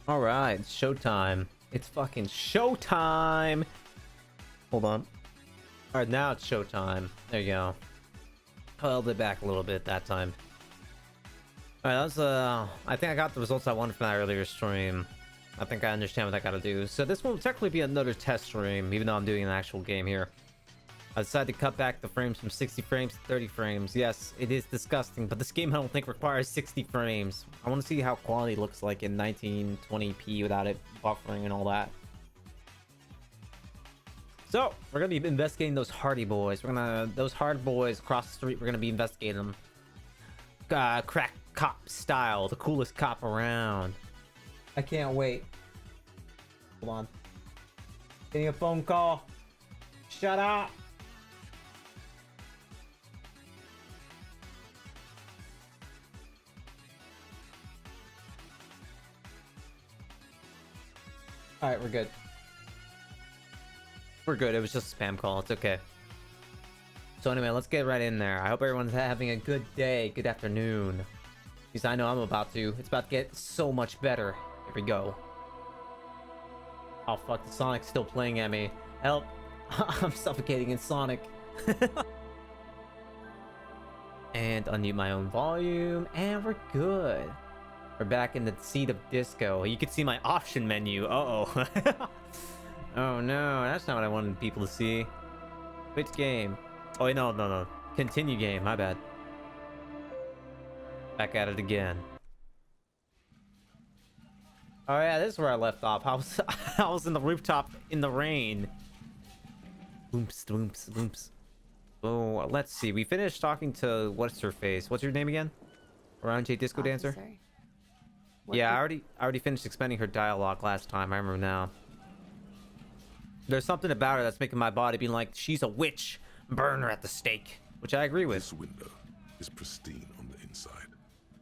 All right, it's showtime. It's fucking showtime. Hold on. All right, now it's showtime. There you go. Held it back a little bit that time. All right, that's I think I got the results I wanted from that earlier stream. I think I understand what I gotta do. So this will technically be another test stream, even though I'm doing an actual game here. I decided to cut back the frames from 60 frames to 30 frames. Yes, it is disgusting, but this game I don't think requires 60 frames. I want to see how quality looks like in 1920p without it buffering and all that. So, we're going to be investigating those Hardy boys. Those hard boys across the street, we're going to be investigating them. Crack cop style, the coolest cop around. I can't wait. Hold on. Getting a phone call. Shut up. Alright, we're good. We're good. It was just a spam call. It's okay. So anyway, let's get right in there. I hope everyone's having a good day, good afternoon. Because I know I'm about to. It's about to get so much better. Here we go. Oh fuck, the Sonic's still playing at me. Help. I'm suffocating in Sonic. And unmute my own volume. And we're good. We're back in the seat of disco. You can see my option menu. Uh-oh. Oh no, that's not what I wanted people to see. Which game? Oh wait, no. Continue game, my bad. Back at it again. Oh yeah, this is where I left off. I was in the rooftop in the rain. Boomps. Oh, let's see. We finished talking to what's her face? What's your name again? Around J Disco Dancer? Yeah, I already finished expending her dialogue last time. I remember now. There's something about her that's making my body be like, she's a witch. Burn her at the stake. Which I agree with. This window is pristine on the inside,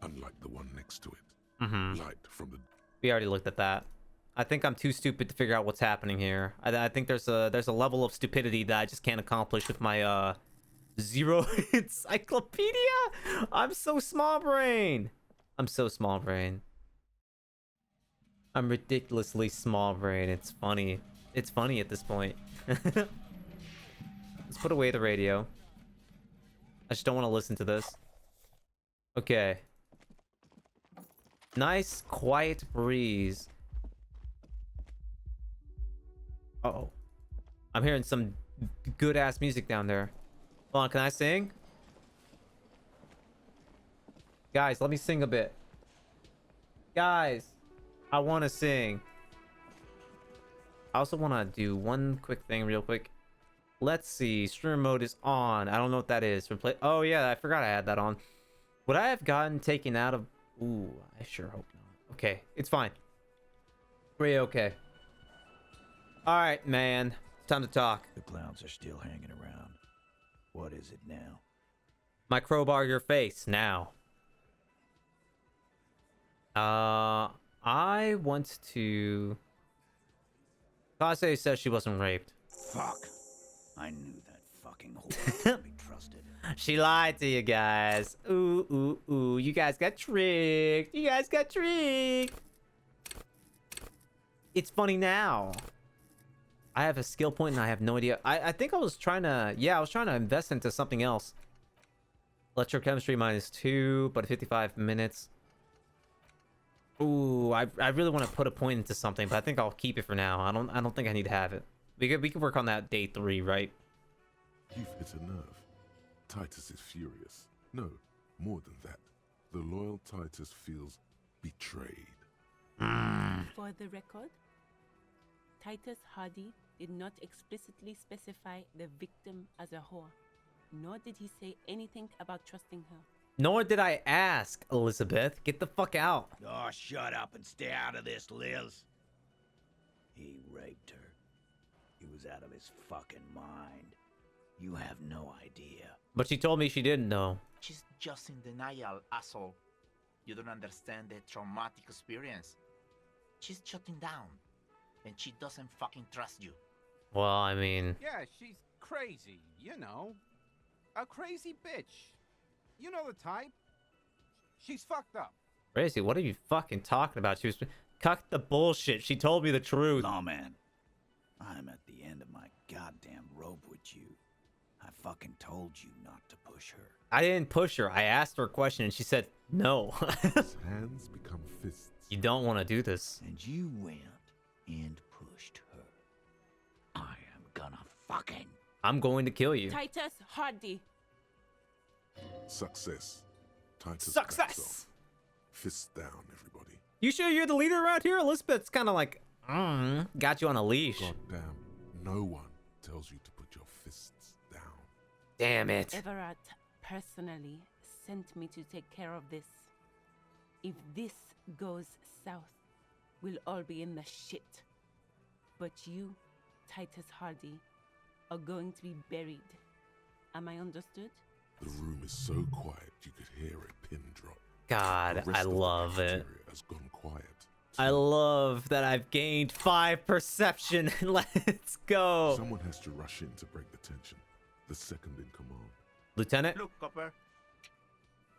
unlike the one next to it. Mm-hmm. Light from the... We already looked at that. I think I'm too stupid to figure out what's happening here. I think there's a level of stupidity that I just can't accomplish with my zero encyclopedia. I'm so small brain. I'm ridiculously small brain. It's funny. It's funny at this point. Let's put away the radio. I just don't want to listen to this. Okay. Nice, quiet breeze. Uh-oh. I'm hearing some good-ass music down there. Hold on, can I sing? Guys, let me sing a bit. Guys, I want to sing. I also want to do one quick thing real quick. Let's see. Streamer mode is on. I don't know what that is. Oh, yeah, I forgot I had that on. Would I have gotten taken out of... Ooh, I sure hope not. Okay, it's fine. We're okay. All right, man. It's time to talk. The clowns are still hanging around. What is it now? My crowbar your face now. I want to... Kase says she wasn't raped. Fuck. I knew that fucking whore couldn't be trusted. She lied to you guys. Ooh. You guys got tricked. It's funny now. I have a skill point and I have no idea. I think I was trying to... Yeah, I was trying to invest into something else. Electrochemistry -2, but 55 minutes. Ooh, I really want to put a point into something, but I think I'll keep it for now. I don't think I need to have it. We could work on that day 3, right? You've hit a nerve. Titus is furious. No, more than that. The loyal Titus feels betrayed. For the record, Titus Hardy did not explicitly specify the victim as a whore, nor did he say anything about trusting her. Nor did I ask, Elizabeth. Get the fuck out. Oh, shut up and stay out of this, Liz. He raped her. He was out of his fucking mind. You have no idea. But she told me she didn't know. She's just in denial, asshole. You don't understand the traumatic experience. She's shutting down. And she doesn't fucking trust you. Well, I mean... Yeah, she's crazy, you know. A crazy bitch. You know the type. She's fucked up. Crazy, what are you fucking talking about? She was... cut the bullshit. She told me the truth. Lawman, I'm at the end of my goddamn rope with you. I fucking told you not to push her. I didn't push her. I asked her a question and she said no. His hands become fists. You don't want to do this. And you went and pushed her. I am gonna fucking... I'm going to kill you. Titus Hardy. Success. Titus backs Success. off. Fists down, everybody. You sure you're the leader around here? Elizabeth's kind of like, got you on a leash. Goddamn, no one tells you to put your fists down. Damn it. Everett personally sent me to take care of this. If this goes south, we'll all be in the shit. But you, Titus Hardy, are going to be buried. Am I understood? The room is so quiet you could hear a pin drop. God, The rest I of the love it. cafeteria has gone quiet. I love that I've gained 5 perception. Let's go. Someone has to rush in to break the tension. The second in command. Lieutenant? Look, Copper.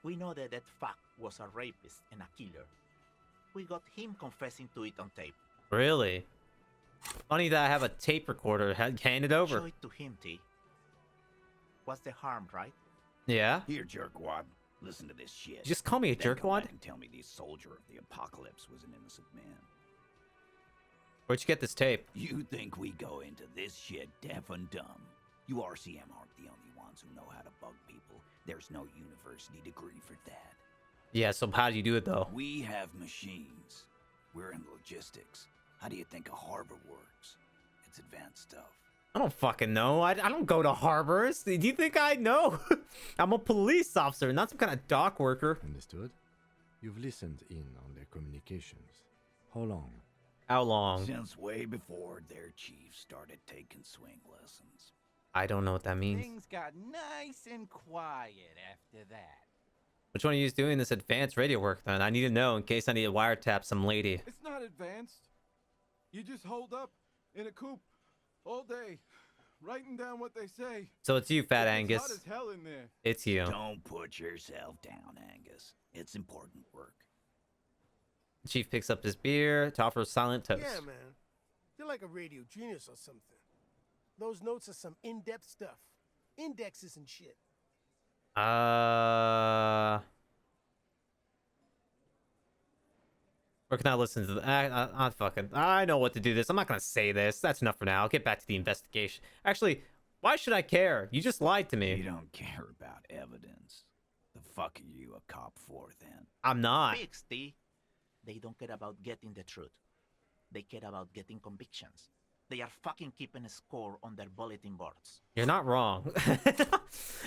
We know that fuck was a rapist and a killer. We got him confessing to it on tape. Really? Funny that I have a tape recorder. Hand it over. Show it to him, T. What's the harm, right? Yeah? Here, jerkwad. Listen to this shit. Just call me a Then come jerkwad? back and tell me the soldier of the apocalypse was an innocent man. Where'd you get this tape? You think we go into this shit deaf and dumb? You RCM aren't the only ones who know how to bug people. There's no university degree for that. Yeah, so how do you do it though? We have machines. We're in logistics. How do you think a harbor works? It's advanced stuff. I don't fucking know. I don't go to harbors. Do you think I know? I'm a police officer, not some kind of dock worker. Understood. You've listened in on their communications. How long? How long? Since way before their chief started taking swing lessons. I don't know what that means. Things got nice and quiet after that. Which one of you is doing this advanced radio work then? I need to know in case I need to wiretap some lady. It's not advanced. You just hold up in a coop all day, writing down what they say. So it's you, Fat It's Angus. hot as hell in there. It's you. Don't put yourself down, Angus. It's important work. The chief picks up his beer to offer a silent toast. Yeah, man. You're like a radio genius or something. Those notes are some in-depth stuff. Indexes and shit. Or can I listen to the... I know what to do this. I'm not going to say this. That's enough for now. I'll get back to the investigation. Actually, why should I care? You just lied to me. You don't care about evidence. The fuck are you a cop for, then? I'm not. Fix, T. They don't care about getting the truth. They care about getting convictions. They are fucking keeping a score on their bulletin boards. You're not wrong.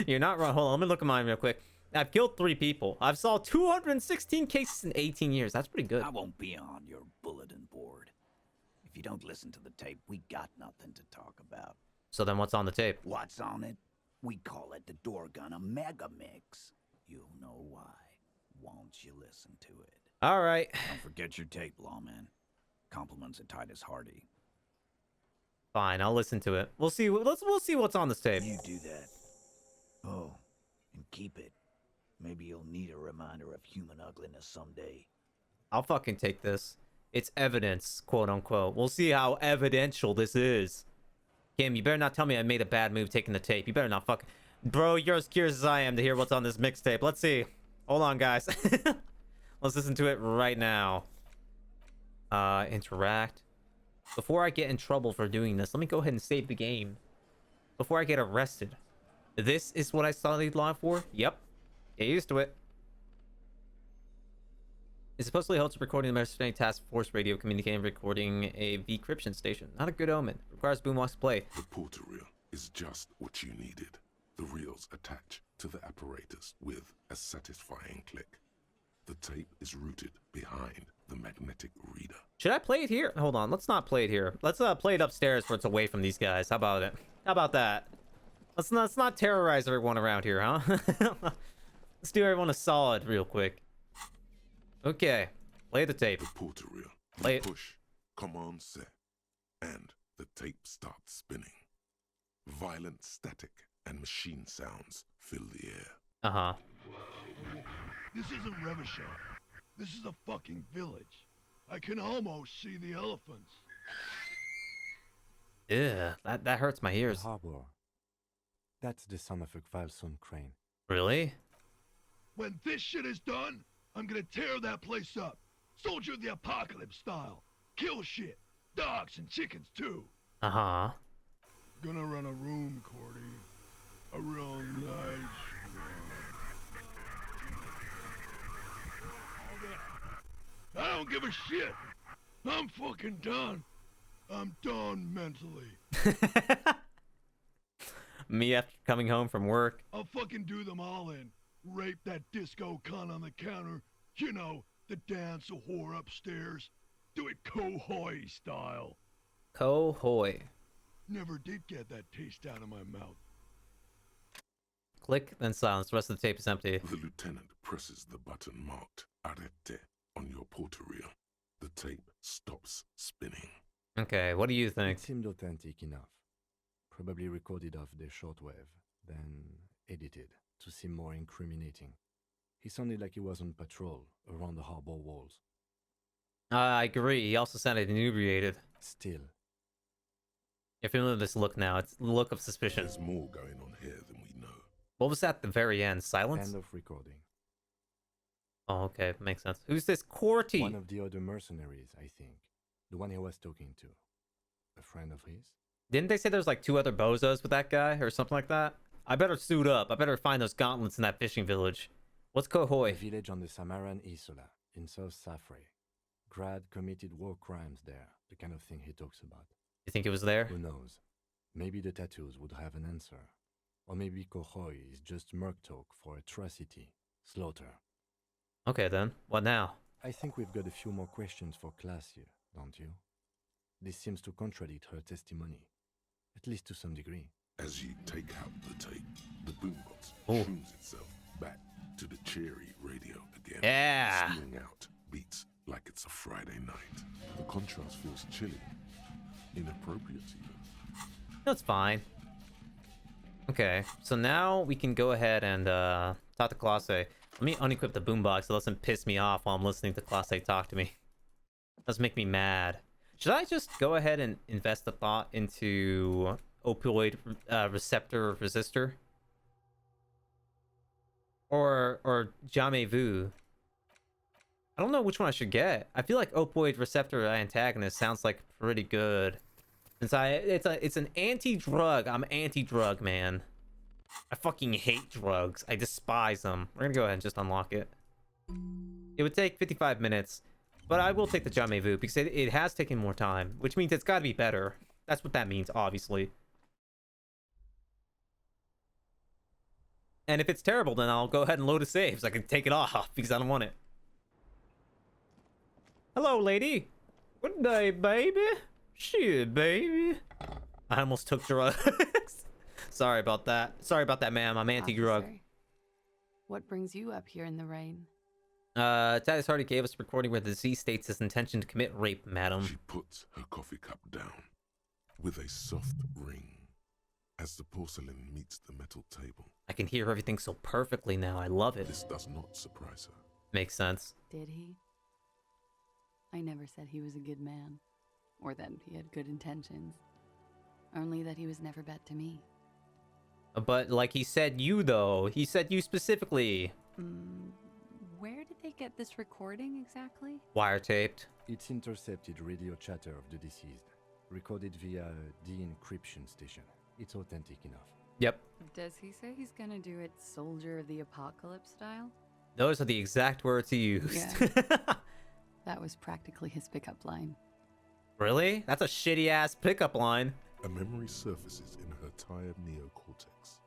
You're not wrong. Hold on, let me look at mine real quick. I've killed 3 people. I've solved 216 cases in 18 years. That's pretty good. I won't be on your bulletin board. If you don't listen to the tape, we got nothing to talk about. So then what's on the tape? What's on it? We call it the door gun a mega mix. You'll know why. Won't you listen to it? All right. Don't forget your tape, lawman. Compliments of Titus Hardy. Fine, I'll listen to it. We'll see. We'll see what's on this tape. You do that. Oh, and keep it. Maybe you'll need a reminder of human ugliness someday. I'll fucking take this. It's evidence, quote unquote. We'll see how evidential this is. Kim, you better not tell me I made a bad move taking the tape. You better not fucking... Bro, you're as curious as I am to hear what's on this mixtape. Let's see. Hold on, guys. Let's listen to it right now. Interact. Before I get in trouble for doing this, let me go ahead and save the game. Before I get arrested. This is what I studied law for? Yep. Get used to it. It supposedly holds a recording of the Mercenary Task Force radio communicating recording a decryption station. Not a good omen. Requires boombox to play. The portal reel is just what you needed. The reels attach to the apparatus with a satisfying click. The tape is rooted behind the magnetic reader. Should I play it here? Hold on. Let's not play it here. Let's play it upstairs where it's away from these guys. How about it? How about that? Let's not terrorize everyone around here, huh? Let's do everyone a solid real quick. Okay. Play the tape. The portal reel. Play You it. push, command set, and the tape starts spinning. Violent static and machine sounds fill the air. Uh-huh. This isn't Revachol. This is a fucking village. I can almost see the elephants. Yeah, that hurts my The ears. harbor. That's the son of a Kvalson crane. Really? When this shit is done, I'm gonna tear that place up. Soldier of the apocalypse style. Kill shit. Dogs and chickens too. Uh-huh. Gonna run a room, Cordy. A real nice one. I don't give a shit. I'm fucking done. I'm done mentally. Me after coming home from work. I'll fucking do them all in. Rape that disco cunt on the counter. You know, the dance a whore upstairs. Do it Kohoi style. Kohoi. Never did get that taste out of my mouth. Click, then silence. The rest of the tape is empty. The lieutenant presses the button marked Arete on your portal reel. The tape stops spinning. Okay, what do you think? It seemed authentic enough. Probably recorded off the shortwave, then edited to seem more incriminating. He sounded like he was on patrol around the harbor walls. I agree. He also sounded inebriated. Still, You're familiar with this look now. It's the look of suspicion. There's more going on here than we know. What was that at the very end? Silence? end of recording. Oh, okay. Makes sense. Who's this Corty? One of the other mercenaries, I think. The one he was talking to. A friend of his? Didn't they say there's like 2 other bozos with that guy or something like that? I better suit up. I better find those gauntlets in that fishing village. What's A Kohoi? village on the Samaran Isola, in South Safre. Grad committed war crimes there, the kind of thing he talks about. You think it was there? Who knows? Maybe the tattoos would have an answer. Or maybe Kohoi is just merc talk for atrocity, slaughter. Okay then. What now? I think we've got a few more questions for class here, don't you? This seems to contradict her testimony, at least to some degree. As you take out the tape, the boombox Oh. tunes itself back to the cheery radio again. Yeah. Spewing out beats like it's a Friday night. The contrast feels chilly, inappropriate even. That's fine. Okay, so now we can go ahead and talk to Classe. Let me unequip the boombox. It doesn't piss me off while I'm listening to Classe talk to me. It does make me mad. Should I just go ahead and invest the thought into opioid receptor resistor? Or jamais vu? I don't know which one I should get. I feel like opioid receptor antagonist sounds like pretty good. Since it's an anti-drug. I'm anti-drug, man. I fucking hate drugs. I despise them. We're gonna go ahead and just unlock it. It would take 55 minutes, but I will take the jamais vu because it has taken more time, which means it's got to be better. That's what that means, obviously. And if it's terrible, then I'll go ahead and load a save so I can take it off because I don't want it. Hello, lady. Good day, baby. Shit, baby. I almost took drugs. Sorry about that. Sorry about that, ma'am. I'm anti-drug. Officer, what brings you up here in the rain? Titus Hardy gave us a recording where the Z states his intention to commit rape, madam. She puts her coffee cup down with a soft ring as the porcelain meets the metal table. I can hear everything so perfectly now. I love it. This does not surprise her. Makes sense. Did he? I never said he was a good man, or that he had good intentions. Only that he was never bad to me. But like he said you, though. He said you specifically. Where did they get this recording exactly? Wiretaped. It's intercepted radio chatter of the deceased, recorded via a de-encryption station. It's authentic enough. Yep. Does he say he's gonna do it Soldier of the Apocalypse style? Those are the exact words he used. Yeah. That was practically his pickup line. Really? That's a shitty-ass pickup line. A memory surfaces in her tired neocortex.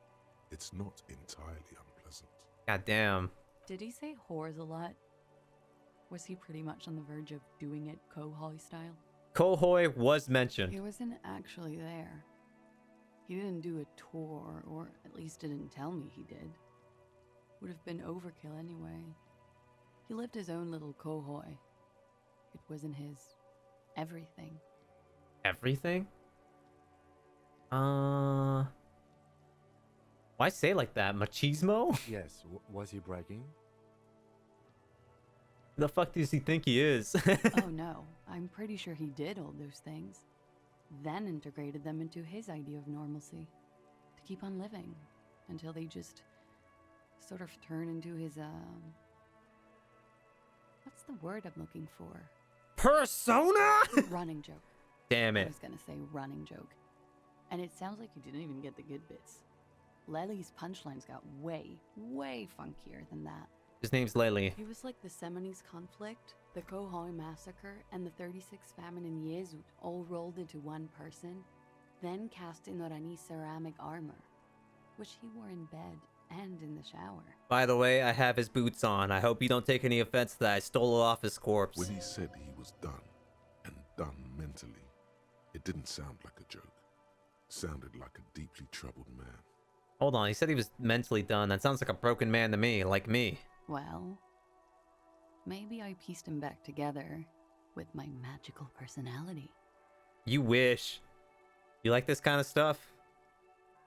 It's not entirely unpleasant. God damn. Did he say whores a lot? Was he pretty much on the verge of doing it Kohoi style? Kohoi was mentioned. He wasn't actually there. He didn't do a tour, or at least didn't tell me he did. Would have been overkill anyway. He lived his own little Kohoi. It wasn't his everything. Everything? Why say like that? Machismo? Yes, was he bragging? The fuck does he think he is? Oh no, I'm pretty sure he did all those things, then integrated them into his idea of normalcy to keep on living until they just sort of turn into his, what's the word I'm looking for? Persona? Running joke. Damn I it. was gonna say running joke. And it sounds like you didn't even get the good bits. Lely's punchlines got way, way funkier than that. His name's Lely. It was like the Seminoles conflict, the Kohoi massacre, and the 36 famine in Yezut all rolled into one person, then cast in Orani ceramic armor, which he wore in bed and in the shower. By the way, I have his boots on. I hope you don't take any offense that I stole it off his corpse. When he said he was done, and done mentally, it didn't sound like a joke. It sounded like a deeply troubled man. Hold on, he said he was mentally done. That sounds like a broken man to me, like me. Well, maybe I pieced him back together with my magical personality. You wish. You like this kind of stuff?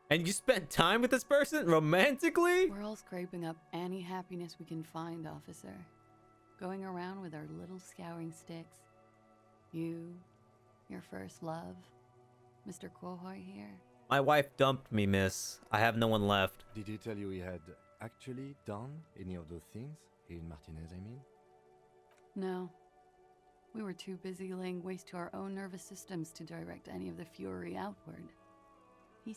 And you spent time with this person romantically? We're all scraping up any happiness we can find, officer. Going around with our little scouring sticks. You, your first love, Mr. Kohoi here. My wife dumped me, miss. I have no one left. Did he tell you he had actually done any of those things? In Martinez, I mean? No. We were too busy laying waste to our own nervous systems to direct any of the fury outward. He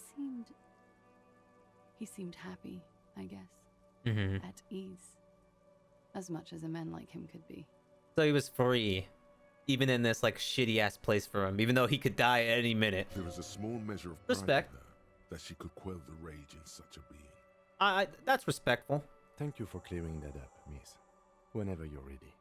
seemed happy, I guess. Mm-hmm. At ease. As much as a man like him could be. So he was free. Even in this, like, shitty-ass place for him. Even though he could die at any minute. There is a small measure of Respect. pride in her that she could quell the rage in such a being. That's respectful. Thank you for clearing that up, miss. Whenever you're ready.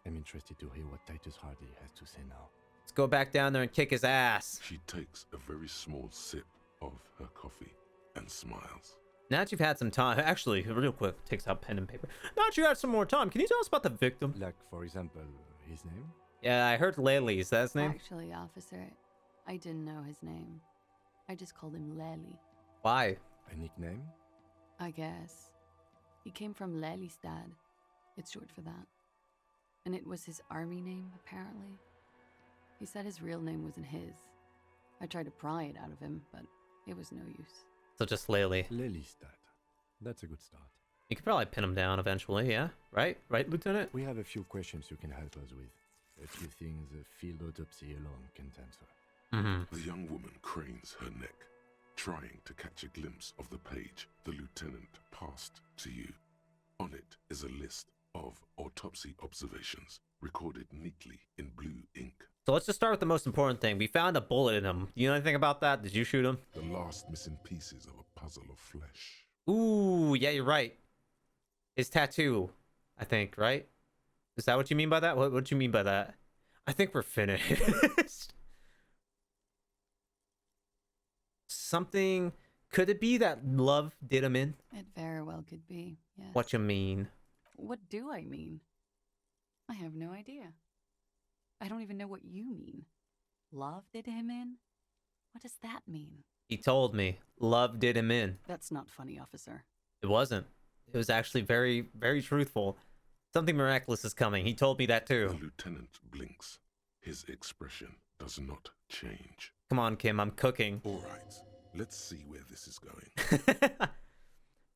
I'm interested to hear what Titus Hardy has to say now. Let's go back down there and kick his ass. She takes a very small sip of her coffee and smiles. Now that you've had some time, actually, real quick, takes out pen and paper. Now that you have some more time, can you tell us about the victim? Like, for example, his name? Yeah, I heard Lely. Is that his name? Actually, officer, I didn't know his name. I just called him Lely. Why? A nickname? I guess. He came from Lelystad. It's short for that. And it was his army name, apparently. He said his real name wasn't his. I tried to pry it out of him, but it was no use. So just Lely. Lelystad. That's a good start. You could probably pin him down eventually, yeah? Right? Right, Lieutenant? We have a few questions you can help us with. A few things a field autopsy alone can't answer. Mm-hmm. The young woman cranes her neck, trying to catch a glimpse of the page the lieutenant passed to you. On it is a list of autopsy observations, recorded neatly in blue ink. So let's just start with the most important thing. We found a bullet in him. Do you know anything about that? Did you shoot him? The last missing pieces of a puzzle of flesh. Ooh, yeah, you're right. His tattoo, I think, right? Is that what you mean by that? What do you mean by that? I think we're finished. Something... Could it be that love did him in? It very well could be, yes. What you mean? What do I mean? I have no idea. I don't even know what you mean. Love did him in? What does that mean? He told me. Love did him in. That's not funny, officer. It wasn't. It was actually very, very truthful. Something miraculous is coming. He told me that too. The lieutenant blinks. His expression does not change. Come on, Kim. I'm cooking. All right. Let's see where this is going.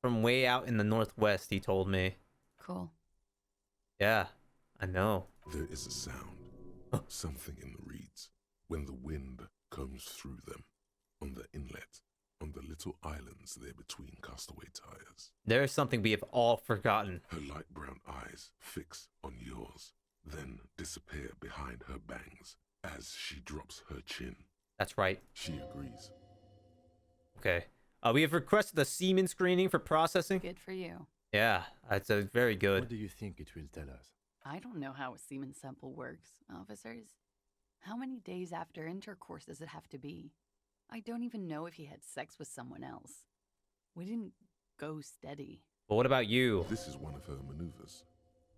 From way out in the northwest, he told me. Cool. Yeah, I know. There is a sound. Something in the reeds. When the wind comes through them. On the inlet. On the little islands there between castaway tires. There is something we have all forgotten. Her light brown eyes fix on yours. Then disappear behind her bangs. As she drops her chin. That's right. She agrees. Okay. We have requested a semen screening for processing. Good for you. Yeah, that's very good. What do you think it will tell us? I don't know how a semen sample works, officers. How many days after intercourse does it have to be? I don't even know if he had sex with someone else. We didn't go steady. But what about you? This is one of her maneuvers.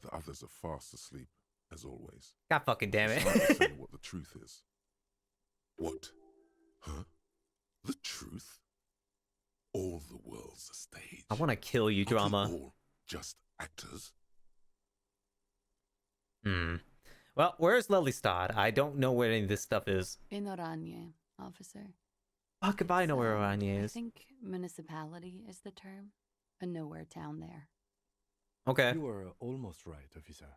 The others are fast asleep, as always. God fucking damn It's hard to say it. what the truth is. What? Huh? The truth? All the world's a stage. I want to kill you, Are we drama. all just actors? Well, where's Lelystad? I don't know where any of this stuff is. In Oranje, officer. Fuck if I know where Oranje I is. think municipality is the term. A nowhere town there. Okay. You were almost right, officer.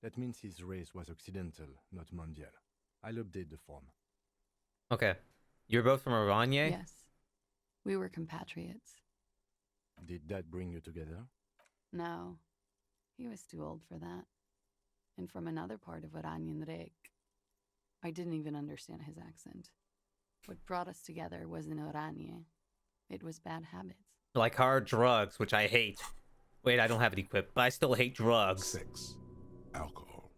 That means his race was occidental, not mondial. I'll update the form. Okay. You're both from Oranje? Yes. We were compatriots. Did that bring you together? No. He was too old for that. And from another part of Oranjenrijk. I didn't even understand his accent. What brought us together wasn't Oranje. It was bad habits. Like hard drugs, which I hate. Wait, I don't have it equipped, but I still hate drugs. Sex, alcohol.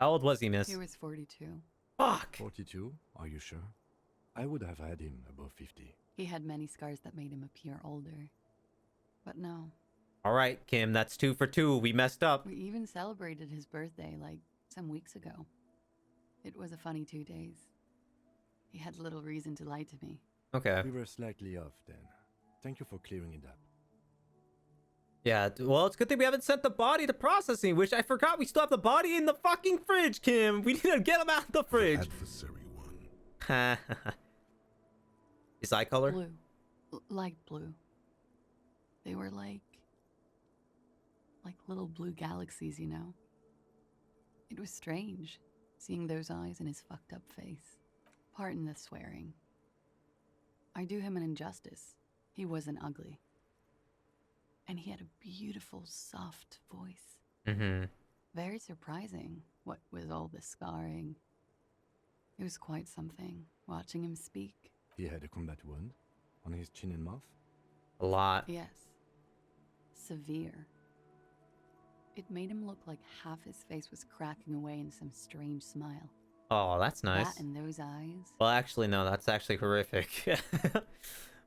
How old was he, miss? He was 42. Fuck! 42? Are you sure? I would have had him above 50. He had many scars that made him appear older. But no. Alright, Kim, that's 2 for 2. We messed up. We even celebrated his birthday, like, some weeks ago. It was a funny 2 days. He had little reason to lie to me. Okay. We were slightly off then. Thank you for clearing it up. Yeah, well, it's a good thing we haven't sent the body to processing, which I forgot we still have the body in the fucking fridge, Kim. We need to get him out of the fridge. Adversary one. His eye color? Blue. Light blue. They were like little blue galaxies, you know? It was strange, seeing those eyes in his fucked up face. Pardon the swearing. I do him an injustice. He wasn't ugly. And he had a beautiful, soft voice. Mm-hmm. Very surprising, what with all the scarring. It was quite something, watching him speak. He had a combat wound on his chin and mouth? A lot. Yes. Severe. It made him look like half his face was cracking away in some strange smile. Oh, that's nice. That and those eyes. Well, actually, no, that's actually horrific.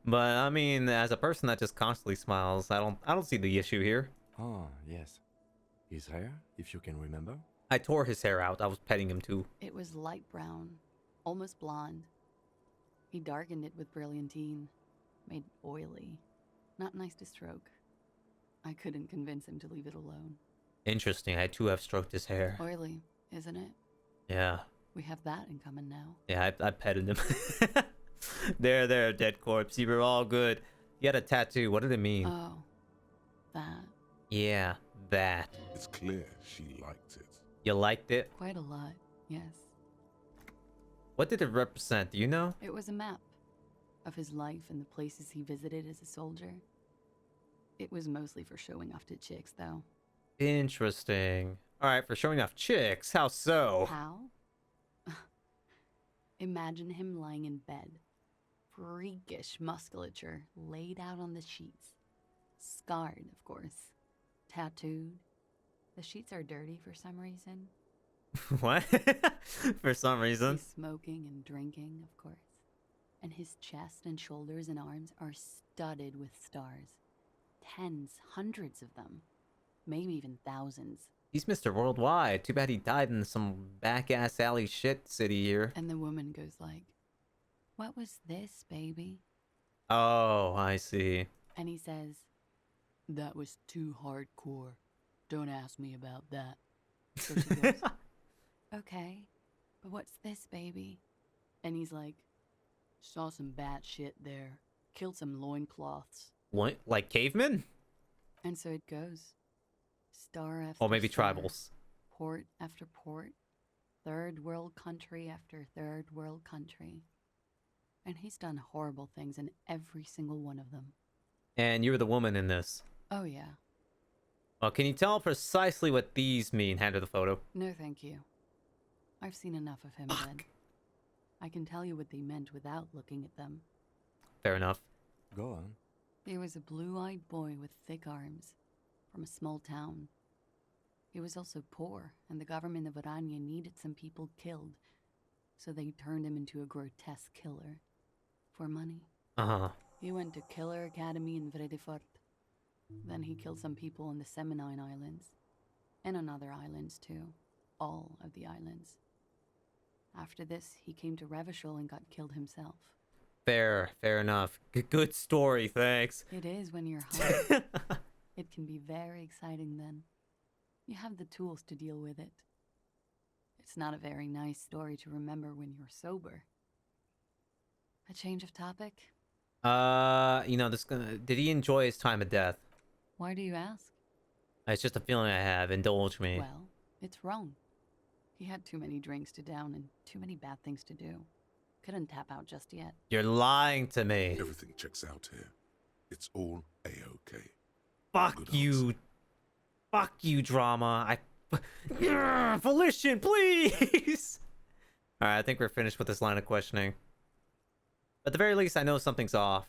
But I mean, as a person that just constantly smiles, I don't see the issue here. Ah, yes. His hair, if you can remember? I tore his hair out. I was petting him too. It was light brown, almost blonde. He darkened it with brilliantine, made it oily. Not nice to stroke. I couldn't convince him to leave it alone. Interesting. I too have stroked his hair. Oily, isn't it? Yeah. We have that in common now. Yeah, I petted him. There, dead corpse. You were all good. You had a tattoo. What did it mean? Oh, that. Yeah, that. It's clear she liked it. You liked it? Quite a lot, yes. What did it represent? Do you know? It was a map of his life and the places he visited as a soldier. It was mostly for showing off to chicks, though. Interesting. Alright, for showing off chicks. How so? How? Imagine him lying in bed. Freakish musculature laid out on the sheets. Scarred, of course. Tattooed. The sheets are dirty for some reason. What? For some reason. He's smoking and drinking, of course. And his chest and shoulders and arms are studded with stars. Tens, hundreds of them. Maybe even thousands. He's Mr. Worldwide. Too bad he died in some back-ass alley shit city here. And the woman goes like, "What was this, baby?" Oh, I see. And he says, "That was too hardcore. Don't ask me about that." So she goes, "Okay, but what's this, baby?" And he's like, "Saw some bat shit there. Killed some loincloths." What? Like cavemen? And so it goes. Star after Or maybe star, tribals. Port after port. Third world country after third world country. And he's done horrible things in every single one of them. And you were the woman in this. Oh, yeah. Well, can you tell precisely what these mean? Hand her the photo. No, thank you. I've seen enough of him then. I can tell you what they meant without looking at them. Fair enough. Go on. He was a blue-eyed boy with thick arms, from a small town. He was also poor, and the government of Oranje needed some people killed, so they turned him into a grotesque killer. For money. Uh-huh. He went to Killer Academy in Vredefort. Then he killed some people on the Seminine Islands. And on other islands, too. All of the islands. After this, he came to Revachol and got killed himself. Fair enough. Good story, thanks. It is when you're high. It can be very exciting then. You have the tools to deal with it. It's not a very nice story to remember when you're sober. A change of topic? You know, did he enjoy his time of death? Why do you ask? It's just a feeling I have. Indulge me. Well, it's wrong. He had too many drinks to down and too many bad things to do. Couldn't tap out just yet. You're lying to me. Everything checks out here. It's all A-OK. Fuck Good you. answer. Fuck you, drama. Volition, please! Alright, I think we're finished with this line of questioning. At the very least, I know something's off.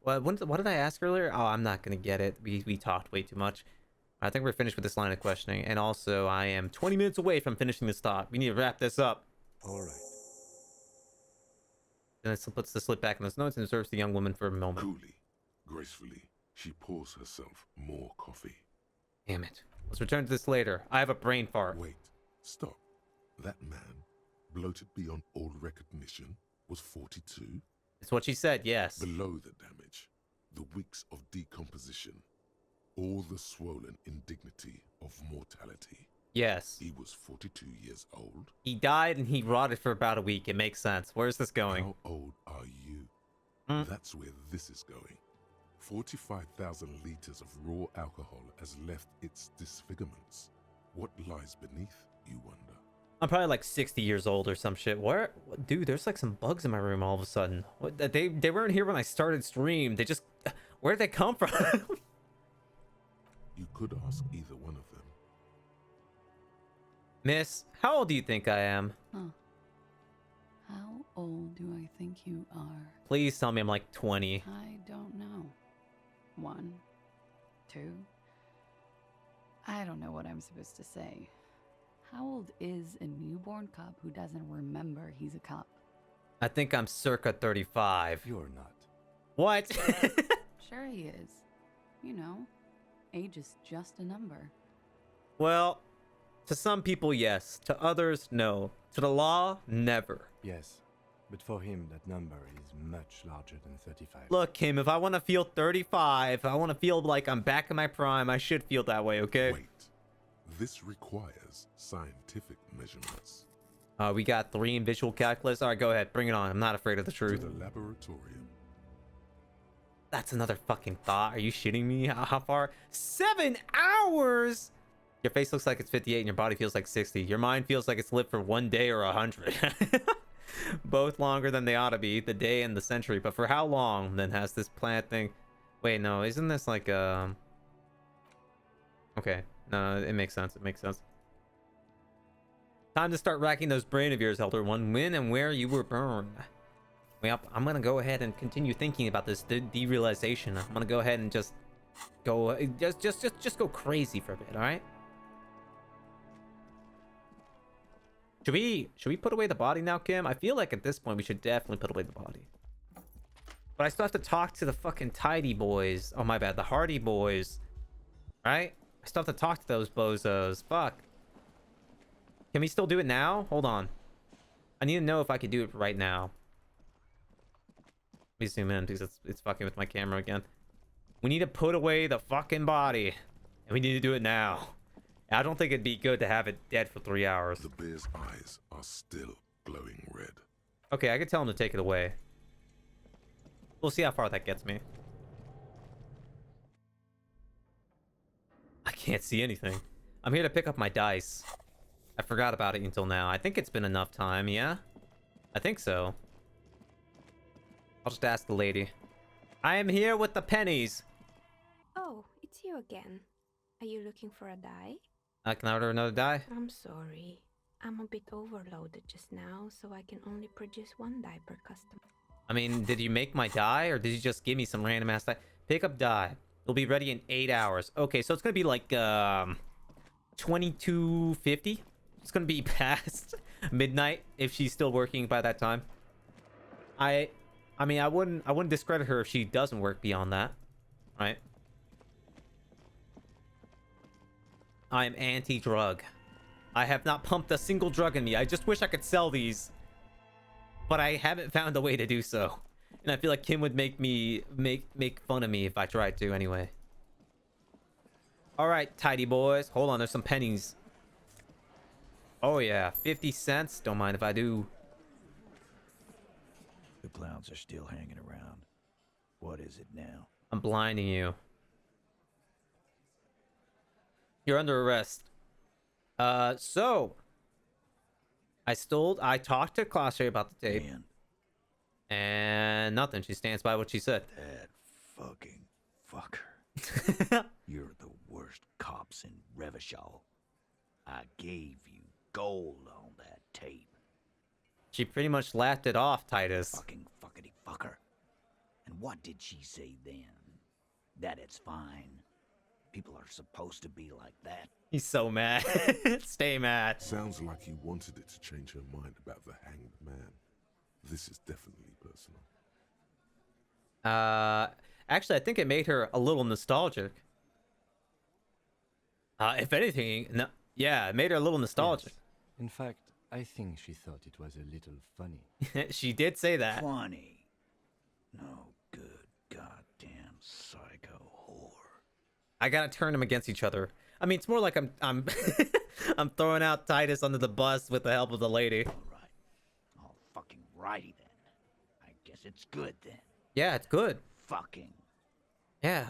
What did I ask earlier? Oh, I'm not gonna get it. We talked way too much. I think we're finished with this line of questioning. And also, I am 20 minutes away from finishing this talk. We need to wrap this up. All right. Then it puts the slip back in those notes and observes the young woman for a moment. Coolly, gracefully, she pours herself more coffee. Damn it. Let's return to this later. I have a brain fart. Wait, stop. That man, bloated beyond all recognition, was 42? It's what she said, yes. Below the damage, the weeks of decomposition, all the swollen indignity of mortality. Yes. He was 42 years old. He died and he rotted for about a week. It makes sense. Where's this going? How old are you? That's where this is going. 45,000 liters of raw alcohol has left its disfigurements. What lies beneath, you wonder? I'm probably like 60 years old or some shit. Dude, there's like some bugs in my room all of a sudden. They weren't here when I started stream. They just... Where'd they come from? You could ask either one of them. Miss, how old do you think I am? Huh. How old do I think you are? Please tell me I'm like 20. I don't know. 1, 2. I don't know what I'm supposed to say. How old is a newborn cop who doesn't remember he's a cop? I think I'm circa 35. You're not. What? Sure he is. You know, age is just a number. Well, to some people, yes. To others, no. To the law, never. Yes, but for him, that number is much larger than 35. Look, Kim, if I want to feel 35, if I want to feel like I'm back in my prime, I should feel that way, okay? Wait. This requires scientific measurements. We got 3 in visual calculus. All right, go ahead. Bring it on. I'm not afraid of the To truth. the laboratorium. That's another fucking thought. Are you shitting me? How far? 7 hours? Your face looks like it's 58 and your body feels like 60. Your mind feels like it's lived for 1 day or 100. Both longer than they ought to be, the day and the century. But for how long then has this planet thing... Wait, no, isn't this like Okay, no, it makes sense. It makes sense. Time to start racking those brain of yours, Elder One. When and where you were burned. Well, I'm gonna go ahead and continue thinking about this derealization. I'm gonna go ahead and just go, just go crazy for a bit. All right. Should we put away the body now, Kim? I feel like at this point we should definitely put away the body. But I still have to talk to the fucking tidy boys. Oh my bad, the Hardy boys. Right? I still have to talk to those bozos. Fuck. Can we still do it now? Hold on. I need to know if I can do it right now. Let me zoom in because it's fucking with my camera again. We need to put away the fucking body. And we need to do it now. I don't think it'd be good to have it dead for 3 hours. The bear's eyes are still glowing red. Okay, I could tell him to take it away. We'll see how far that gets me. I can't see anything. I'm here to pick up my dice. I forgot about it until now. I think it's been enough time, yeah? I think so. I'll just ask the lady. I am here with the pennies. Oh, it's you again. Are you looking for a die? Can I order another die? I'm sorry. I'm a bit overloaded just now, so I can only produce 1 die per customer. I mean, did you make my die, or did you just give me some random ass die? Pick up die. It'll be ready in 8 hours. Okay, so it's gonna be like, 22:50? It's gonna be past midnight if she's still working by that time. I mean, I wouldn't discredit her if she doesn't work beyond that, right? I'm anti-drug. I have not pumped a single drug in me. I just wish I could sell these, but I haven't found a way to do so. And I feel like Kim would make fun of me if I tried to anyway. All right, tidy boys. Hold on, there's some pennies. Oh yeah, 50 cents. Don't mind if I do. The clowns are still hanging around. What is it now? I'm blinding you. You're under arrest. So I talked to Claudia about the tape. Man, And nothing. She stands by what she said. that fucking fucker. You're the worst cops in Revachol. I gave you gold on that tape. She pretty much laughed it off, Titus. Fucking fuckity fucker. And what did she say then? That it's fine. People are supposed to be like that. He's so mad. Stay mad. Sounds like he wanted it to change her mind about the hanged man. This is definitely personal. Actually, I think it made her a little nostalgic. If anything, no, yeah, it made her a little nostalgic. Yes. In fact, I think she thought it was a little funny. She did say that. Funny. No good goddamn psycho whore. I gotta turn them against each other. I mean, it's more like I'm I'm throwing out Titus under the bus with the help of the lady. All right. All fucking righty then. I guess it's good then. Yeah, it's good. Fucking. Yeah.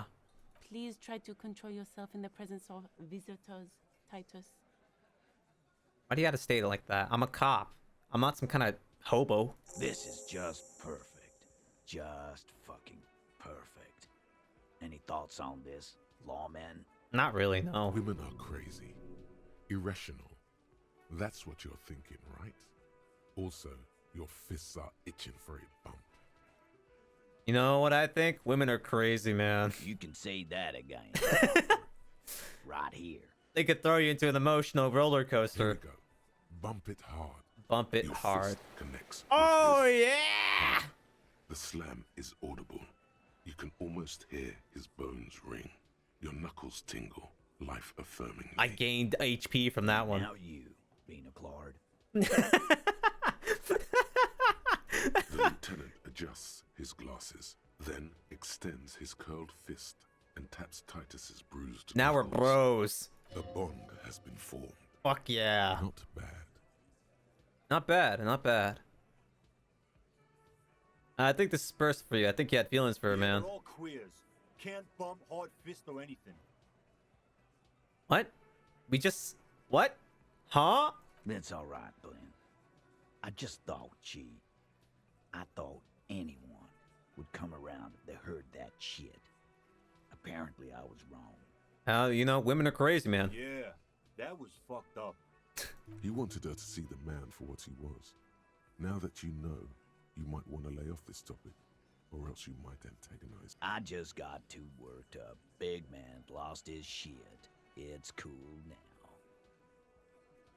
Please try to control yourself in the presence of visitors, Titus. Why do you gotta state it like that? I'm a cop. I'm not some kind of hobo. This is just perfect. Just fucking perfect. Any thoughts on this, lawman? Not really, no. Women are crazy. Irrational. That's what you're thinking, right? Also, your fists are itching for a bump. You know what I think? Women are crazy, man. You can say that again. Right here. They could throw you into an emotional roller Here coaster. we go. Bump it hard. Bump it Your hard. fist connects. Oh, with his. yeah! The slam is audible. You can almost hear his bones ring. Your knuckles tingle, life affirming. I gained HP from that one. Now you, Bina Claude. The lieutenant adjusts his glasses, then extends his curled fist and taps Titus's bruised Now we're knuckles. bros. A bond has been formed. Fuck yeah. Not bad. Not bad, not bad. I think this is first for you. I think you had feelings for her, man. We're all queers. Can't bump hard fist or anything. What? We just... What? Huh? That's all right, Glenn. I just thought, I thought anyone would come around if they heard that shit. Apparently, I was wrong. You know, women are crazy, man. Yeah, that was fucked up. He wanted her to see the man for what he was. Now that you know, you might want to lay off this topic, or else you might antagonize. I just got too worked up. Big man lost his shit. It's cool now.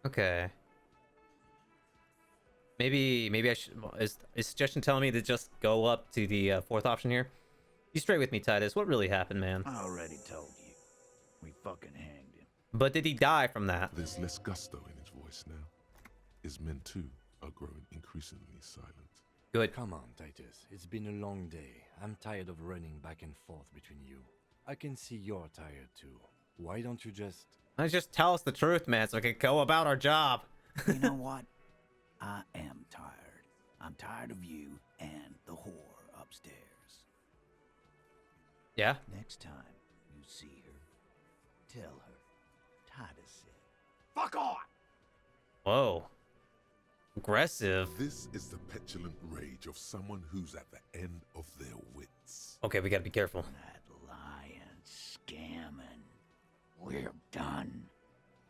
Okay. Maybe I should... Is suggestion telling me to just go up to the fourth option here? You straight with me, Titus. What really happened, man? I already told you. We fucking hanged him. But did he die from that? There's less gusto in his voice now. His men, too, are growing increasingly silent. Good. Come on, Titus. It's been a long day. I'm tired of running back and forth between you. I can see you're tired too. Why don't you just... Just tell us the truth, man, so we can go about our job. You know what? I am tired. I'm tired of you and the whore upstairs. Yeah? Next time you see her, tell her Titus said, Fuck on! Whoa. Aggressive. This is the petulant rage of someone who's at the end of their wits. Okay, we gotta be careful. that lying, scamming. We're done.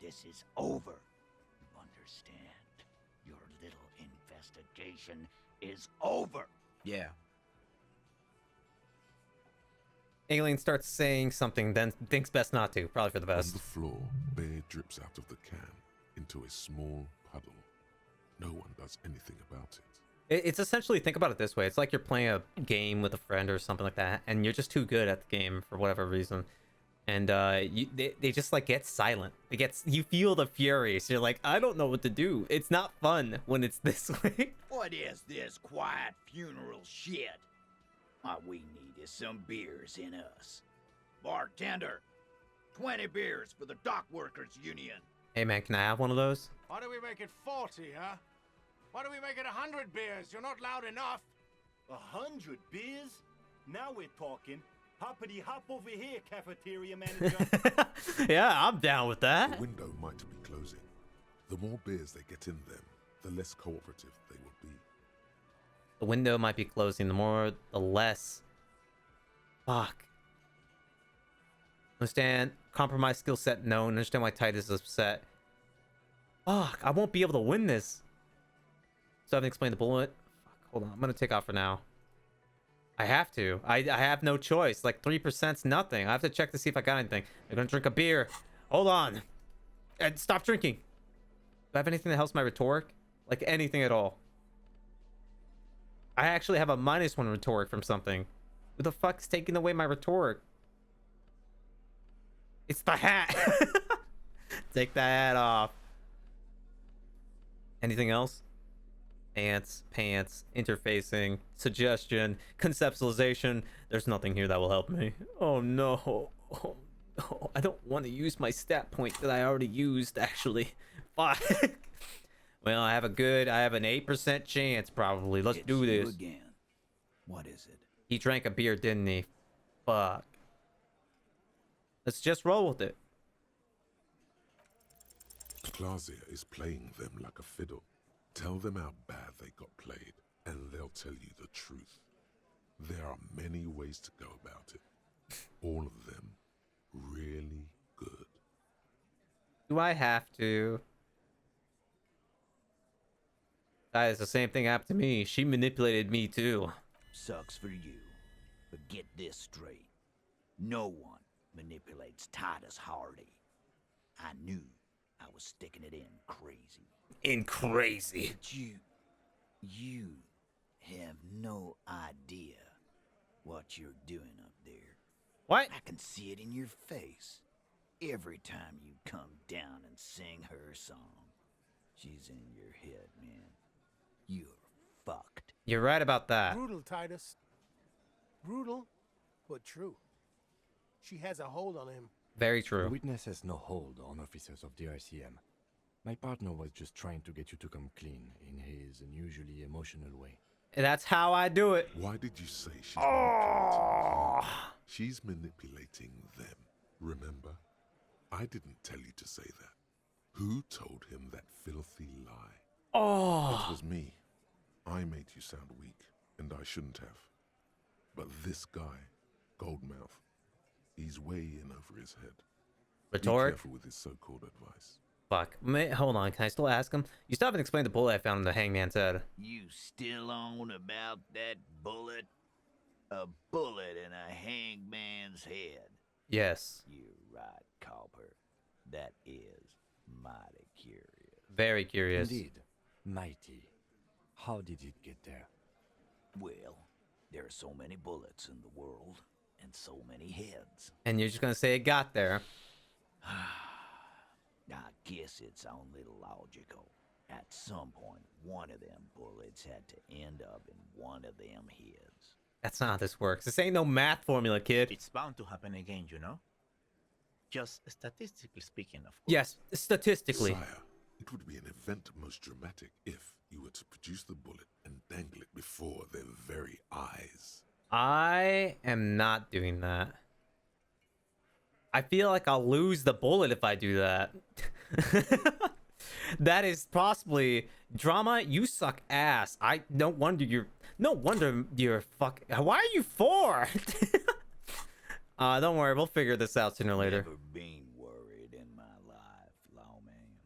This is over. You understand? Your little investigation is over. Yeah. Alien starts saying something, then thinks best not to. Probably for the On best. the floor, beer drips out of the can into a small puddle. No one does anything about it. It's essentially, think about it this way. It's like you're playing a game with a friend or something like that, and you're just too good at the game for whatever reason. And they just like get silent. You feel the fury. So you're like, I don't know what to do. It's not fun when it's this way. What is this quiet funeral shit? What we need is some beers in us. Bartender, 20 beers for the Dock Workers Union. Hey man, can I have one of those? Why do we make it 40, huh? Why do we make it 100 beers? You're not loud enough. 100 beers? Now we're talking. Hoppity hop over here, cafeteria manager. Yeah, I'm down with that. The window might be closing. The more beers they get in them, the less cooperative they will be. The window might be closing. The less. Fuck. Understand. Compromise skill set known. Understand why Titus is upset. Fuck. I won't be able to win this. So I haven't explained the bullet. Fuck. Hold on. I'm gonna take off for now. I have to. I have no choice. Like 3%'s nothing. I have to check to see if I got anything. I'm gonna drink a beer. Hold on. And stop drinking. Do I have anything that helps my rhetoric? Like anything at all? I actually have a -1 rhetoric from something. Who the fuck's taking away my rhetoric? It's the hat. Take the hat off. Anything else? Pants, interfacing, suggestion, conceptualization. There's nothing here that will help me. Oh no. Oh no. I don't want to use my stat point that I already used, actually. Fuck. Well, I have an 8% chance, probably. Let's do this. Again. What is it? He drank a beer, didn't he? Fuck. Let's just roll with it. Clausia is playing them like a fiddle. Tell them how bad they got played, and they'll tell you the truth. There are many ways to go about it. All of them really good. Do I have to? Guys, the same thing happened to me. She manipulated me too. Sucks for you. But get this straight. No one manipulates Titus Hardy. I knew I was sticking it in crazy. But you have no idea what you're doing up there. What? I can see it in your face. Every time you come down and sing her song. She's in your head, man. You're fucked. You're right about that. Brutal, Titus. Brutal, but true. She has a hold on him. Very The true. witness has no hold on officers of the ICM. My partner was just trying to get you to come clean in his unusually emotional way. That's how I do it. Why did you say she's manipulating you? She's manipulating them. Remember? I didn't tell you to say that. Who told him that filthy lie? It was me. I made you sound weak, and I shouldn't have. But this guy, Goldmouth, he's way in over his head. Rhetoric? Be careful with his so-called advice. Fuck. Hold on. Can I still ask him? You still haven't explained the bullet I found in the hangman's head. You still on about that bullet? A bullet in a hangman's head. Yes. You're right, Copper. That is mighty curious. Very curious. Indeed. Mighty. How did it get there? Well, there are so many bullets in the world, and so many heads. And you're just gonna say it got there. I guess it's only logical. At some point, one of them bullets had to end up in one of them heads. That's not how this works. This ain't no math formula, kid. It's bound to happen again, you know? Just statistically speaking, of course. Yes, statistically. Sire, it would be an event most dramatic if you were to produce the bullet and dangle it before their very eyes. I am not doing that. I feel like I'll lose the bullet if I do that. That is possibly drama. You suck ass. No wonder you're fuck. Why are you 4? Don't worry, we'll figure this out sooner or later. Never been worried in my life, lawman.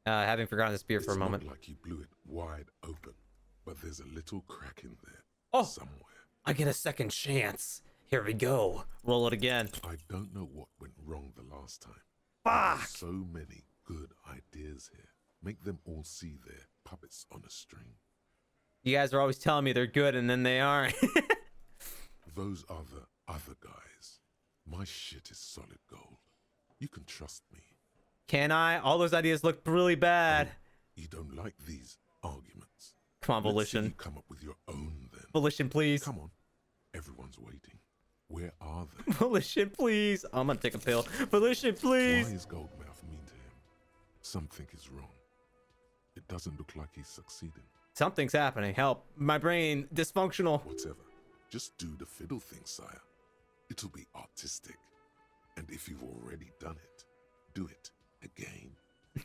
Having forgotten this beer for a moment. It's not like you blew it wide open, but there's a little crack in there. Oh, somewhere. I get a second chance. Here we go. Roll it again. I don't know what went wrong the last time. Fuck. There's so many good ideas here. Make them all see they're puppets on a string. You guys are always telling me they're good and then they aren't. Those are the other guys. My shit is solid gold. You can trust me. Can I? All those ideas look really bad. Oh, you don't like these arguments. Come on, Let's see Volition. you come up with your own then. Volition, please. Come on. Everyone's waiting. Where are they? Pollution, please. I'm gonna take a pill. Pollution, please. Why is Goldmouth mean to him? Something is wrong. It doesn't look like he's succeeding. Something's happening. Help. My brain dysfunctional. Whatever. Just do the fiddle thing, sire. It'll be artistic. And if you've already done it, do it again.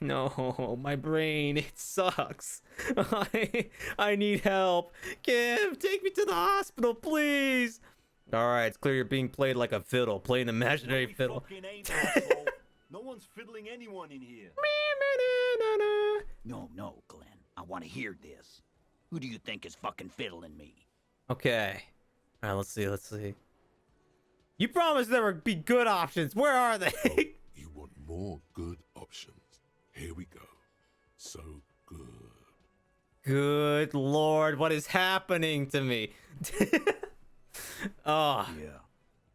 No, my brain, it sucks. I need help. Kim, take me to the hospital, please. All right, it's clear you're being played like a fiddle. Play an imaginary fiddle. Fucking ain't, asshole. No one's fiddling anyone in here. No, Glenn. I want to hear this. Who do you think is fucking fiddling me? Okay. All right, let's see. You promised there would be good options. Where are they? Oh, you want more good options? Here we go. So good. Good Lord, what is happening to me? Oh. Yeah.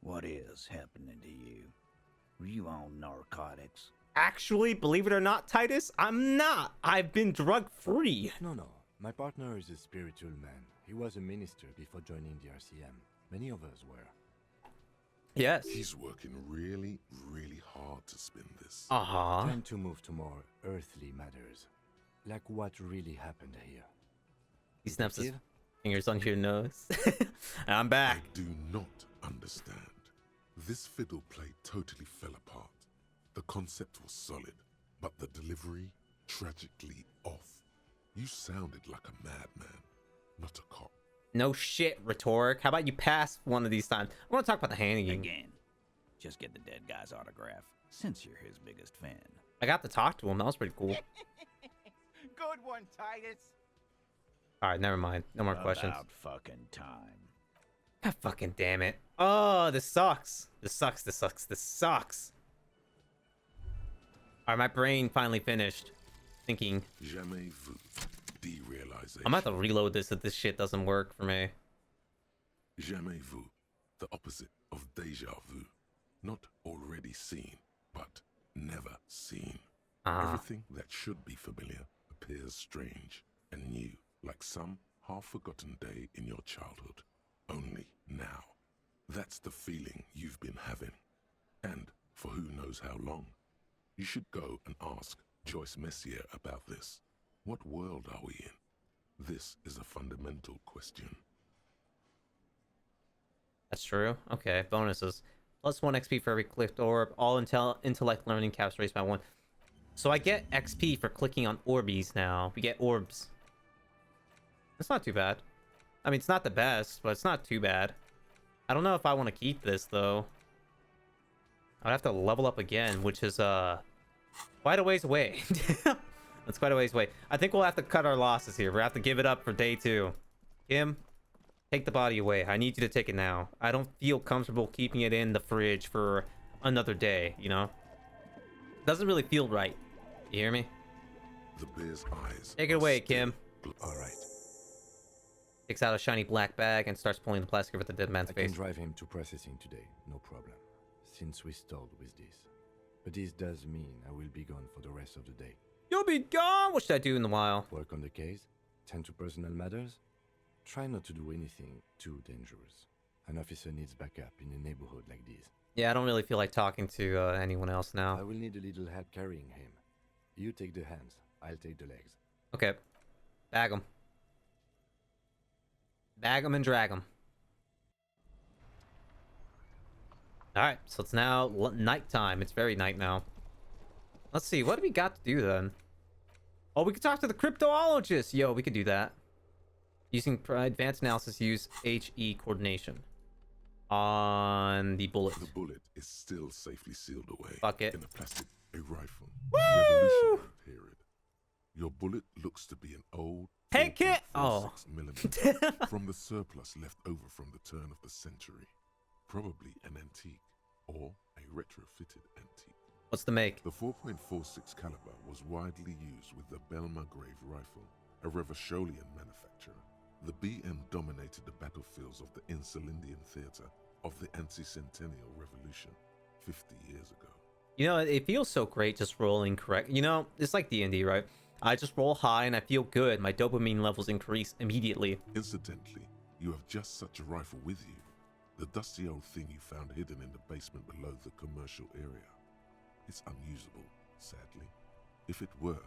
What is happening to you? Were you on narcotics? Actually, believe it or not, Titus, I'm not. I've been drug-free. No. My partner is a spiritual man. He was a minister before joining the RCM. Many of us were. Yes. He's working really, really hard to spin this. Time to move to more earthly matters. Like what really happened here. He snaps his fingers on your nose. I'm back. I do not understand. This fiddle play totally fell apart. The concept was solid, but the delivery tragically off. You sounded like a madman, not a cop. No shit, Rhetoric. How about you pass one of these times? I want to talk about the hanging. Again. Just get the dead guy's autograph, since you're his biggest fan. I got to talk to him. That was pretty cool. Good one, Titus. All right, never mind. No more questions. About fucking time. God fucking damn it. Oh, this sucks. This sucks. All right, my brain finally finished thinking. Jamais vu. Derealization. I'm about to reload this if this shit doesn't work for me. Jamais vu. The opposite of deja vu. Not already seen, but never seen. Everything that should be familiar appears strange and new, like some half-forgotten day in your childhood. Only now. That's the feeling you've been having. And for who knows how long. You should go and ask Joyce Messier about this. What world are we in? This is a fundamental question. That's true. Okay, bonuses. +1 XP for every clicked orb. All intellect learning caps raised by 1. So I get XP for clicking on orbies now. We get orbs. It's not too bad. I mean, it's not the best, but it's not too bad. I don't know if I want to keep this, though. I'd have to level up again, which is, quite a ways away. That's quite a ways away. I think we'll have to cut our losses here. We'll have to give it up for day 2. Kim, take the body away. I need you to take it now. I don't feel comfortable keeping it in the fridge for another day, you know? Doesn't really feel right. You hear me? The bear's eyes. Take it away, Kim. All right. Takes out a shiny black bag and starts pulling the plastic over the dead man's I face. can drive him to processing today, no problem. Since we stalled with this. But this does mean I will be gone for the rest of the day. You'll be gone! What should I do in the while? Work on the case, tend to personal matters. Try not to do anything too dangerous. An officer needs backup in a neighborhood like this. Yeah, I don't really feel like talking to anyone else now. I will need a little help carrying him. You take the hands, I'll take the legs. Okay. Bag him. Bag him and drag him. Alright, so it's now nighttime. It's very night now. Let's see, what do we got to do then? Oh, we could talk to the cryptoologist! Yo, we could do that. Using advanced analysis, use HE coordination. On the bullet. The bullet is still safely sealed away. Fuck it. In a plastic, a rifle. Woo! Revolutionary period. Your bullet looks to be an old Hey, kid! Oh. 4.46mm from the surplus left over from the turn of the century. Probably an antique or a retrofitted antique. What's the make? The 4.46 caliber was widely used with the Belmargrave rifle, a Revacholian manufacturer. The BM dominated the battlefields of the Insulindian theater of the anti-centennial revolution 50 years ago. You know, it feels so great just rolling correct. You know, it's like D&D, right? I just roll high and I feel good. My dopamine levels increase immediately. Incidentally, you have just such a rifle with you. The dusty old thing you found hidden in the basement below the commercial area. It's unusable, sadly. If it were,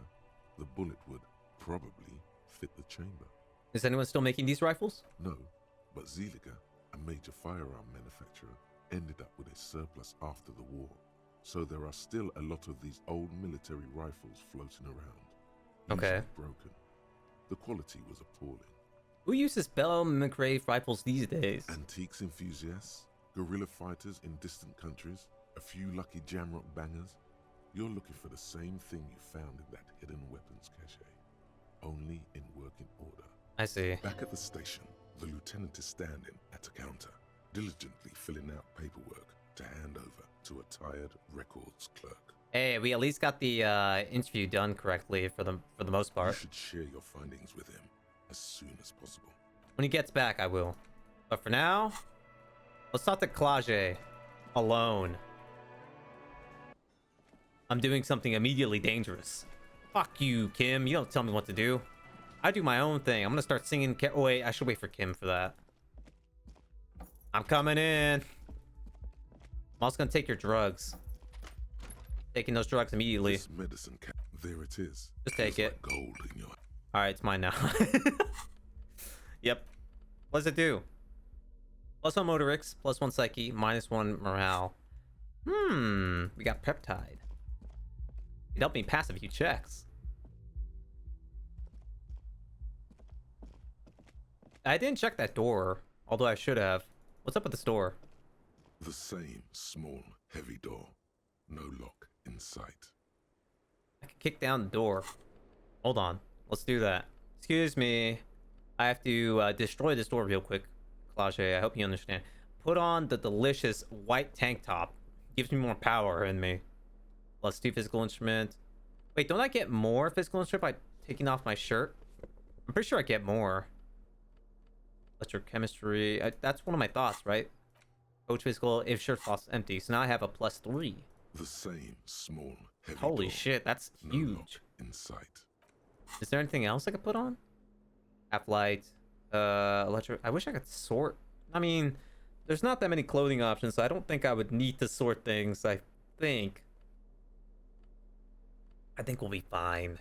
the bullet would probably fit the chamber. Is anyone still making these rifles? No, but Zeliger, a major firearm manufacturer, ended up with a surplus after the war. So there are still a lot of these old military rifles floating around. Okay. Usually broken. The quality was appalling. Who uses Bell McRae rifles these days? Antiques enthusiasts, guerrilla fighters in distant countries, a few lucky jamrock bangers. You're looking for the same thing you found in that hidden weapons cache, only in working order. I see. Back at the station, the lieutenant is standing at a counter, diligently filling out paperwork to hand over to a tired records clerk. Hey, we at least got the interview done correctly for the most part. You should share your findings with him as soon as possible. When he gets back, I will. But for now, let's talk to Clage alone. I'm doing something immediately dangerous. Fuck you, Kim. You don't tell me what to do. I do my own thing. I'm gonna start singing. Oh, wait, I should wait for Kim for that. I'm coming in. I'm also gonna take your drugs. Taking those drugs immediately. This medicine cap, there it is. Just take it. Like gold in your... All right, it's mine now. Yep. What does it do? +1 motorics, +1 psyche, -1 morale. We got peptide. It helped me pass a few checks. I didn't check that door, although I should have. What's up with this door? The same small, heavy door. No lock in sight. I can kick down the door. Hold on. Let's do that. Excuse me. I have to destroy this door real quick. Clage, I hope you understand. Put on the delicious white tank top. Gives me more power in me. Let's do physical instrument. Wait, don't I get more physical instrument by taking off my shirt? I'm pretty sure I get more. Electrochemistry. That's one of my thoughts, right? Coach physical if shirt slots empty. So now I have a +3. The same small, heavy Holy door. shit, that's No huge. lock in sight. Is there anything else I could put on? Half light. Electro. I wish I could sort. I mean, there's not that many clothing options, so I don't think I would need to sort things. I think we'll be fine.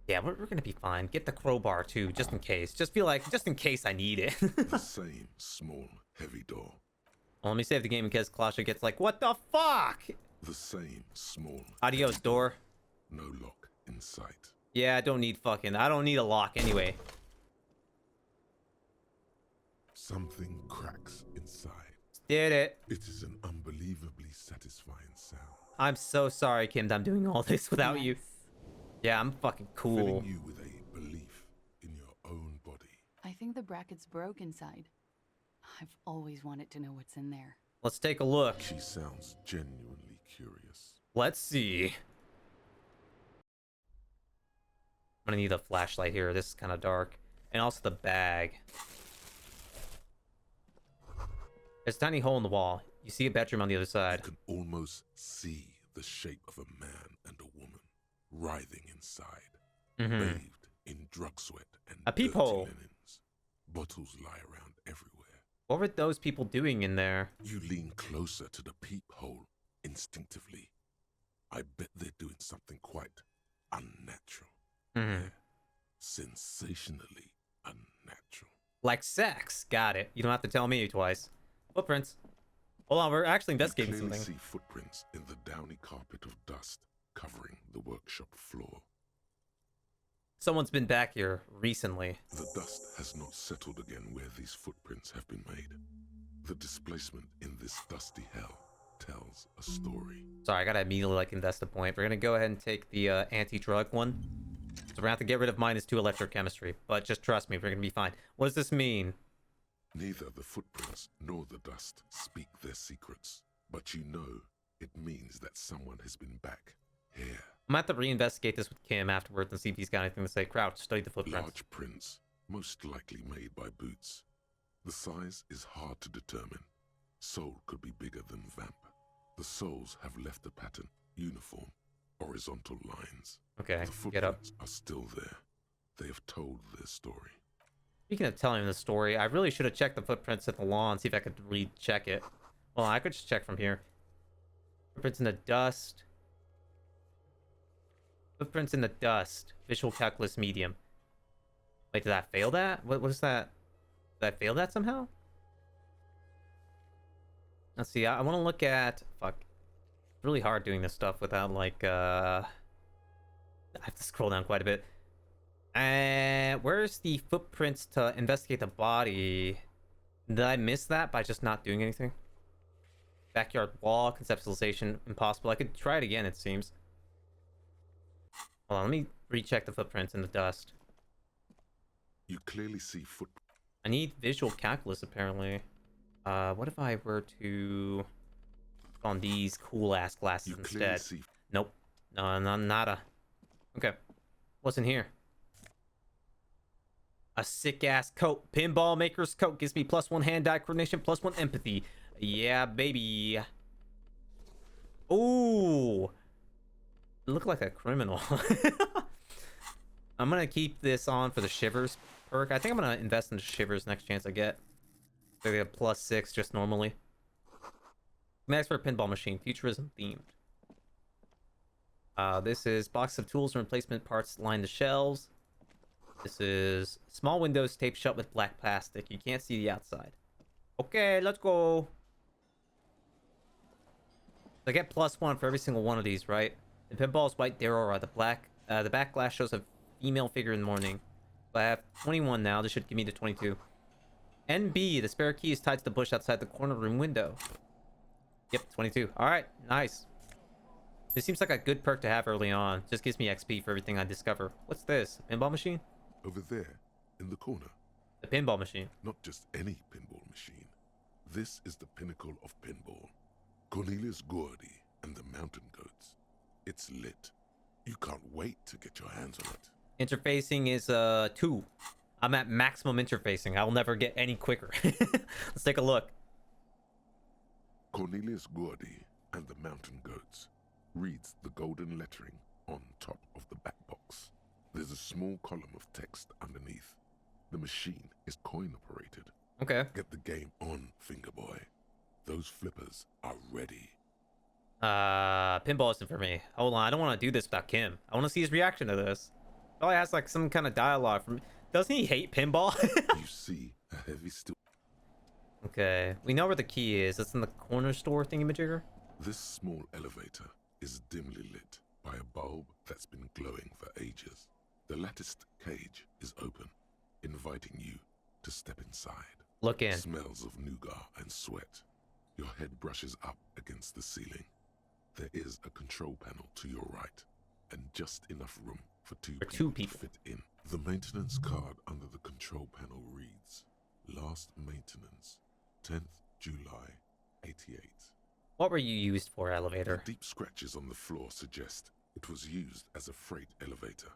Yeah, we're gonna be fine. Get the crowbar too, just in case. Just in case I need it. The same small, heavy door. Well, let me save the game in case Klasha gets like, what the fuck? The same small. Adios, door. No lock in sight. Yeah, I don't need a lock anyway. Something cracks inside. Did it. It is an unbelievably satisfying sound. I'm so sorry, Kim, that I'm doing all this without you. Yeah, I'm fucking cool. Filling you with a belief in your own body. I think the bracket's broke inside. I've always wanted to know what's in there. Let's take a look. She sounds genuinely curious. Let's see. I'm gonna need a flashlight here. This is kind of dark. And also the bag. There's a tiny hole in the wall. You see a bedroom on the other side. You can almost see the shape of a man and a woman writhing inside, bathed in drug sweat and a peephole. Linens. Bottles lie around everywhere. What were those people doing in there? You lean closer to the peephole instinctively. I bet they're doing something quite unnatural. Yeah. Sensationally unnatural. Like sex. Got it. You don't have to tell me twice. Footprints. Hold on, we're actually investigating you clearly something. see footprints in the downy carpet of dust covering the workshop floor. Someone's been back here recently. The dust has not settled again where these footprints have been made. The displacement in this dusty hell tells a story. Sorry, I gotta immediately invest a point. We're gonna go ahead and take the anti-drug one. So we're gonna have to get rid of -2 electrochemistry. But just trust me, we're gonna be fine. What does this mean? Neither the footprints nor the dust speak their secrets, but you know it means that someone has been back here. I'm gonna have to reinvestigate this with Kim afterwards and see if he's got anything to say. Crouch, study the footprints. Large prints, most likely made by boots. The size is hard to determine. Sole could be bigger than vamp. The soles have left a pattern, uniform, horizontal lines. Okay, the get up. footprints are still there. They have told their story. Speaking of telling the story, I really should have checked the footprints at the lawn, see if I could recheck it. Well, I could just check from here. Footprints in the dust. Footprints in the dust. Visual calculus medium. Wait, did I fail that? What was that? Did I fail that somehow? Let's see. I want to look at. Fuck. It's really hard doing this stuff without like. I have to scroll down quite a bit. Where's the footprints to investigate the body? Did I miss that by just not doing anything? Backyard wall, conceptualization, impossible. I could try it again, it seems. Hold on, let me recheck the footprints in the dust. You clearly see footprints. I need visual calculus, apparently. What if I were to put on these cool-ass glasses instead? Nope. No, nada. Okay. What's in here? A sick-ass coat. Pinball maker's coat gives me +1 hand-eye coordination, +1 empathy. Yeah, baby. Ooh. Look like a criminal. I'm gonna keep this on for the shivers perk. I think I'm gonna invest in the shivers next chance I get. So I get +6 just normally. Max for a pinball machine. Futurism themed. This is box of tools and replacement parts line the shelves. This is small windows taped shut with black plastic. You can't see the outside. Okay, let's go. I get +1 for every single one of these, right? The pinball's white Aurora. The back glass shows a female figure in the morning. So I have 21 now. This should give me the 22. NB, the spare key is tied to the bush outside the corner room window. Yep, 22. All right, nice. This seems like a good perk to have early on. Just gives me XP for everything I discover. What's this? A pinball machine? Over there, in the corner. The pinball machine. Not just any pinball machine. This is the pinnacle of pinball. Cornelius Gordy and the Mountain Goats. It's lit. You can't wait to get your hands on it. Interfacing is 2. I'm at maximum interfacing. I'll never get any quicker. Let's take a look. Cornelius Gordy and the Mountain Goats reads the golden lettering on top of the back box. There's a small column of text underneath. The machine is coin operated. Okay. Get the game on, finger boy. Those flippers are ready. Pinball isn't for me. Hold on, I don't want to do this without Kim. I want to see his reaction to this. Probably has like some kind of dialogue from. Doesn't he hate pinball? You see a heavy steel. Okay, we know where the key is. It's in the corner store thingamajigger. This small elevator is dimly lit by a bulb that's been glowing for ages. The latticed cage is open, inviting you to step inside. Look in. Smells of nougat and sweat. Your head brushes up against the ceiling. There is a control panel to your right, and just enough room for two people to fit in. The maintenance card under the control panel reads, Last maintenance, 10th July, 88. What were you used for, elevator? The deep scratches on the floor suggest it was used as a freight elevator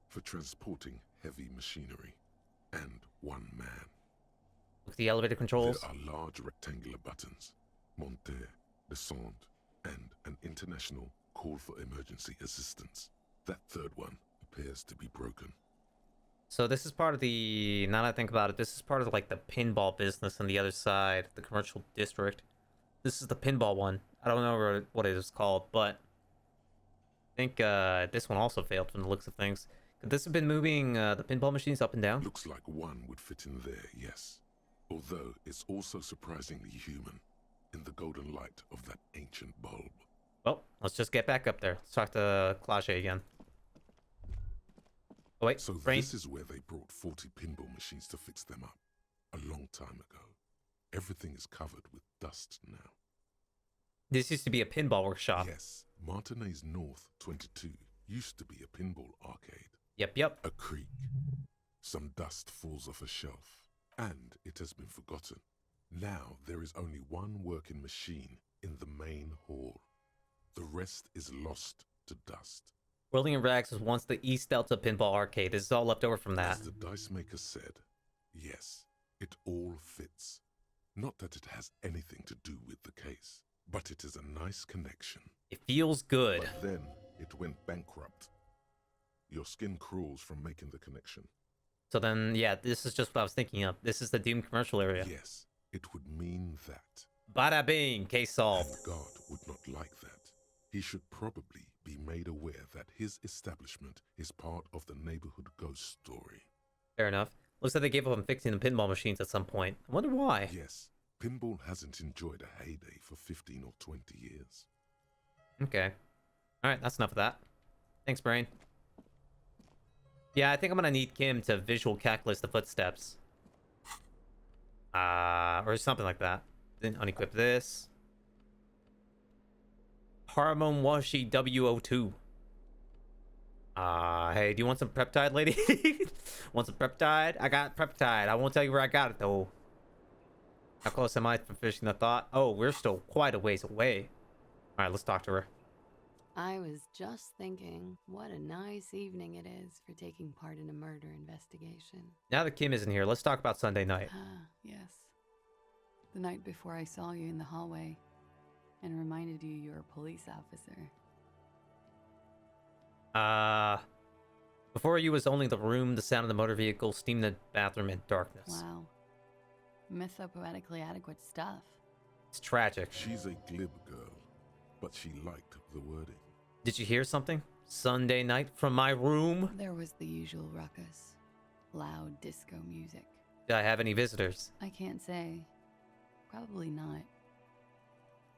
for transporting heavy machinery and one man. Look at the elevator controls. There are large rectangular buttons, monter, descente, and an international call for emergency assistance. That third one appears to be broken. So this is part of the, now that I think about it, this is part of like the pinball business on the other side, the commercial district. This is the pinball one. I don't know what it is called, but I think this one also failed from the looks of things. Could this have been moving the pinball machines up and down? Looks like one would fit in there, yes. Although it's also surprisingly human in the golden light of that ancient bulb. Well, let's just get back up there. Let's talk to Clage again. Oh wait, so brain. This is where they brought 40 pinball machines to fix them up. A long time ago. Everything is covered with dust now. This used to be a pinball workshop. Yes, Martinez North 22 used to be a pinball arcade. Yep. A creak. Some dust falls off a shelf, and it has been forgotten. Now there is only one working machine in the main hall. The rest is lost to dust. Whirling in Rags was once the East Delta Pinball Arcade. This is all left over from that. As the dice maker said, yes, it all fits. Not that it has anything to do with the case, but it is a nice connection. It feels good. But then it went bankrupt. Your skin crawls from making the connection. So then, yeah, this is just what I was thinking of. This is the Doom commercial area. Yes, it would mean that. Bada bing, case solved. And God would not like that. He should probably be made aware that his establishment is part of the neighborhood ghost story. Fair enough. Looks like they gave up on fixing the pinball machines at some point. I wonder why. Yes, pinball hasn't enjoyed a heyday for 15 or 20 years. Okay. Alright, that's enough of that. Thanks, Brain. Yeah, I think I'm gonna need Kim to visual calculate the footsteps. Or something like that. Then unequip this. Hormone Washi WO2. Hey, do you want some peptide, lady? Want some peptide? I got peptide. I won't tell you where I got it, though. How close am I from finishing the thought? Oh, we're still quite a ways away. Alright, let's talk to her. I was just thinking, what a nice evening it is for taking part in a murder investigation. Now that Kim isn't here, let's talk about Sunday night. Ah, yes. The night before I saw you in the hallway and reminded you you're a police officer. Before you was only the room, the sound of the motor vehicle, steam in the bathroom, and darkness. Wow. Mythopoetically adequate stuff. It's tragic. She's a glib girl, but she liked the wording. Did you hear something? Sunday night from my room? There was the usual ruckus. Loud disco music. Did I have any visitors? I can't say. Probably not.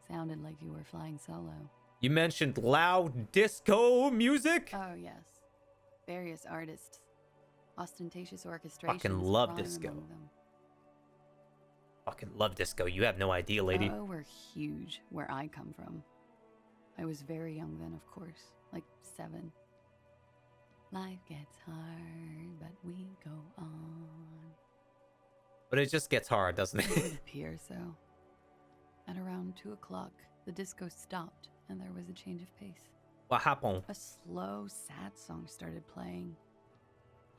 Sounded like you were flying solo. You mentioned loud disco music? Oh, yes. Various artists. Ostentatious orchestration. Fucking love disco. Fucking love disco. You have no idea, lady. Oh, we're huge where I come from. I was very young then, of course. Like 7. Life gets hard, but we go on. But it just gets hard, doesn't it? It would appear so. At around 2 o'clock, the disco stopped, and there was a change of pace. What happened? A slow, sad song started playing.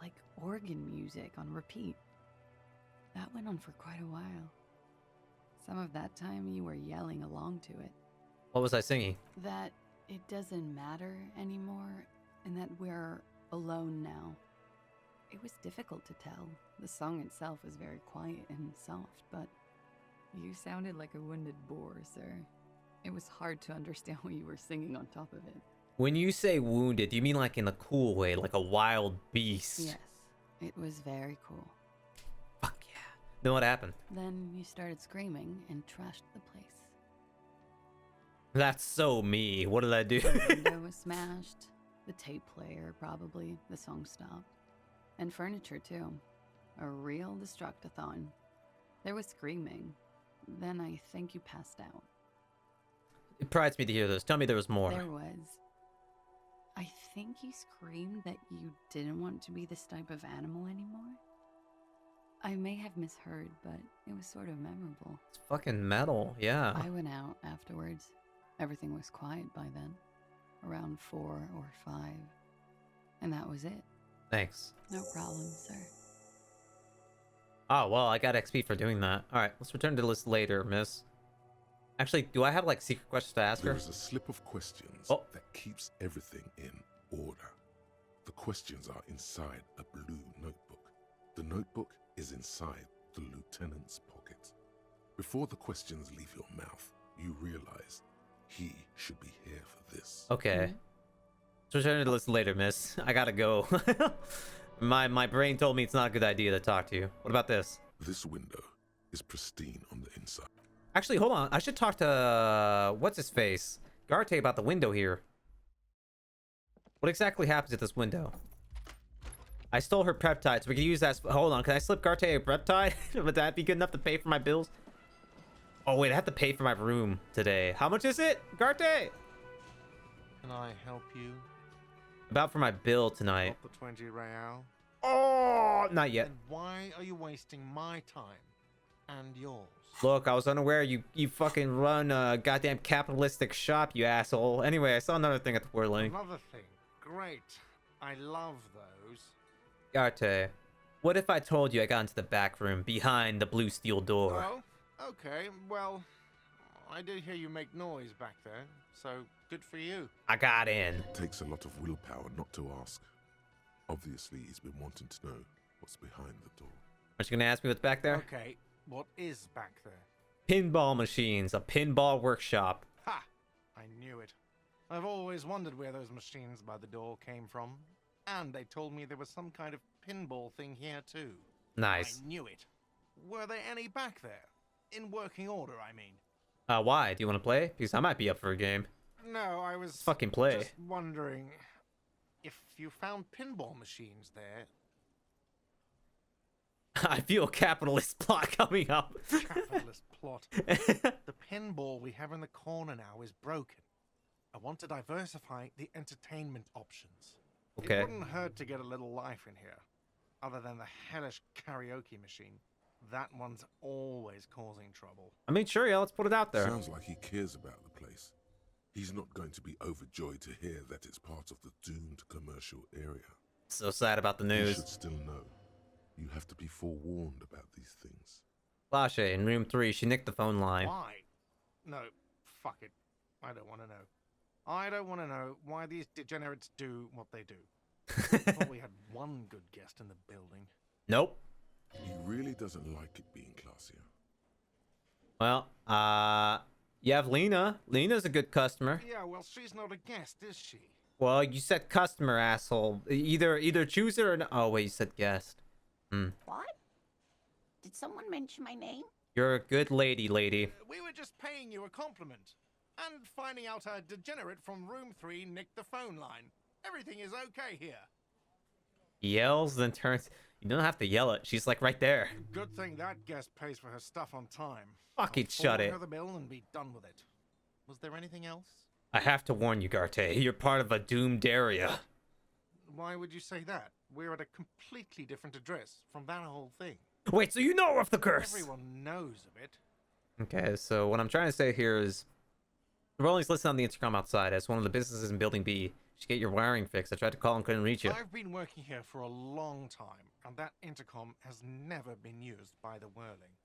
Like organ music on repeat. That went on for quite a while. Some of that time you were yelling along to it. What was I singing? That it doesn't matter anymore, and that we're alone now. It was difficult to tell. The song itself was very quiet and soft, but you sounded like a wounded boar, sir. It was hard to understand what you were singing on top of it. When you say wounded, you mean like in a cool way, like a wild beast? Yes, it was very cool. Fuck yeah. Then what happened? Then you started screaming and trashed the place. That's so me. What did I do? The window was smashed. The tape player, probably. The song stopped. And furniture, too. A real destructathon. There was screaming. Then I think you passed out. It prides me to hear this. Tell me there was more. There was. I think you screamed that you didn't want to be this type of animal anymore. I may have misheard, but it was sort of memorable. It's fucking metal, yeah. I went out afterwards. Everything was quiet by then. Around 4 or 5. And that was it. Thanks. No problem, sir. Oh, well, I got XP for doing that. Alright, let's return to the list later, miss. Actually, do I have, like, secret questions to ask her? There is a slip of questions that keeps everything in order. The questions are inside a blue notebook. The notebook is inside the lieutenant's pocket. Before the questions leave your mouth, you realize he should be here for this. Okay. Let's return to the list later, miss. I gotta go. My brain told me it's not a good idea to talk to you. What about this? This window is pristine on the inside. Actually, hold on. I should talk to what's his face, Garte, about the window here. What exactly happens at this window? I stole her peptide, so we can use that. Hold on, can I slip Garte a peptide? Would that be good enough to pay for my bills? Oh wait, I have to pay for my room today. How much is it, Garte? Can I help you? About for my bill tonight. Not the 20 real. Oh, not yet. Then why are you wasting my time and yours? Look, I was unaware you fucking run a goddamn capitalistic shop, you asshole. Anyway, I saw another thing at the whirling. Another thing. Great. I love those. Garte, what if I told you I got into the back room behind the blue steel door? Oh, okay. Well, I did hear you make noise back there, so good for you. I got in. It takes a lot of willpower not to ask. Obviously, he's been wanting to know what's behind the door. Aren't you gonna ask me what's back there? Okay, what is back there? Pinball machines, a pinball workshop. Ha! I knew it. I've always wondered where those machines by the door came from. And they told me there was some kind of pinball thing here too. Nice. I knew it. Were there any back there? In working order, I mean. Why? Do you want to play? Because I might be up for a game. No, I was Let's fucking play. just wondering if you found pinball machines there. I feel a capitalist plot coming up. Capitalist plot. The pinball we have in the corner now is broken. I want to diversify the entertainment options. Okay. It wouldn't hurt to get a little life in here. Other than the hellish karaoke machine. That one's always causing trouble. I mean, sure, yeah, let's put it out there. Sounds like he cares about the place. He's not going to be overjoyed to hear that it's part of the doomed commercial area. So sad about the You news. should still know. You have to be forewarned about these things. Flashe, in room 3, she nicked the phone line. Why? No, fuck it. I don't want to know. I don't want to know why these degenerates do what they do. I thought we had one good guest in the building. Nope. He really doesn't like it being classier. Well, you have Lena. Lena's a good customer. Yeah, well, she's not a guest, is she? Well, you said customer, asshole. Either choose it or no. Oh, wait, you said guest. What? Did someone mention my name? You're a good lady. We were just paying you a compliment. And finding out a degenerate from room 3 nicked the phone line. Everything is okay here. Yells, then turns. You don't have to yell it. She's like right there. Good thing that guest pays for her stuff on time. Fucking I'll shut forward it. her the bill and be done with it. Was there anything else? I have to warn you, Garte. You're part of a doomed area. Why would you say that? We're at a completely different address from that whole thing. Wait, so you know of the curse? Everyone knows of it. Okay, so what I'm trying to say here is... Rolling's listening on the intercom outside as one of the businesses in Building B. You should get your wiring fixed. I tried to call and couldn't reach you. I've been working here for a long time, and that intercom has never been used by the Whirling.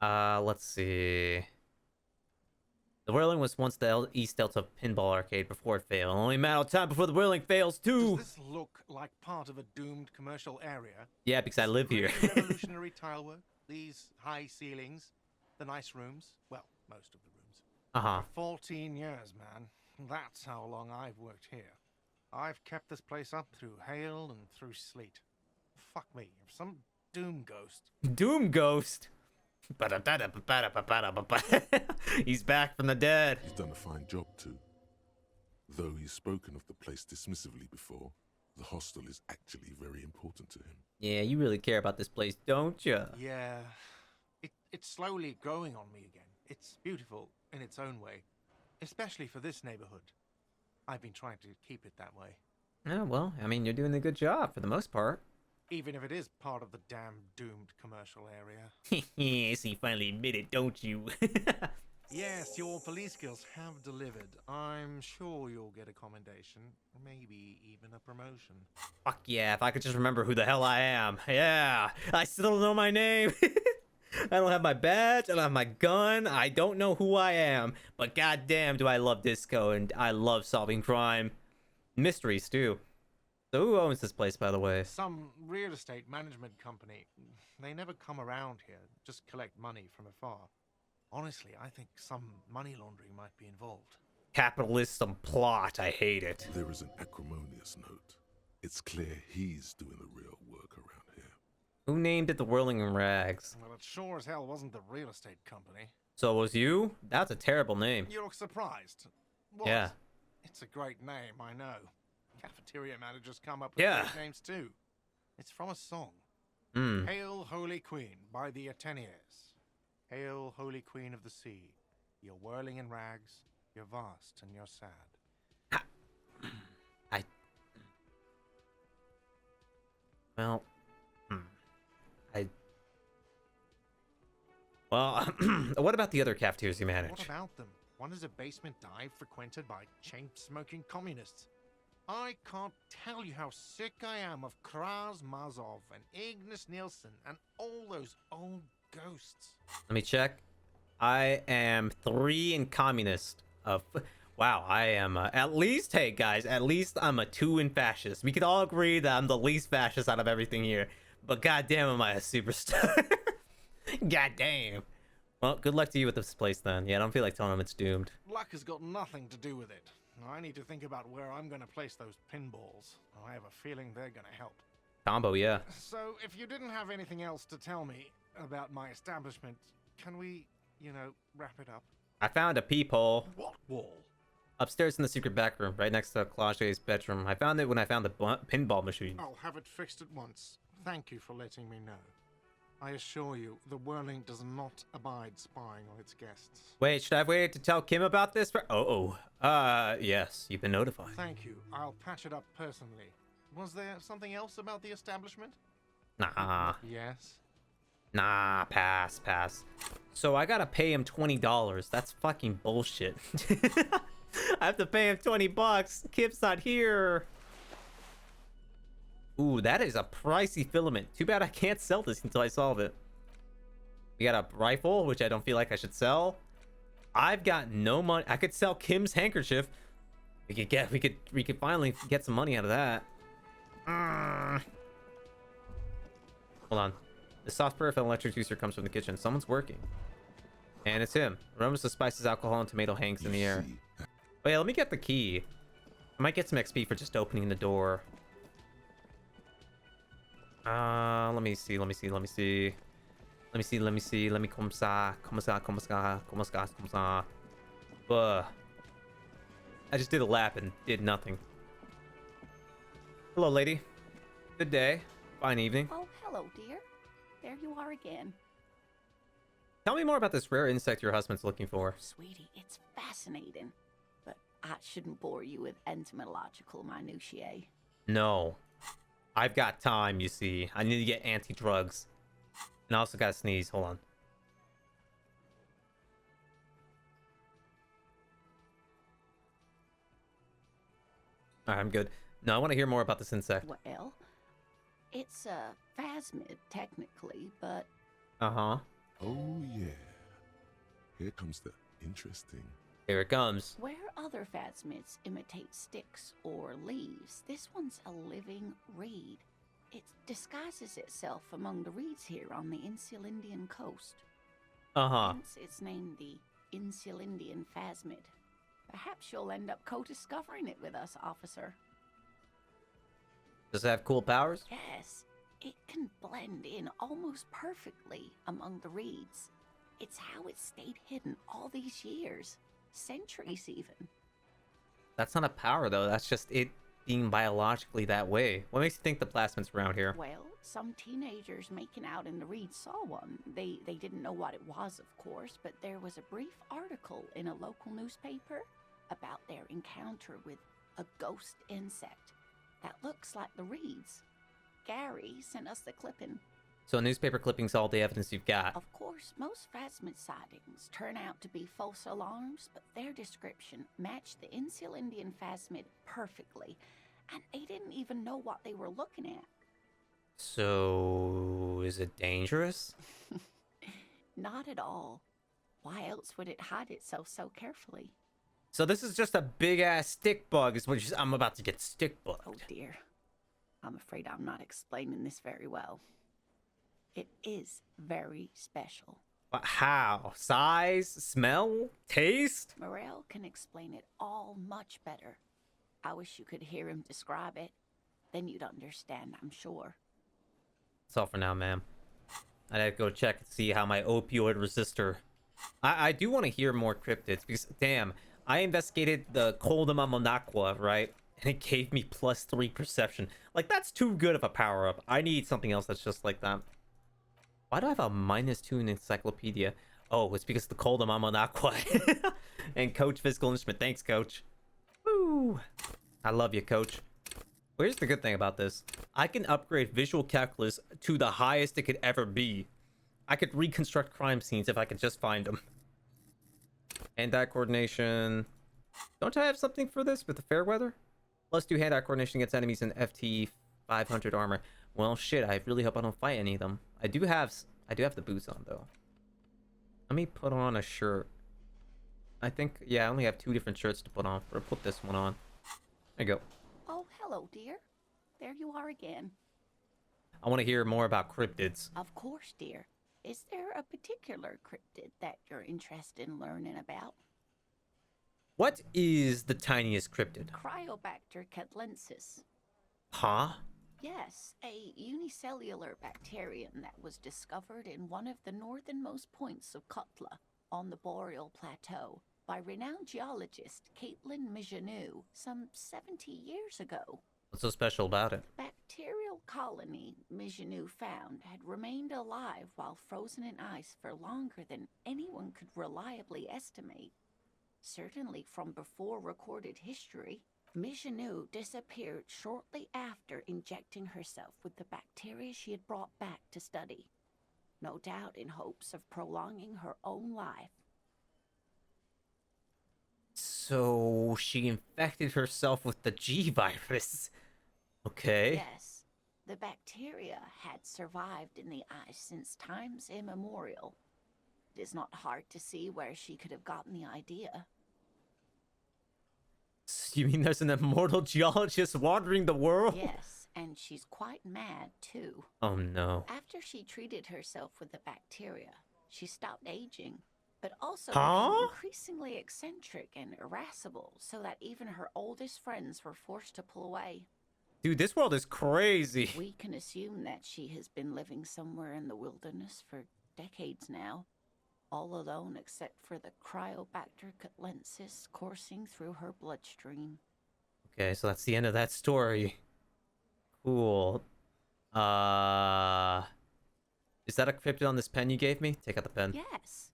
Let's see... The Whirling was once the East Delta pinball arcade before it failed. Only a matter of time before the Whirling fails too! Does this look like part of a doomed commercial area? Yeah, because I live here. Revolutionary tile work, these high ceilings, the nice rooms. Well, most of the rooms. Uh-huh. 14 years, man. That's how long I've worked here. I've kept this place up through hail and through sleet. Fuck me, if some doom ghost... Doom ghost? He's back from the dead. He's done a fine job too. Though he's spoken of the place dismissively before, the hostel is actually very important to him. Yeah, you really care about this place, don't you? Yeah. It's slowly growing on me again. It's beautiful in its own way. Especially for this neighborhood. I've been trying to keep it that way. Oh, well, I mean, you're doing a good job for the most part. Even if it is part of the damn doomed commercial area. Yes, you finally admit it, don't you? Yes, your police skills have delivered. I'm sure you'll get a commendation. Maybe even a promotion. Fuck yeah, if I could just remember who the hell I am. Yeah, I still don't know my name. I don't have my badge, I don't have my gun, I don't know who I am. But goddamn do I love disco and I love solving crime. Mysteries, too. So who owns this place, by the way? Some real estate management company. They never come around here, just collect money from afar. Honestly, I think some money laundering might be involved. Capitalism plot, I hate it. There is an acrimonious note. It's clear he's doing the real work around here. Who named it the Whirling Rags? Well, it sure as hell wasn't the real estate company. So it was you? That's a terrible name. You look surprised. What? Yeah. It's a great name, I know. Cafeteria managers come up with great names too. It's from a song. Hail, Holy Queen, by the Ateneers. Hail, Holy Queen of the Sea. You're whirling in rags, you're vast and you're sad. Well, what about the other cafeterias you manage? What about them? One is a basement dive frequented by chain-smoking communists. I can't tell you how sick I am of Kraz Mazov and Ignis Nielsen and all those old ghosts. Let me check. I am 3 in communist. Wow, I am at least, hey guys, at least I'm a 2 in fascist. We can all agree that I'm the least fascist out of everything here. but goddamn, am I a superstar? Goddamn. Well, good luck to you with this place then. Yeah, I don't feel like telling him it's doomed. Luck has got nothing to do with it. I need to think about where I'm going to place those pinballs. I have a feeling they're going to help. Combo, yeah. So, if you didn't have anything else to tell me about my establishment, can we, wrap it up? I found a peephole. What wall? Upstairs in the secret back room, right next to Claude's bedroom. I found it when I found the pinball machine. I'll have it fixed at once. Thank you for letting me know. I assure you, the Whirling does not abide spying on its guests. Wait, should I have waited to tell Kim about this? Yes, you've been notified. Thank you. I'll patch it up personally. Was there something else about the establishment? Nah. Yes? Nah, pass. So I gotta pay him $20. That's fucking bullshit. I have to pay him $20. Kim's not here. Ooh, that is a pricey filament. Too bad I can't sell this until I solve it. We got a rifle, which I don't feel like I should sell. I've got no money. I could sell Kim's handkerchief. We could finally get some money out of that. Hold on. The soft purr of an electric juicer comes from the kitchen. Someone's working. And it's him. Aromas of spices, alcohol, and tomato hangs in the air. Oh yeah, let me get the key. I might get some XP for just opening the door. Let me see. Let me come sa. I just did a lap and did nothing. Hello, lady. Good day. Fine evening. Oh, hello, dear. There you are again. Tell me more about this rare insect your husband's looking for. Sweetie, it's fascinating. But I shouldn't bore you with entomological minutiae. No. I've got time, you see. I need to get anti-drugs. And I also gotta sneeze. Hold on. Alright, I'm good. No, I want to hear more about this insect. Well, it's a phasmid, technically, but... Uh-huh. Oh, yeah. Here comes the interesting. Here it comes. Where other phasmids imitate sticks or leaves, this one's a living reed. It disguises itself among the reeds here on the Insulindian coast. Uh-huh. Hence, it's named the Insulindian phasmid. Perhaps you'll end up co-discovering it with us, officer. Does it have cool powers? Yes. It can blend in almost perfectly among the reeds. It's how it stayed hidden all these years. Centuries, even. That's not a power, though. That's just it being biologically that way. What makes you think the plasmids around here? Well, some teenagers making out in the reeds saw one. They didn't know what it was, of course, but there was a brief article in a local newspaper about their encounter with a ghost insect that looks like the reeds. Gary sent us the clipping. So newspaper clippings all the evidence you've got. Of course, most phasmid sightings turn out to be false alarms, but their description matched the Insulindian phasmid perfectly, and they didn't even know what they were looking at. So, is it dangerous? Not at all. Why else would it hide itself so carefully? So this is just a big-ass stick bug, is what I'm about to get stick bugged. Oh dear. I'm afraid I'm not explaining this very well. It is very special. But how? Size? Smell? Taste? Morel can explain it all much better. I wish you could hear him describe it. Then you'd understand, I'm sure. That's all for now, ma'am. I'd have to go check and see how my opioid resistor... I do want to hear more cryptids, because, damn, I investigated the Coldama Monaqua, right? And it gave me +3 perception. Like, that's too good of a power-up. I need something else that's just like that. Why do I have a -2 in encyclopedia? Oh, it's because of the Coldama Monaqua. And Coach Physical Instrument. Thanks, Coach. Woo! I love you, Coach. Here's the good thing about this. I can upgrade visual calculus to the highest it could ever be. I could reconstruct crime scenes if I could just find them. Hand-eye coordination. Don't I have something for this with the fair weather? +2 hand-eye coordination against enemies in FT 500 armor. Well, shit, I really hope I don't fight any of them. I do have the boots on, though. Let me put on a shirt. I think, yeah, I only have 2 different shirts to put on. Or put this one on. There you go. Oh, hello, dear. There you are again. I want to hear more about cryptids. Of course, dear. Is there a particular cryptid that you're interested in learning about? What is the tiniest cryptid? Cryobacter catlensis. Huh? Yes, a unicellular bacterium that was discovered in one of the northernmost points of Kutla on the Boreal Plateau by renowned geologist Caitlin Mijanou some 70 years ago. What's so special about it? The bacterial colony Mijanou found had remained alive while frozen in ice for longer than anyone could reliably estimate. Certainly from before recorded history, Mijanou disappeared shortly after injecting herself with the bacteria she had brought back to study, no doubt in hopes of prolonging her own life. So she infected herself with the G virus. Okay. Yes, the bacteria had survived in the ice since times immemorial. It is not hard to see where she could have gotten the idea. You mean there's an immortal geologist wandering the world? Yes, and she's quite mad, too. Oh no. After she treated herself with the bacteria, she stopped aging, but also Huh? became increasingly eccentric and irascible, so that even her oldest friends were forced to pull away. Dude, this world is crazy. We can assume that she has been living somewhere in the wilderness for decades now, all alone except for the Cryobacter catlensis coursing through her bloodstream. Okay, so that's the end of that story. Cool. Is that a cryptid on this pen you gave me? Take out the pen. Yes.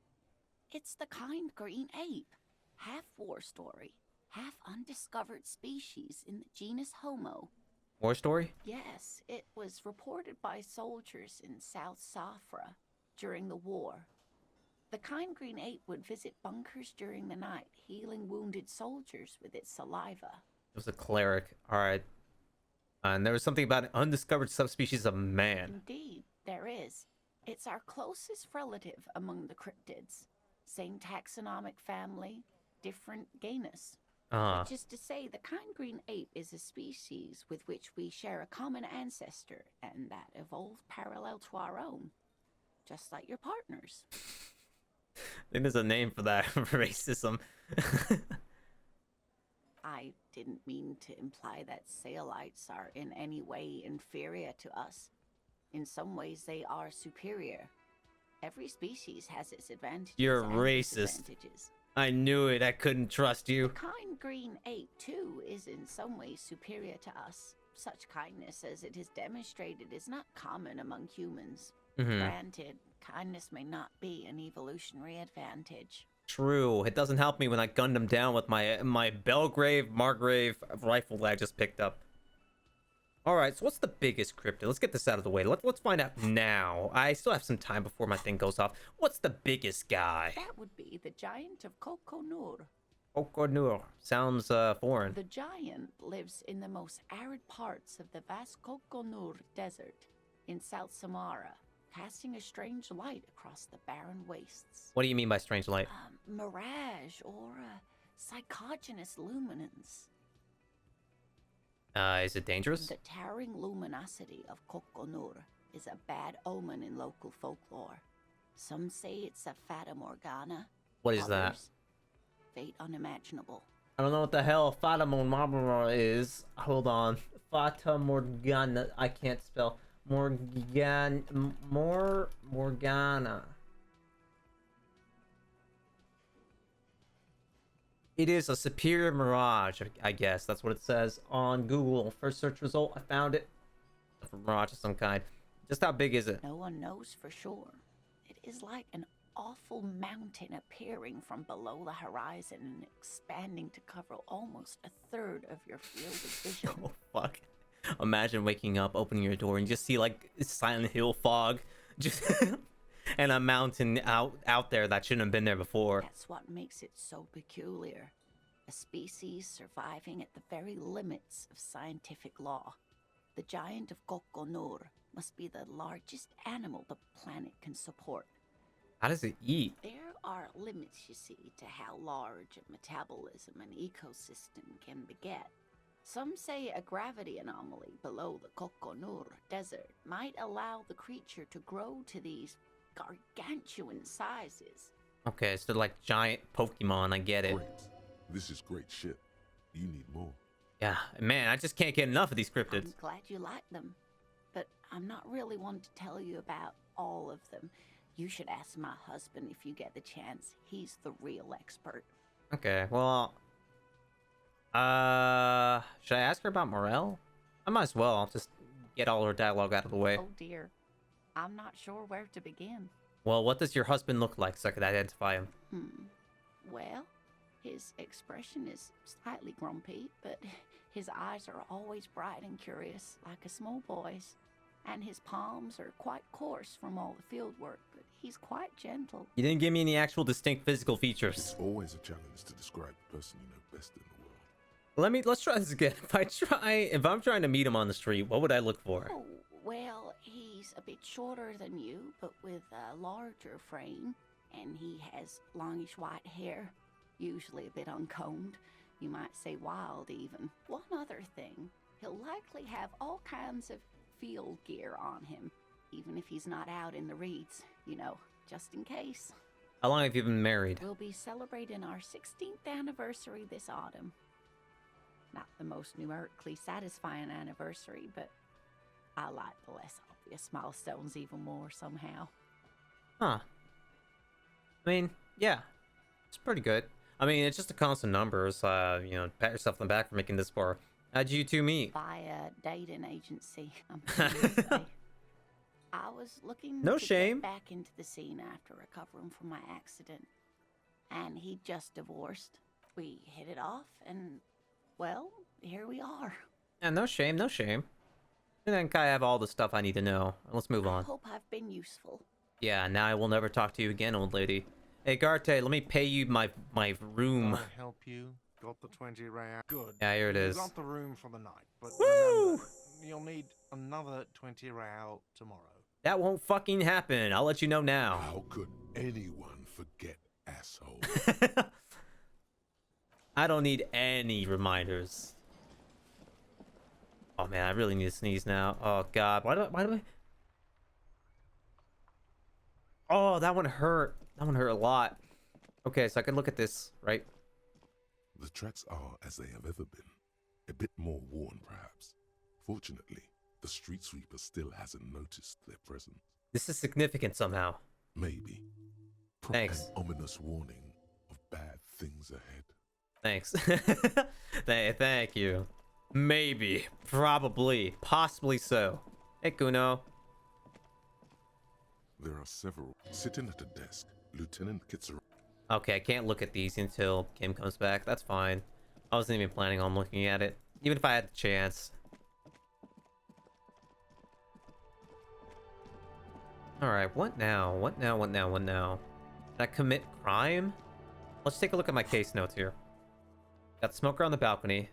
It's the kind green ape. Half war story, half undiscovered species in the genus Homo. War story? Yes, it was reported by soldiers in South Safra during the war. The kind green ape would visit bunkers during the night, healing wounded soldiers with its saliva. It was a cleric. Alright. And there was something about an undiscovered subspecies of man. Indeed, there is. It's our closest relative among the cryptids. Same taxonomic family, different genus. Which is to say, the kind green ape is a species with which we share a common ancestor, and that evolved parallel to our own. Just like your partners. I think there's a name for that. Racism. I didn't mean to imply that Saelites are in any way inferior to us. In some ways, they are superior. Every species has its advantages. You're and racist. disadvantages. I knew it. I couldn't trust you. The kind green ape, too, is in some ways superior to us. Such kindness as it is demonstrated is not common among humans. Granted, kindness may not be an evolutionary advantage. True. It doesn't help me when I gunned him down with my Belgrave Margrave rifle that I just picked up. Alright, so what's the biggest cryptid? Let's get this out of the way. Let's find out now. I still have some time before my thing goes off. What's the biggest guy? That would be the giant of Coconur. Coconur. Sounds foreign. The giant lives in the most arid parts of the vast Coconur Desert in South Samara, casting a strange light across the barren wastes. What do you mean by strange light? Mirage or psychogenous luminance. Is it dangerous? The towering luminosity of Coconur is a bad omen in local folklore. Some say it's a Fata Morgana. What is that? Fate unimaginable. I don't know what the hell Fata Morgana is. Hold on. Fata Morgana. I can't spell. Morgana. It is a superior mirage, I guess. That's what it says on Google. First search result, I found it. A mirage of some kind. Just how big is it? No one knows for sure. It is like an awful mountain appearing from below the horizon and expanding to cover almost a third of your field of vision. Oh, fuck. Imagine waking up, opening your door, and you just see, like, Silent Hill fog. Just... and a mountain out there that shouldn't have been there before. That's what makes it so peculiar. A species surviving at the very limits of scientific law. The giant of Coconur must be the largest animal the planet can support. How does it eat? There are limits, you see, to how large a metabolism an ecosystem can beget. Some say a gravity anomaly below the Coconur Desert might allow the creature to grow to these gargantuan sizes. Okay, so like giant Pokemon, I get it. Great. This is great shit. You need more. Yeah, man, I just can't get enough of these cryptids. I'm glad you like them, but I'm not really one to tell you about all of them. You should ask my husband if you get the chance. He's the real expert. Okay, well, should I ask her about Morel? I might as well. I'll just get all her dialogue out of the way. Oh dear, I'm not sure where to begin. Well, what does your husband look like so I could identify him? Well, his expression is slightly grumpy, but his eyes are always bright and curious, like a small boy's. And his palms are quite coarse from all the field work, but he's quite gentle. You didn't give me any actual distinct physical features. It's always a challenge to describe the person you know best in the world. Let's try this again. If I'm trying to meet him on the street, what would I look for? Oh, well, he's a bit shorter than you, but with a larger frame. And he has longish white hair, usually a bit uncombed. You might say wild, even. One other thing, he'll likely have all kinds of field gear on him, even if he's not out in the reeds, you know, just in case. How long have you been married? We'll be celebrating our 16th anniversary this autumn. Not the most numerically satisfying anniversary, but I like the less obvious milestones even more somehow. Huh. I mean, yeah, it's pretty good. I mean, it's just a constant numbers. You know, pat yourself on the back for making this far. How'd you two meet? By a dating agency, I'm pleased to say. I was looking No to shame. get back into the scene after recovering from my accident. And he'd just divorced. We hit it off, and, well, here we are. Yeah, no shame, no shame. And then I have all the stuff I need to know. Let's move on. I hope I've been useful. Yeah, now I will never talk to you again, old lady. Hey, Garte, let me pay you my room. Can I help you? Got the 20 real. Good. Yeah, here it is. You got the room for the night, but Woo! remember, you'll need another 20 real tomorrow. That won't fucking happen. I'll let you know now. How could anyone forget, asshole? I don't need any reminders. Oh man, I really need to sneeze now. Oh god, why do I? Oh, that one hurt. That one hurt a lot. Okay, so I can look at this, right? The tracks are as they have ever been. A bit more worn, perhaps. Fortunately, the street sweeper still hasn't noticed their presence. This is significant somehow. Maybe. Thanks. An ominous warning of bad things ahead. Thanks. Thank you. Maybe. Probably. Possibly so. Hey, Kuno. There are several. Sitting at a desk, Lieutenant Kitzer. Okay, I can't look at these until Kim comes back. That's fine. I wasn't even planning on looking at it, even if I had the chance. Alright, what now? What now? What now? What now? Did I commit crime? Let's take a look at my case notes here. Got the smoker on the balcony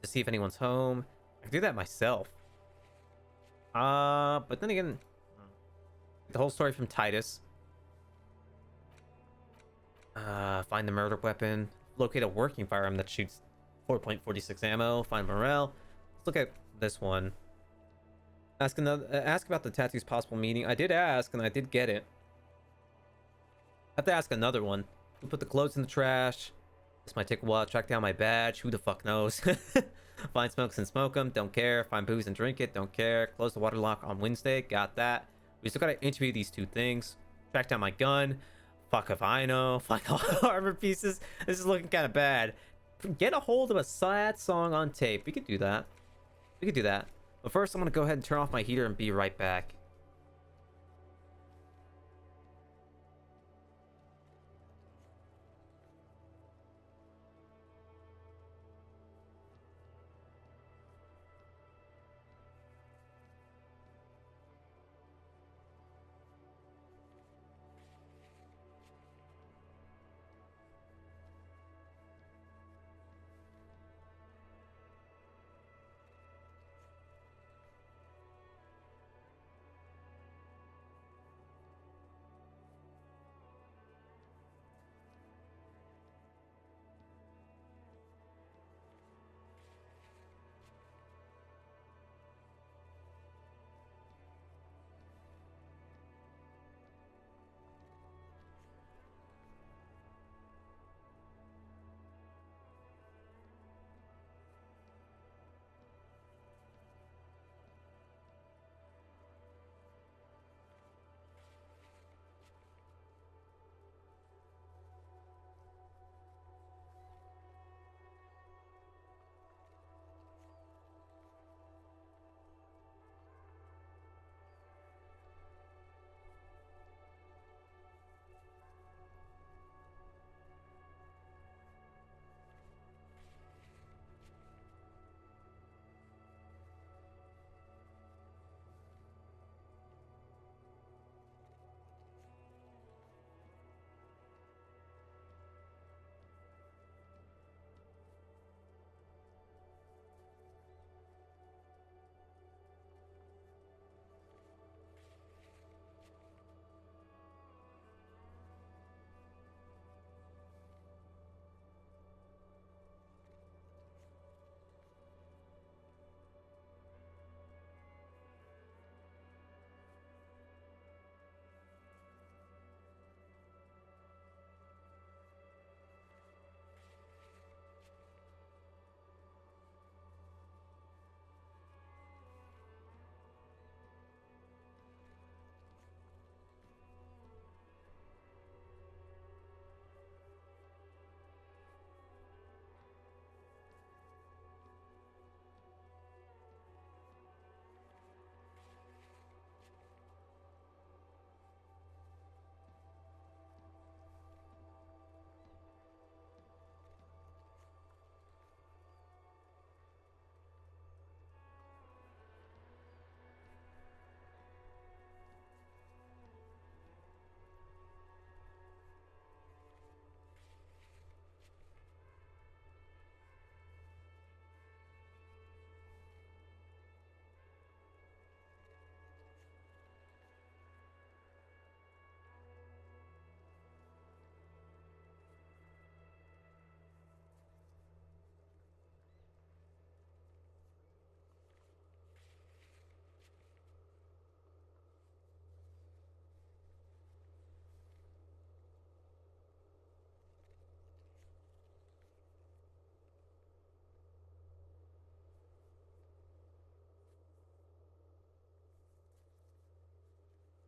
to see if anyone's home. I can do that myself. But then again, the whole story from Titus. Find the murder weapon. Locate a working firearm that shoots 4.46 ammo. Find Morel. Let's look at this one. Ask about the tattoo's possible meaning. I did ask, and I did get it. I have to ask another one. Who put the clothes in the trash? This might take a while. Track down my badge. Who the fuck knows? Find smokes and smoke them. Don't care. Find booze and drink it. Don't care. Close the water lock on Wednesday. Got that. We still gotta interview these two things. Track down my gun. Fuck if I know. Find all the armor pieces. This is looking kind of bad. Get a hold of a sad song on tape. We could do that. We could do that. But first, I'm gonna go ahead and turn off my heater and be right back.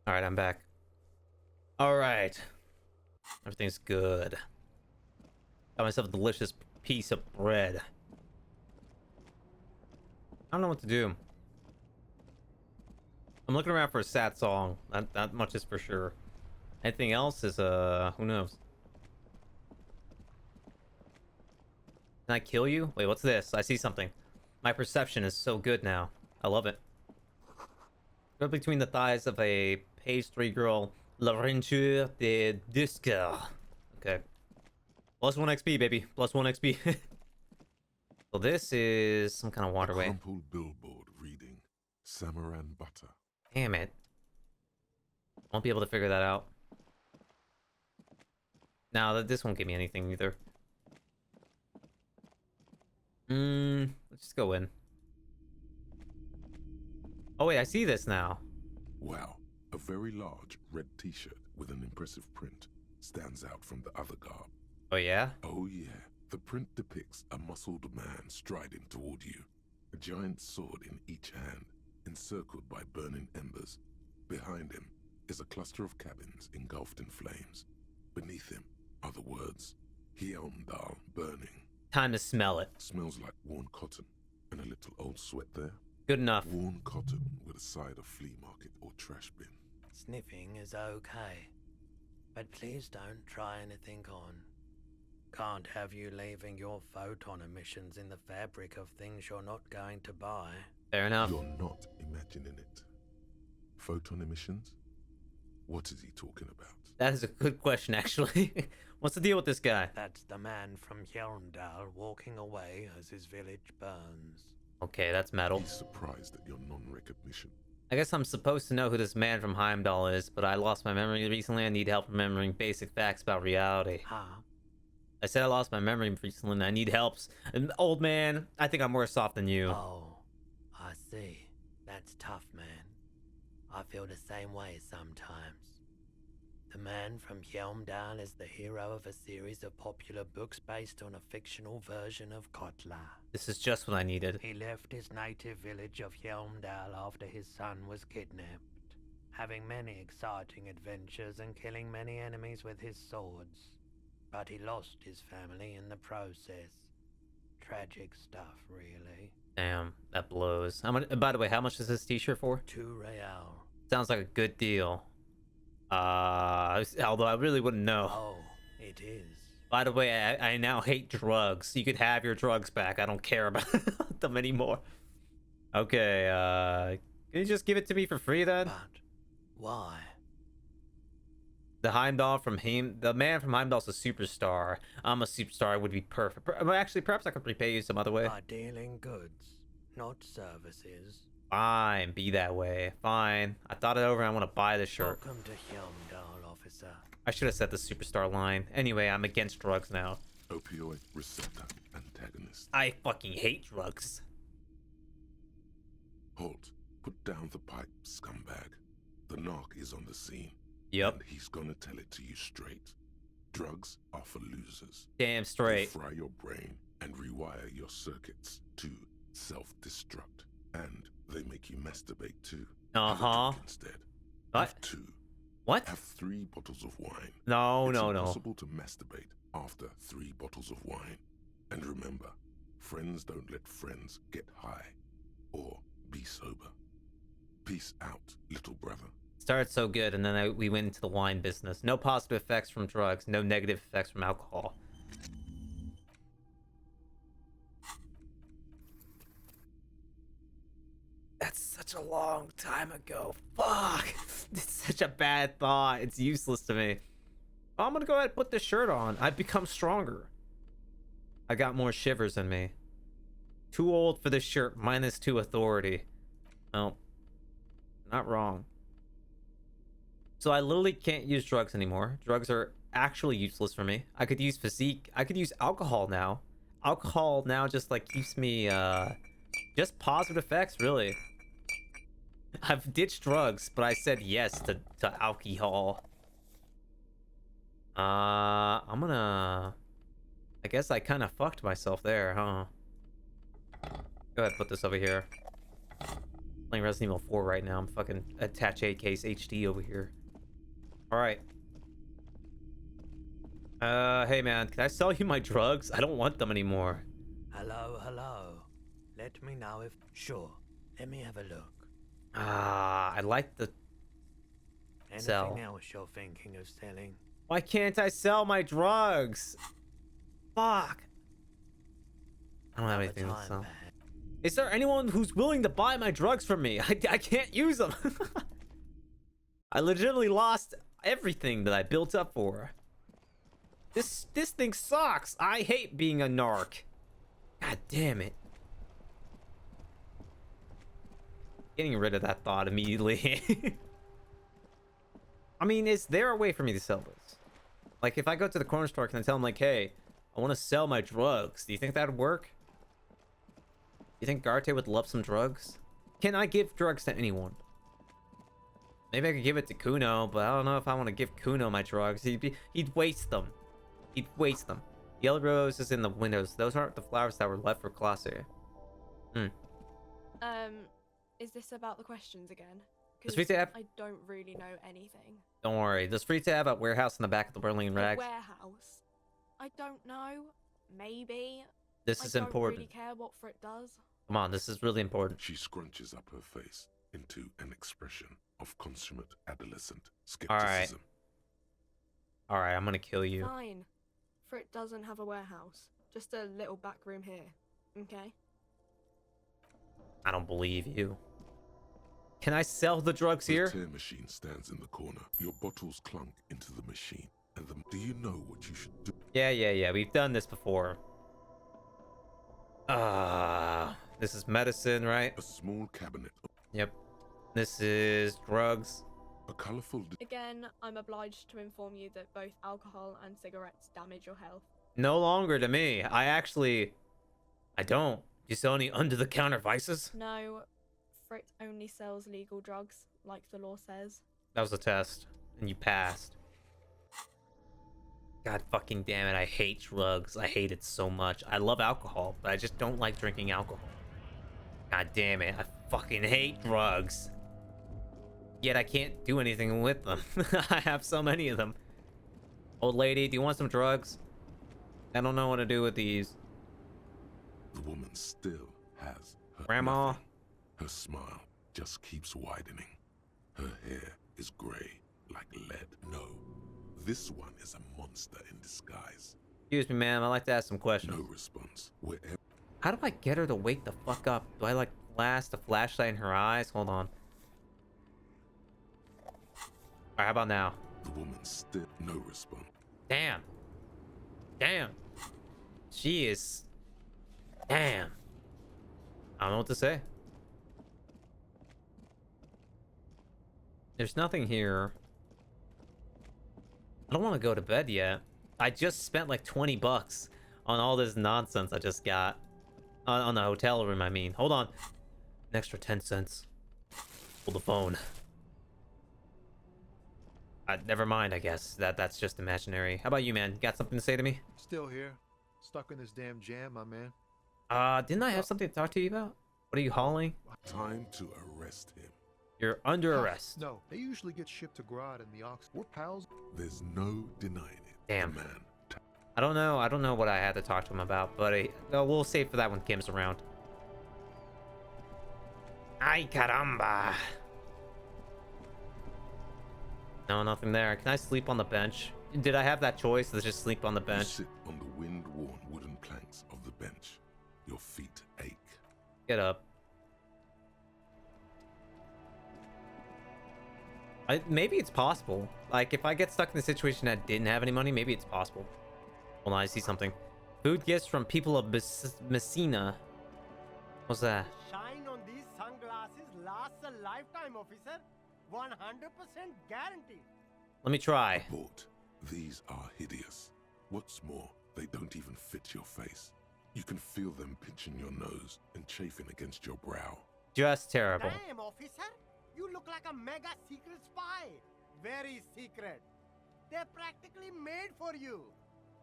Alright, I'm back. Alright. Everything's good. Got myself a delicious piece of bread. I don't know what to do. I'm looking around for a sad song. Not much is for sure. Anything else is, who knows? Can I kill you? Wait, what's this? I see something. My perception is so good now. I love it. Go between the thighs of a page 3 girl, L'aventure de Disque. Okay. Plus 1 XP, baby. Plus 1 XP. So this is some kind of waterway. A crumpled billboard reading Samaran Butter. Damn it. Won't be able to figure that out. Now, this won't give me anything either. Let's just go in. Oh wait, I see this now. Wow, a very large red t-shirt with an impressive print stands out from the other garb. Oh yeah? Oh yeah, the print depicts a muscled man striding toward you, a giant sword in each hand, encircled by burning embers. Behind him is a cluster of cabins engulfed in flames. Beneath him are the words, Hjelmdal burning. Time to smell it. Smells like worn cotton and a little old sweat there. Good enough. Worn cotton with a side of flea market or trash bin. Sniffing is okay, but please don't try anything on. Can't have you leaving your photon emissions in the fabric of things you're not going to buy. Fair enough. You're not imagining it. Photon emissions? What is he talking about? That is a good question, actually. What's the deal with this guy? That's the man from Hjelmdal walking away as his village burns. Okay, that's metal. He's surprised at your non-recognition. I guess I'm supposed to know who this man from Heimdall is, but I lost my memory recently. I need help remembering basic facts about reality. Huh? I said I lost my memory recently and I need help. And old man, I think I'm worse off than you. Oh, I see. That's tough, man. I feel the same way sometimes. The man from Hjelmdal is the hero of a series of popular books based on a fictional version of Kotla. This is just what I needed. He left his native village of Hjelmdal after his son was kidnapped, having many exciting adventures and killing many enemies with his swords. But he lost his family in the process. Tragic stuff, really. Damn, that blows. How much? By the way, how much is this t-shirt for? 2 real. Sounds like a good deal. Although I really wouldn't know. Oh, it is. By the way, I now hate drugs. You could have your drugs back. I don't care about them anymore. Okay, can you just give it to me for free then? But why? The Heimdall from the man from Heimdall's a superstar. I'm a superstar. It would be perfect. Well, actually, perhaps I could repay you some other way. By dealing goods, not services. Fine, be that way. Fine. I thought it over and I want to buy this shirt. Welcome to Hjelmdal, officer. I should have said the superstar line. Anyway, I'm against drugs now. Opioid receptor antagonist. I fucking hate drugs. Halt. Put down the pipe, scumbag. The narc is on the scene. Yep. And he's gonna tell it to you straight. Drugs are for losers. Damn straight. They fry your brain and rewire your circuits to self-destruct. And they make you masturbate too. Uh-huh. Instead. What? Have 2. What? Have 3 bottles of wine. No, it's no. impossible to masturbate after 3 bottles of wine. And remember, friends don't let friends get high or be sober. Peace out, little brother. Started so good, and then we went into the wine business. No positive effects from drugs, no negative effects from alcohol. That's such a long time ago. Fuck! It's such a bad thought. It's useless to me. I'm gonna go ahead and put this shirt on. I've become stronger. I got more shivers in me. Too old for this shirt, -2 authority. Oh. Not wrong. So I literally can't use drugs anymore. Drugs are actually useless for me. I could use physique. I could use alcohol now. Alcohol now just like keeps me just positive effects, really. I've ditched drugs, but I said yes to alcohol. I'm gonna... I guess I kind of fucked myself there, huh? Go ahead, put this over here. Playing Resident Evil 4 right now. I'm fucking attach 8 case HD over here. Alright. Hey man, can I sell you my drugs? I don't want them anymore. Hello, hello. Let me know if... Sure, let me have a look. I like the... sell. Anything else you're thinking of selling? Why can't I sell my drugs? Fuck. I don't have anything to sell. Is there anyone who's willing to buy my drugs from me? I can't use them. I legitimately lost everything that I built up for. This thing sucks. I hate being a narc. God damn it. Getting rid of that thought immediately. I mean, is there a way for me to sell this? Like, if I go to the corner store, can I tell them, like, hey, I want to sell my drugs. Do you think that would work? You think Garte would love some drugs? Can I give drugs to anyone? Maybe I could give it to Kuno, but I don't know if I want to give Kuno my drugs. He'd waste them. He'd waste them. Yellow roses in the windows. Those aren't the flowers that were left for Classe. Is this about the questions again? Does Free to have... I don't really know anything. Don't worry. Does Free to have a warehouse in the back of the Berlin Rags? Warehouse? I don't know. Maybe. This is important. I don't really care what Frit does. Come on, this is really important. She scrunches up her face into an expression of consummate adolescent skepticism. Alright, I'm gonna kill you. Fine. Frit doesn't have a warehouse. Just a little back room here. Okay? I don't believe you. Can I sell the drugs here? The tear machine stands in the corner. Your bottles clunk into the machine. And do you know what you should do? Yeah. We've done this before. This is medicine, right? A small cabinet. Yep. This is drugs. A colorful... Again, I'm obliged to inform you that both alcohol and cigarettes damage your health. No longer to me. I don't. You sell any under-the-counter vices? No. Frit only sells legal drugs, like the law says. That was a test, and you passed. God fucking damn it, I hate drugs. I hate it so much. I love alcohol, but I just don't like drinking alcohol. God damn it, I fucking hate drugs. Yet I can't do anything with them. I have so many of them. Old lady, do you want some drugs? I don't know what to do with these. The woman still has her Grandma. Nothing. Her smile just keeps widening. Her hair is gray like lead. No, this one is a monster in disguise. Excuse me, ma'am. I'd like to ask some questions. No response. Wherever. How do I get her to wake the fuck up? Do I like blast a flashlight in her eyes? Hold on. Alright, how about now? The woman still no response. Damn. She is... Damn. I don't know what to say. There's nothing here. I don't want to go to bed yet. I just spent like 20 bucks on all this nonsense I just got. On the hotel room, I mean. Hold on. An extra 10 cents. Hold the phone. Never mind, I guess. That's just imaginary. How about you, man? Got something to say to me? Still here. Stuck in this damn jam, my man. Didn't I have something to talk to you about? What are you hauling? Time to arrest him. You're under arrest. No, they usually get shipped to Grodd and the Ox. We're pals. There's no denying it. Damn. The man. I don't know what I had to talk to him about, but we'll save for that when Kim's around. Ay caramba. No, nothing there. Can I sleep on the bench? Did I have that choice to just sleep on the bench? You sit on the wind-worn wooden planks of the bench. Your feet ache. Get up. Maybe it's possible. Like, if I get stuck in a situation that didn't have any money, maybe it's possible. Hold on, I see something. Food gifts from people of Messina. What's that? Shine on these sunglasses lasts a lifetime, officer. 100% guaranteed. Let me try. Abort. These are hideous. What's more, they don't even fit your face. You can feel them pinching your nose and chafing against your brow. Just terrible. Damn, officer. You look like a mega secret spy. Very secret. They're practically made for you.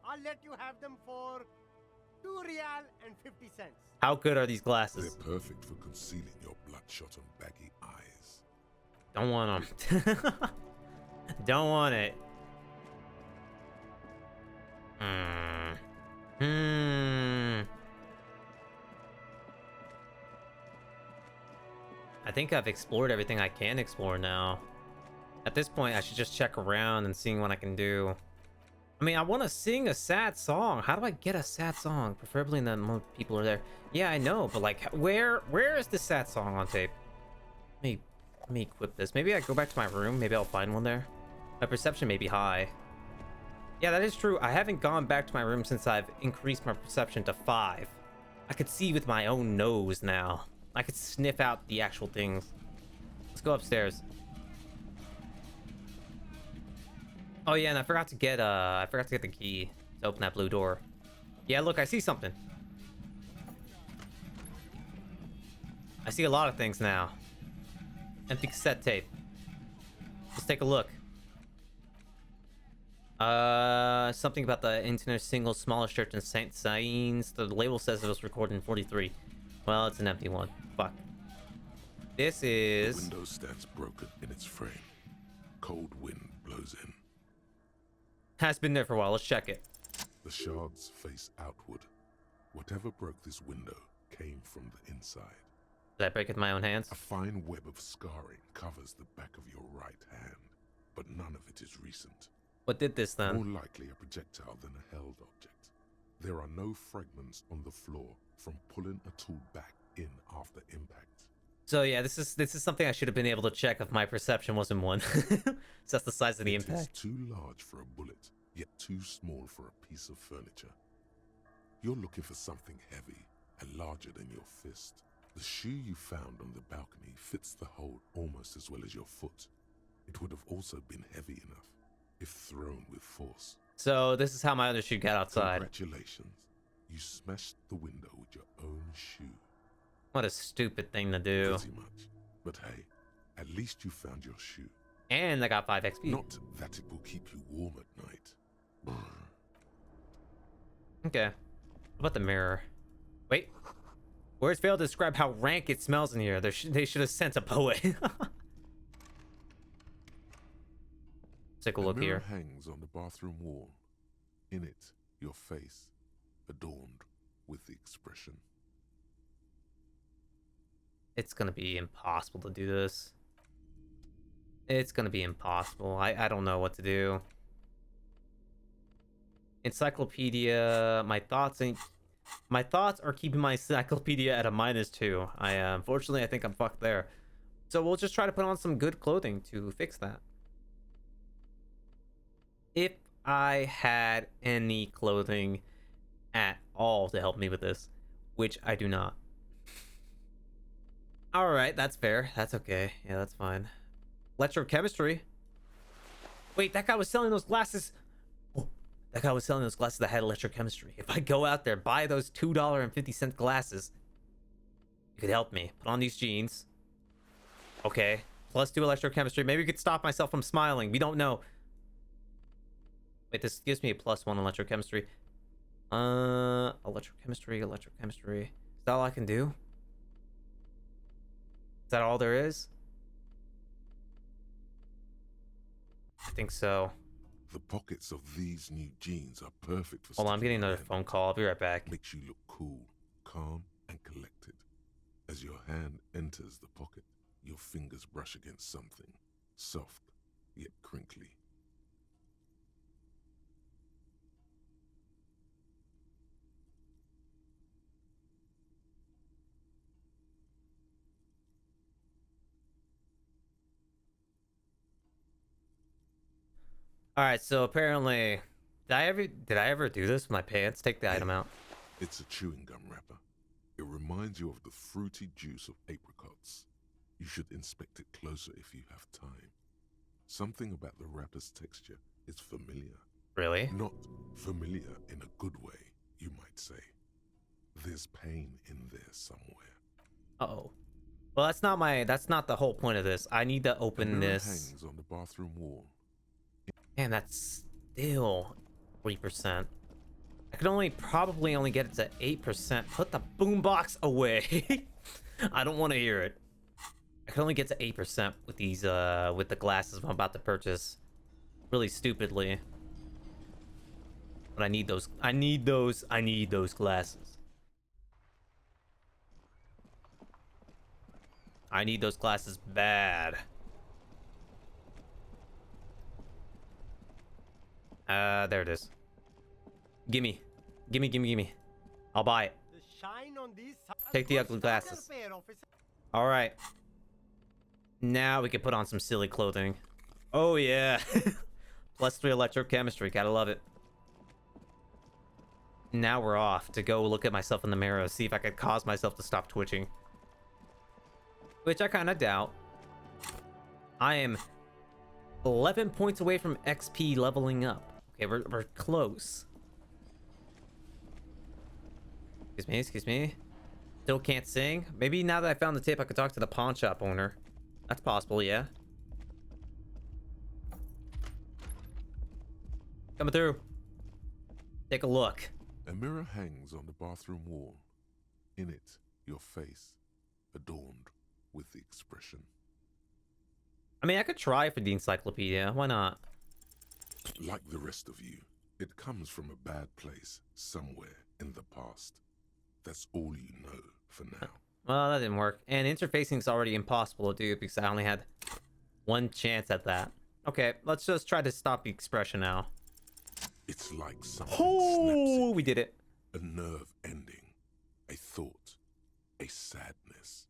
I'll let you have them for $2.50. How good are these glasses? They're perfect for concealing your bloodshot and baggy eyes. Don't want them. Don't want it. I think I've explored everything I can explore now. At this point, I should just check around and seeing what I can do. I mean, I want to sing a sad song. How do I get a sad song? Preferably when more people are there. Yeah, I know, but like, where is this sad song on tape? Let me equip this. Maybe I go back to my room. Maybe I'll find one there. My perception may be high. Yeah, that is true. I haven't gone back to my room since I've increased my perception to 5. I could see with my own nose now. I could sniff out the actual things. Let's go upstairs. Oh yeah, and I forgot to get the key to open that blue door. Yeah, look, I see something. I see a lot of things now. Empty cassette tape. Let's take a look. Something about the internet single smallest church in St. Saints. The label says it was recorded in 43. Well, it's an empty one. Fuck. This is... The window stands broken in its frame. Cold wind blows in. Has been there for a while. Let's check it. The shards face outward. Whatever broke this window came from the inside. Did I break it with my own hands? A fine web of scarring covers the back of your right hand, but none of it is recent. What did this then? More likely a projectile than a held object. There are no fragments on the floor from pulling a tool back in after impact. So yeah, this is something I should have been able to check if my perception wasn't one. So that's the size of the impact. It is too large for a bullet, yet too small for a piece of furniture. You're looking for something heavy and larger than your fist. The shoe you found on the balcony fits the hole almost as well as your foot. It would have also been heavy enough if thrown with force. So this is how my other shoe got outside. Congratulations. You smashed the window with your own shoe. What a stupid thing to do. Pretty much. But hey, at least you found your shoe. And I got 5 XP. Not that it will keep you warm at night. Okay. What about the mirror? Wait. Words fail to describe how rank it smells in here. They should have sent a poet. Take a look here. The mirror hangs on the bathroom wall. In it, your face, adorned with the expression. It's gonna be impossible to do this. It's gonna be impossible. I don't know what to do. Encyclopedia. My thoughts are keeping my encyclopedia at a -2. Unfortunately, I think I'm fucked there. So we'll just try to put on some good clothing to fix that. If I had any clothing at all to help me with this, which I do not. Alright, that's fair. That's okay. Yeah, that's fine. Electrochemistry. Wait, that guy was selling those glasses. Oh, that guy was selling those glasses that had electrochemistry. If I go out there, buy those $2.50 glasses, you could help me. Put on these jeans. Okay. +2 electrochemistry. Maybe we could stop myself from smiling. We don't know. Wait, this gives me a +1 electrochemistry. Electrochemistry. Is that all I can do? Is that all there is? I think so. The pockets of these new jeans are perfect for... Hold on, I'm getting another phone call. I'll be right back. Makes you look cool, calm, and collected. As your hand enters the pocket, your fingers brush against something. Soft, yet crinkly. All right, so apparently, did I ever do this with my pants? Take the item out. It's a chewing gum wrapper. It reminds you of the fruity juice of apricots. You should inspect it closer if you have time. Something about the wrapper's texture is familiar. Really? Not familiar in a good way, you might say. There's pain in there somewhere. Uh-oh. Well, that's not the whole point of this. I need to open this. Hangs on the bathroom wall. Man, that's still 3%. I could probably only get it to 8%. Put the boombox away. I don't want to hear it. I can only get to 8% with these, with the glasses I'm about to purchase. Really stupidly. But I need those glasses. I need those glasses bad. There it is. Gimme. I'll buy it. Take the ugly glasses. Alright. Now we can put on some silly clothing. Oh yeah. +3 electrochemistry. Gotta love it. Now we're off to go look at myself in the mirror. See if I could cause myself to stop twitching. Which I kind of doubt. I am 11 points away from XP leveling up. Okay, we're close. Excuse me. Still can't sing. Maybe now that I found the tape, I could talk to the pawn shop owner. That's possible, yeah. Coming through. Take a look. A mirror hangs on the bathroom wall. In it, your face, adorned with the expression. I mean, I could try for the encyclopedia. Why not? Like the rest of you, it comes from a bad place somewhere in the past. That's all you know for now. Well, that didn't work. And interfacing's already impossible to do because I only had one chance at that. Okay, let's just try to stop the expression now. It's like something snaps we did it. A nerve ending, a thought, a sadness.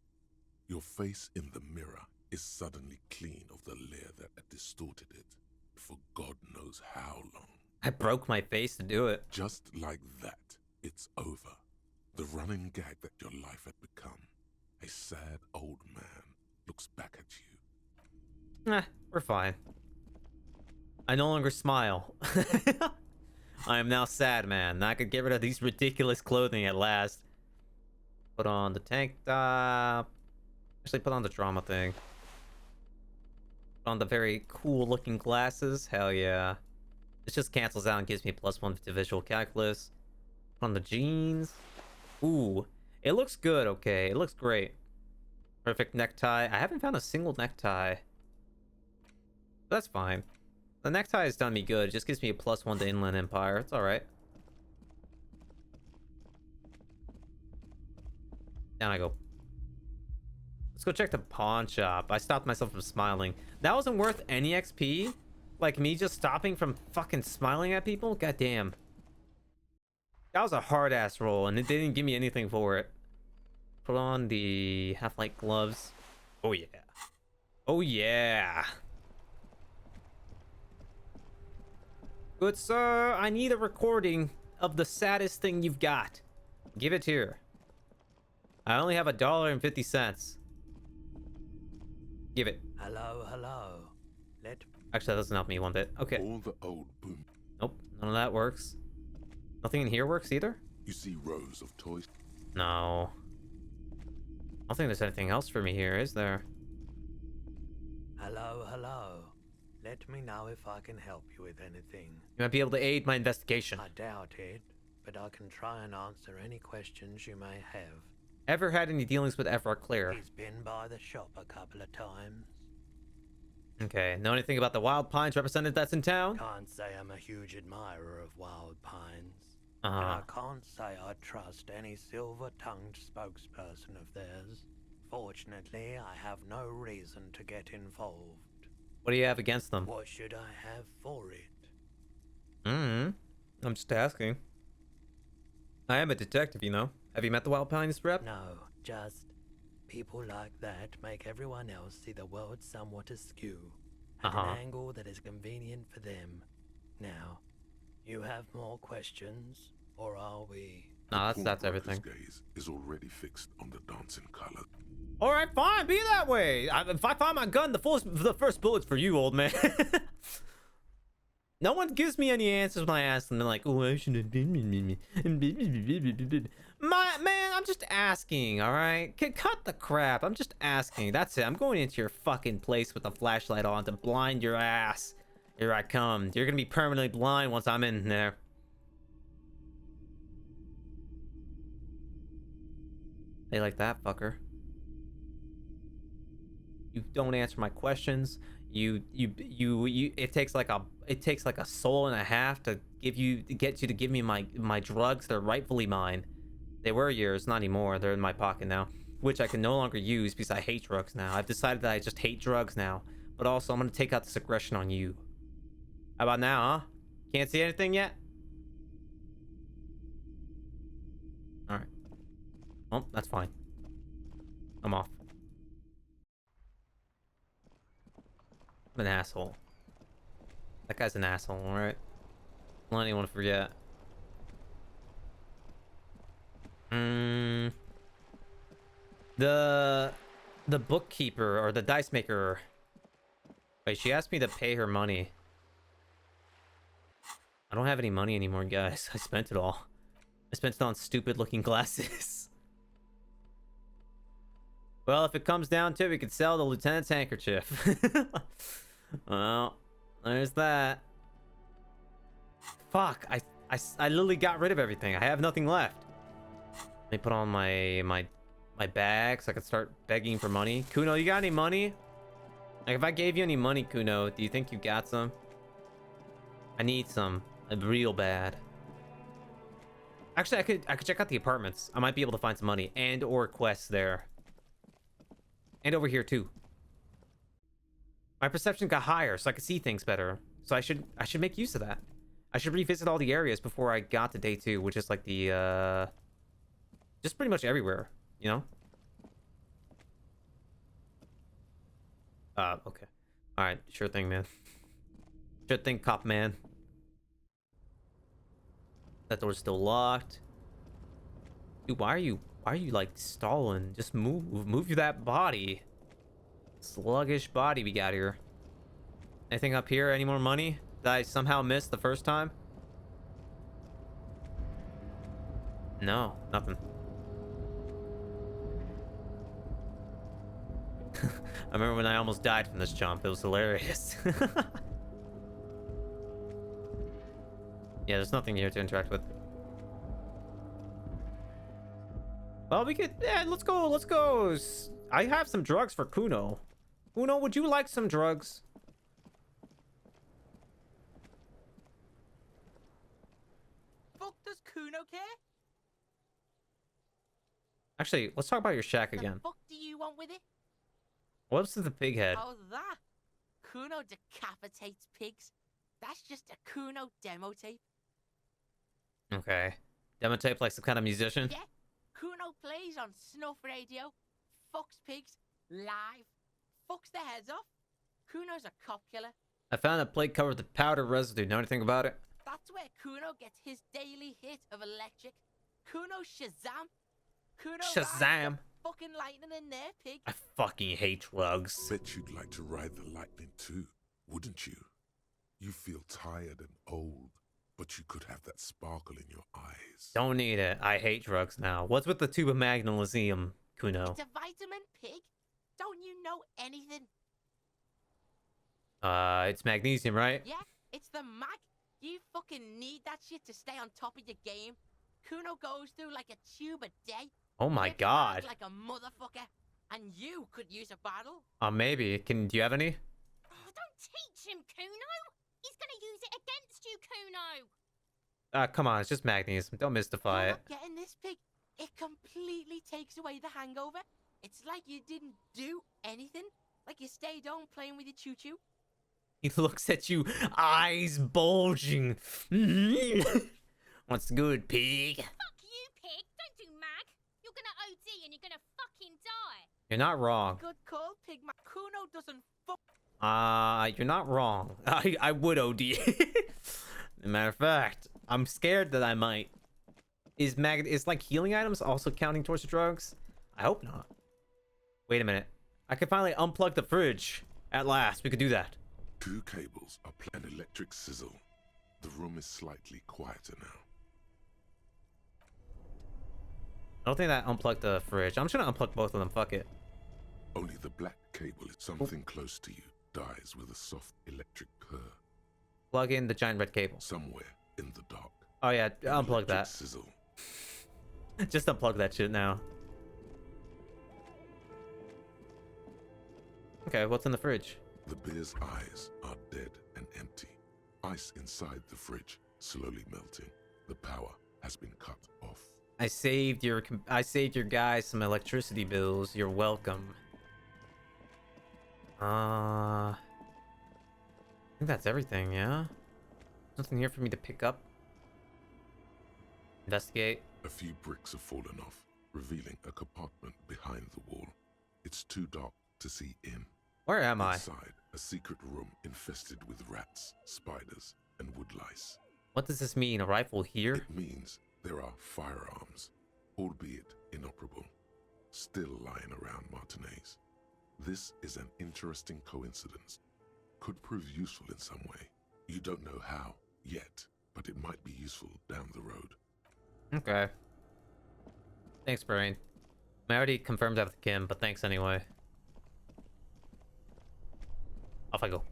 Your face in the mirror is suddenly clean of the layer that had distorted it for God knows how long. I broke my face to do it. Just like that, it's over. The running gag that your life had become. A sad old man looks back at you. We're fine. I no longer smile. I am now sad, man. I could get rid of these ridiculous clothing at last. Put on the tank top. Actually, put on the drama thing. Put on the very cool looking glasses. Hell yeah. This just cancels out and gives me +1 to visual calculus. Put on the jeans. Ooh, it looks good, okay. It looks great. Perfect necktie. I haven't found a single necktie. That's fine. The necktie has done me good. It just gives me a +1 to Inland Empire. It's alright. Down I go. Let's go check the pawn shop. I stopped myself from smiling. That wasn't worth any XP? Like me just stopping from fucking smiling at people? God damn. That was a hard-ass roll, and it didn't give me anything for it. Put on the half-light gloves. Oh, yeah. Oh, yeah. Good sir, I need a recording of the saddest thing you've got. Give it here. I only have $1.50. Give it. Hello. Actually, that doesn't help me one bit. Okay. All the old boom. Nope, none of that works. Nothing in here works either? You see rows of toys. No. I don't think there's anything else for me here, is there? Hello. Let me know if I can help you with anything. You might be able to aid my investigation. I doubt it, but I can try and answer any questions you may have. Ever had any dealings with Everett Clear? He's been by the shop a couple of times. Okay, know anything about the Wild Pines representative that's in town? Can't say I'm a huge admirer of Wild Pines. And I can't say I trust any silver-tongued spokesperson of theirs. Fortunately, I have no reason to get involved. What do you have against them? What should I have for it? I'm just asking. I am a detective, you know. Have you met the Wild Pines rep? No, just people like that make everyone else see the world somewhat askew. At an angle that is convenient for them. Now, you have more questions, or are we? No, that's everything. Gaze is already fixed on the dancing color. All right, fine, be that way. If I find my gun, the first bullet's for you, old man. No one gives me any answers when I ask them. They're like, "Oh, I should have been." Man, I'm just asking. All right, cut the crap. I'm just asking. That's it. I'm going into your fucking place with a flashlight on to blind your ass. Here I come. You're gonna be permanently blind once I'm in there. They like that, fucker. You don't answer my questions. It takes like a soul and a half to get you to give me my drugs. They're rightfully mine. They were yours, not anymore. They're in my pocket now, which I can no longer use because I hate drugs now. I've decided that I just hate drugs now. But also, I'm gonna take out this aggression on you. How about now, huh? Can't see anything yet? All right. Well, that's fine. I'm off. I'm an asshole. That guy's an asshole, alright? Don't let anyone forget. The bookkeeper or the dice maker. Wait, she asked me to pay her money. I don't have any money anymore, guys. I spent it all. I spent it on stupid looking glasses. Well, if it comes down to it, we could sell the lieutenant's handkerchief. Well, there's that. Fuck, I literally got rid of everything. I have nothing left. Let me put on my bag so I can start begging for money. Kuno, you got any money? Like, if I gave you any money, Kuno, do you think you got some? I need some. Real bad. Actually, I could check out the apartments. I might be able to find some money and or quests there. And over here too. My perception got higher, so I could see things better. So I should make use of that. I should revisit all the areas before I got to day 2, which is like the just pretty much everywhere, you know? Okay. Alright, sure thing, man. Sure thing, cop man. That door's still locked. Dude, why are you like stalling? Just move that body. Sluggish body we got here. Anything up here? Any more money that I somehow missed the first time? No, nothing. I remember when I almost died from this jump. It was hilarious. Yeah, there's nothing here to interact with. Well, we could... Yeah, let's go. I have some drugs for Kuno. Kuno, would you like some drugs? Fuck does Kuno care? Actually, let's talk about your shack again. What do you want with it? What's with the pig head? Oh, that? Kuno decapitates pigs. That's just a Kuno demo tape. Okay. Demo tape like some kind of musician? Yeah. Kuno plays on snuff radio, fucks pigs, live, fucks their heads off. Kuno's a cop killer. I found a plate covered with powder residue. Know anything about it? That's where Kuno gets his daily hit of electric. Kuno Shazam. Kuno Shazam. Fucking lightning in there, pig. I fucking hate drugs. Bet you'd like to ride the lightning too, wouldn't you? You feel tired and old, but you could have that sparkle in your eyes. Don't need it. I hate drugs now. What's with the tube of Magnum Elysium, Kuno? It's a vitamin, pig. Don't you know anything? It's magnesium, right? Yeah, it's the mag. You fucking need that shit to stay on top of your game. Kuno goes through like a tube a day. Oh my god. Like a motherfucker. And you could use a bottle. Maybe. Do you have any? Oh, don't teach him, Kuno. He's gonna use it against you, Kuno. Come on, it's just magnesium. Don't mystify it. Getting this, pig. It completely takes away the hangover. It's like you didn't do anything. Like you stayed home playing with your choo-choo. He looks at you, eyes bulging. What's good, pig? Fuck you, pig. Don't do mag. You're gonna OD and you're gonna fucking die. You're not wrong. Good call, pig. Kuno doesn't fuck. You're not wrong. I would OD. As a matter of fact, I'm scared that I might. Is like healing items also counting towards the drugs? I hope not. Wait a minute. I can finally unplug the fridge. At last, we could do that. 2 cables are playing electric sizzle. The room is slightly quieter now. I don't think that unplugged the fridge. I'm just gonna unplug both of them. Fuck it. Only the black cable is something close to you. Dies with a soft electric purr. Plug in the giant red cable. Somewhere in the dark. Oh yeah, unplug that. Sizzle. Just unplug that shit now. Okay, what's in the fridge? The bear's eyes are dead and empty. Ice inside the fridge slowly melting. The power has been cut off. I saved your guys some electricity bills. You're welcome. I think that's everything, yeah? Nothing here for me to pick up. Investigate. A few bricks have fallen off, revealing a compartment behind the wall. It's too dark to see in. Where am I? Inside, a secret room infested with rats, spiders, and woodlice. What does this mean? A rifle here? It means there are firearms, albeit inoperable, still lying around Martinez. This is an interesting coincidence. Could prove useful in some way. You don't know how yet, but it might be useful down the road. Okay. Thanks, Brain. I already confirmed that with Kim, but thanks anyway. Off I go.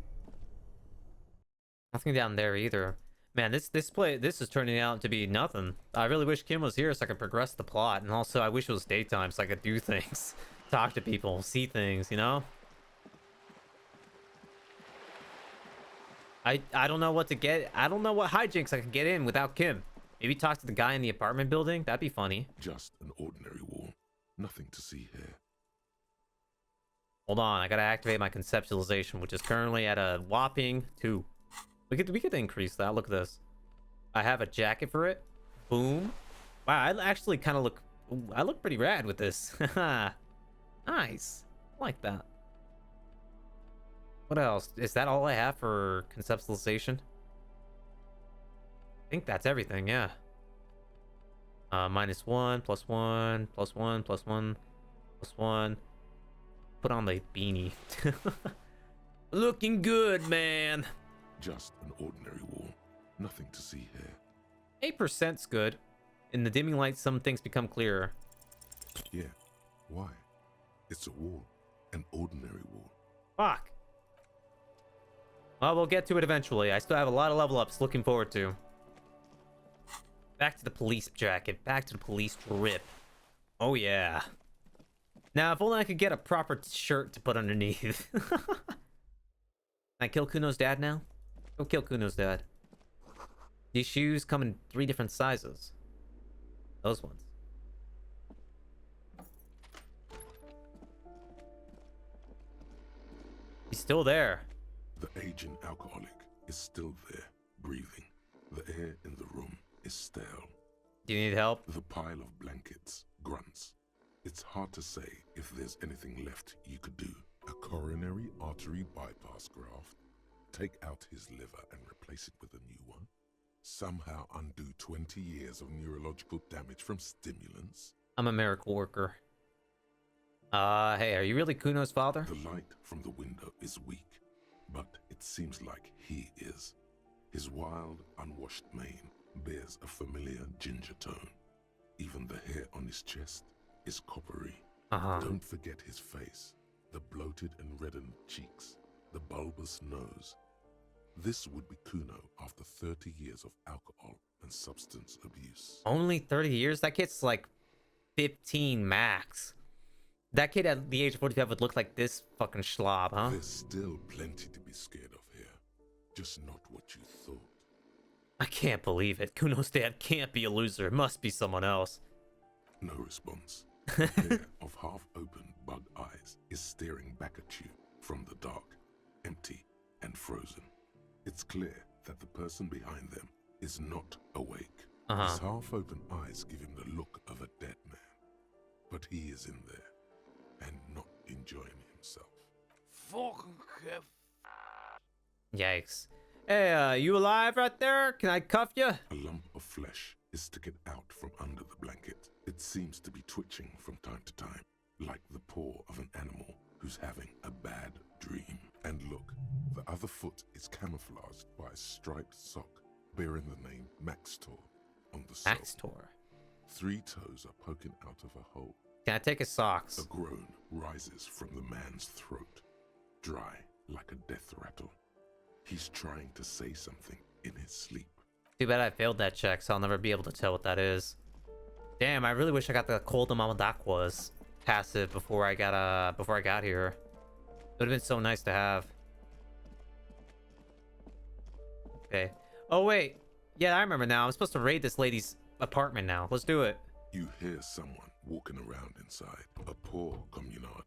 Nothing down there either. Man, this is turning out to be nothing. I really wish Kim was here so I could progress the plot, and also I wish it was daytime so I could do things, talk to people, see things, you know? I don't know what to get. I don't know what hijinks I could get in without Kim. Maybe talk to the guy in the apartment building. That'd be funny. Just an ordinary wall. Nothing to see here. Hold on, I gotta activate my conceptualization, which is currently at a whopping 2. We could increase that. Look at this. I have a jacket for it. Boom. Wow, I actually kind of look. Ooh, I look pretty rad with this. Nice. I like that. What else? Is that all I have for conceptualization? I think that's everything. Yeah. -1, +1, +1, +1, +1. Put on the beanie. Looking good, man. Just an ordinary wall. Nothing to see here. 8%'s good. In the dimming light, some things become clearer. Yeah. Why? It's a wall. An ordinary wall. Fuck. Well, we'll get to it eventually. I still have a lot of level ups looking forward to. Back to the police jacket. Back to the police drip. Oh, yeah. Now, if only I could get a proper shirt to put underneath. Can I kill Kuno's dad now? Go kill Kuno's dad. These shoes come in 3 different sizes. Those ones. He's still there. The aging alcoholic is still there, breathing. The air in the room is stale. Do you need help? The pile of blankets grunts. It's hard to say if there's anything left you could do. A coronary artery bypass graft. Take out his liver and replace it with a new one. Somehow undo 20 years of neurological damage from stimulants. I'm a miracle worker. Hey, are you really Kuno's father? The light from the window is weak, but it seems like he is. His wild, unwashed mane bears a familiar ginger tone. Even the hair on his chest is coppery. Don't forget his face, the bloated and reddened cheeks, the bulbous nose. This would be Kuno after 30 years of alcohol and substance abuse. Only 30 years? That kid's like 15 max. That kid at the age of 45 would look like this fucking slob, huh? There's still plenty to be scared of here. Just not what you thought. I can't believe it. Kuno's dad can't be a loser. It must be someone else. No response. A pair of half-open bug eyes is staring back at you from the dark, empty and frozen. It's clear that the person behind them is not awake. His half-open eyes give him the look of a dead man. But he is in there and not enjoying himself. Fucking Kev. Yikes. Hey, you alive right there? Can I cuff you? A lump of flesh is sticking out from under the blanket. It seems to be twitching from time to time, like the paw of an animal who's having a bad dream. And look, the other foot is camouflaged by a striped sock bearing the name Maxtor on the sole. Maxtor. 3 toes are poking out of a hole. Can I take his socks? A groan rises from the man's throat, dry like a death rattle. He's trying to say something in his sleep. Too bad I failed that check, so I'll never be able to tell what that is. Damn, I really wish I got the Cold Mama Doc was passive before I got here. Would have been so nice to have. Okay. Oh, wait. Yeah, I remember now. I'm supposed to raid this lady's apartment now. Let's do it. You hear someone walking around inside. A poor communard.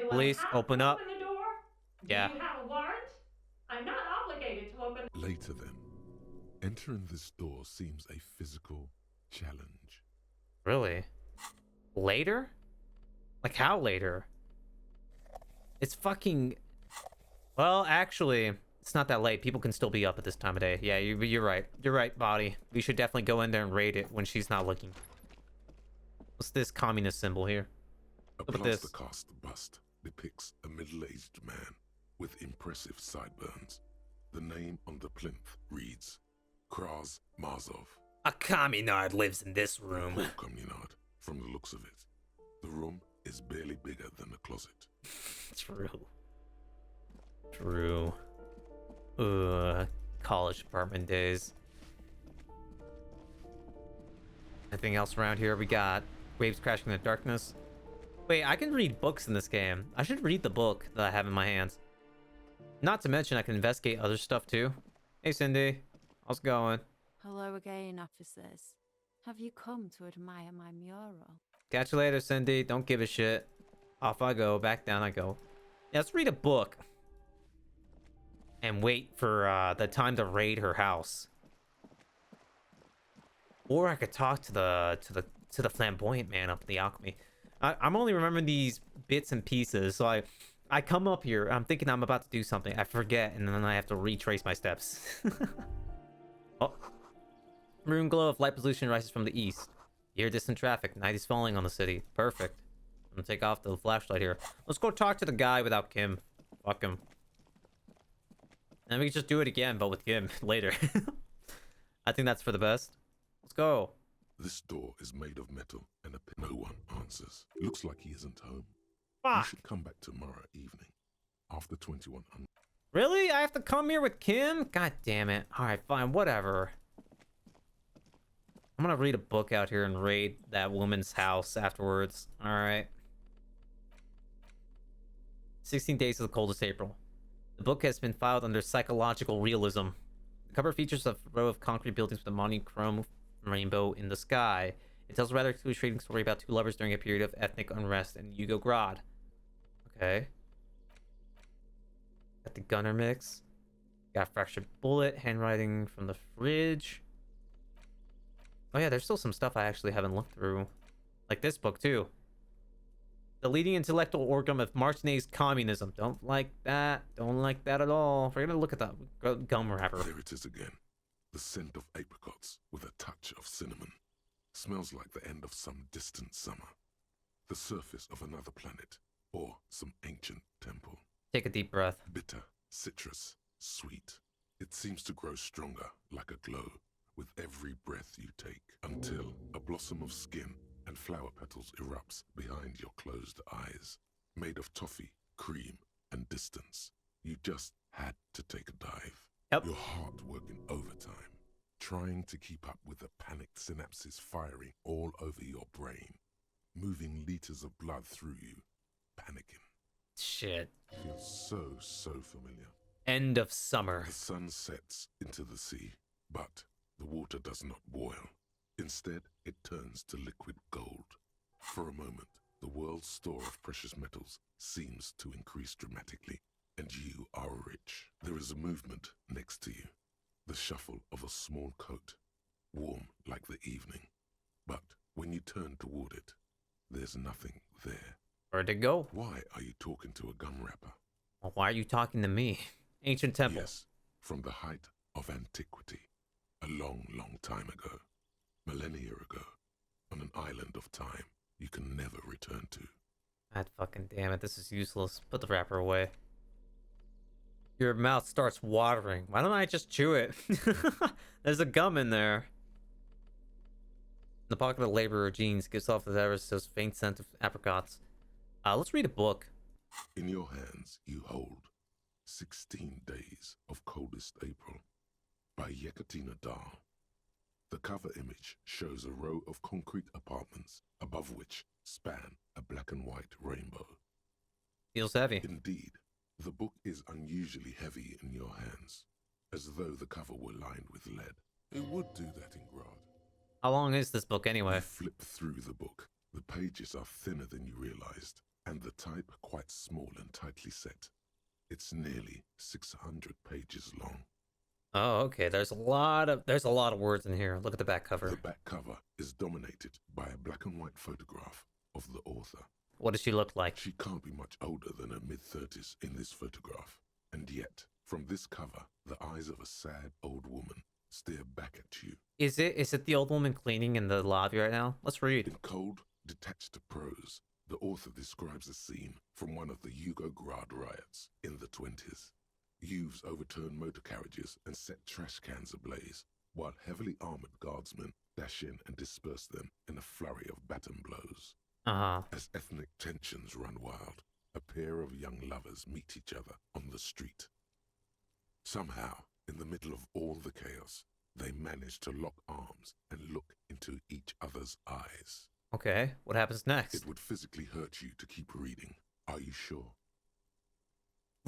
Police, open up. Open the door? Yeah. Do you have a warrant? I'm not obligated to open. Later then, entering this door seems a physical challenge. Really? Later? Like how later? It's fucking... Well, actually, it's not that late. People can still be up at this time of day. Yeah, you're right. You're right, Body. We should definitely go in there and raid it when she's not looking. What's this communist symbol here? A Look at this. plaster-cast bust depicts a middle-aged man with impressive sideburns. The name on the plinth reads Kraz Marzov. A communard lives in this room. Poor communard, from the looks of it. The room is barely bigger than a closet. True. True. College apartment days. Anything else around here? We got waves crashing in the darkness. Wait, I can read books in this game. I should read the book that I have in my hands. Not to mention I can investigate other stuff too. Hey Cindy, how's it going? Hello again, officers. Have you come to admire my mural? Catch you later, Cindy. Don't give a shit. Off I go. Back down I go. Yeah, let's read a book. And wait for the time to raid her house. Or I could talk to the flamboyant man up in the alchemy. I'm only remembering these bits and pieces, so I come up here, I'm thinking I'm about to do something, I forget, and then I have to retrace my steps. Oh. Maroon glow of light pollution rises from the east. You hear distant traffic. Night is falling on the city. Perfect. I'm gonna take off the flashlight here. Let's go talk to the guy without Kim. Fuck him. And we can just do it again, but with Kim later. I think that's for the best. Let's go. This door is made of metal, and no one answers. Looks like he isn't home. Fuck. You should come back tomorrow evening, after 2100. Really? I have to come here with Kim? God damn it. Alright, fine, whatever. I'm gonna read a book out here and raid that woman's house afterwards. Alright. 16 Days of the Coldest April. The book has been filed under psychological realism. The cover features a row of concrete buildings with a monochrome rainbow in the sky. It tells a rather illustrating story about two lovers during a period of ethnic unrest in Yugograd. Okay. Got the gunner mix. Got fractured bullet, handwriting from the fridge. Oh yeah, there's still some stuff I actually haven't looked through. Like this book too. The leading intellectual organ of Martinez communism. Don't like that. Don't like that at all. We're gonna look at the gum wrapper. There it is again. The scent of apricots with a touch of cinnamon. Smells like the end of some distant summer. The surface of another planet, or some ancient temple. Take a deep breath. Bitter, citrus, sweet. It seems to grow stronger, like a glow, with every breath you take, until a blossom of skin and flower petals erupts behind your closed eyes. Made of toffee, cream, and distance. You just had to take a dive. Yep. Your heart working overtime, trying to keep up with the panicked synapses firing all over your brain, moving liters of blood through you, panicking. Shit. Feels so familiar. End of summer. The sun sets into the sea, but the water does not boil. Instead, it turns to liquid gold. For a moment, the world's store of precious metals seems to increase dramatically, and you are rich. There is a movement next to you, the shuffle of a small coat, warm like the evening. But when you turn toward it, there's nothing there. Where'd it go? Why are you talking to a gum wrapper? Well, why are you talking to me? Ancient temple. Yes, from the height of antiquity, a long, long time ago, millennia ago, on an island of time you can never return to. God fucking damn it, this is useless. Put the wrapper away. Your mouth starts watering. Why don't I just chew it? There's a gum in there. The pocket of the laborer jeans gives off the Everest's faint scent of apricots. Let's read a book. In your hands you hold 16 Days of Coldest April by Yekaterina Dahl. The cover image shows a row of concrete apartments above which span a black and white rainbow. Feels heavy. Indeed, the is unusually heavy in your hands, as though the cover were lined with lead. It would do that in Grad. How long is this book anyway? You flip through the book. The pages are thinner than you realized, and the type quite small and tightly set. It's nearly 600 pages long. Oh, okay. There's a lot of words in here. Look at the back cover. The back cover is dominated by a black and white photograph of the author. What does she look like? She can't be much older than her mid-30s in this photograph. And yet, from this cover, the eyes of a sad old woman stare back at you. Is it the old woman cleaning in the lobby right now? Let's read. In cold, detached prose, the author describes a scene from one of the Yugograd riots in the 20s. Youths overturned motor carriages and set trash cans ablaze, while heavily armored guardsmen dash in and disperse them in a flurry of baton blows. As ethnic tensions run wild, a pair of young lovers meet each other on the street. Somehow, in the middle of all the chaos, they manage to lock arms and look into each other's eyes. Okay, what happens next? It would physically hurt you to keep reading. Are you sure?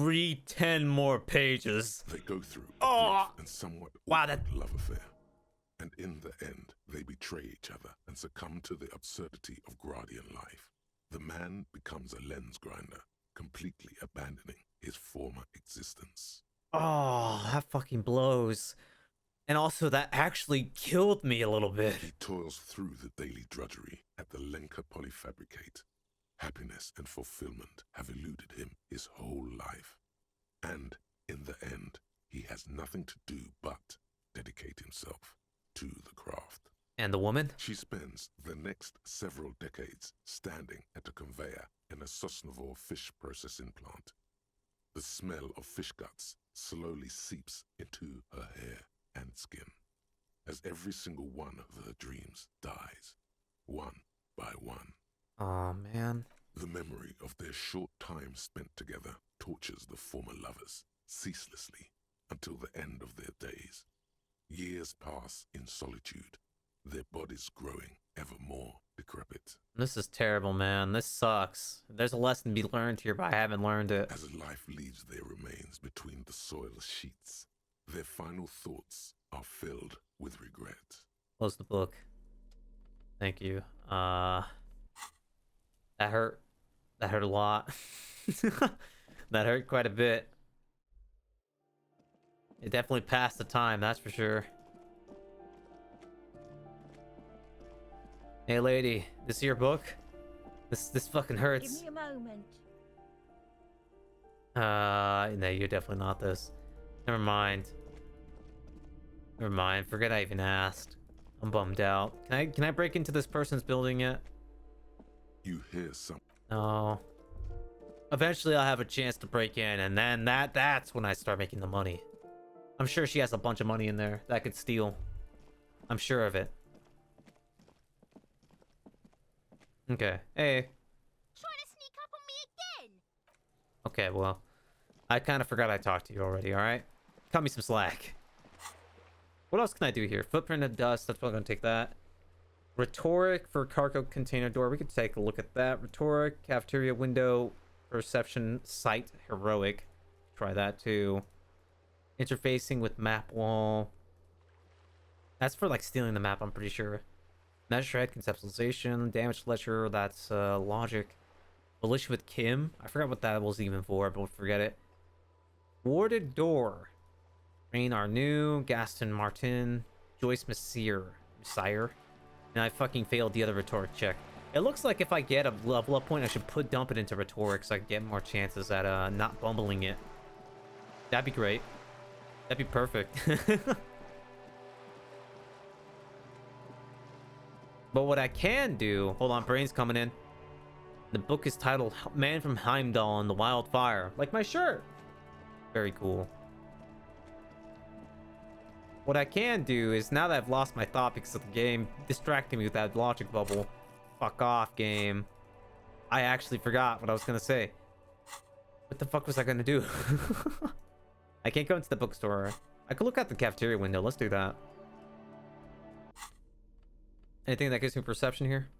Read 10 more pages. They go through a brief and somewhat awkward love affair. And in the end, they betray each other and succumb to the absurdity of Gradian life. The man becomes a lens grinder, completely abandoning his former existence. Oh, that fucking blows. And also, that actually killed me a little bit. He toils through the daily drudgery at the Lenka Polyfabricate. Happiness and fulfillment have eluded him his whole life. And in the end, he has nothing to do but dedicate himself to the craft. And the woman? She spends the next several decades standing at a conveyor in a Sosnovyj fish processing plant. The smell of fish guts slowly seeps into her hair and skin, as every single one of her dreams dies, one by one. Aw, man. The memory of their short time spent together tortures the former lovers ceaselessly until the end of their days. Years pass in solitude, their bodies growing ever more decrepit. This is terrible, man. This sucks. There's a lesson to be learned here, but I haven't learned it. As life leaves their remains between the soil sheets, their final thoughts are filled with regret. Close the book. Thank you. That hurt. That hurt a lot. That hurt quite a bit. It definitely passed the time, that's for sure. Hey lady, this is your book? This fucking hurts. Give me a moment. No, you're definitely not this. Never mind. Never mind, forget I even asked. I'm bummed out. Can I break into this person's building yet? You hear something? No. Eventually I'll have a chance to break in, and then that's when I start making the money. I'm sure she has a bunch of money in there that I could steal. I'm sure of it. Okay. Hey. Trying to sneak up on me again? Okay, well, I kind of forgot I talked to you already, alright? Cut me some slack. What else can I do here? Footprint of dust, that's what I'm gonna take that. Rhetoric for cargo container door, we could take a look at that. Rhetoric, cafeteria window, perception, sight, heroic. Try that too. Interfacing with map wall. That's for like stealing the map, I'm pretty sure. Measure head, conceptualization, damage ledger, that's logic. Volition with Kim, I forgot what that was even for, but we'll forget it. Warded door. Rain Arnu, Gaston Martin, Joyce Messier. And I fucking failed the other rhetoric check. It looks like if I get a level up point, I should dump it into rhetoric so I can get more chances at not bumbling it. That'd be great. That'd be perfect. But what I can do... Hold on, brain's coming in. The book is titled Man from Heimdall and the Wildfire. Like my shirt. Very cool. What I can do is, now that I've lost my thought because of the game distracting me with that logic bubble. Fuck off, game. I actually forgot what I was going to say. What the fuck was I going to do? I can't go into the bookstore. I could look out the cafeteria window. Let's do that. Anything that gives me perception here?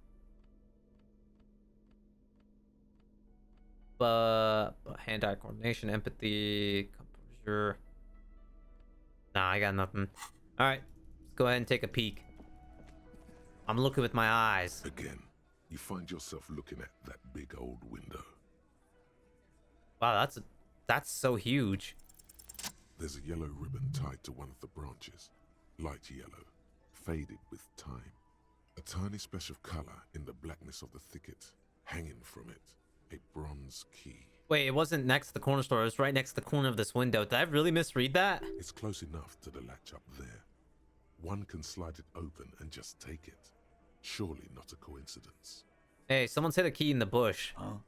But Hand-eye coordination, empathy, composure. Nah, I got nothing. All right, let's go ahead and take a peek. I'm looking with my eyes. Again, you find yourself looking at that big old window. Wow, that's so huge. There's a yellow ribbon tied to one of the branches. Light yellow, faded with time. A tiny splash of color in the blackness of the thicket. Hanging from it, a bronze key. Wait, it wasn't next to the corner store. It was right next to the corner of this window. Did I really misread that? It's close enough to the latch up there. One can slide it open and just take it. Surely not a coincidence. Hey, someone's hit a key in the bush. Huh?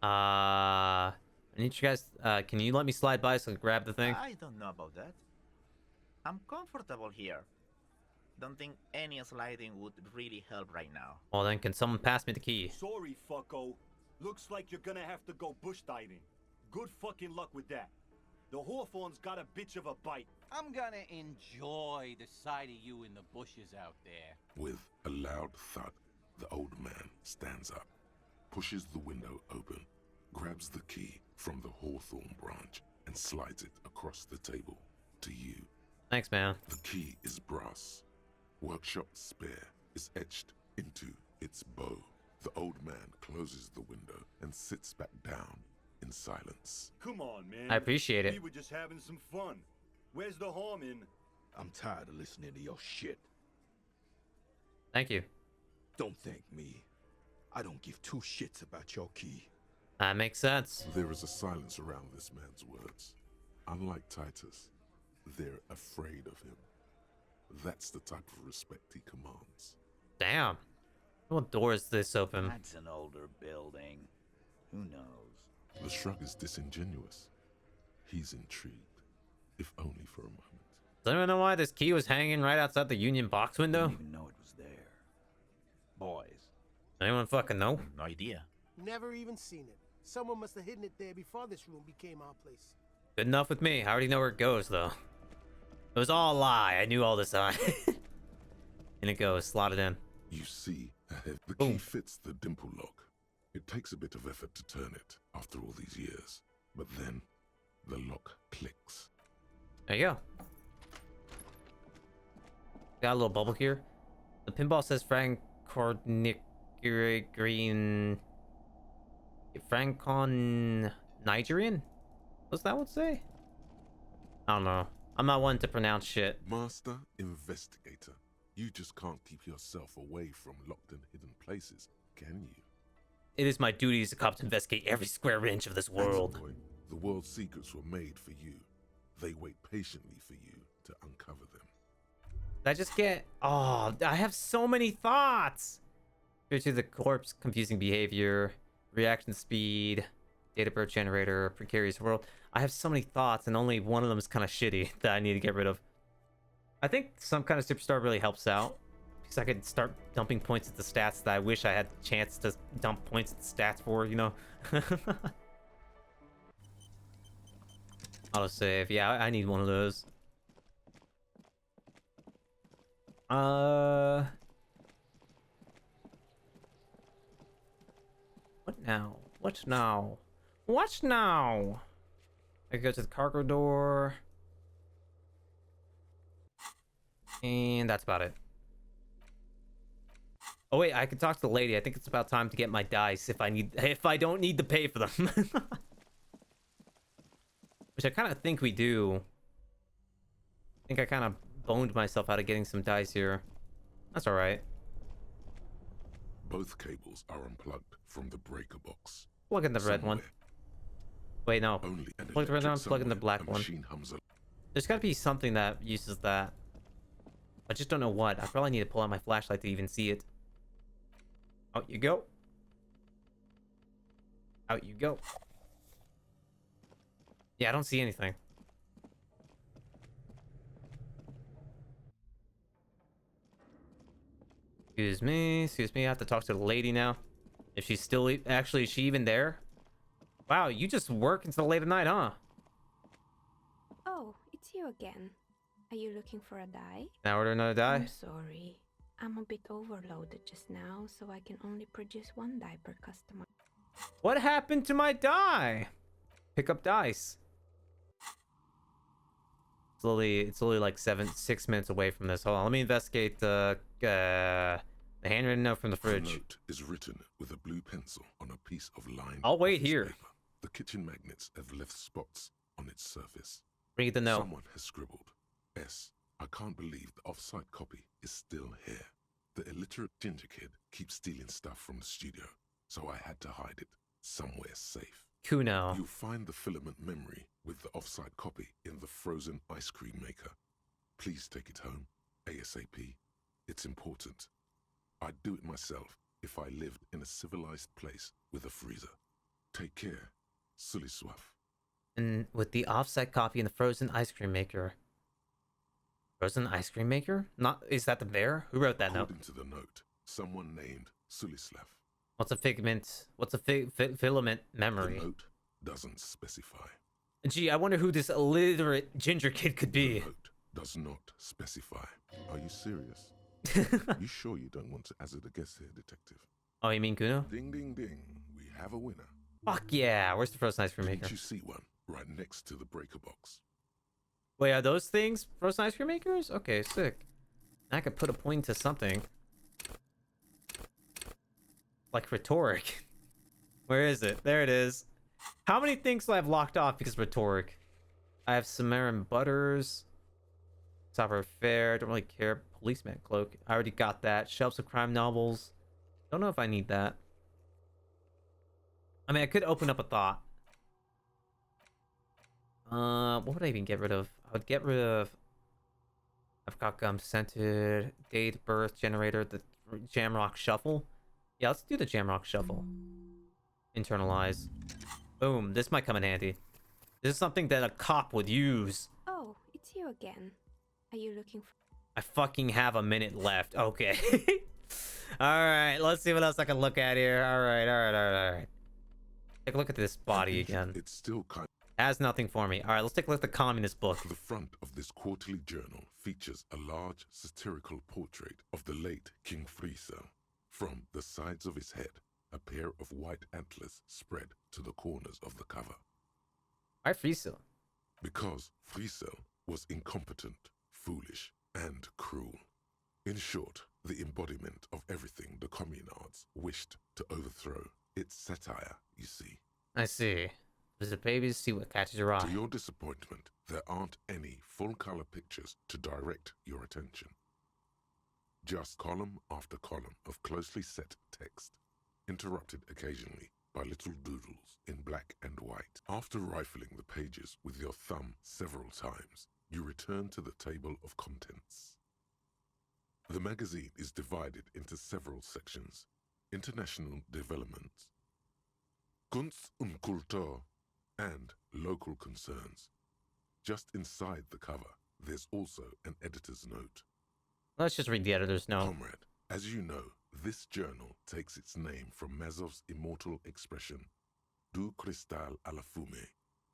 I need you guys, can you let me slide by so I can grab the thing? I don't know about that. I'm comfortable here. Don't think any sliding would really help right now. Well then, can someone pass me the key? Sorry, fucko. Looks like you're gonna have to go bush diving. Good fucking luck with that. The Hawthorne's got a bitch of a bite. I'm gonna enjoy the sight of you in the bushes out there. With a loud thud, the old man stands up, pushes the window open, grabs the key from the hawthorn branch, and slides it across the table to you. Thanks, man. The key is brass. Workshop spare is etched into its bow. The old man closes the window and sits back down in silence. Come on, man. I appreciate it. We were just having some fun. Where's the harm in... I'm tired of listening to your shit. Thank you. Don't thank me. I don't give two shits about your key. That makes sense. There is a silence around this man's words. Unlike Titus, they're afraid of him. That's the type of respect he commands. Damn. What door is this open? That's an older building. Who knows? The shrug is disingenuous. He's intrigued, if only for a moment. Does anyone know why this key was hanging right outside the Union box window? Didn't even know it was there. Boys. Anyone fucking know? No idea. Never even seen it. Someone must have hidden it there before this room became our place. Good enough with me. I already know where it goes, though. It was all a lie. I knew all this time. And it goes, slotted in. You see, the key fits the dimple lock. It takes a bit of effort to turn it after all these years. But then, the lock clicks. There you go. Got a little bubble here. The pinball says Frank Cornic Green... Francon Nigerian? What's that one say? I don't know. I'm not one to pronounce shit. Master Investigator, you just can't keep yourself away from locked and hidden places, can you? It is my duty as a cop to investigate every square inch of this world. Boy, the world's secrets were made for you. They wait patiently for you to uncover them. Did I just get... Oh, I have so many thoughts! Due to the corpse, confusing behavior, reaction speed, data birth generator, precarious world. I have so many thoughts, and only one of them is kind of shitty that I need to get rid of. I think some kind of superstar really helps out, because I could start dumping points at the stats that I wish I had the chance to dump points at the stats for, you know? Autosave. Yeah, I need one of those. What now? What now? What now? I go to the cargo door. And that's about it. Oh wait, I can talk to the lady. I think it's about time to get my dice if I don't need to pay for them. Which I kind of think we do. I think I kind of boned myself out of getting some dice here. That's all right. Both cables are unplugged from the breaker box. Plug in the red one. Wait, no. Plug the red one, plug in the black one. There's got to be something that uses that. I just don't know what. I probably need to pull out my flashlight to even see it. Out you go. Out you go. Yeah, I don't see anything. Excuse me, I have to talk to the lady now. If she's still... Actually, is she even there? Wow, you just work until late at night, huh? Oh, it's you again. Are you looking for a die? Now order another die? I'm sorry. I'm a bit overloaded just now, so I can only produce one die per customer. What happened to my die? Pick up dice. It's only like 6 minutes away from this. Hold on, let me investigate the handwritten note from the fridge. The note is written with a blue pencil on a piece of lined I'll wait office here. paper. The kitchen magnets have left spots on its surface. Read the note. Someone has scribbled, S. I can't believe the off-site copy is still here. The illiterate ginger kid keeps stealing stuff from the studio, so I had to hide it somewhere safe. Kuno. You'll find the filament memory with the off-site copy in the frozen ice cream maker. Please take it home, ASAP. It's important. I'd do it myself if I lived in a civilized place with a freezer. Take care, Sully Swaff. And with the offsite copy in the frozen ice cream maker. Frozen ice cream maker? Is that the bear? Who wrote that note? According to the note, someone named Sulislav. What's a figment? What's a filament memory? The note doesn't specify. Gee, I wonder who this illiterate ginger kid could be. The note does not specify. Are you serious? You sure you don't want to hazard a guess here, detective? Oh, you mean Kuno? Ding, ding, ding. We have a winner. Fuck yeah. Where's the frozen ice cream maker? Didn't you see one right next to the breaker box? Wait, are those things frozen ice cream makers? Okay, sick. I could put a point to something. Like rhetoric. Where is it? There it is. How many things do I have locked off because of rhetoric? I have Sumerian Butters. Software Fair. Don't really care. Policeman Cloak. I already got that. Shelves of crime novels. Don't know if I need that. I mean, I could open up a thought. What would I even get rid of? I would get rid of... I've got Gum Scented, Date, Birth, Generator, the Jamrock Shuffle. Yeah, let's do the Jamrock Shuffle. Internalize. Boom, this might come in handy. This is something that a cop would use. Oh, it's you again. Are you looking for... I fucking have a minute left. Okay. Alright, let's see what else I can look at here. Alright. Take a look at this body again. It's still kind has nothing for me. Alright, let's take a look at the communist book. The front of this quarterly journal features a large satirical portrait of the late King Friesel. From the sides of his head, a pair of white antlers spread to the corners of the cover. Why Friesel? Because Friesel was incompetent, foolish, and cruel. In short, the embodiment of everything the communards wished to overthrow. It's satire, you see. I see. Visit babies, see what catches your eye. To your disappointment, there aren't any full-color pictures to direct your attention. Just column after column of closely set text, interrupted occasionally by little doodles in black and white. After rifling the pages with your thumb several times, you return to the table of contents. The magazine is divided into several sections: international developments, Kunst und Kultur, and local concerns. Just inside the cover, there's also an editor's note. Let's just read the editor's note. Comrade, as you know, this journal takes its name from Mazov's immortal expression, Du cristal à la fumée.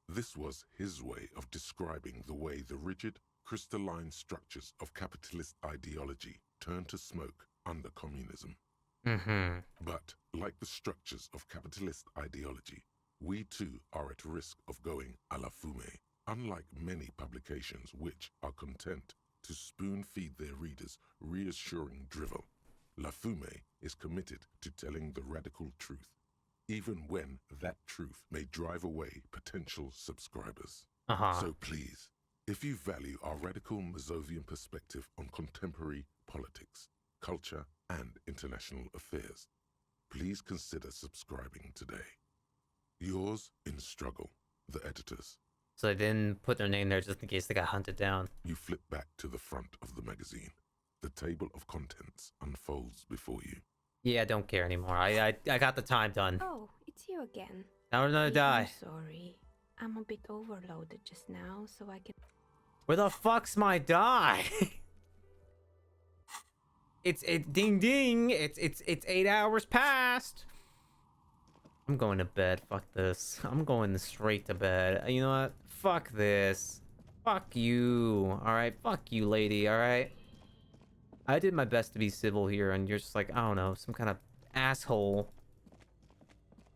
This was his way of describing the way the rigid, crystalline structures of capitalist ideology turn to smoke under communism. But, like the structures of capitalist ideology, we too are at risk of going à la fumée, unlike many publications which are content to spoon-feed their readers reassuring drivel. La Fumée is committed to telling the radical truth, even when that truth may drive away potential subscribers. So please, if you value our radical Mazovian perspective on contemporary politics, culture, and international affairs, please consider subscribing today. Yours in struggle, the editors. So they didn't put their name there just in case they got hunted down. You flip back to the front of the magazine. The table of contents unfolds before you. Yeah, I don't care anymore. I got the time done. Oh, it's you again. Now we're gonna die. I'm sorry. I'm a bit overloaded just now, so I can... Where the fuck's my die? It's ding ding. It's 8 hours past. I'm going to bed. Fuck this. I'm going straight to bed. You know what? Fuck this. Fuck you. Alright? Fuck you, lady. Alright? I did my best to be civil here, and you're just like, I don't know, some kind of asshole.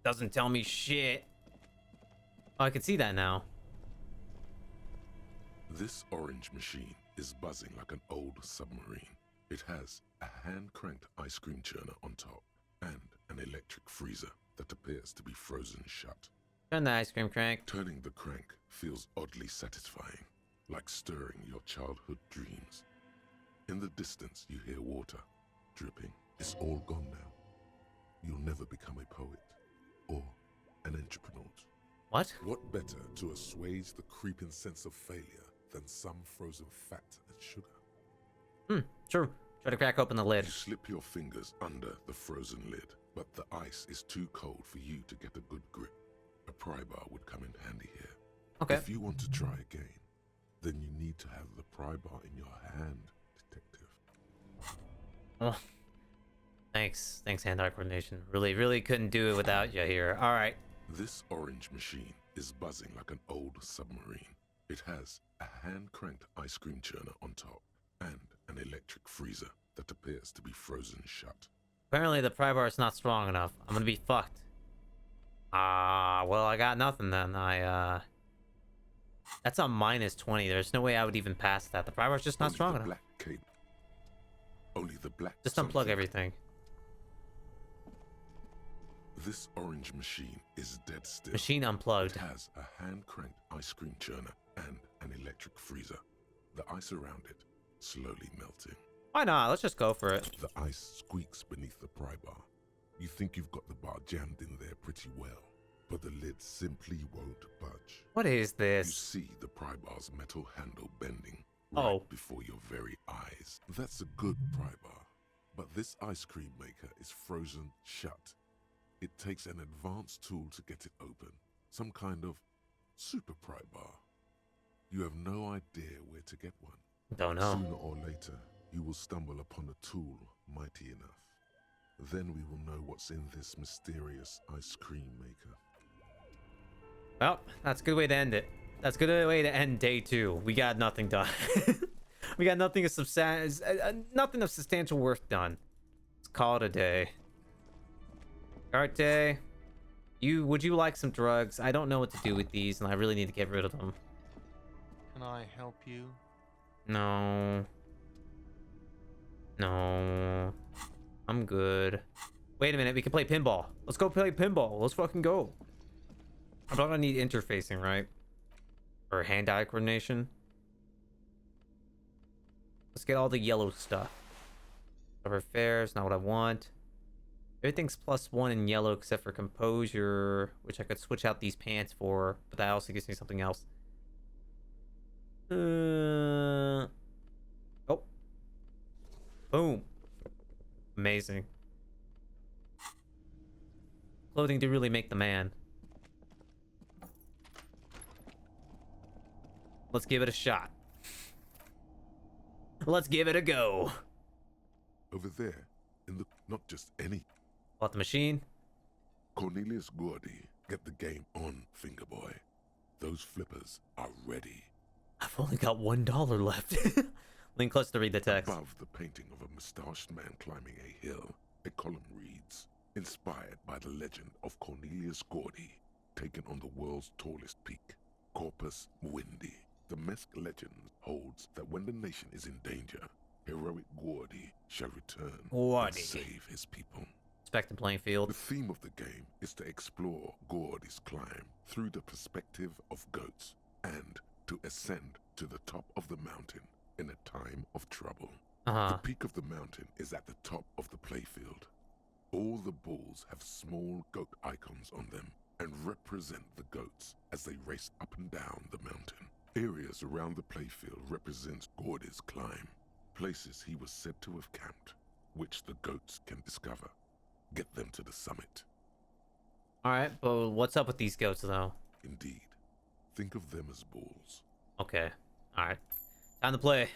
Doesn't tell me shit. Oh, I can see that now. This orange machine is buzzing like an old submarine. It has a hand-cranked ice cream churner on top and an electric freezer that appears to be frozen shut. Turn the ice cream crank. Turning the crank feels oddly satisfying, like stirring your childhood dreams. In the distance, you hear water dripping. It's all gone now. You'll never become a poet or an entrepreneur. What? What better to assuage the creeping sense of failure than some frozen fat and sugar? True. Try to crack open the lid. You slip your fingers under the frozen lid, but the ice is too cold for you to get a good grip. A pry bar would come in handy here. Okay. If you want to try again, then you need to have the pry bar in your hand, detective. Oh. Thanks, hand-eye coordination. Really couldn't do it without you here. All right. This orange machine is buzzing like an old submarine. It has a hand-cranked ice cream churner on top and an electric freezer that appears to be frozen shut. Apparently the pry bar is not strong enough. I'm gonna be fucked. Well, I got nothing then. That's a -20. There's no way I would even pass that. The pry bar's just not strong enough. Black cable. Only the black. Just unplug everything. This orange machine is dead still. Machine unplugged. It has a hand-cranked ice cream churner and an electric freezer. The ice around it slowly melting. Why not? Let's just go for it. The ice squeaks beneath the pry bar. You think you've got the bar jammed in there pretty well, but the lid simply won't budge. What is this? You see the pry bar's metal handle bending right before your very eyes. That's a good pry bar, but this ice cream maker is frozen shut. It takes an advanced tool to get it open, some kind of super pry bar. You have no idea where to get one. Don't know. Sooner or later, you will stumble upon a tool mighty enough. Then we will know what's in this mysterious ice cream maker. Well, that's a good way to end it. That's a good way to end day 2. We got nothing done. We got nothing of substantial work done. Let's call it a day. Arte, would you like some drugs? I don't know what to do with these, and I really need to get rid of them. Can I help you? No. I'm good. Wait a minute, we can play pinball. Let's go play pinball. Let's fucking go. I'm not gonna need interfacing, right? Or hand-eye coordination. Let's get all the yellow stuff. Cover fares, not what I want. Everything's +1 in yellow except for composure, which I could switch out these pants for, but that also gives me something else. Oh. Boom. Amazing. Clothing do really make the man. Let's give it a shot. Let's give it a go. Over there, in the not just any. What, the machine? Cornelius Gordy, get the game on, Fingerboy. Those flippers are ready. I've only got $1 left. Link close to read the text. Above the painting of a mustached man climbing a hill, a column reads, inspired by the legend of Cornelius Gordy, taken on the world's tallest peak, Corpus Windy. The Mesk legend holds that when the nation is in danger, heroic Gordy shall return and save his people. Respect the playing field. The theme of the game is to explore Gordy's climb through the perspective of goats and to ascend to the top of the mountain in a time of trouble. The peak of the mountain is at the top of the playfield. All the balls have small goat icons on them and represent the goats as they race up and down the mountain. Areas around the playfield represent Gordy's climb, places he was said to have camped, which the goats can discover. Get them to the summit. Alright, but what's up with these goats, though? Indeed. Think of them as bulls. Okay. Alright. Time to play.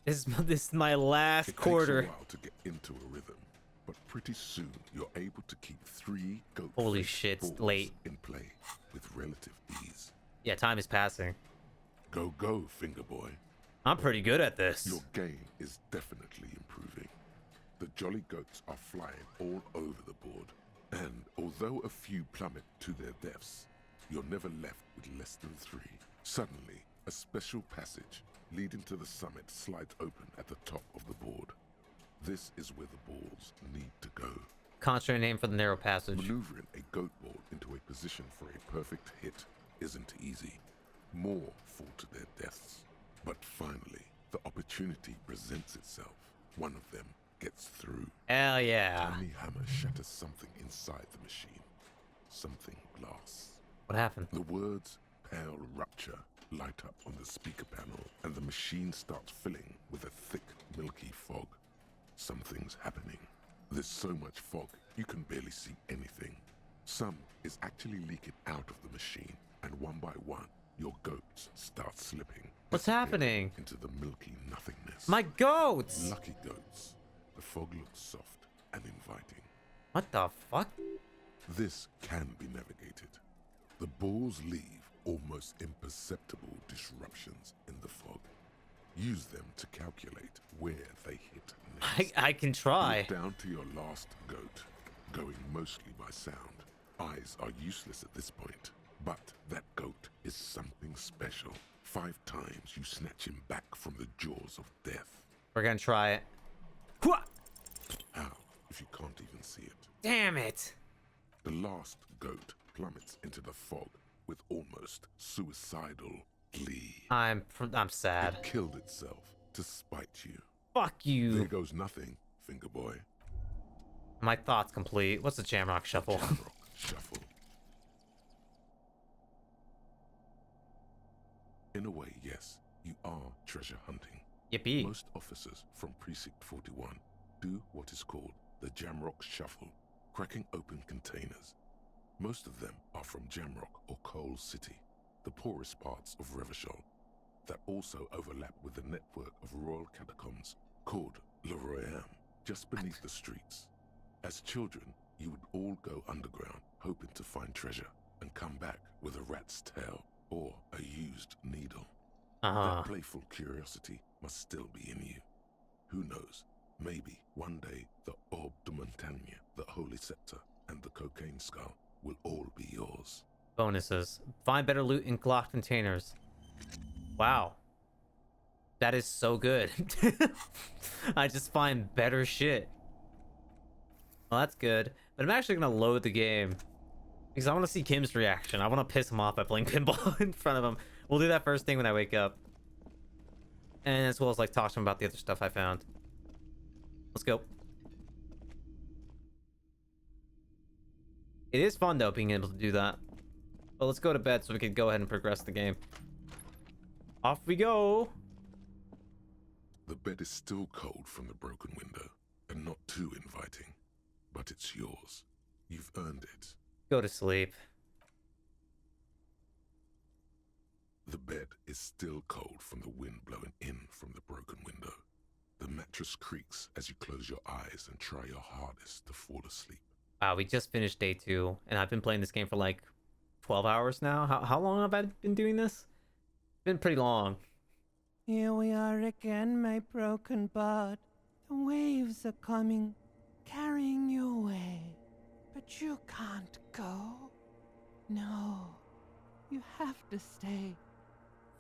This is my last quarter. It takes a while to get into a rhythm, but pretty soon you're able to keep 3 goat Holy shit, it's late. In play with relative ease. Yeah, time is passing. Go, Fingerboy. I'm pretty good at this. Your game is definitely improving. The jolly goats are flying all over the board. And although a few plummet to their deaths, you're never left with less than 3. Suddenly, a special passage leading to the summit slides open at the top of the board. This is where the balls need to go. Contrary name for the narrow passage. Maneuvering a goat ball into a position for a perfect hit isn't easy. More fall to their deaths. But finally, the opportunity presents itself. One of them gets through. Hell yeah. Tiny hammer shatters something inside the machine. Something glass. What happened? The words "pale rupture" light up on the speaker panel, and the machine starts filling with a thick, milky fog. Something's happening. There's so much fog, you can barely see anything. Some is actually leaking out of the machine, and one by one, your goats start slipping. What's happening? Into the milky nothingness. My goats! Lucky goats. The fog looks soft and inviting. What the fuck? This can be navigated. The balls leave almost imperceptible disruptions in the fog. Use them to calculate where they hit next. I can try. Look down to your last goat, going mostly by sound. Eyes are useless at this point, but that goat is something special. 5 times you snatch him back from the jaws of death. We're gonna try it. How, if you can't even see it? Damn it! The last goat plummets into the fog with almost suicidal glee. I'm sad. It killed itself to spite you. Fuck you. There goes nothing, finger boy. My thoughts complete. What's the Jamrock Shuffle? Jamrock Shuffle. In a way, yes, you are treasure hunting. Yippee. Most officers from Precinct 41 do what is called the Jamrock Shuffle, cracking open containers. Most of them are from Jamrock or Coal City, the poorest parts of Revachol, that also overlap with the network of royal catacombs called Le Royaume, just beneath the streets. As children, you would all go underground, hoping to find treasure, and come back with a rat's tail or a used needle. That playful curiosity must still be in you. Who knows, maybe one day the Orbe de Montagne, the Holy Scepter, and the Cocaine Skull will all be yours. Bonuses. Find better loot in Glock containers. Wow. That is so good. I just find better shit. Well, that's good. But I'm actually gonna load the game because I want to see Kim's reaction. I want to piss him off by playing pinball in front of him. We'll do that first thing when I wake up. And as well as like talk to him about the other stuff I found. Let's go. It is fun though being able to do that. But let's go to bed so we can go ahead and progress the game. Off we go. The bed is still cold from the broken window and not too inviting, but it's yours. You've earned it. Go to sleep. The bed is still cold from the wind blowing in from the broken window. The mattress creaks as you close your eyes and try your hardest to fall asleep. Wow, we just finished day 2, and I've been playing this game for like 12 hours now. How long have I been doing this? It's been pretty long. Here we are again, my broken bud. The waves are coming, carrying you away. But you can't go. No, you have to stay.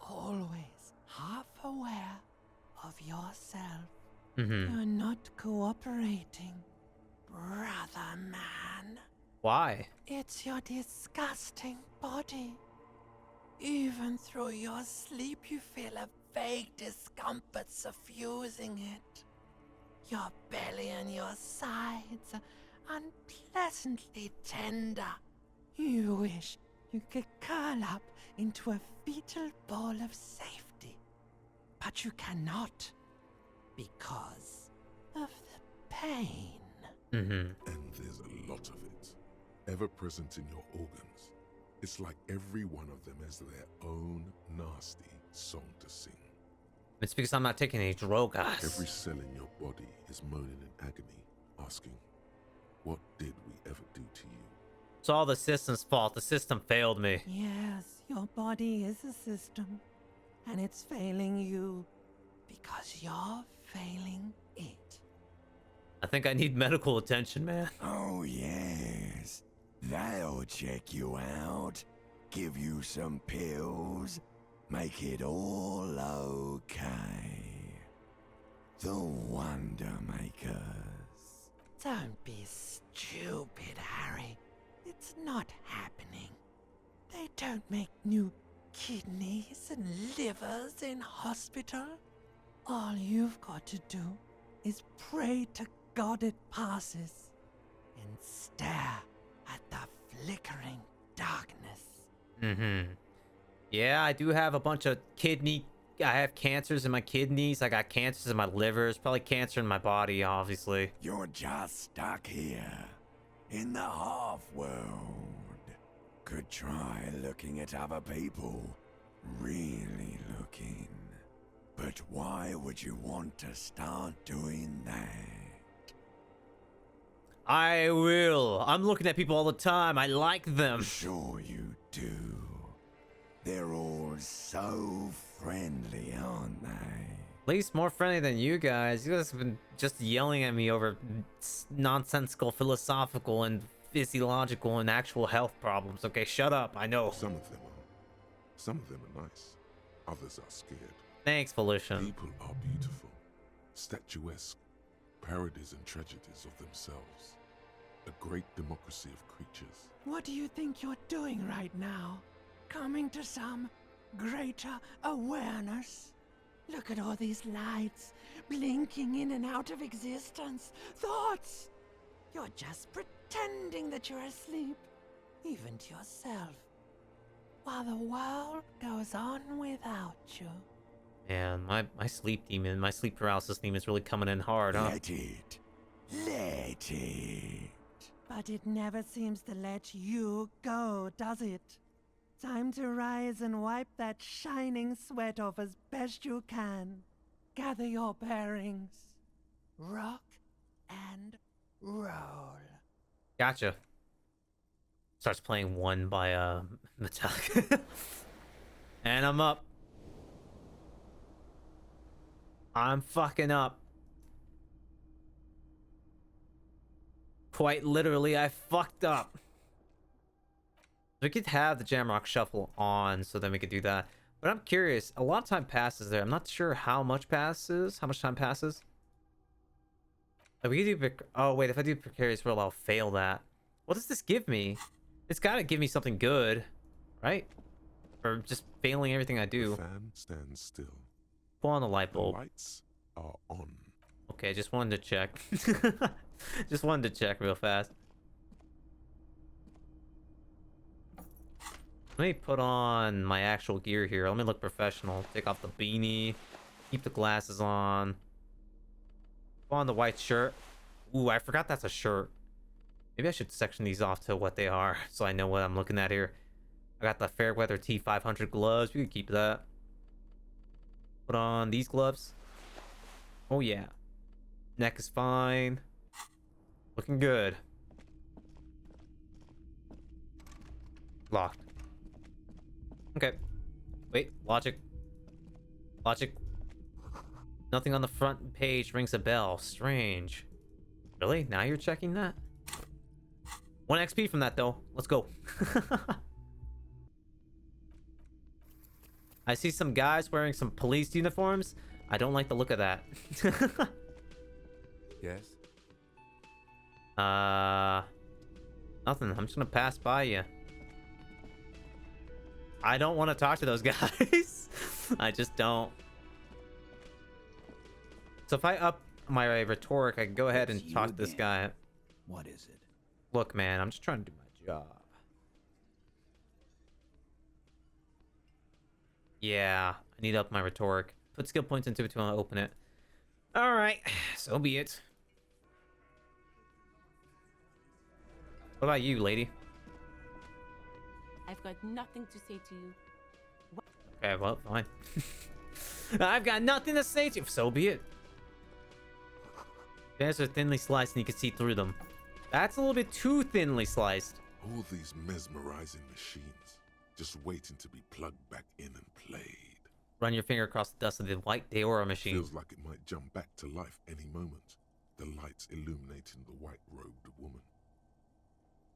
Always half aware of yourself. You're not cooperating, brother man. Why? It's your disgusting body. Even through your sleep, you feel a vague discomfort suffusing it. Your belly and your sides are unpleasantly tender. You wish you could curl up into a fetal ball of safety. But you cannot, because of the pain. And there's a lot of it, ever present in your organs. It's like every one of them has their own nasty song to sing. It's because I'm not taking any drogas. Every cell in your body is moaning in agony, asking, what did we ever do to you? It's all the system's fault. The system failed me. Yes, your body is a system, and it's failing you because you're failing it. I think I need medical attention, man. Oh, yes. They'll check you out, give you some pills, make it all okay. The Wonder Makers. Don't be stupid, Harry. It's not happening. They don't make new kidneys and livers in hospital. All you've got to do is pray to God it passes and stare at the flickering darkness. Mm-hmm. Yeah, I do have a bunch of I have cancers in my kidneys. I got cancers in my livers. Probably cancer in my body, obviously. You're just stuck here, in the half-world. Could try looking at other people. Really looking. But why would you want to start doing that? I will. I'm looking at people all the time. I like them. Sure you do. They're all so friendly, aren't they? At least more friendly than you guys. You guys have been just yelling at me over nonsensical, philosophical, and physiological and actual health problems. Okay, shut up. I know. Some of them are nice. Others are scared. Thanks, Volition. People are beautiful, statuesque, parodies and tragedies of themselves. A great democracy of creatures. What do you think you're doing right now? Coming to some greater awareness? Look at all these lights blinking in and out of existence. Thoughts! You're just pretending that you're asleep, even to yourself, while the world goes on without you. Man, my sleep demon, my sleep paralysis demon is really coming in hard, huh? Let it. Let it. But it never seems to let you go, does it? Time to rise and wipe that shining sweat off as best you can. Gather your bearings. Rock and roll. Gotcha. Starts playing One by Metallica. And I'm up. I'm fucking up. Quite literally, I fucked up. We could have the Jamrock Shuffle on, so then we could do that. But I'm curious, a lot of time passes there. I'm not sure how much passes, how much time passes. We could do, oh wait, if I do Precarious World, I'll fail that. What does this give me? It's gotta give me something good, right? Or just failing everything I do. The fan stands still. Pull on the light bulb. The lights are on. Okay, just wanted to check. Just wanted to check real fast. Let me put on my actual gear here. Let me look professional. Take off the beanie. Keep the glasses on. Put on the white shirt. Ooh, I forgot that's a shirt. Maybe I should section these off to what they are so I know what I'm looking at here. I got the Fairweather T500 gloves. We could keep that. Put on these gloves. Oh yeah. Neck is fine. Looking good. Locked. Okay. Wait, logic. Logic. Nothing on the front page rings a bell. Strange. Really? Now you're checking that? 1 XP from that though. Let's go. I see some guys wearing some police uniforms. I don't like the look of that. Yes? Nothing. I'm just gonna pass by you. I don't want to talk to those guys. I just don't. So if I up my rhetoric, I can go ahead and talk to this guy. What is it? Look, man, I'm just trying to do my job. Yeah, I need to up my rhetoric. Put skill points into it to open it. Alright, so be it. What about you, lady? I've got nothing to say to you. Okay, well, fine. I've got nothing to say to you. So be it. Bears are thinly sliced and you can see through them. That's a little bit too thinly sliced. All these mesmerizing machines, just waiting to be plugged back in and played. Run your finger across the dust of the white Deora machine. Feels like it might jump back to life any moment. the lights illuminating the white-robed woman.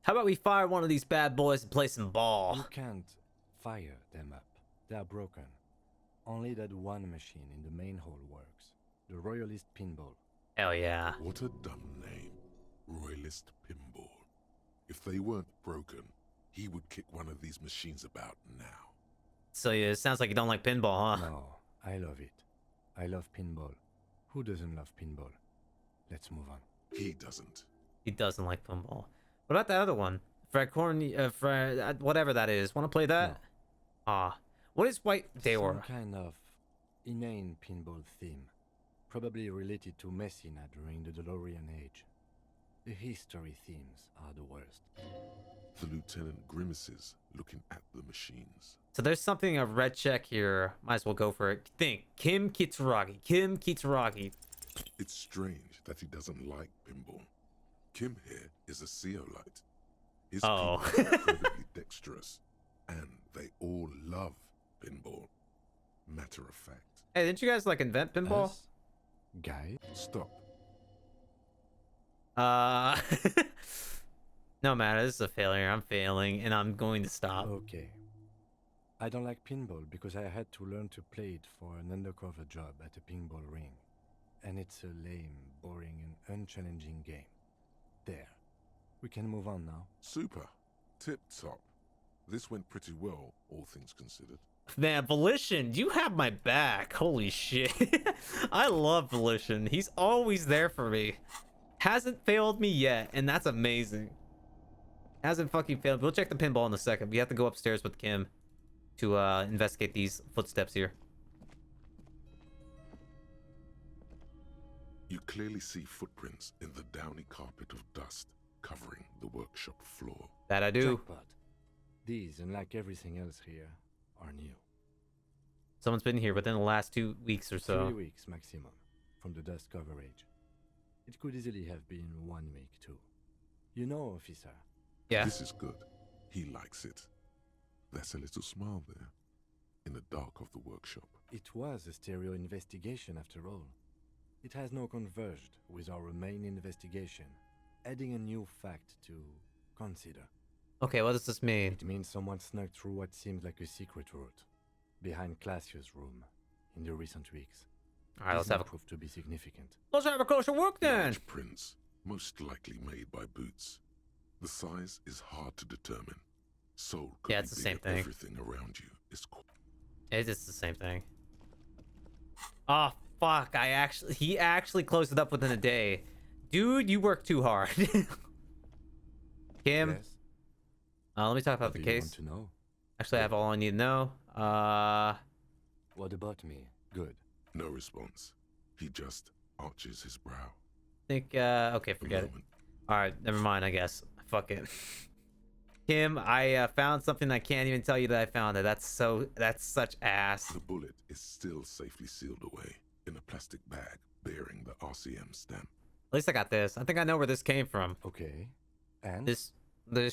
How about we fire one of these bad boys and play some ball? You can't fire them up. They are broken. Only that one machine in the main hall works. The Royalist Pinball. Hell yeah. What a dumb name. Royalist Pinball. If they weren't broken, he would kick one of these machines about now. So yeah, it sounds like you don't like pinball, huh? No, I love it. I love pinball. Who doesn't love pinball? Let's move on. He doesn't. He doesn't like pinball. What about the other one? Whatever that is. Want to play that? Ah. What is White Deor? Some kind of inane pinball theme. Probably related to Messina during the DeLorean age. The history themes are the worst. The lieutenant grimaces, looking at the machines. So there's something, a red check here. Might as well go for it. Think. Kim Kitsuragi. Kim Kitsuragi. It's strange that he doesn't like pinball. Kim here is a Zeolite. His people are incredibly dexterous, and they all love pinball. Matter of fact. Hey, didn't you guys like invent pinball? Us? Guy? Stop. No matter, this is a failure. I'm failing, and I'm going to stop. Okay. I don't like pinball because I had to learn to play it for an undercover job at a pinball ring. And it's a lame, boring, and unchallenging game. There. We can move on now. Super. Tip-top. This went pretty well, all things considered. Man, Volition, you have my back. Holy shit. I love Volition. He's always there for me. Hasn't failed me yet, and that's amazing. Hasn't fucking failed. We'll check the pinball in a second. We have to go upstairs with Kim to investigate these footsteps here. You clearly see footprints in the downy carpet of dust covering the workshop floor. That I do. Jackpot. These, unlike everything else here, are new. Someone's been here within the last 2 weeks or so. 3 weeks maximum from the dust coverage. It could easily have been 1 week too. You know, officer. Yeah. This is good. He likes it. There's a little smile there, in the dark of the workshop. It was a stereo investigation after all. It has now converged with our main investigation, adding a new fact to consider. Okay, what does this mean? It means someone snuck through what seems like a secret route, behind Classius' room, in the recent weeks. Alright, let's have a proof to be significant. Let's have a closer look then. Large prints, most likely made by Boots. The size is hard to determine. So yeah, it's the same thing. Everything around you is cool. It's just the same thing. Oh fuck! He actually closed it up within a day. Dude, you work too hard. Kim. Yes. Let me talk about What the do you case. want to know? Actually, I have all I need to know. What about me? Good. No response. He just arches his brow. Okay, forget it. Alright, never mind, I guess. Fuck it. Kim, I found something I can't even tell you that I found it. That's such ass. The bullet is still safely sealed away in a plastic bag bearing the RCM stamp. At least I got this. I think I know where this came from. Okay. And? This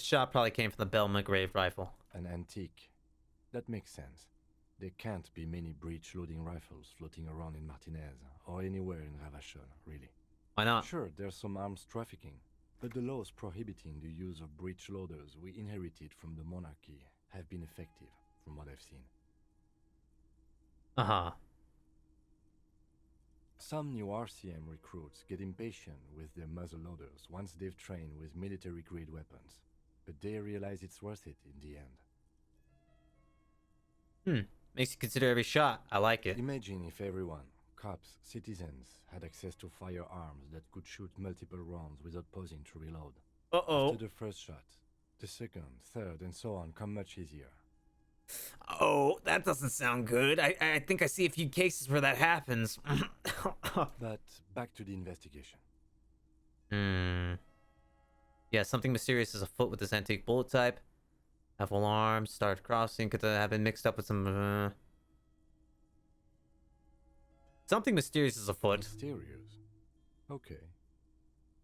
shot probably came from the Bell McGrave rifle. An antique. That makes sense. There can't be many breech-loading rifles floating around in Martinez, or anywhere in Ravachol, really. Why not? Sure, there's some arms trafficking, but the laws prohibiting the use of breech loaders we inherited from the monarchy have been effective, from what I've seen. Uh-huh. Some new RCM recruits get impatient with their muzzle loaders once they've trained with military-grade weapons, but they realize it's worth it in the end. Makes you consider every shot. I like it. Imagine if everyone, cops, citizens, had access to firearms that could shoot multiple rounds without pausing to reload. Uh-oh. After the first shot, the second, third, and so on come much easier. Oh, that doesn't sound good. I think I see a few cases where that happens. But back to the investigation. Yeah, something mysterious is afoot with this antique bullet type. Have alarms, start crossing, could have been mixed up with some... Something mysterious is afoot. Mysterious? Okay.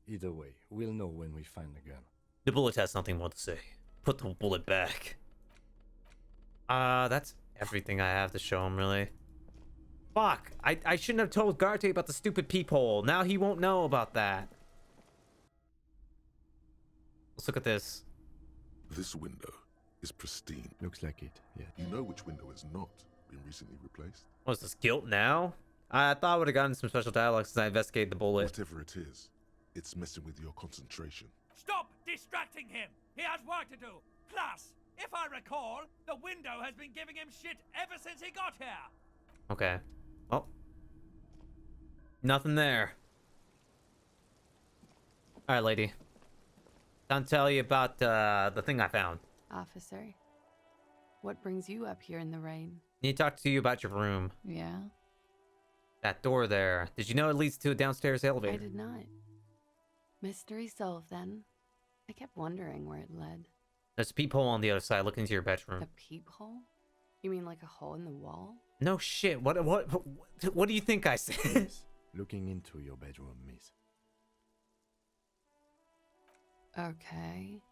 Either way, we'll know when we find the gun. The bullet has nothing more to say. Put the bullet back. That's everything I have to show him, really. Fuck. I shouldn't have told Garte about the stupid peephole. Now he won't know about that. Let's look at this. This window is pristine. Looks like it, yeah. You know which window has not been recently replaced? What's this, guilt now? I thought I would have gotten some special dialogue since I investigated the bullet. Whatever it is, it's messing with your concentration. Stop distracting him! He has work to do! Plus, if I recall, the window has been giving him shit ever since he got here! Okay. Well. Nothing there. Alright, lady. Time to tell you about the thing I found. Officer, what brings you up here in the rain? Need to talk to you about your room. Yeah? That door there. Did you know it leads to a downstairs elevator? I did not. Mystery solved then. I kept wondering where it led. There's a peephole on the other side. Look into your bedroom. A peephole? You mean like a hole in the wall? No shit. What do you think I said? Yes. Looking into your bedroom, miss. Okay.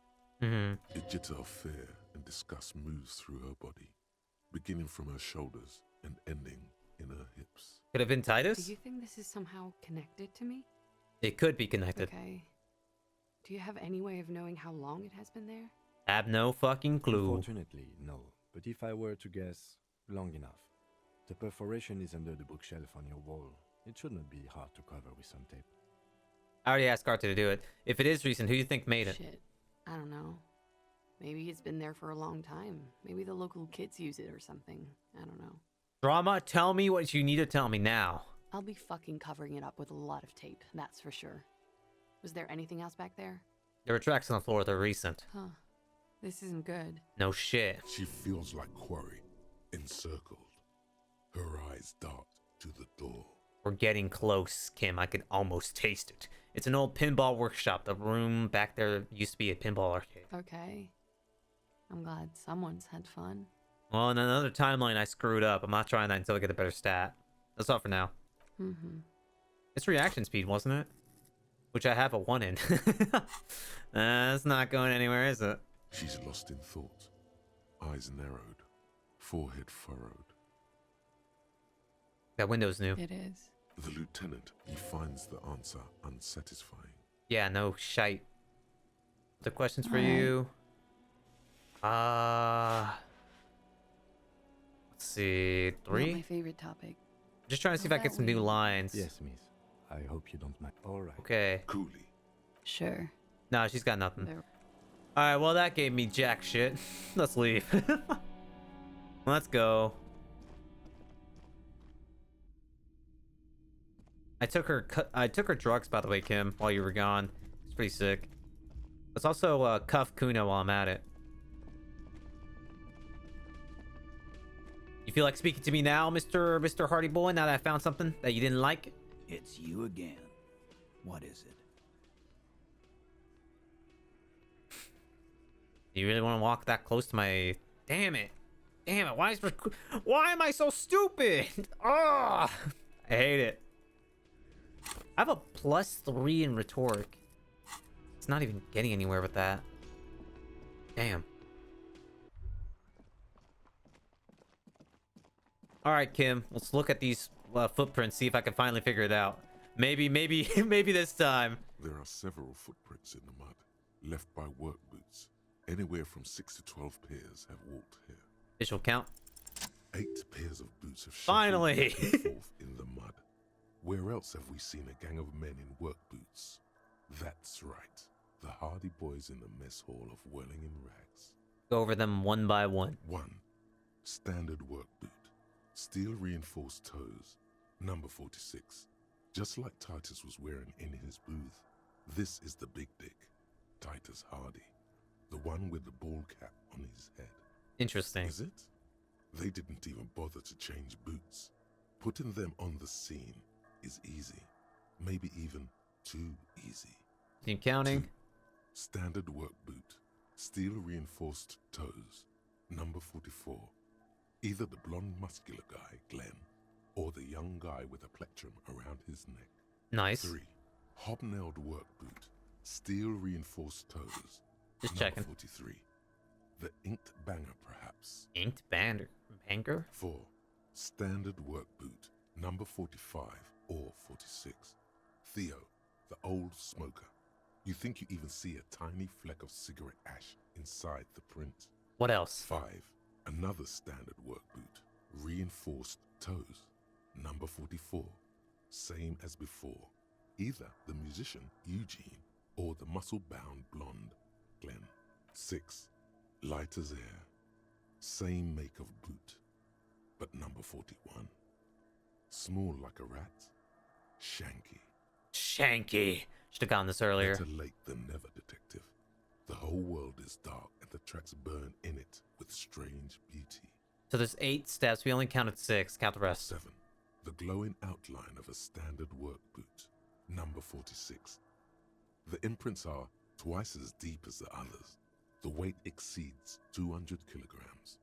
Mm-hmm. A jitter of fear and disgust moves through her body, beginning from her shoulders and ending in her hips. Could have been Titus? Do you think this is somehow connected to me? It could be connected. Okay. Do you have any way of knowing how long it has been there? I have no fucking clue. Unfortunately, no. But if I were to guess, long enough. The perforation is under the bookshelf on your wall. It should not be hard to cover with some tape. I already asked Carter to do it. If it is recent, who do you think made it? Shit. I don't know. Maybe it's been there for a long time. Maybe the local kids use it or something. I don't know. Drama, tell me what you need to tell me now. I'll be fucking covering it up with a lot of tape, that's for sure. Was there anything else back there? There were tracks on the floor. They're recent. Huh. This isn't good. No shit. She feels like quarry, encircled. Her eyes dart to the door. We're getting close, Kim. I can almost taste it. It's an old pinball workshop. The room back there used to be a pinball arcade. Okay. I'm glad someone's had fun. Well, in another timeline, I screwed up. I'm not trying that until I get a better stat. That's all for now. Mm-hmm. It's reaction speed, wasn't it? Which I have a 1 in. That's not going anywhere, is it? She's lost in thought. Eyes narrowed. Forehead furrowed. That window's new. It is. The lieutenant, he finds the answer unsatisfying. Yeah, no shite. Other questions for you? Let's see, 3? Not my favorite topic. Just trying to see if I get some new lines. Yes, miss. I hope you don't mind. All right. Okay. Coolly. Sure. No, she's got nothing. Alright, well, that gave me jack shit. Let's leave. Let's go. I took her drugs, by the way, Kim, while you were gone. It's pretty sick. Let's also cuff Kuno while I'm at it. You feel like speaking to me now, Mr. Hardy Boy, now that I found something that you didn't like? It's you again. What is it? Do you really want to walk that close to my... Damn it. Damn it. Why am I so stupid? Oh, I hate it. I have a +3 in rhetoric. It's not even getting anywhere with that. Damn. All right, Kim. Let's look at these footprints, see if I can finally figure it out. Maybe this time. There are several footprints in the mud, left by work boots. Anywhere from 6 to 12 pairs have walked here. Visual count. 8 pairs of boots have finally back and forth in the mud. Where else have we seen a gang of men in work boots? That's right. The Hardy Boys in the mess hall of Whirling in Rags. Go over them one by one. 1. Standard work boot. Steel reinforced toes. Number 46. Just like Titus was wearing in his booth. This is the big dick. Titus Hardy. The one with the ball cap on his head. Interesting. Is it? They didn't even bother to change boots. Putting them on the scene is easy. Maybe even too easy. Keep counting. 2. Standard work boot. Steel reinforced toes. Number 44. Either the blonde muscular guy, Glenn, or the young guy with a plectrum around his neck. Nice. 3. Hobnailed work boot. Steel reinforced toes. Just Number checking. 43. The inked banger, perhaps. Inked banger? 4. Standard work boot. Number 45 or 46. Theo, the old smoker. You think you even see a tiny fleck of cigarette ash inside the print. What else? 5. Another standard work boot. Reinforced toes. Number 44. Same as before. Either the musician, Eugene, or the muscle-bound blonde, Glenn. 6. Light as air. Same make of boot. But number 41. Small like a rat. Shanky. Shanky. Should have gotten this earlier. Better late than never, detective. The whole world is dark and the tracks burn in it with strange beauty. So there's 8 steps. We only counted 6. Count the rest. 7. The glowing outline of a standard work boot. Number 46. The imprints are twice as deep as the others. The weight exceeds 200 kilograms.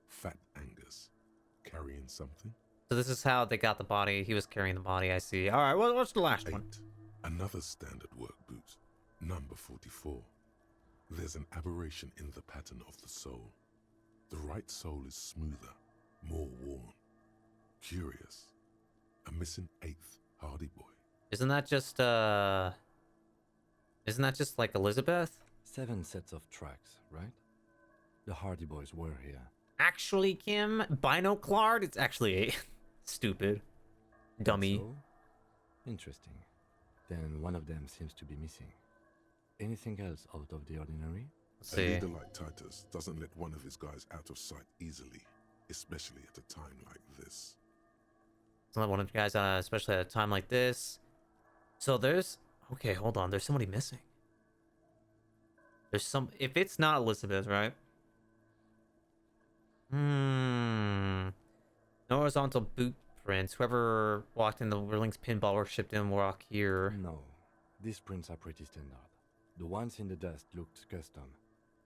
Fat Angus. Carrying something? So this is how they got the body. He was carrying the body, I see. All right, well, what's the last 8. one? Another standard work boot. Number 44. There's an aberration in the pattern of the sole. The right sole is smoother, more worn. Curious. A missing 8th Hardy Boy. Isn't that just like Elizabeth? 7 sets of tracks, right? The Hardy Boys were here. Actually, Kim, Binoclard, it's actually 8. Stupid. Dummy. So? Interesting. Then one of them seems to be missing. Anything else out of the ordinary? Let's see. A leader like Titus doesn't let one of his guys out of sight easily, especially at a time like this. Don't let one of you guys, especially at a time like this. So there's... Okay, hold on. There's somebody missing. There's some... If it's not Elizabeth, right? No horizontal boot prints. Whoever walked in the Whirling's pinball worship didn't walk here. No. These prints are pretty standard. The ones in the dust looked custom.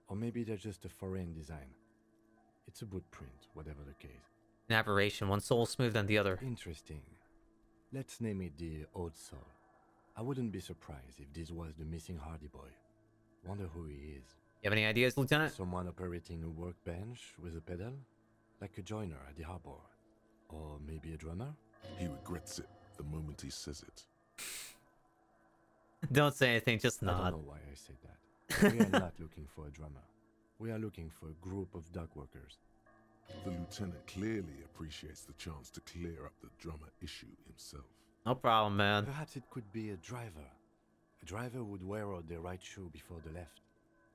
Or maybe they're just a foreign design. It's a boot print, whatever the case. An aberration. One sole smoother than the other. Interesting. Let's name it the Odd Soul. I wouldn't be surprised if this was the missing Hardy Boy. Wonder who he is. You have any ideas, Lieutenant? Someone operating a workbench with a pedal? Like a joiner at the harbor. Or maybe a drummer? He regrets it the moment he says it. Don't say anything, just nod. I don't know why I said that. We are not looking for a drummer. We are looking for a group of dock workers. The lieutenant clearly appreciates the chance to clear up the drummer issue himself. No problem, man. Perhaps it could be a driver. A driver would wear out the right shoe before the left.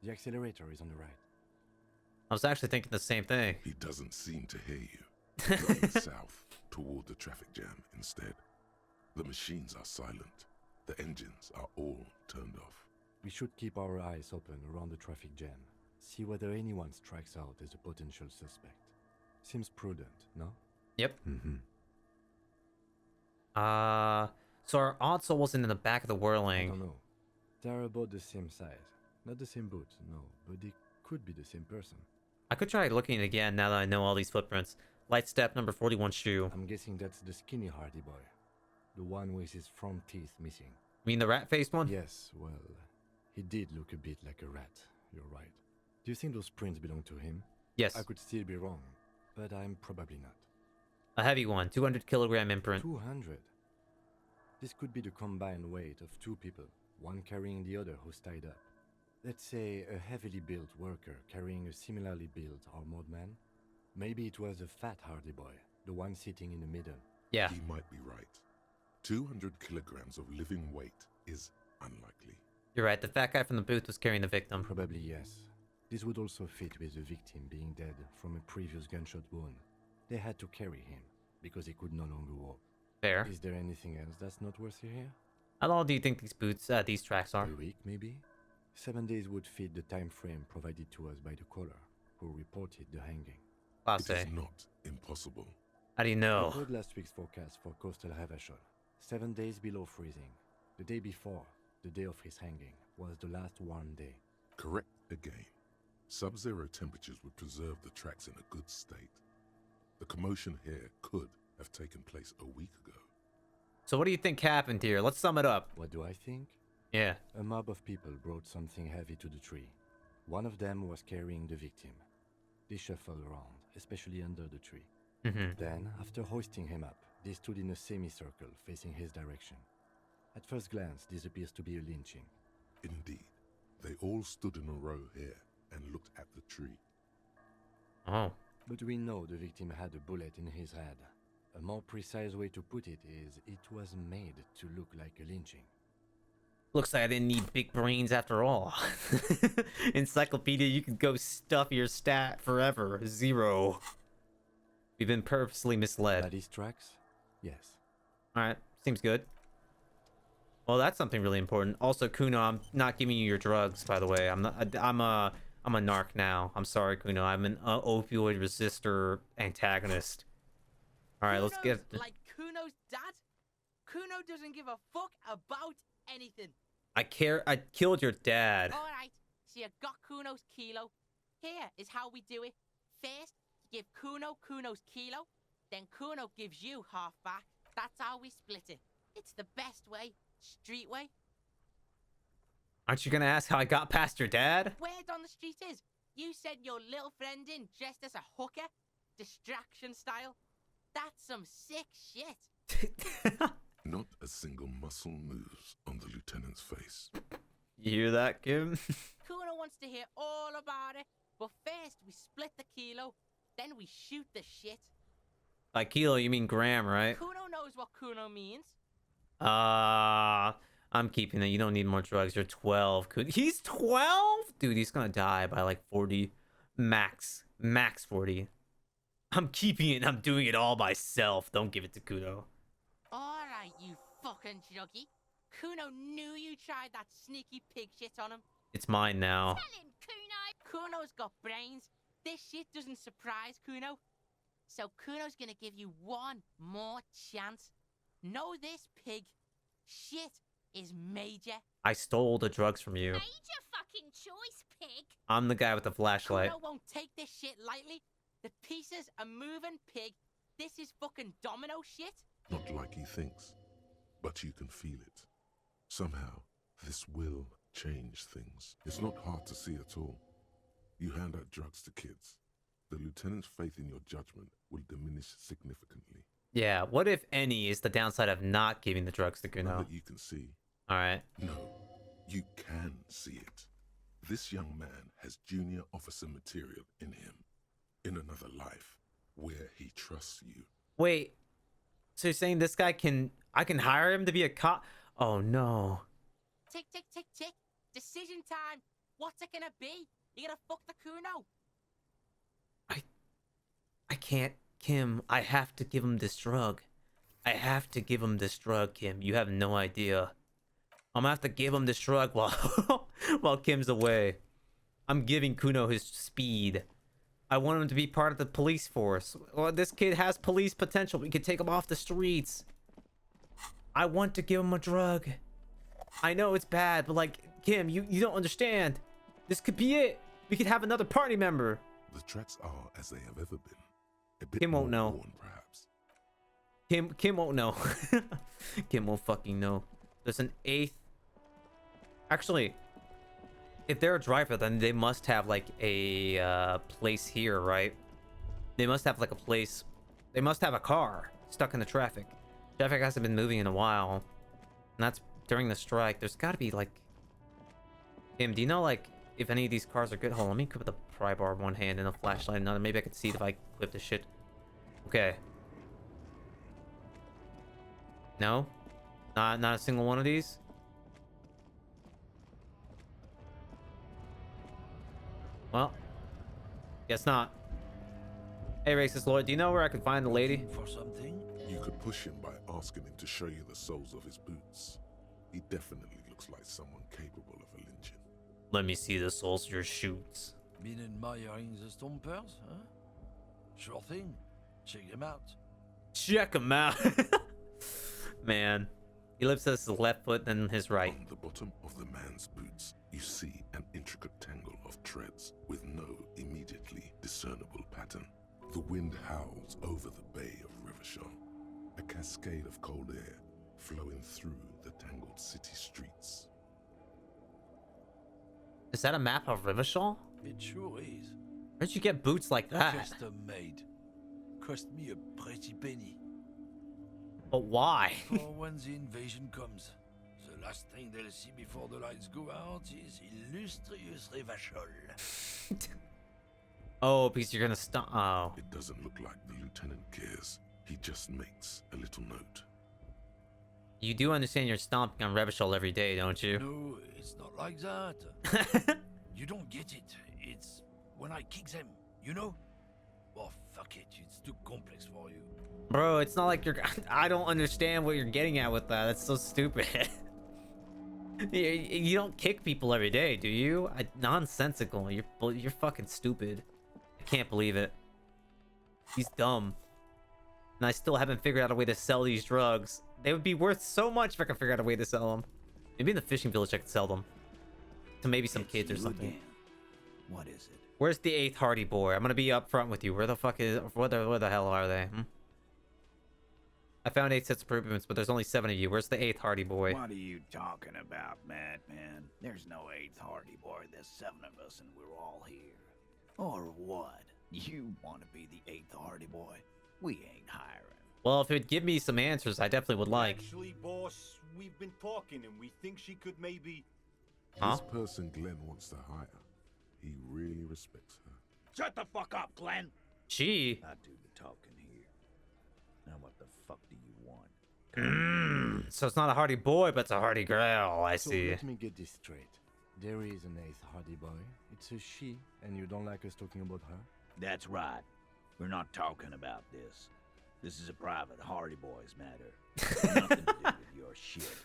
The accelerator is on the right. I was actually thinking the same thing. He doesn't seem to hear you. Going south toward the traffic jam instead. The machines are silent. The engines are all turned off. We should keep our eyes open around the traffic jam. See whether anyone strikes out as a potential suspect. Seems prudent, no? Yep. Mm-hmm. So our odd soul wasn't in the back of the Whirling. I don't know. They're about the same size. Not the same boot, no, but they could be the same person. I could try looking again now that I know all these footprints. Light step, number 41 shoe. I'm guessing that's the skinny Hardy Boy. The one with his front teeth missing. You mean the rat-faced one? Yes, well, he did look a bit like a rat. You're right. Do you think those prints belong to him? Yes. I could still be wrong, but I'm probably not. A heavy one, 200 kilogram imprint. 200? This could be the combined weight of 2 people, one carrying the other who's tied up. Let's say a heavily built worker carrying a similarly built armored man. Maybe it was a fat Hardy Boy, the one sitting in the middle. Yeah. He might be right. 200 kilograms of living weight is unlikely. You're right, the fat guy from the booth was carrying the victim. Probably yes. This would also fit with the victim being dead from a previous gunshot wound. They had to carry him, because he could no longer walk. Fair. Is there anything else that's noteworthy here? How long do you think these boots, these tracks are? A week, maybe? 7 days would fit the time frame provided to us by the caller, who reported the hanging. Class It A. is not impossible. How do you know? I heard last week's forecast for coastal Havashol. 7 days below freezing. The day before, the day of his hanging, was the last warm day. Correct again. Sub-zero temperatures would preserve the tracks in a good state. The commotion here could have taken place a week ago. So what do you think happened here? Let's sum it up. What do I think? Yeah. A mob of people brought something heavy to the tree. One of them was carrying the victim. They shuffled around, especially under the tree. Mm-hmm. Then, after hoisting him up, They stood in a semicircle facing his direction. At first glance, this appears to be a lynching. Indeed. They all stood in a row here and looked at the tree. Oh. But we know the victim had a bullet in his head. A more precise way to put it is it was made to look like a lynching. Looks like I didn't need big brains after all. Encyclopedia, you can go stuff your stat forever. 0. We've been purposely misled. By these tracks? Yes. Alright, seems good. Well, that's something really important. Also, Kuno, I'm not giving you your drugs, by the way. I'm a narc now. I'm sorry, Kuno. I'm an opioid resistor antagonist. Alright, let's get... Like Kuno's dad? Kuno doesn't give a fuck about anything. I killed your dad. Alright, so you got Kuno's kilo. Here is how we do it. First, you give Kuno Kuno's kilo. Then Kuno gives you half back. That's how we split it. It's the best way. Street way. Aren't you gonna ask how I got past your dad? Word on the street is, you sent your little friend in dressed as a hooker. Distraction style. That's some sick shit. Not a single muscle moves on the lieutenant's face. You hear that, Kim? Kuno wants to hear all about it, but first we split the kilo, then we shoot the shit. By kilo, you mean gram, right? Kuno knows what Kuno means. I'm keeping it. You don't need more drugs. You're 12. He's 12? Dude, he's gonna die by like 40. Max 40. I'm keeping it and I'm doing it all myself. Don't give it to Kuno. Alright, you fucking juggy. Kuno knew you tried that sneaky pig shit on him. It's mine now. Tell him, Kuno! Kuno's got brains. This shit doesn't surprise Kuno. So Kuno's gonna give you one more chance. Know this, pig. Shit is major. I stole the drugs from you. Major fucking choice, pig. I'm the guy with the flashlight. Kuno won't take this shit lightly. The pieces are moving, pig. This is fucking domino shit. Not like he thinks, but you can feel it. Somehow, this will change things. It's not hard to see at all. You hand out drugs to kids. The lieutenant's faith in your judgment will diminish significantly. Yeah, what if any is the downside of not giving the drugs to Kuno? Now that you can see. Alright. No, you can see it. This young man has junior officer material in him. In another life, where he trusts you. Wait, so you're saying this guy I can hire him to be a cop? Oh no. Tick, tick, tick, tick. Decision time. What's it gonna be? You gonna fuck the Kuno? I can't, Kim. I have to give him this drug. I have to give him this drug, Kim. You have no idea. I'm gonna have to give him this drug while Kim's away. I'm giving Kuno his speed. I want him to be part of the police force. Well, this kid has police potential. We could take him off the streets. I want to give him a drug. I know it's bad, but like, Kim, you don't understand. This could be it. We could have another party member. The tracks are as they have ever been. A bit Kim won't more know. worn, perhaps. Kim won't know. Kim won't fucking know. There's an 8th. Actually, if they're a driver, then they must have like a place here, right? They must have like a place. They must have a car stuck in the traffic. Traffic hasn't been moving in a while. And that's during the strike. There's got to be like... Kim, do you know like if any of these cars are good? Hold on, let me equip the pry bar in one hand and a flashlight in another. Maybe I could see if I equip this shit. Okay. No? Not a single one of these? Well, guess not. Hey, racist lord, do you know where I can find the lady? For something? You could push him by asking him to show you the soles of his boots. He definitely looks like someone capable of a lynching. Let me see the soles of your shoes. Been admiring the stompers, huh? Sure thing. Check them out. Check him out. Man. He lifts his left foot then his right. On the bottom of the man's boots, you see an intricate tangle of treads with no immediately discernible pattern. The wind howls over the bay of Rivershaw, a cascade of cold air flowing through the tangled city streets. Is that a map of Rivershaw? It sure is. Where'd you get boots like that? Custom made. Cost me a pretty penny. But why? For when the invasion comes, the last thing they'll see before the lights go out is illustrious Revachol. Oh, because you're gonna stop. Oh. It doesn't look like the lieutenant cares. He just makes a little note. You do understand you're stomping on Revachol every day, don't you? No, it's not like that. You don't get it. It's when I kick them, you know? Oh, fuck it. It's too complex for you. Bro, it's not like you're... I don't understand what you're getting at with that. That's so stupid. You don't kick people every day, do you? Nonsensical. You're fucking stupid. I can't believe it. He's dumb. And I still haven't figured out a way to sell these drugs. They would be worth so much if I could figure out a way to sell them. Maybe in the fishing village I could sell them. To maybe some kids or something. Again. What is it? Where's the 8th Hardy Boy? I'm gonna be up front with you. Where the fuck is... Where the hell are they? I found 8 sets of improvements, but there's only 7 of you. Where's the 8th Hardy Boy? What are you talking about, madman? There's no 8th Hardy Boy. There's 7 of us and we're all here. Or what? You want to be the 8th Hardy Boy? We ain't hiring. Well, if it would give me some answers, I definitely would like. Actually, boss, we've been talking and we think she could maybe... This person Glenn wants to hire. He really respects her. Shut the fuck up, Glenn! She... I do the talking here. Now what the fuck do you want? So it's not a Hardy Boy, but it's a Hardy Girl. I So see. let me get this straight. There is an 8th Hardy Boy. It's a she, and you don't like us talking about her? That's right. We're not talking about this. This is a private Hardy Boys matter. Nothing to do with your shit.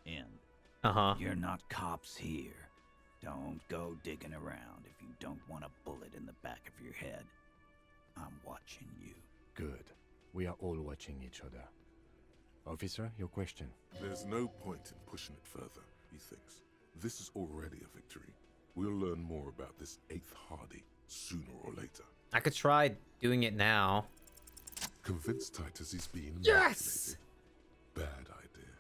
And you're not cops here. Don't go digging around if you don't want a bullet in the back of your head. I'm watching you. Good. We are all watching each other. Officer, your question. There's no point in pushing it further, he thinks. This is already a victory. We'll learn more about this 8th Hardy sooner or later. I could try doing it now. Convince Titus he's being Yes! manipulated. Bad idea.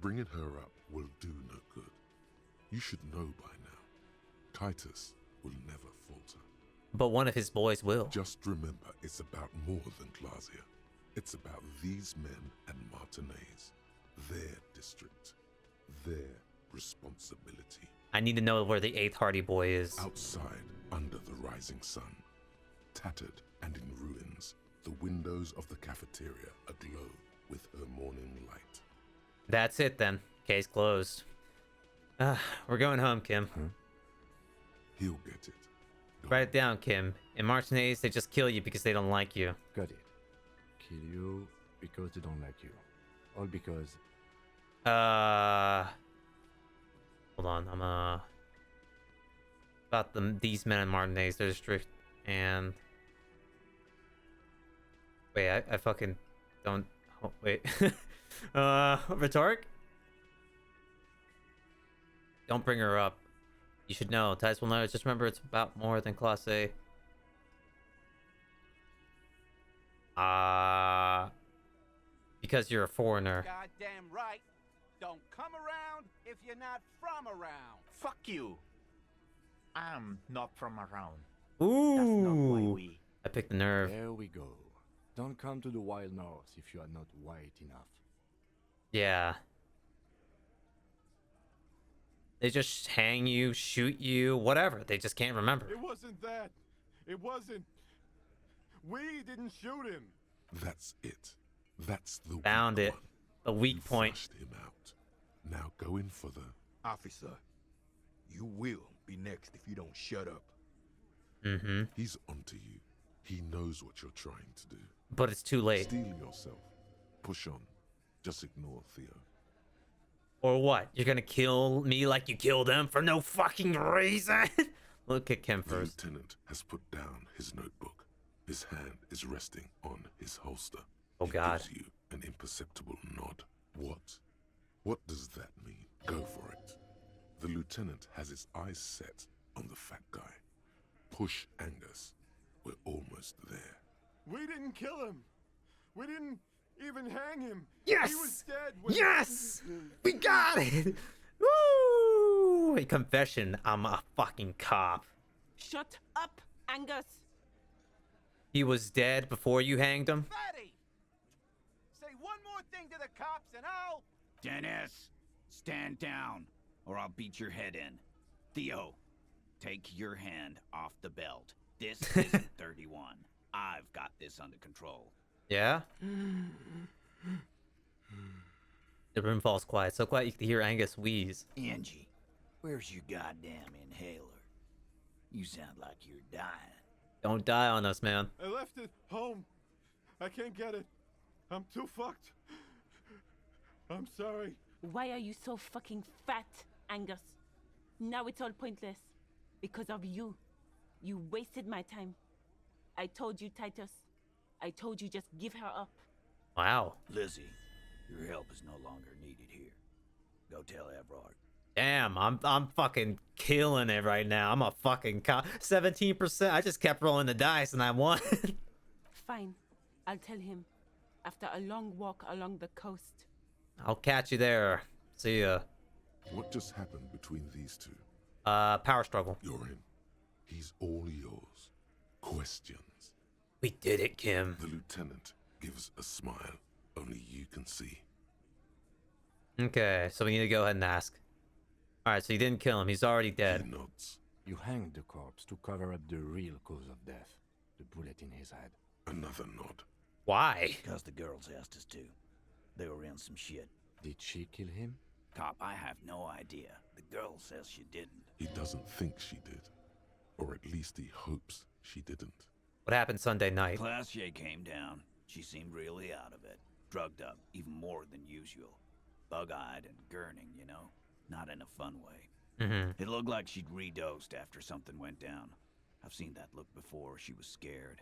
Bringing her up will do no good. You should know by now. Titus will never falter. But one of his boys will. Just remember, it's about more than Glacia. It's about these men and Martinez. Their district. Their responsibility. I need to know where the 8th Hardy Boy is. Outside, under the rising sun. Tattered and in ruins, the windows of the cafeteria aglow with her morning light. That's it then. Case closed. We're going home, Kim. He'll get it. Write it down, Kim. In Martinez, they just kill you because they don't like you. Got it. Kill you because they don't like you. All because... Hold on, I'm, about these men in Martinez, they're strict, and... Wait, I fucking don't... Oh, wait. Rhetoric? Don't bring her up. You should know. Titus will know. Just remember, it's about more than Class A. Because you're a foreigner. Goddamn right. Don't come around if you're not from around. Fuck you. I'm not from around. Ooh. That's not why we... I picked the nerve. There we go. Don't come to the Wild North if you are not white enough. Yeah. They just hang you, shoot you, whatever. They just can't remember. It wasn't that. It wasn't. We didn't shoot him. That's it. That's the Found weak it. one. The weak You point. flushed him out. Now go in for the... Officer, you will be next if you don't shut up. Mm-hmm. He's onto you. He knows what you're trying to do. But it's too late. Steel yourself. Push on. Just ignore Theo. Or what? You're gonna kill me like you killed him for no fucking reason? Look at Kim The first. lieutenant has put down his notebook. His hand is resting on his holster. Oh, He God. gives you an imperceptible nod. What? What does that mean? Go for it. The lieutenant has his eyes set on the fat guy. Push Angus. We're almost there. We didn't kill him. We didn't even hang him. Yes! He was dead when... Yes! We got it! Woo! A confession. I'm a fucking cop. Shut up, Angus. He was dead before you hanged him? Fatty! Say one more the cops and all. Dennis, stand down, or I'll beat your head in. Theo, take your hand off the belt. This isn't 31. I've got this under control. Yeah? The room falls quiet, so quiet you can hear Angus wheeze. Angie, where's your goddamn inhaler? You sound like you're dying. Don't die on us, man. I left it home. I can't get it. I'm too fucked. I'm sorry. Why are you so fucking fat, Angus? Now it's all pointless. Because of you. You wasted my time. I told you, Titus. I told you just give her up. Wow. Lizzie, your help is no longer needed here. Go tell Everard. Damn, I'm fucking killing it right now. I'm a fucking 17%. I just kept rolling the dice and I won. Fine. I'll tell him. After a long walk along the coast. I'll catch you there. See ya. What just happened between these two? Power struggle. You're in. He's all yours. Questions. We did it, Kim. The lieutenant gives a smile only you can see. Okay, so we need to go ahead and ask. Alright, so you didn't kill him. He's already dead. He nods. You hanged the corpse to cover up the real cause of death. The bullet in his head. Another nod. Why? Because the girls asked us to. They were in some shit. Did she kill him? Cop, I have no idea. The girl says she didn't. He doesn't think she did. Or at least he hopes she didn't. What happened Sunday night? Classier came down. She seemed really out of it. Drugged up, even more than usual. Bug-eyed and gurning, you know? Not in a fun way. It looked like she'd redosed after something went down. I've seen that look before. She was scared.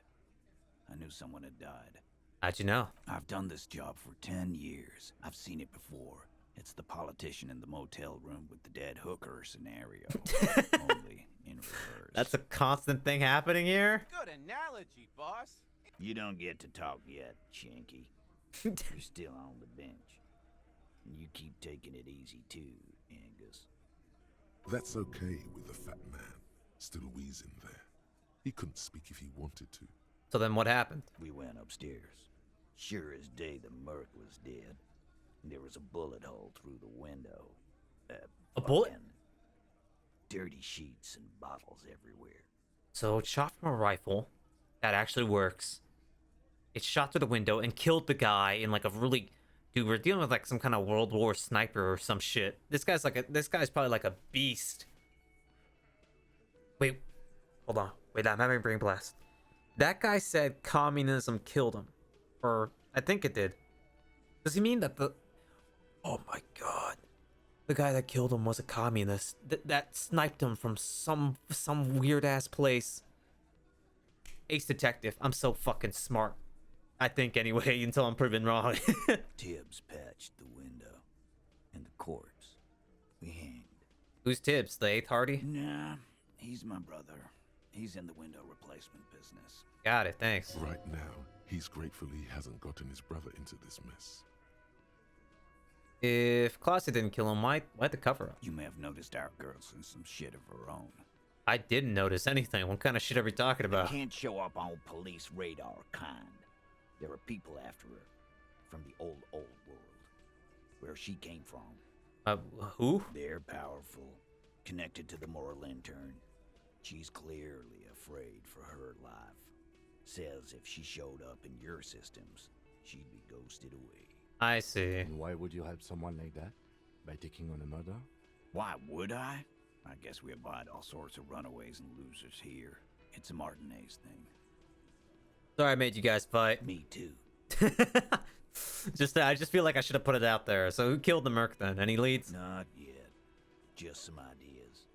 I knew someone had died. How'd you know? I've done this job for 10 years. I've seen it before. It's the politician in the motel room with the dead hooker scenario. Only in reverse. That's a constant thing happening here? Good analogy, boss. You don't get to talk yet, Shanky. You're still on the bench. And you keep taking it easy too, Angus. That's okay with the fat man still wheezing there. He couldn't speak if he wanted to. So then what happened? We went upstairs. Sure as day the merc was dead. There was a bullet hole through the window. A bullet? Dirty sheets and bottles everywhere. So it's shot from a rifle. That actually works. It shot through the window and killed the guy in like a really... Dude, we're dealing with like some kind of World War sniper or some shit. This guy's probably like a beast. Wait, hold on. Wait, I'm having a brain blast. That guy said communism killed him. Or, I think it did. Does he mean that the... Oh my god. The guy that killed him was a communist. That sniped him from some weird-ass place. Ace Detective. I'm so fucking smart. I think anyway, until I'm proven wrong. Tibbs patched the window. And the corpse. We hanged. Who's Tibbs? The 8th Hardy? Nah, he's my brother. He's in the window replacement business. Got it, thanks. Right now, he's grateful he hasn't gotten his brother into this mess. If Clausia didn't kill him, why the cover up? You may have noticed our girl's in some shit of her own. I didn't notice anything. What kind of shit are we talking about? Can't show up on police radar kind. There are people after her. From the old world. Where she came from. Who? They're powerful. Connected to the moral intern. She's clearly afraid for her life. Says if she showed up in your systems, she'd be ghosted away. I see. And why would you help someone like that? By taking on a murder? Why would I? I guess we abide all sorts of runaways and losers here. It's a Martinez thing. Sorry I made you guys fight. Me too. I just feel like I should have put it out there. So who killed the merc then? Any leads? Not yet. Just some ideas.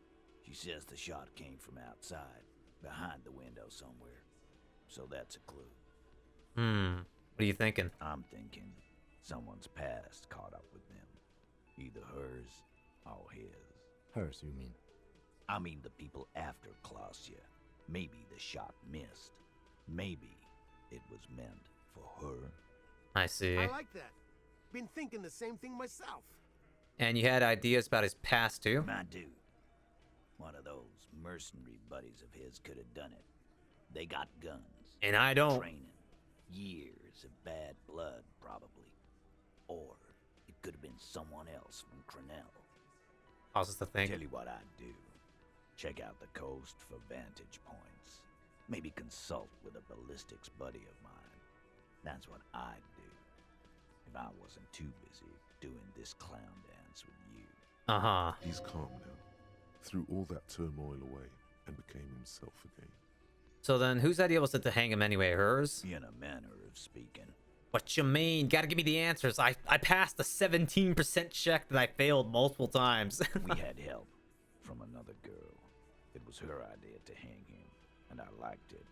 She says the shot came from outside, behind the window somewhere. So that's a clue. What are you thinking? I'm thinking someone's past caught up with them. Either hers or his. Hers, you mean? I mean the people after Clausia. Maybe the shot missed. Maybe it was meant for her. I see. I like that. Been thinking the same thing myself. And you had ideas about his past too? I do. One of those mercenary buddies of his could have done it. They got guns. And I don't. Training. Years of bad blood, probably. Or someone else from Crenell. Causes to think. Tell you what I'd do. Check out the coast for vantage points. Maybe consult with a ballistics buddy of mine. That's what I'd do if I wasn't too busy doing this clown dance with you. Uh-huh. He's calm now, threw all that turmoil away, and became himself again. So then, whose idea was it to hang him anyway? Hers? In a manner of speaking. What you mean? Gotta give me the answers. I passed the 17% check that I failed multiple times. We had help from another girl. It was her idea to hang him, and I liked it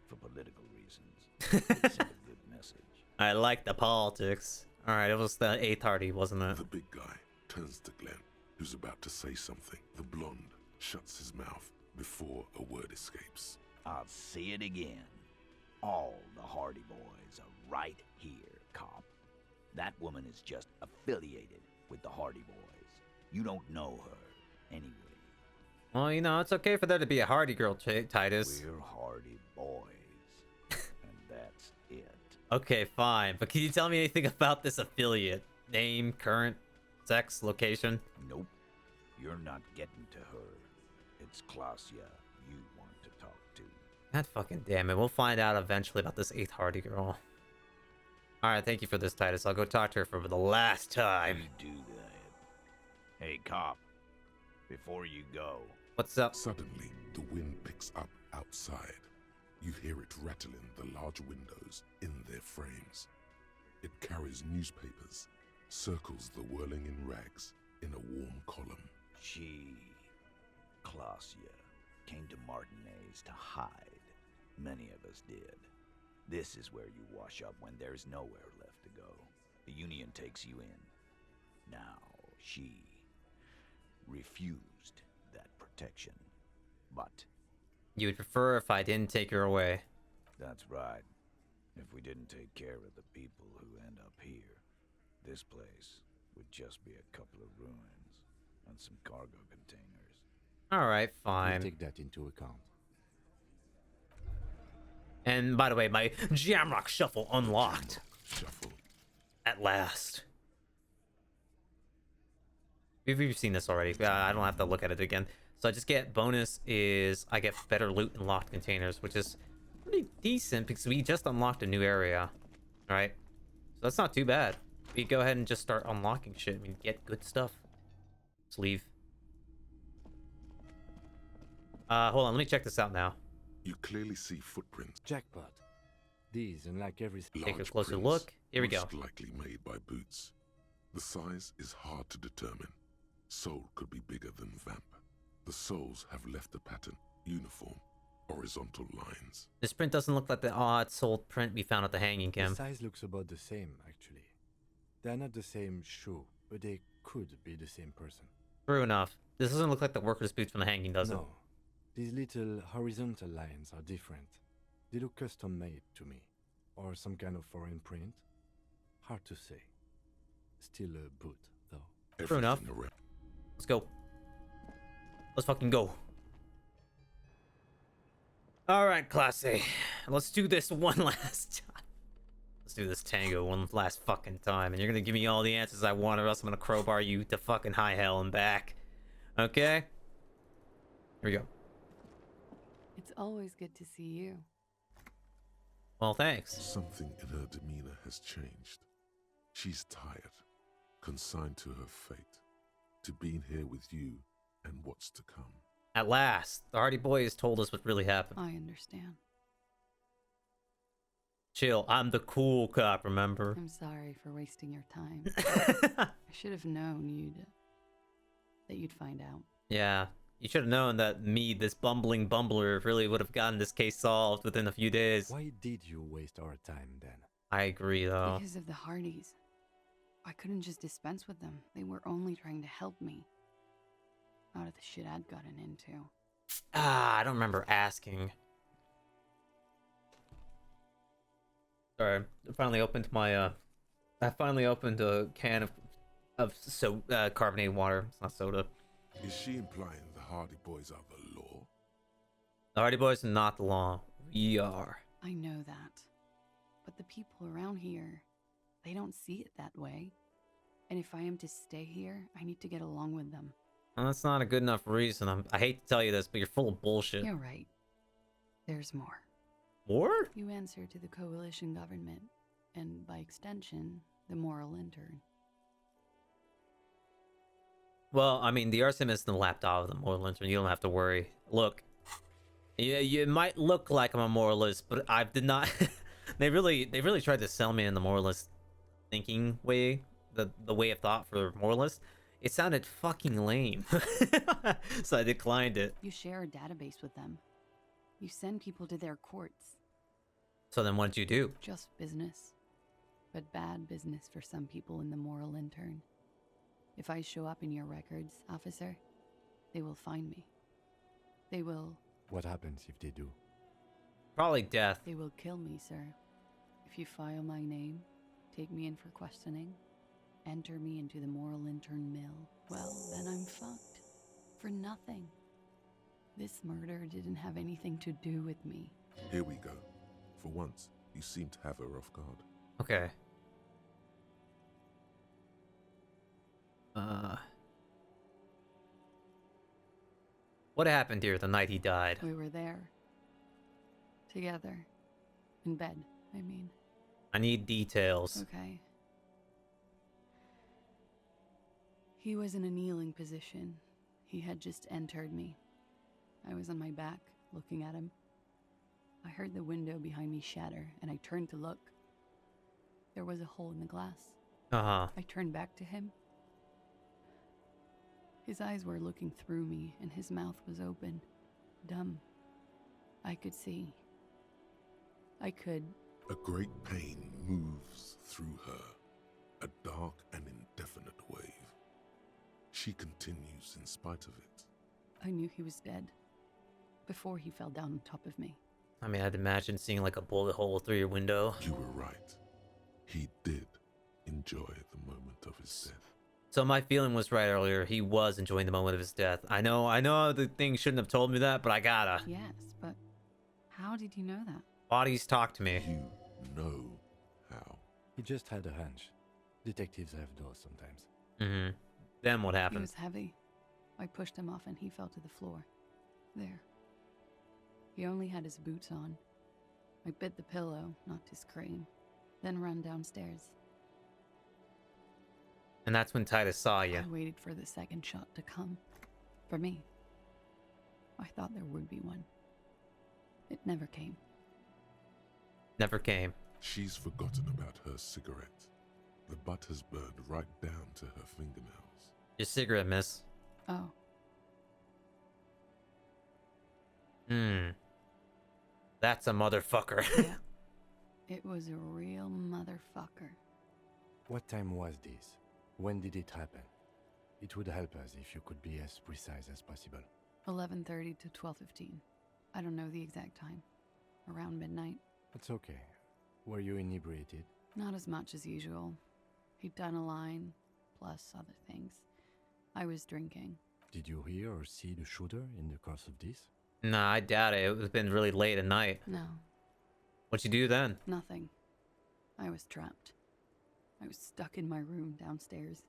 for political reasons. It sent a good message. I like the politics. Alright, it was the 8th Hardy, wasn't it? The big guy turns to Glenn, who's about to say something. The blonde shuts his mouth before a word escapes. I'll say it again. All the Hardy Boys are right here, cop. That woman is just affiliated with the Hardy Boys. You don't know her, anyway. Well, you know, it's okay for there to be a Hardy girl, Titus. We're Hardy Boys. And that's it. Okay, fine. But can you tell me anything about this affiliate? Name, current, sex, location? Nope. You're not getting to her. It's Klasia you want to talk to. God fucking damn it. We'll find out eventually about this 8th Hardy girl. Alright, thank you for this, Titus. I'll go talk to her for the last time. You do that. Hey, cop. Before you go... What's up? Suddenly, the wind picks up outside. You hear it rattling the large windows in their frames. It carries newspapers, circles the whirling in rags in a warm column. She, Klasia, came to Martinez to hide. Many of us did. This is where you wash up when there's nowhere left to go. The Union takes you in. Now, she refused that protection, but... You would prefer if I didn't take her away. That's right. If we didn't take care of the people who end up here, this place would just be a couple of ruins and some cargo containers. Alright, fine. We'll take that into account. And by the way, my Jamrock Shuffle unlocked. Shuffle. At last. We've seen this already. I don't have to look at it again. So I just get bonus is I get better loot in locked containers, which is pretty decent because we just unlocked a new area. Alright. So that's not too bad. We go ahead and just start unlocking shit. I mean, get good stuff. Let's leave. Hold on, let me check this out now. You clearly see footprints. Jackpot. These, unlike everything. Take a closer look. Here we go. Most likely made by boots. The size is hard to determine. Sole could be bigger than vamp. The soles have left a pattern, uniform, horizontal lines. This print doesn't look like the odd soled print we found at the hanging camp. The size looks about the same, actually. They're not the same shoe, but they could be the same person. True enough. This doesn't look like the worker's boots from the hanging, does it? No. These little horizontal lines are different. They look custom-made to me. Or some kind of foreign print. Hard to say. Still a boot, though. True enough. Let's go. Let's fucking go. Alright, Classy. Let's do this one last time. Let's do this tango one last fucking time. And you're gonna give me all the answers I want, or else I'm gonna crowbar you to fucking high hell and back. Okay? Here we go. It's always good to see you. Well, thanks. Something in her demeanor has changed. She's tired, consigned to her fate, to being here with you and what's to come. At last, the Hardy Boys told us what really happened. I understand. Chill, I'm the cool cop, remember? I'm sorry for wasting your time. I should have known that you'd find out. Yeah, you should have known that me, this bumbling bumbler, really would have gotten this case solved within a few days. Why did you waste our time then? I agree, though. Because of the Hardys. I couldn't just dispense with them. They were only trying to help me. Out of the shit I'd gotten into. I don't remember asking. Sorry, I finally opened my, I finally opened a can of carbonated water. It's not soda. Is she implying the Hardy Boys are the law? The Hardy Boys are not the law. We are. I know that. But the people around here, they don't see it that way. And if I am to stay here, I need to get along with them. Well, that's not a good enough reason. I hate to tell you this, but you're full of bullshit. You're right. There's more. More? You answer to the coalition government, and by extension, the moral intern. Well, I mean, the RSM is the laptop of the moral intern. You don't have to worry. Look, yeah, you might look like I'm a moralist, but I did not. they really tried to sell me in the moralist thinking way, the way of thought for moralist. It sounded fucking lame, so I declined it. You share a database with them. You send people to their courts. So then what'd you do? Just business. But bad business for some people in the moral intern. If I show up in your records, officer, they will find me. They will... What happens if they do? Probably death. They will kill me, sir. If you file my name, take me in for questioning, enter me into the moral intern mill, well, then I'm fucked. For nothing. This murder didn't have anything to do with me. Here we go. For once, you seem to have her off guard. Okay. What happened here the night he died? We were there. Together. In bed, I mean. I need details. Okay. He was in a kneeling position. He had just entered me. I was on my back, looking at him. I heard the window behind me shatter, and I turned to look. There was a hole in the glass. Uh-huh. I turned back to him. His eyes were looking through me, and his mouth was open. Dumb. I could see. I could... A great pain moves through her, a dark and indefinite wave. She continues in spite of it. I knew he was dead. Before he fell down on top of me. I mean, I'd imagine seeing like a bullet hole through your window. You were right. He did enjoy the moment of his death. So my feeling was right earlier. He was enjoying the moment of his death. I know the thing shouldn't have told me that, but I gotta. Yes, but how did you know that? Bodies talk to me. You know how. He just had a hunch. Detectives have those sometimes. Mm-hmm. Then what happened? He was heavy. I pushed him off and he fell to the floor. There. He only had his boots on. I bit the pillow, knocked his cream, then ran downstairs. And that's when Titus saw you. I waited for the second shot to come. For me. I thought there would be one. It never came. Never came. She's forgotten about her cigarette. The butt has burned right down to her fingernails. Your cigarette, miss. Oh. That's a motherfucker. Yeah. It was a real motherfucker. What time was this? When did it happen? It would help us if you could be as precise as possible. 11:30 to 12:15. I don't know the exact time. Around midnight. That's okay. Were you inebriated? Not as much as usual. He'd done a line, plus other things. I was drinking. Did you hear or see the shooter in the course of this? Nah, I doubt it. It would have been really late at night. No. What'd you do then? Nothing. I was trapped. I was stuck in my room downstairs.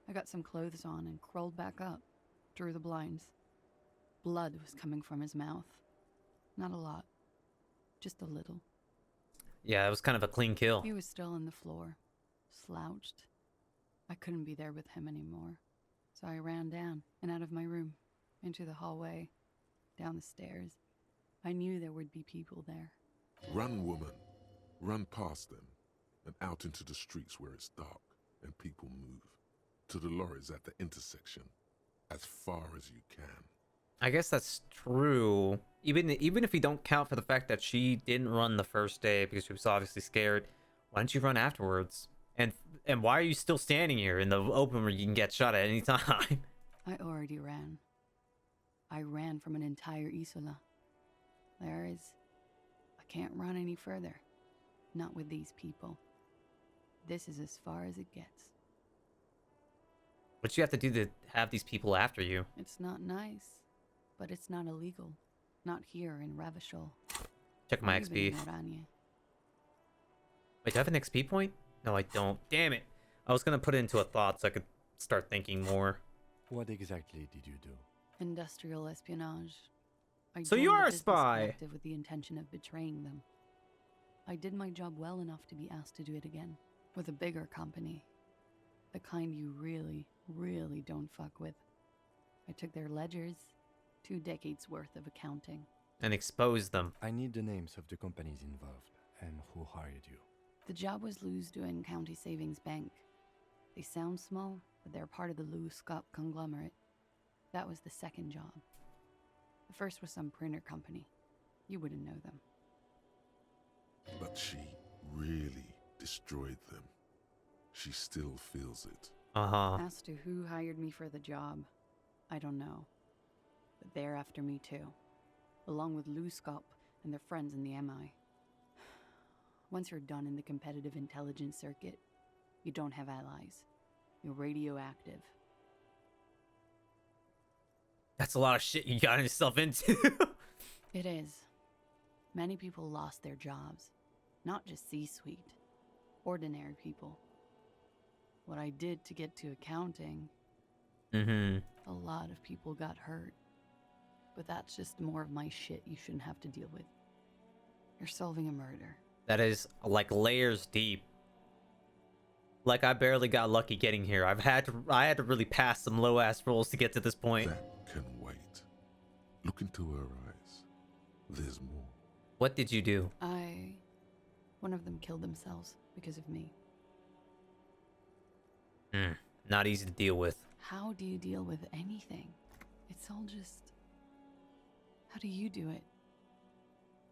I got some clothes on and crawled back up, drew the blinds. Blood was coming from his mouth. Not a lot. Just a little. Yeah, it was kind of a clean kill. He was still on the floor, slouched. I couldn't be there with him anymore. So I ran down and out of my room, into the hallway, down the stairs. I knew there would be people there. Run, woman. Run past them and out into the streets where it's dark and people move. To the lorries at the intersection, as far as you can. I guess that's true. Even if you don't count for the fact that she didn't run the first day because she was obviously scared, why didn't you run afterwards? And why are you still standing here in the open where you can get shot at any time? I already ran. I ran from an entire Isola. I can't run any further. Not with these people. This is as far as it gets. What you have to do to have these people after you? It's not nice, but it's not illegal. Not here in Ravishol. Check my Or even XP. in Oranje. Wait, do I have an XP point? No, I don't. Damn it. I was gonna put it into a thought so I could start thinking more. What exactly did you do? Industrial espionage. I So you joined are the a business spy. collective with the intention of betraying them. I did my job well enough to be asked to do it again with a bigger company. The kind you really, really don't fuck with. I took their ledgers, 2 decades worth of accounting. And expose them. I need the names of the companies involved and who hired you. The job was Lou's doing County Savings Bank. They sound small, but they're part of the Lou Scott conglomerate. That was the second job. The first was some printer company. You wouldn't know them. But she really destroyed them. She still feels it. As to who hired me for the job, I don't know. But they're after me too. Along with Lou Scott and their friends in the MI. Once you're done in the competitive intelligence circuit, you don't have allies. You're radioactive. That's a lot of shit you got yourself into. It is. Many people lost their jobs. Not just C-suite. Ordinary people. What I did to get to accounting, a lot of people got hurt. But that's just more of my shit you shouldn't have to deal with. You're solving a murder. That is like layers deep. Like I barely got lucky getting here. I had to really pass some low ass rolls to get to this point. That can wait. Look into her eyes. There's more. What did you do? One of them killed themselves because of me. Not easy to deal with. How do you deal with anything? It's all just... How do you do it?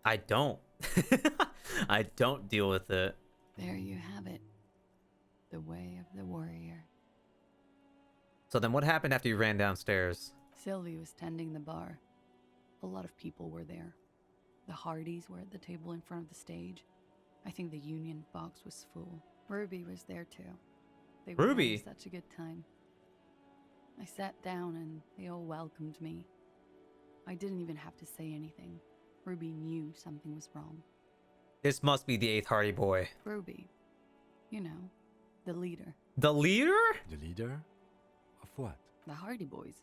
I don't. I don't deal with it. There you have it. The way of the warrior. So then what happened after you ran downstairs? Sylvie was tending the bar. A lot of people were there. The Hardys were at the table in front of the stage. I think the Union box was full. Ruby was there too. They were having such a good time. I sat down and they all welcomed me. I didn't even have to say anything. Ruby knew something was wrong. This must be the 8th Hardy boy. Ruby. You know, the leader. The leader? The leader? Of what? The Hardy Boys.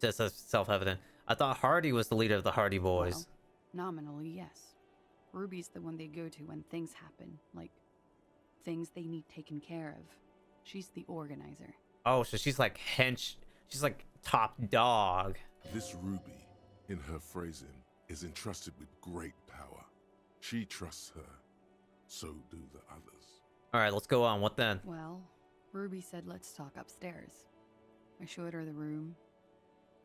Just as self-evident. I thought Hardy was the leader of the Hardy Boys. Well, nominally, yes. Ruby's the one they go to when things happen, like things they need taken care of. She's the organizer. Oh, so she's like she's like top dog. This Ruby, in her phrasing, is entrusted with great power. She trusts her. So do the others. Alright, let's go on. What then? Well, Ruby said let's talk upstairs. I showed her the room.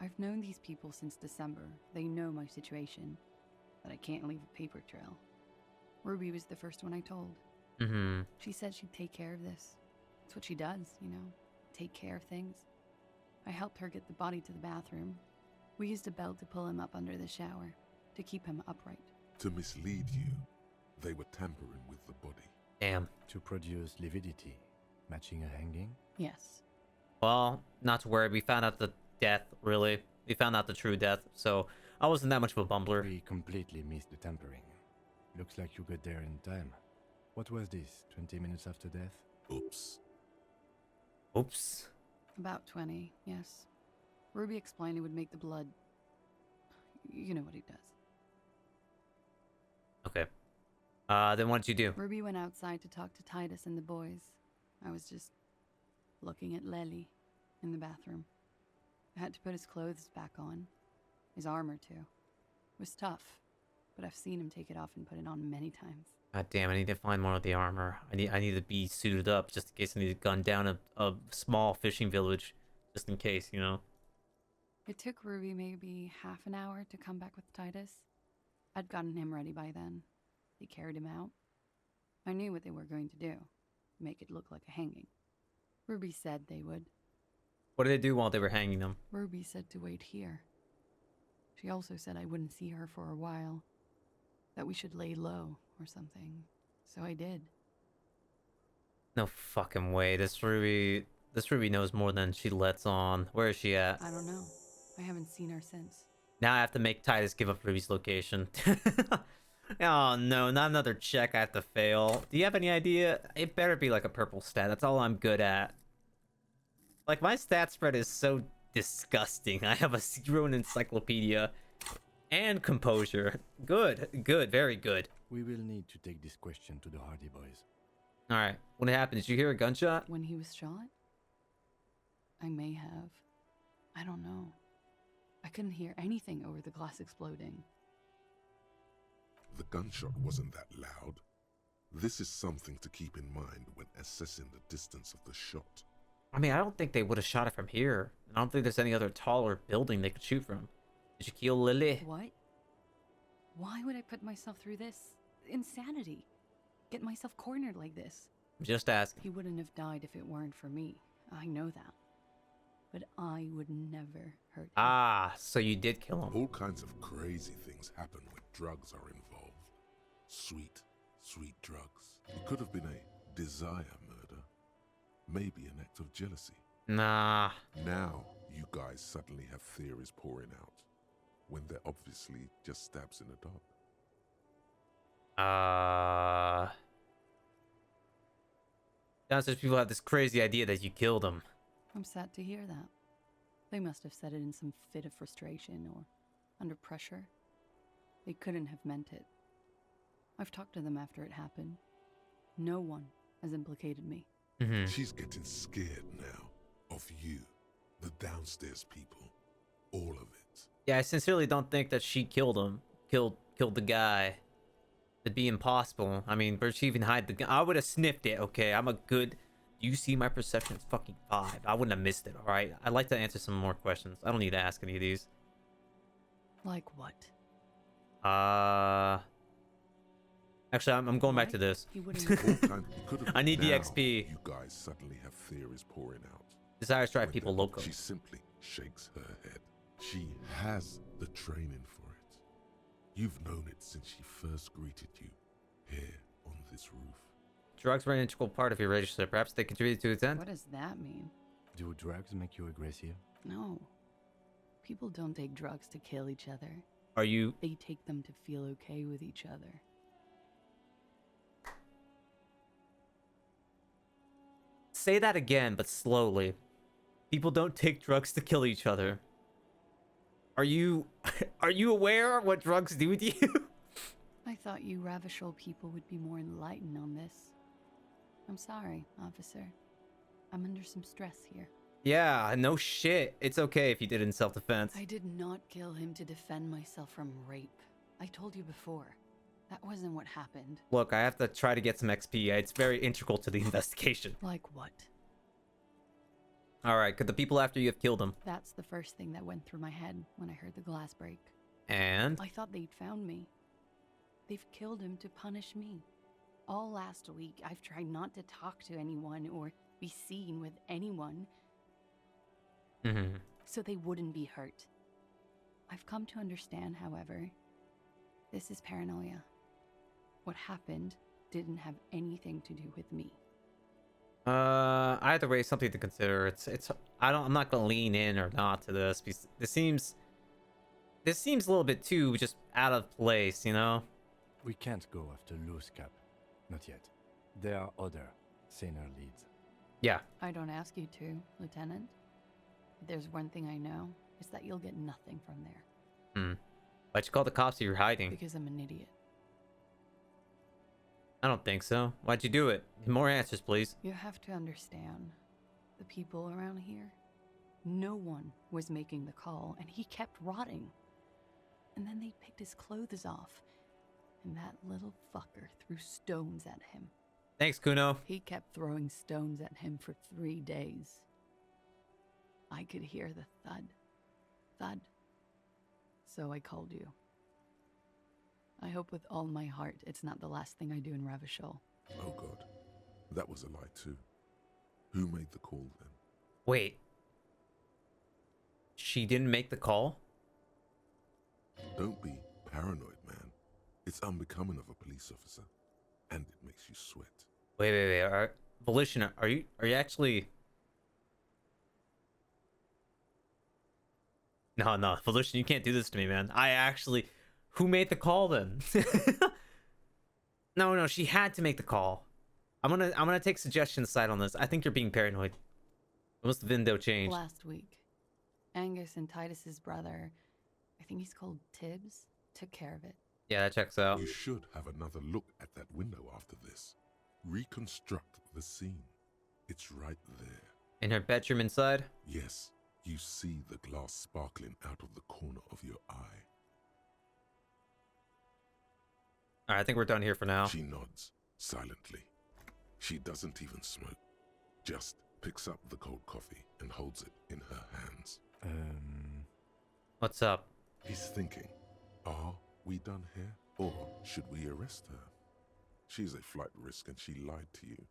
I've known these people since December. They know my situation. That I can't leave a paper trail. Ruby was the first one I told. She said she'd take care of this. It's what she does, you know, take care of things. I helped her get the body to the bathroom. We used a belt to pull him up under the shower, to keep him upright. To mislead you, they were tampering with the body. Damn. To produce lividity, matching a hanging? Yes. Well, not to worry. We found out the death, really. We found out the true death, so I wasn't that much of a bumbler. We completely missed the tampering. Looks like you got there in time. What was this, 20 minutes after death? Oops. Oops. About 20, yes. Ruby explained it would make the blood... You know what he does. Okay. Then what did you do? Ruby went outside to talk to Titus and the boys. I was just looking at Lely in the bathroom. I had to put his clothes back on. His armor, too. It was tough, but I've seen him take it off and put it on many times. God damn, I need to find more of the armor. I need to be suited up just in case I need to gun down a small fishing village. Just in case, you know? It took Ruby maybe half an hour to come back with Titus. I'd gotten him ready by then. They carried him out. I knew what they were going to do. Make it look like a hanging. Ruby said they would. What did they do while they were hanging them? Ruby said to wait here. She also said I wouldn't see her for a while. That we should lay low or something. So I did. No fucking way. This Ruby knows more than she lets on. Where is she at? I don't know. I haven't seen her since. Now I have to make Titus give up Ruby's location. Oh no, not another check I have to fail. Do you have any idea? It better be like a purple stat. That's all I'm good at. Like, my stat spread is so disgusting. I have a 0 in encyclopedia and composure. Good, good, very good. We will need to take this question to the Hardy Boys. Alright, what happened? Did you hear a gunshot? When he was shot? I may have. I don't know. I couldn't hear anything over the glass exploding. The gunshot wasn't that loud. This is something to keep in mind when assessing the distance of the shot. I mean, I don't think they would have shot it from here. I don't think there's any other taller building they could shoot from. Did you kill Lily? What? Why would I put myself through this? Insanity. Get myself cornered like this. Just asking. He wouldn't have died if it weren't for me. I know that. But I would never hurt him. Ah, so you did kill him. All kinds of crazy things happen when drugs are involved. Sweet, sweet drugs. It could have been a desire murder. Maybe an act of jealousy. Nah. Now, you guys suddenly have theories pouring out, when they're obviously just stabs in the dark. Downstairs people have this crazy idea that you killed him. I'm sad to hear that. They must have said it in some fit of frustration or under pressure. They couldn't have meant it. I've talked to them after it happened. No one has implicated me. She's getting scared now of you, the downstairs people, all of it. Yeah, I sincerely don't think that she killed him. Killed the guy. It'd be impossible. I mean, where'd she even hide the gun? I would have sniffed it, okay? I'm a good... You see my perception is fucking 5. I wouldn't have missed it, alright? I'd like to answer some more questions. I don't need to ask any of these. Like what? Actually, I'm going back to this. I need the XP. You guys suddenly have theories pouring out. Desires drive people local. She simply shakes her head. She has the training for it. You've known it since she first greeted you here on this roof. Drugs were an integral part of your register. Perhaps they contributed to its end? What does that mean? Do drugs make you aggressive? No. People don't take drugs to kill each other. Are you... They take them to feel okay with each other. Say that again, but slowly. People don't take drugs to kill each other. Are you aware what drugs do to you? I thought you Ravishol people would be more enlightened on this. I'm sorry, officer. I'm under some stress here. Yeah, no shit. It's okay if you did it in self-defense. I did not kill him to defend myself from rape. I told you before. That wasn't what happened. Look, I have to try to get some XP. It's very integral to the investigation. Like what? Alright, could the people after you have killed him? That's the first thing that went through my head when I heard the glass break. And? I thought they'd found me. They've killed him to punish me. All last week, I've tried not to talk to anyone or be seen with anyone. So they wouldn't be hurt. I've come to understand, however, this is paranoia. What happened didn't have anything to do with me. Either way, something to consider. I'm not gonna lean in or not to this because this seems a little bit too just out of place, you know? We can't go after loose cap. Not yet. There are other, saner leads. Yeah. I don't ask you to, Lieutenant. If there's one thing I know, it's that you'll get nothing from there. Why'd you call the cops if you're hiding? Because I'm an idiot. I don't think so. Why'd you do it? More answers, please. You have to understand, the people around here, no one was making the call, and he kept rotting. And then they picked his clothes off, and that little fucker threw stones at him. Thanks, Kuno. He kept throwing stones at him for 3 days. I could hear the thud. Thud. So I called you. I hope with all my heart it's not the last thing I do in Ravishol. Oh god. That was a lie too. Who made the call then? Wait. She didn't make the call? Don't be paranoid, man. It's unbecoming of a police officer. And it makes you sweat. Wait. Volition, are you actually... No, Volition, you can't do this to me, man. Who made the call then? No, she had to make the call. I'm gonna take suggestion side on this. I think you're being paranoid. What's the window change? Last week, Angus and Titus's brother, I think he's called Tibbs, took care of it. Yeah, that checks out. You should have another look at that window after this. Reconstruct the scene. It's right there. In her bedroom inside? Yes, you see the glass sparkling out of the corner of your eye. Alright, I think we're done here for now. She nods, silently. She doesn't even smoke. Just picks up the cold coffee and holds it in her hands. What's up? He's thinking, are we done here? Or should we arrest her? She's a flight risk and she lied to you.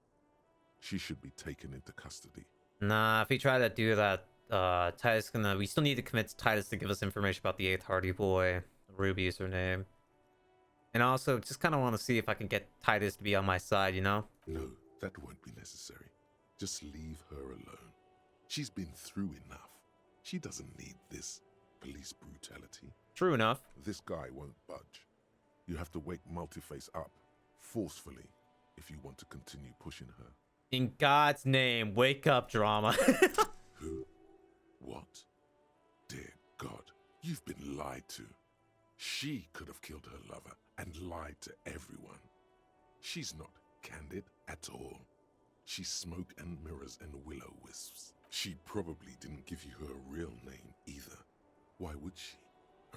She should be taken into custody. Nah, if we try to do that, Titus gonna... We still need to convince Titus to give us information about the 8th Hardy boy. Ruby is her name. And also, just kind of want to see if I can get Titus to be on my side, you know? No, that won't be necessary. Just leave her alone. She's been through enough. She doesn't need this police brutality. True enough. This guy won't budge. You have to wake Multiface up, forcefully, if you want to continue pushing her. In God's name, wake up, drama. Who? What? Dear God, you've been lied to. She could have killed her lover and lied to everyone. She's not candid at all. She's smoke and mirrors and will-o-wisps. She probably didn't give you her real name either. Why would she?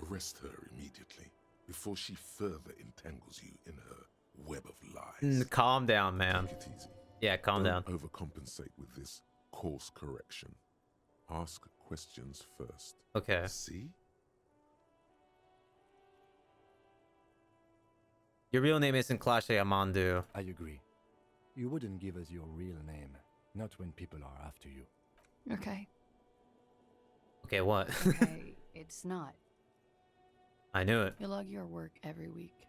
Arrest her immediately before she further entangles you in her web of lies. Calm down, man. Take it easy. Yeah, calm down. Don't overcompensate with this course correction. Ask questions first. Okay. See? Your real name isn't Clash Amandu. I agree. You wouldn't give us your real name, not when people are after you. Okay. Okay, what? Okay, it's not. I knew it. You log your work every week.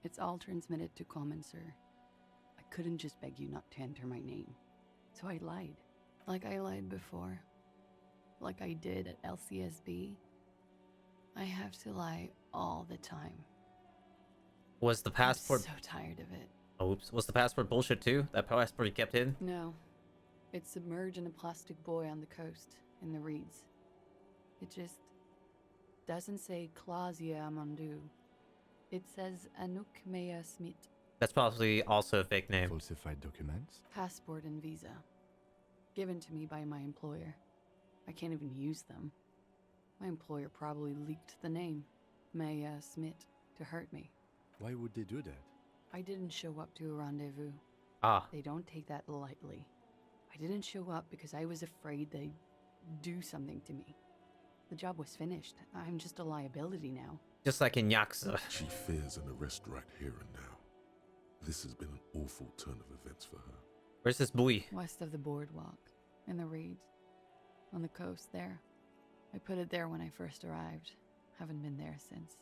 It's all transmitted to Commencer. I couldn't just beg you not to enter my name. So I lied. Like I lied before. Like I did at LCSB. I have to lie all the time. Was the passport... I'm so tired of it. Oops. Was the passport bullshit too? That passport you kept hidden? No. It's submerged in a plastic buoy on the coast, in the reeds. It just doesn't say Claudia Amandu. It says Anouk Mea Smith. That's probably also a fake name. Falsified documents? Passport and visa. Given to me by my employer. I can't even use them. My employer probably leaked the name, Mea Smith, to hurt me. Why would they do that? I didn't show up to a rendezvous. Ah. They don't take that lightly. I didn't show up because I was afraid they'd do something to me. The job was finished. I'm just a liability now. Just like in Yakuza. She fears an arrest right here and now. This has been an awful turn of events for her. Where's this buoy? West of the boardwalk, in the reeds. On the coast there. I put it there when I first arrived. Haven't been there since.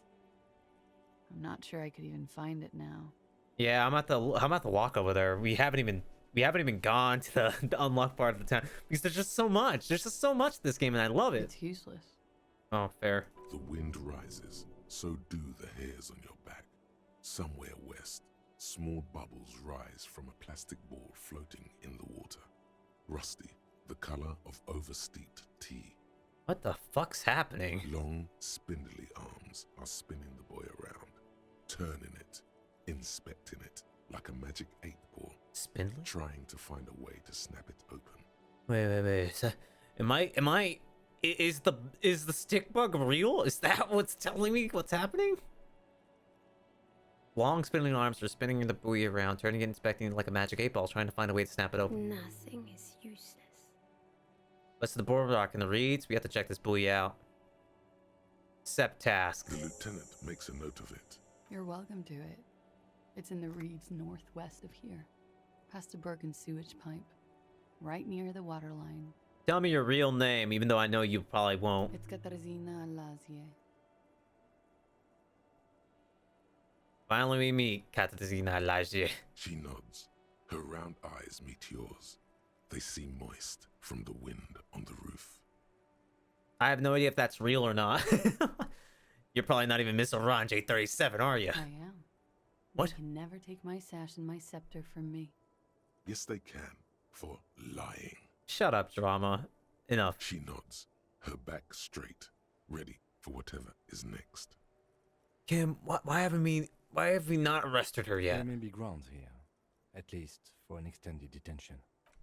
I'm not sure I could even find it now. Yeah, I'm at the walk over there. We haven't even gone to the unlocked part of the town because there's just so much. There's just so much to this game, and I love it. It's useless. Oh, fair. The wind rises, so do the hairs on your back. Somewhere west, small bubbles rise from a plastic ball floating in the water. Rusty, the color of oversteeped tea. What the fuck's happening? Long, spindly arms are spinning the buoy around, turning it, inspecting it like a magic 8-ball. Spindly? Trying to find a way to snap it open. Wait. So, is the stick bug real? Is that what's telling me what's happening? Long spinning arms are spinning the buoy around, turning it, inspecting it like a magic 8-ball, trying to find a way to snap it open. Nothing is useless. What's the boardwalk and the reeds? We have to check this buoy out. Accept task. The lieutenant makes a note of it. You're welcome to it. It's in the reeds northwest of here. Past a broken sewage pipe. Right near the waterline. Tell me your real name, even though I know you probably won't. It's Katarzyna Lazie. Finally we meet Katarzyna Lazie. She nods. Her round eyes meet yours. They seem moist from the wind on the roof. I have no idea if that's real or not. You're probably not even Miss Orange 837, are you? I am. What? They can never take my sash and my scepter from me. Yes, they can, for lying. Shut up, drama. Enough. She nods, her back straight, ready for whatever is next. Kim, why have we not arrested her yet? There may be grounds here, at least for an extended detention.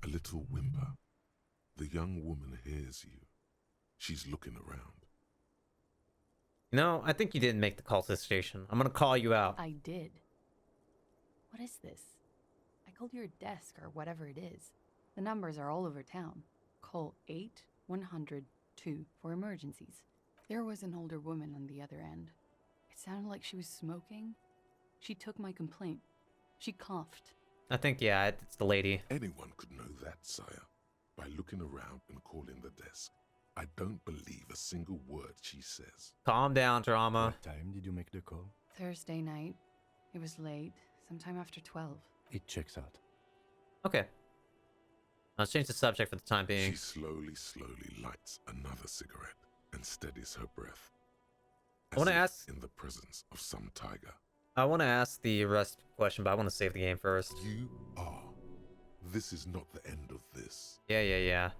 A little whimper. The young woman hears you. She's looking around. No, I think you didn't make the call to the station. I'm gonna call you out. I did. What is this? I called your desk or whatever it is. The numbers are all over town. Call 8-100-2 for emergencies. There was an older woman on the other end. It sounded like she was smoking. She took my complaint. She coughed. I think, yeah, it's the lady. Anyone could know that, sire, by looking around and calling the desk. I don't believe a single word she says. Calm down, drama. What time did you make the call? Thursday night. It was late, sometime after 12. It checks out. Okay. Let's change the subject for the time being. She slowly lights another cigarette and steadies her breath. I want to ask... in the presence of some tiger. I want to ask the arrest question, but I want to save the game first. You are. This is not the end of this. Yeah.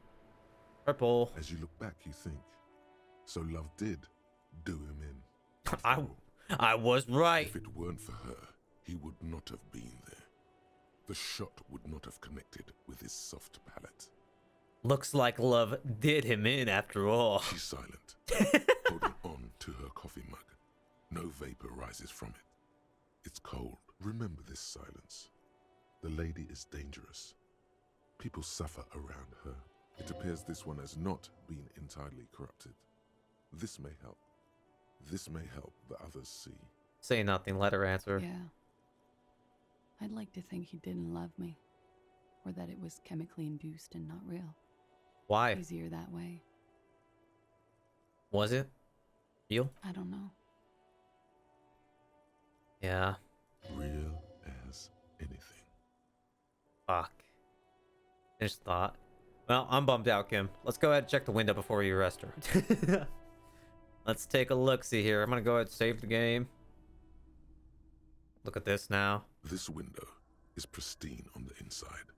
Purple. As you look back, you think, so love did do him in. I was right. If it weren't for her, he would not have been there. The shot would not have connected with his soft palate. Looks like love did him in after all. She's silent, holding on to her coffee mug. No vapor rises from it. It's cold. Remember this silence. The lady is dangerous. People suffer around her. It appears this one has not been entirely corrupted. This may help. This may help the others see. Say nothing, let her answer. Yeah. I'd like to think he didn't love me. Or that it was chemically induced and not real. Why? Easier that way. Was it? Real? I don't know. Yeah. Real as anything. Fuck. Finished thought. Well, I'm bummed out, Kim. Let's go ahead and check the window before you arrest her. Let's take a look-see here. I'm gonna go ahead and save the game. Look at this now. This window is pristine on the inside,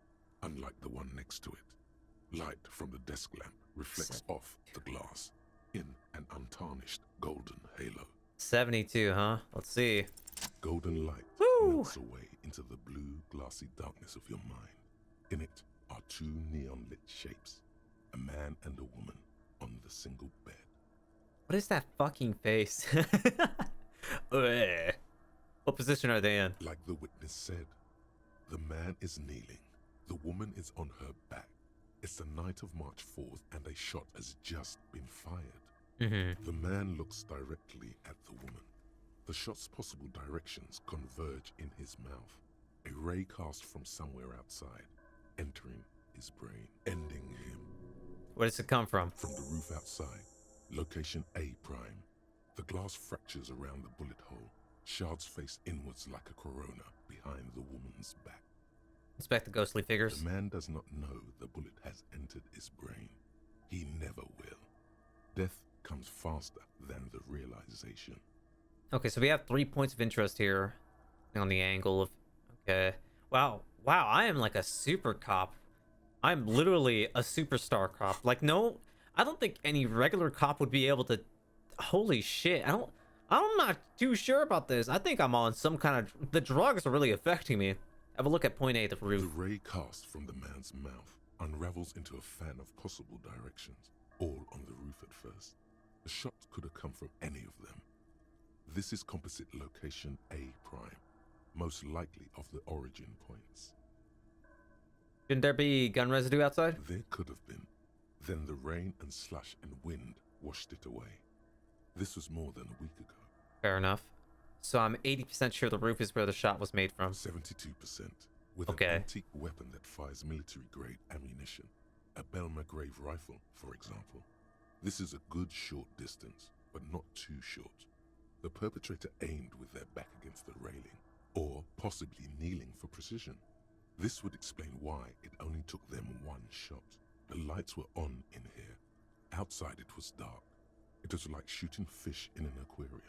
unlike the one next to it. Light from the desk lamp reflects off the glass in an untarnished golden halo. 72, huh? Let's see. Golden light melts away into the blue, glassy darkness of your mind. In it are two neon-lit shapes, a man and a woman on the single bed. What is that fucking face? What position are they in? Like the witness said, the man is kneeling, the woman is on her back. It's the night of March 4th and a shot has just been fired. The man looks directly at the woman. The shot's possible directions converge in his mouth. A ray cast from somewhere outside, entering his brain, ending him. Where does it come from? From the roof outside, location A prime. The glass fractures around the bullet hole. Shards face inwards like a corona behind the woman's back. Inspect the ghostly figures. The man does not know the bullet has entered his brain. He never will. Death comes faster than the realization. Okay, so we have 3 points of interest here on the angle of... Okay. Wow, I am like a super cop. I'm literally a superstar cop. Like, no, I don't think any regular cop would be able to... Holy shit, I'm not too sure about this. I think I'm on some kind of... The drugs are really affecting me. Have a look at point A, the roof. The ray cast from the man's mouth unravels into a fan of possible directions, all on the roof at first. The shot could have come from any of them. This is composite location A prime, most likely of the origin points. Shouldn't there be gun residue outside? There could have been. Then the rain and slush and wind washed it away. This was more than a week ago. Fair enough. So I'm 80% sure the roof is where the shot was made from. 72%. With an antique weapon that fires military-grade ammunition. A Belmagrave rifle, for example. This is a good short distance, but not too short. The perpetrator aimed with their back against the railing, or possibly kneeling for precision. This would explain why it only took them one shot. The lights were on in here. Outside it was dark. It was like shooting fish in an aquarium.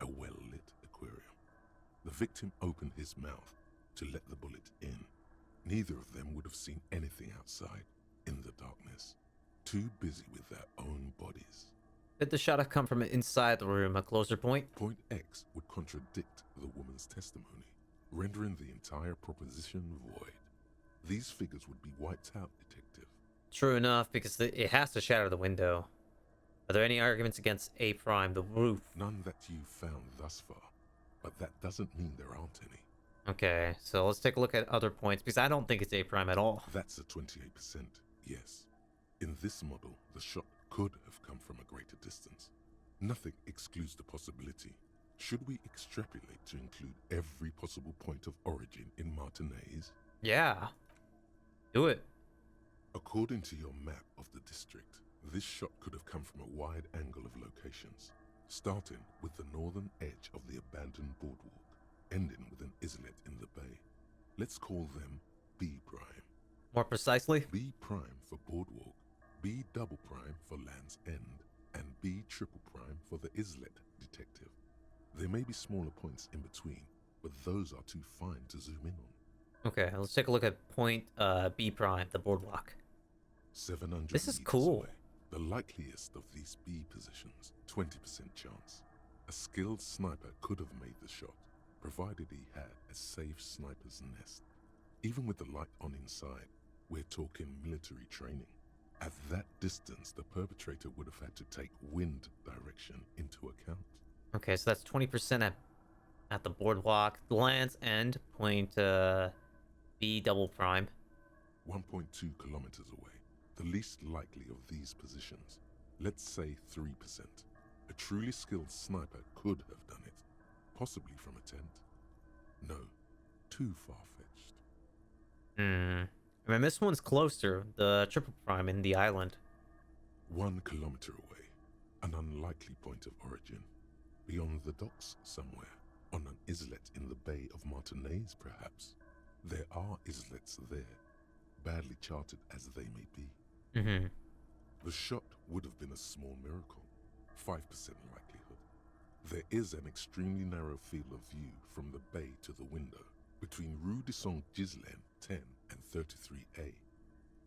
A well-lit aquarium. The victim opened his mouth to let the bullet in. Neither of them would have seen anything outside in the darkness, too busy with their own bodies. Did the shot have come from inside the room, a closer point? Point X would contradict the woman's testimony, rendering the entire proposition void. These figures would be wiped out, Detective. True enough, because it has to shatter the window. Are there any arguments against A prime, the roof? None that you've found thus far, but that doesn't mean there aren't any. Okay, so let's take a look at other points, because I don't think it's A prime at all. That's a 28%, yes. In this model, the shot could have come from a greater distance. Nothing excludes the possibility. Should we extrapolate to include every possible point of origin in Martinez? Yeah. Do it. According to your map of the district, this shot could have come from a wide angle of locations, starting with the northern edge of the abandoned boardwalk, ending with an islet in the bay. Let's call them B prime. More precisely? B prime for boardwalk, B double prime for Land's End, and B triple prime for the islet, Detective. There may be smaller points in between, but those are too fine to zoom in on. Okay, let's take a look at point B prime, the boardwalk. 700 This is meters cool. away. The likeliest of these B positions, 20% chance. A skilled sniper could have made the shot, provided he had a safe sniper's nest. Even with the light on inside, we're talking military training. At that distance, the perpetrator would have had to take wind direction into account. Okay, so that's 20% at the boardwalk. Land's End, point B double prime. 1.2 kilometers away. The least likely of these positions. Let's say 3%. A truly skilled sniper could have done it. Possibly from a tent. No, too far-fetched. I mean, this one's closer, the triple prime in the island. 1 kilometer away. An unlikely point of origin. Beyond the docks somewhere. On an islet in the Bay of Martinez, perhaps. There are islets there, badly charted as they may be. The shot would have been a small miracle. 5% likelihood. There is an extremely narrow field of view from the bay to the window, between Rue de Saint-Ghislain 10 and 33A.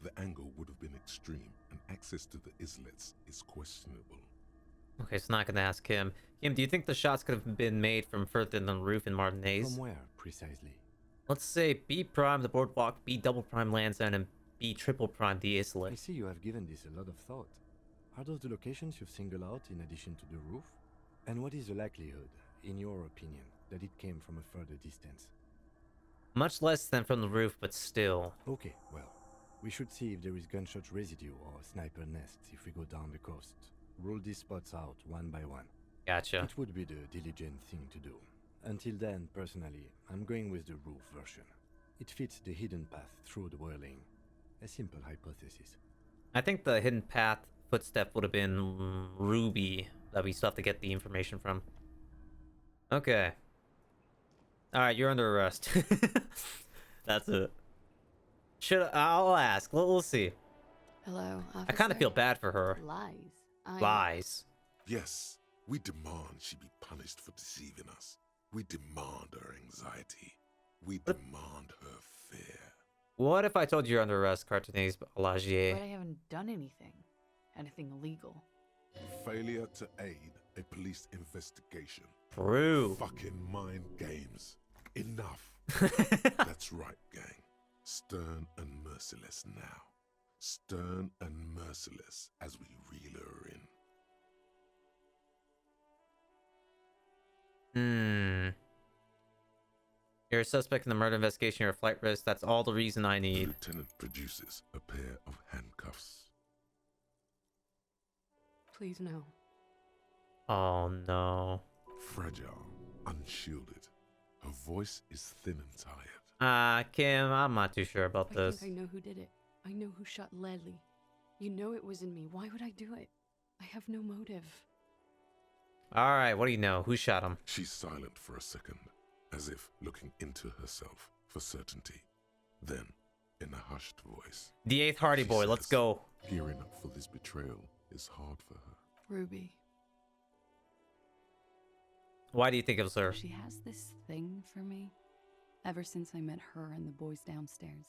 The angle would have been extreme, and access to the islets is questionable. Okay, so not gonna ask him. Kim, do you think the shots could have been made from further than the roof in Martinez? From where, precisely? Let's say B prime, the boardwalk, B double prime, Land's End, and B triple prime, the islet. I see you have given this a lot of thought. Are those the locations you've singled out in addition to the roof? And what is the likelihood, in your opinion, that it came from a further distance? Much less than from the roof, but still. Okay, well, we should see if there is gunshot residue or sniper nests if we go down the coast. Rule these spots out one by one. Gotcha. It would be the diligent thing to do. Until then, personally, I'm going with the roof version. It fits the hidden path through the whirling. A simple hypothesis. I think the hidden path footstep would have been Ruby, that we still have to get the information from. Okay. Alright, you're under arrest. That's it. I'll ask. We'll see. Hello, officer. I kind of feel bad for her. Lies. Lies. Yes, we demand she be punished for deceiving us. We demand her anxiety. We demand her fear. What if I told you you're under arrest, Cartoonese Lagier? But I haven't done anything. Anything illegal. Failure to aid a police investigation. True. Fucking mind games. Enough. That's right, gang. Stern and merciless now. Stern and merciless as we reel her in. You're a suspect in the murder investigation. You're a flight risk. That's all the reason I need. The lieutenant produces a pair of handcuffs. Please no. Oh no. Fragile, unshielded. Her voice is thin and tired. Kim, I'm not too sure about this. I think I know who did it. I know who shot Ledley. You know it wasn't me. Why would I do it? I have no motive. Alright, what do you know? Who shot him? She's silent for a second, as if looking into herself for certainty. Then, in a hushed voice, the 8th Hardy Boy, let's go. Gearing up for this betrayal is hard for her. Ruby. Why do you think it was her? She has this thing for me ever since I met her and the boys downstairs.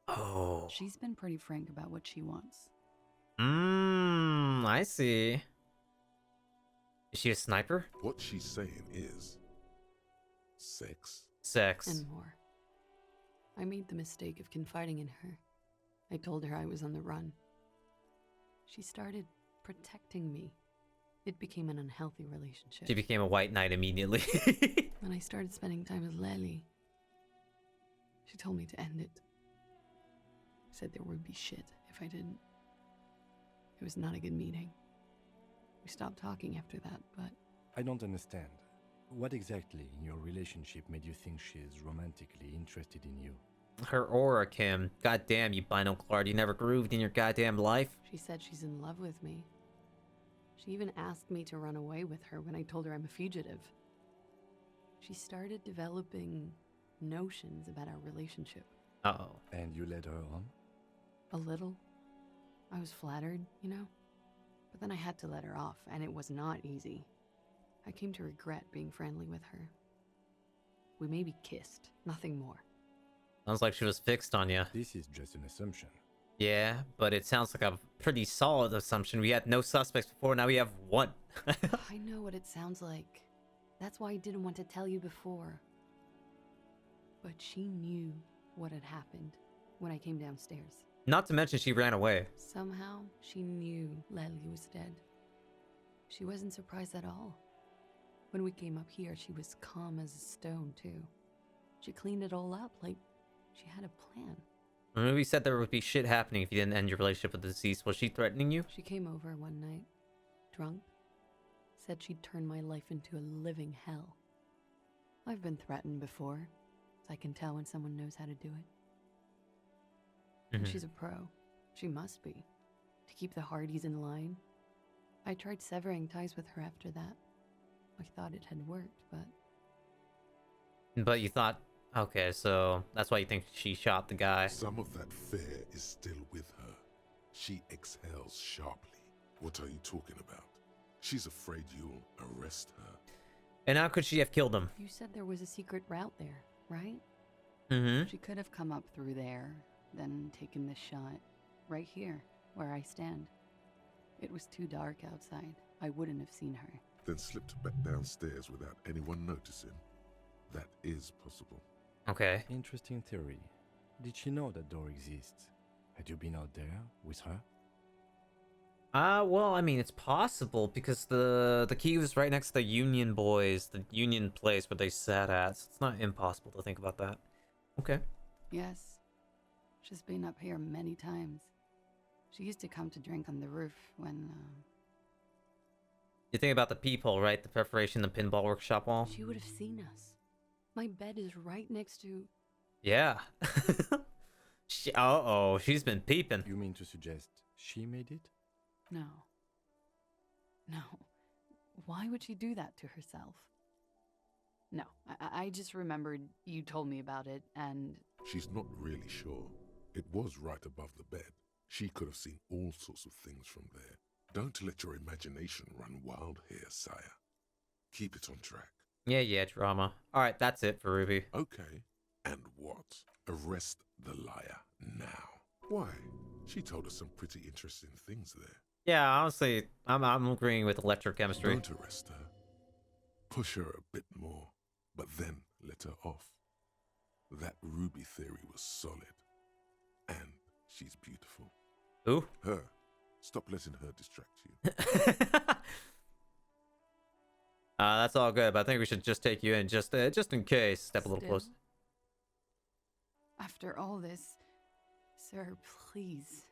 Oh. She's been pretty frank about what she wants. I see. Is she a sniper? What she's saying is sex. Sex. And more. I made the mistake of confiding in her. I told her I was on the run. She started protecting me. It became an unhealthy relationship. She became a white knight immediately. When I started spending time with Lely, she told me to end it. Said there would be shit if I didn't. It was not a good meeting. We stopped talking after that, but... I don't understand. What exactly in your relationship made you think she is romantically interested in you? Her aura, Kim. God damn, you binoclard. You never grooved in your goddamn life. She said she's in love with me. She even asked me to run away with her when I told her I'm a fugitive. She started developing notions about our relationship. Uh-oh. And you led her on? A little. I was flattered, you know? But then I had to let her off, and it was not easy. I came to regret being friendly with her. We maybe kissed, nothing more. Sounds like she was fixed on you. This is just an assumption. Yeah, but it sounds like a pretty solid assumption. We had no suspects before, now we have one. I know what it sounds like. That's why I didn't want to tell you before. But she knew what had happened when I came downstairs. Not to mention she ran away. Somehow, she knew Lely was dead. She wasn't surprised at all. When we came up here, she was calm as a stone, too. She cleaned it all up like she had a plan. The movie said there would be shit happening if you didn't end your relationship with the deceased. Was she threatening you? She came over one night, drunk, said she'd turn my life into a living hell. I've been threatened before, so I can tell when someone knows how to do it. And she's a pro. She must be. To keep the Hardys in line. I tried severing ties with her after that. I thought it had worked, but... But you thought... Okay, so that's why you think she shot the guy. Some of that fear is still with her. She exhales sharply. What are you talking about? She's afraid you'll arrest her. And how could she have killed him? You said there was a secret route there, right? Mm-hmm. She could have come up through there, then taken this shot. Right here, where I stand. It was too dark outside. I wouldn't have seen her. Then slipped back downstairs without anyone noticing. That is possible. Okay. Interesting theory. Did she know that door exists? Had you been out there with her? Well, I mean, it's possible because the key was right next to the Union Boys, the Union place where they sat at. So it's not impossible to think about that. Okay. Yes. She's been up here many times. She used to come to drink on the roof when, You think about the peephole, right? The perforation, the pinball workshop wall? She would have seen us. My bed is right next to... Yeah. Uh-oh, she's been peeping. You mean to suggest she made it? No. No. Why would she do that to herself? No, I just remembered you told me about it, and... She's not really sure. It was right above the bed. She could have seen all sorts of things from there. Don't let your imagination run wild here, sire. Keep it on track. Yeah, drama. Alright, that's it for Ruby. Okay. And what? Arrest the liar now. Why? She told us some pretty interesting things there. Yeah, honestly, I'm agreeing with electrochemistry. Don't arrest her. Push her a bit more, but then let her off. That Ruby theory was solid. And she's beautiful. Who? Her. Stop letting her distract you. That's all good, but I think we should just take you in, just in case. Step a little close. After all this, sir, please.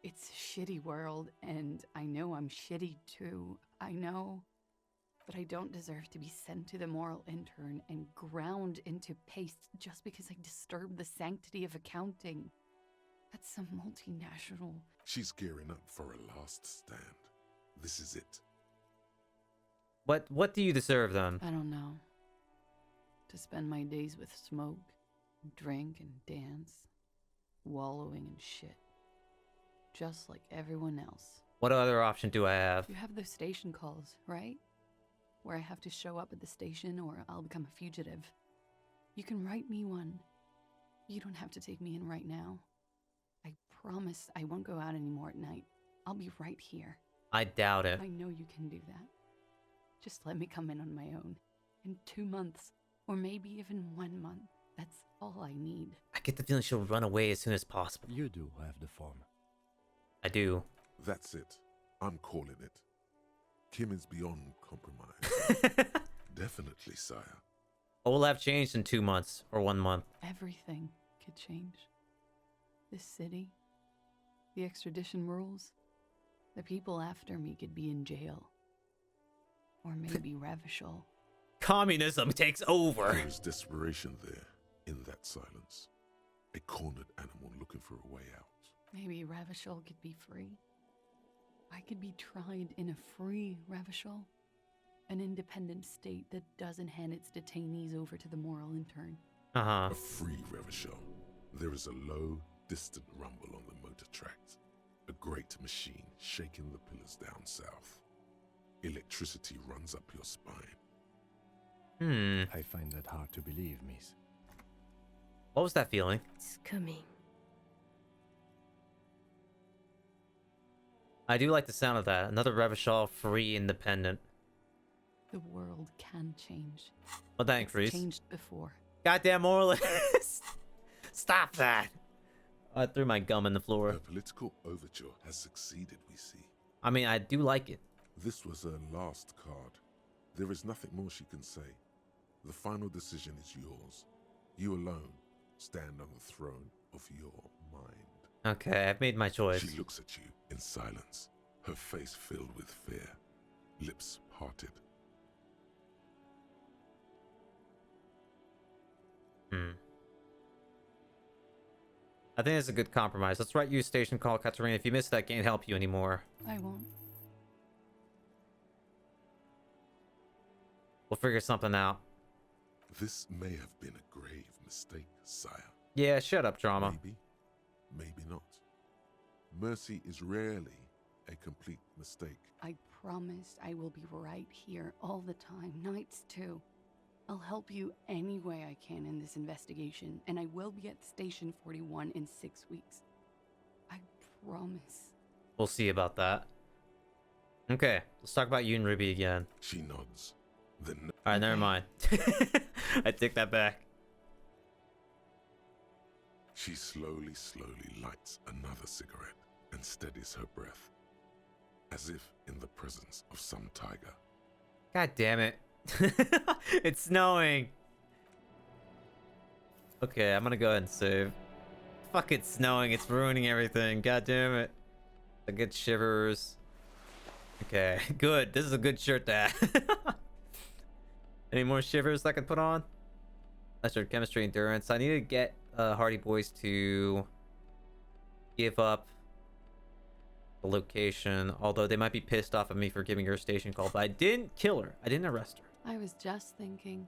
It's a shitty world, and I know I'm shitty too. I know. But I don't deserve to be sent to the moral intern and ground into paste just because I disturbed the sanctity of accounting. That's some multinational... She's gearing up for a last stand. This is it. What do you deserve, then? I don't know. To spend my days with smoke, drink and dance, wallowing in shit. Just like everyone else. What other option do I have? You have those station calls, right? where I have to show up at the station or I'll become a fugitive. You can write me one. You don't have to take me in right now. I promise I won't go out anymore at night. I'll be right here. I doubt it. I know you can do that. Just let me come in on my own. In 2 months, or maybe even 1 month. That's all I need. I get the feeling she'll run away as soon as possible. You do have the form. I do. That's it. I'm calling it. Kim is beyond compromise. Definitely, sire. What will have changed in 2 months or 1 month? Everything could change. This city, the extradition rules, the people after me could be in jail. Or maybe Revachol. Communism takes over. There is desperation there, in that silence. A cornered animal looking for a way out. Maybe Revachol could be free. I could be tried in a free Revachol. An independent state that doesn't hand its detainees over to the moral intern. Uh-huh. A free Revachol. There is a low, distant rumble on the motor tracks. A great machine shaking the pillars down south. Electricity runs up your spine. I find that hard to believe, miss. What was that feeling? It's coming. I do like the sound of that. Another Revachol free independent. The world can change. Well, thanks, It's Reese. changed before. Goddamn moralist. Stop that. I threw my gum in the floor. Her political overture has succeeded, we see. I mean, I do like it. This was her last card. There is nothing more she can say. The final decision is yours. You alone stand on the throne of your mind. Okay, I've made my choice. She looks at you in silence, her face filled with fear, lips parted. I think it's a good compromise. Let's write you a station call, Katarina. If you miss that, I can't help you anymore. I won't. We'll figure something out. This may have been a grave mistake, sire. Yeah, shut up, drama. Maybe, maybe not. Mercy is rarely a complete mistake. I promise I will be right here all the time, nights too. I'll help you any way I can in this investigation, and I will be at Station 41 in 6 weeks. I promise. We'll see about that. Okay, let's talk about you and Ruby again. She nods. Then Alright, never mind. I take that back. she slowly lights another cigarette and steadies her breath, as if in the presence of some tiger. God damn it. It's snowing. Okay, I'm gonna go ahead and save. Fuck, it's snowing. It's ruining everything. God damn it. I get shivers. Okay, good. This is a good shirt to have. Any more shivers I can put on? That's your chemistry endurance. I need to get Hardy Boys to give up the location, although they might be pissed off at me for giving her a station call, but I didn't kill her. I didn't arrest her. I was just thinking,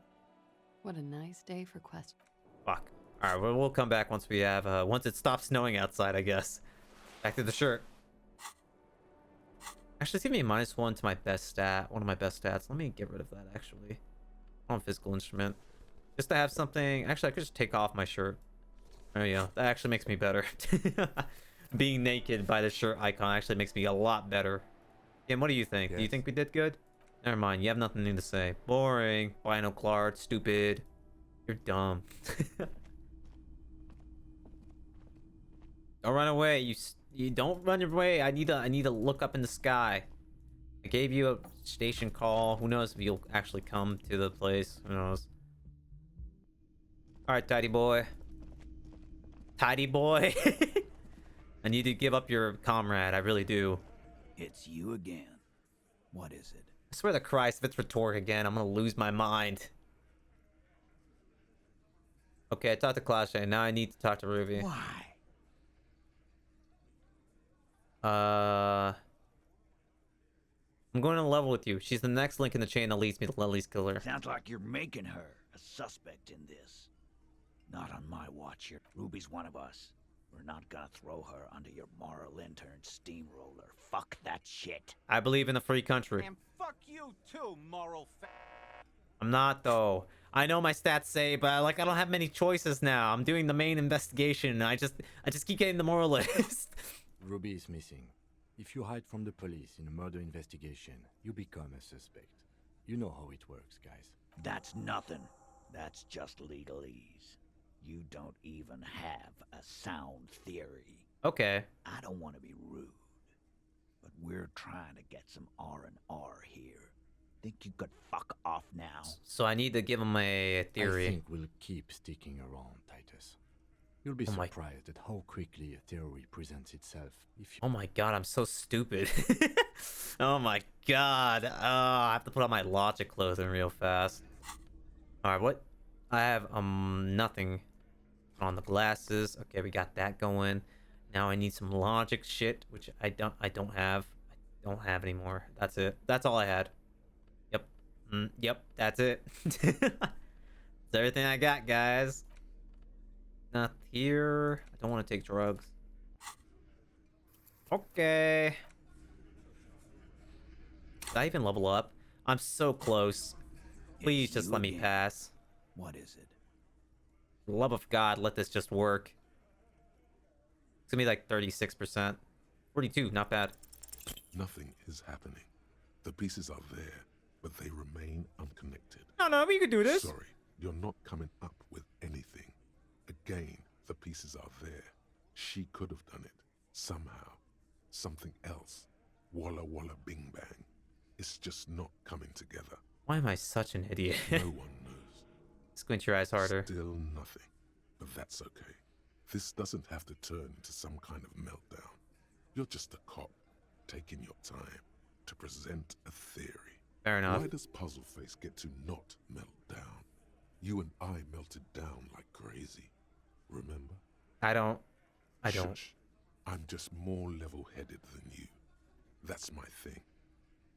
what a nice day for questions. Fuck. Alright, well, we'll come back once we have, once it stops snowing outside, I guess. Back to the shirt. Actually, it's giving me a -1 to my best stat. One of my best stats. Let me get rid of that, actually. On physical instrument. Just to have something. Actually, I could just take off my shirt. There you go. That actually makes me better. Being naked by the shirt icon actually makes me a lot better. Kim, what do you think? Yes. Do you think we did good? Never mind. You have nothing new to say. Boring. Binoclard. Stupid. You're dumb. Don't run away. You don't run away. I need to look up in the sky. I gave you a station call. Who knows if you'll actually come to the place? Who knows? All right, tidy boy. Tidy boy. I need to give up your comrade. I really do. It's you again. What is it? I swear to Christ, if it's rhetoric again, I'm gonna lose my mind. Okay, I talked to Clash. Now I need to talk to Ruby. Why? I'm going to level with you. She's the next link in the chain that leads me to Lily's killer. Sounds like you're making her a suspect in this. Not on my watch here. Ruby's one of us. We're not gonna throw her under your moral intern steamroller. Fuck that shit. I believe in a free country. And fuck you you too, moral I'm not, though. I know my stats say, but like I don't have many choices now. I'm doing the main investigation, and I just keep getting the moral list. Ruby is missing. If you hide from the police in a murder investigation, you become a suspect. You know how it works, guys. That's nothing. That's just legalese. You don't even have a sound theory. Okay. I don't want to be rude, but we're trying to get some R&R here. Think you could fuck off now? So I need to give him a theory. I think we'll keep sticking around, Titus. You'll be surprised at how quickly a theory presents itself. If you... Oh my god, I'm so stupid. Oh my god. I have to put on my logic clothing real fast. Alright, what? I have nothing on the glasses. Okay, we got that going. Now I need some logic shit, which I don't have. I don't have anymore. That's it. That's all I had. Yep. Yep, that's it. That's everything I got, guys. Not here. I don't want to take drugs. Okay. Did I even level up? I'm so close. Please just let me pass. What is it? For the love of God, let this just work. It's gonna be like 36%. 42, not bad. Nothing is happening. The pieces are there, but they remain unconnected. No, we can do this. Sorry, you're not coming up with anything. Again, the pieces are there. She could have done it. Somehow. Something else. Walla walla bing bang. It's just not coming together. Why am I such an idiot? No one knows. Squint your eyes harder. Still nothing. But that's okay. This doesn't have to turn into some kind of meltdown. You're just a cop, taking your time to present a theory. Fair enough. Why does Puzzleface get to not melt down? You and I melted down like crazy. Remember? I don't. Shush. I'm just more level-headed than you. That's my thing.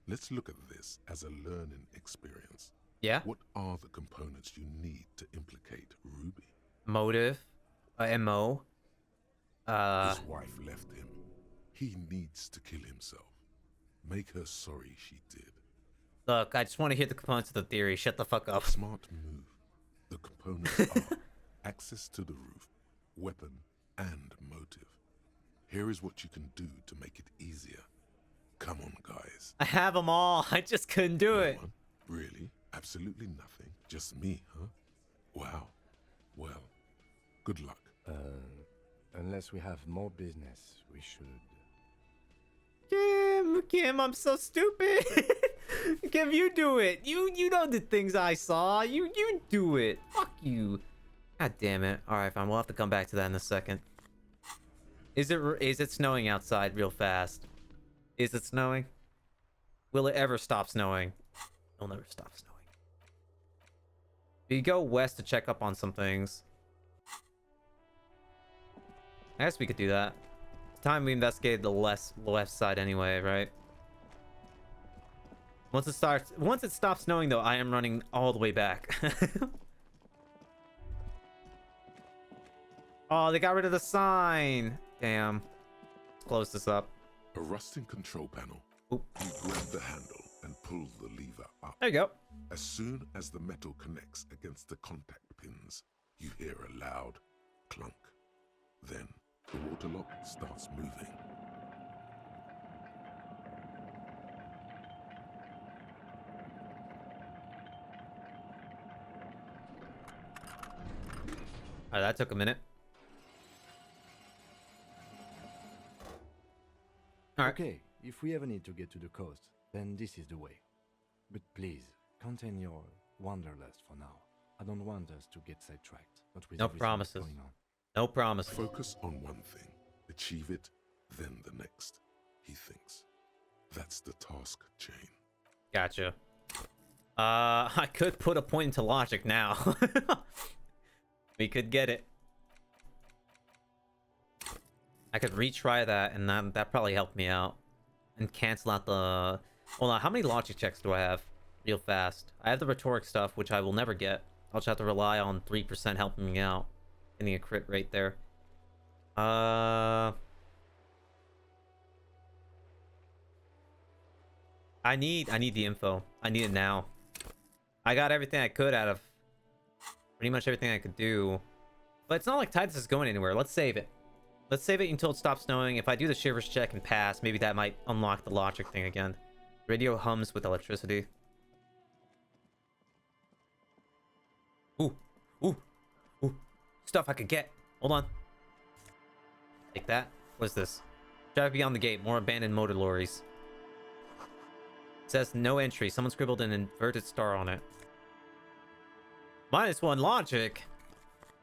Let's look at this as a learning experience. Yeah? What are the components you need to implicate Ruby? Motive. MO. His wife left him. He needs to kill himself. Make her sorry she did. Look, I just want to hear the components of the theory. Shut the fuck up. Smart move. The components are access to the roof, weapon, and motive. Here is what you can do to make it easier. Come on, guys. I have them all. I just couldn't do it. Really? Absolutely nothing? Just me, huh? Wow. Well, good luck. Unless we have more business, we should... Kim, I'm so stupid. Kim, you do it. You know the things I saw. You do it. Fuck you. God damn it. All right, fine. We'll have to come back to that in a second. Is it snowing outside real fast? Is it snowing? Will it ever stop snowing? It'll never stop snowing. We go west to check up on some things. I guess we could do that. It's time we investigated the left side anyway, right? Once it stops snowing though, I am running all the way back. Oh, they got rid of the sign. Damn. Let's close this up. A rusting control panel. Oop. You grab the handle and pull the lever up. There you go. As soon as the metal connects against the contact pins, you hear a loud clunk. Then the water lock starts moving. Alright, that took a minute. Okay, if we ever need to get to the coast, then this is the way. But please, contain your wanderlust for now. I don't want us to get sidetracked. Not with No everything promises. going on. No promises. Focus on one thing. Achieve it, then the next, he thinks. That's the task chain. Gotcha. I could put a point into logic now. We could get it. I could retry that, and that probably helped me out. And cancel out the... Hold on, how many logic checks do I have? Real fast. I have the rhetoric stuff, which I will never get. I'll just have to rely on 3% helping me out. Getting a crit rate there. I need the info. I need it now. I got everything I could out of pretty much everything I could do. But it's not like Titus is going anywhere. Let's save it. Let's save it until it stops snowing. If I do the shivers check and pass, maybe that might unlock the logic thing again. Radio hums with electricity. Ooh. Ooh. Ooh. Stuff I could get. Hold on. Take that. What's this? Drive beyond the gate. More abandoned motor lorries. It says no entry. Someone scribbled an inverted star on it. -1 logic.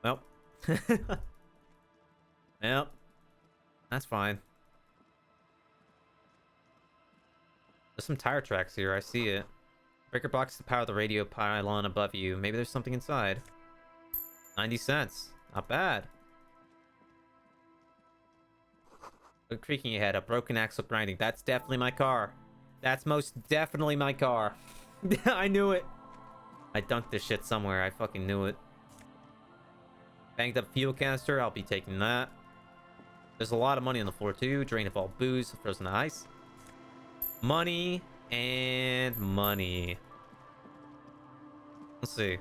Well. Yep. That's fine. There's some tire tracks here. I see it. Breaker box to power the radio pylon above you. Maybe there's something inside. 90 cents. Not bad. A creaking ahead. A broken axle grinding. That's definitely my car. That's most definitely my car. I knew it. I dunked this shit somewhere. I fucking knew it. Banged up fuel canister. I'll be taking that. There's a lot of money on the floor too. Drain of all booze. Frozen ice. Money and money. Let's see.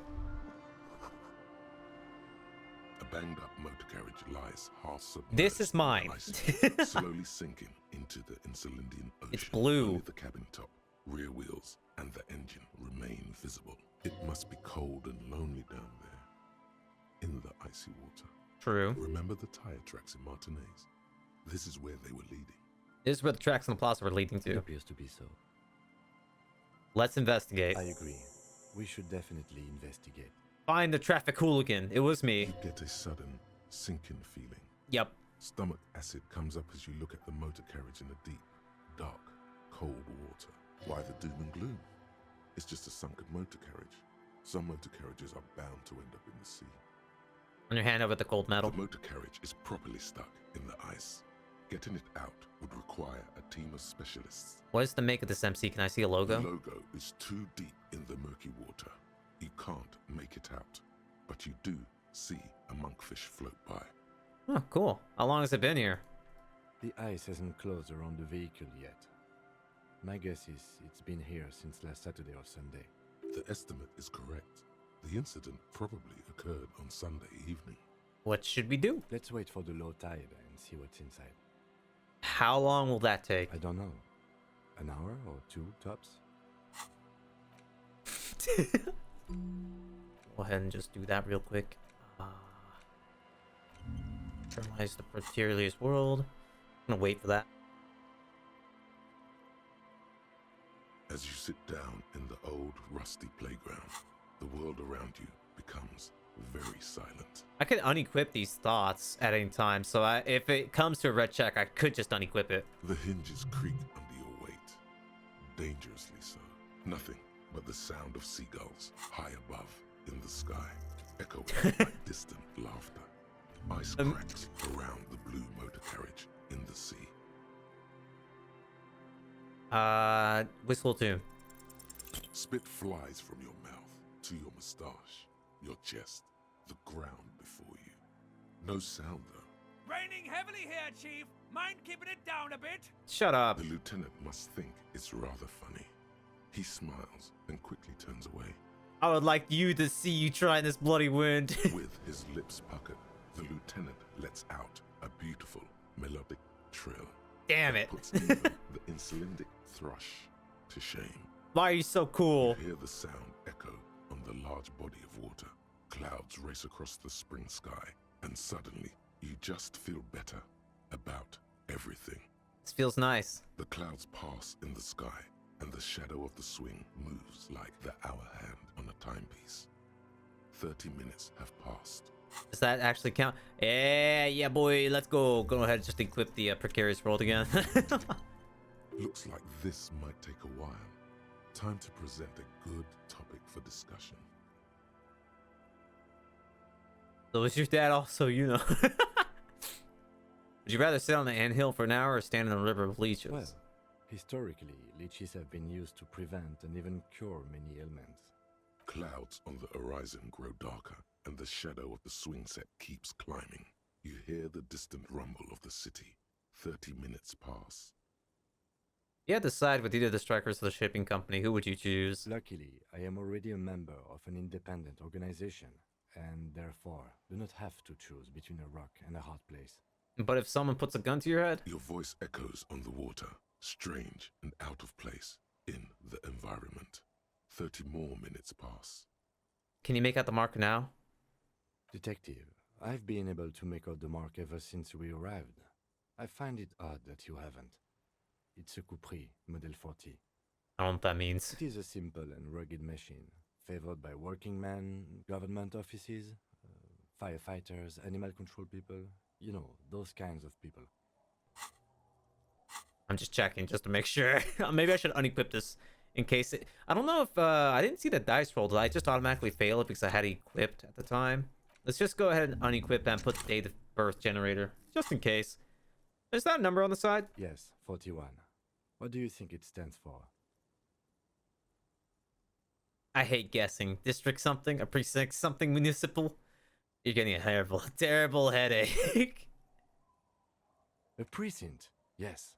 A banged up motor carriage lies half submerged. This is mine. Slowly sinking into the Insulindian Ocean. It's blue. Only the cabin top, rear wheels, and the engine remain visible. It must be cold and lonely down there in the icy water. True. Remember the tire tracks in Martinez? This is where they were leading. This is where the tracks on the plaza were leading to. It appears to be so. Let's investigate. I agree. We should definitely investigate. Find the traffic hooligan. It was me. You get a sudden sinking feeling. Yep. Stomach acid comes up as you look at the motor carriage in the deep, dark, cold water. Why the doom and gloom? It's just a sunken motor carriage. Some motor carriages are bound to end up in the sea. On your hand over the cold metal. The motor carriage is properly stuck in the ice. Getting it out would require a team of specialists. What is the make of this MC? Can I see a logo? The logo is too deep in the murky water. You can't make it out, but you do see a monkfish float by. Oh, cool. How long has it been here? The ice hasn't closed around the vehicle yet. My guess is it's been here since last Saturday or Sunday. The estimate is correct. The incident probably occurred on Sunday evening. What should we do? Let's wait for the low tide and see what's inside. How long will that take? I don't know. An hour or two, tops? Go ahead and just do that real quick. Internalize the Frontierliest world. I'm gonna wait for that. As you sit down in the old, rusty playground, the world around you becomes very silent. I could unequip these thoughts at any time, so if it comes to a red check, I could just unequip it. The hinges creak under your weight, dangerously so. Nothing but the sound of seagulls high above in the sky, echoing like distant laughter. Ice cracks around the blue motor carriage in the sea. Whistle tune. Spit flies from your mouth to your moustache, your chest, the ground before you. No sound though. Raining heavily here, Chief. Mind keeping it down a bit? Shut up. The lieutenant must think it's rather funny. He smiles and quickly turns away. I would like you to see you trying this bloody wound. With his lips puckered, the lieutenant lets out a beautiful melodic trill. Damn it. Puts even the insulindic thrush to shame. Why are you so cool? You hear the sound echo on the large body of water. Clouds race across the spring sky, and suddenly you just feel better about everything. This feels nice. The clouds pass in the sky, and the shadow of the swing moves like the hour hand on a timepiece. 30 minutes have passed. Does that actually count? Yeah, boy, let's go. Go ahead and just equip the precarious world again. Looks like this might take a while. Time to present a good topic for discussion. So is your dad also, you know? Would you rather sit on the anthill for an hour or stand in the river with leeches? Well, historically, leeches have been used to prevent and even cure many ailments. Clouds on the horizon grow darker, and the shadow of the swing set keeps climbing. You hear the distant rumble of the city. 30 minutes pass. You had to decide with either the strikers or the shipping company. Who would you choose? Luckily, I am already a member of an independent organization, and therefore do not have to choose between a rock and a hard place. But if someone puts a gun to your head? Your voice echoes on the water, strange and out of place in the environment. 30 more minutes pass. Can you make out the mark now? Detective, I've been able to make out the mark ever since we arrived. I find it odd that you haven't. It's a Capri, Model 40. I don't know what that means. It is a simple and rugged machine, favored by working men, government offices, firefighters, animal control people. You know, those kinds of people. I'm just checking just to make sure. Maybe I should unequip this in case it... I don't know if... I didn't see the dice roll. Did I just automatically fail it because I had it equipped at the time? Let's just go ahead and unequip and put the date of birth generator, just in case. Is that a number on the side? Yes, 41. What do you think it stands for? I hate guessing. District something? A precinct something municipal? You're getting a terrible, terrible headache. A precinct? Yes.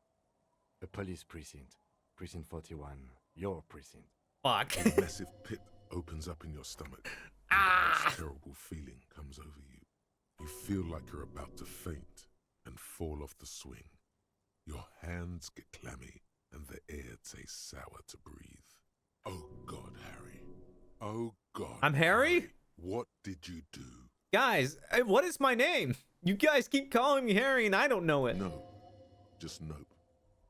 A police precinct. Precinct 41. Your precinct. Fuck. A massive pit opens up in your stomach. A terrible feeling comes over you. You feel like you're about to faint and fall off the swing. Your hands get clammy and the air tastes sour to breathe. Oh God, Harry. Oh God. I'm Harry? What did you do? Guys, what is my name? You guys keep calling me Harry and I don't know it. No. Just nope.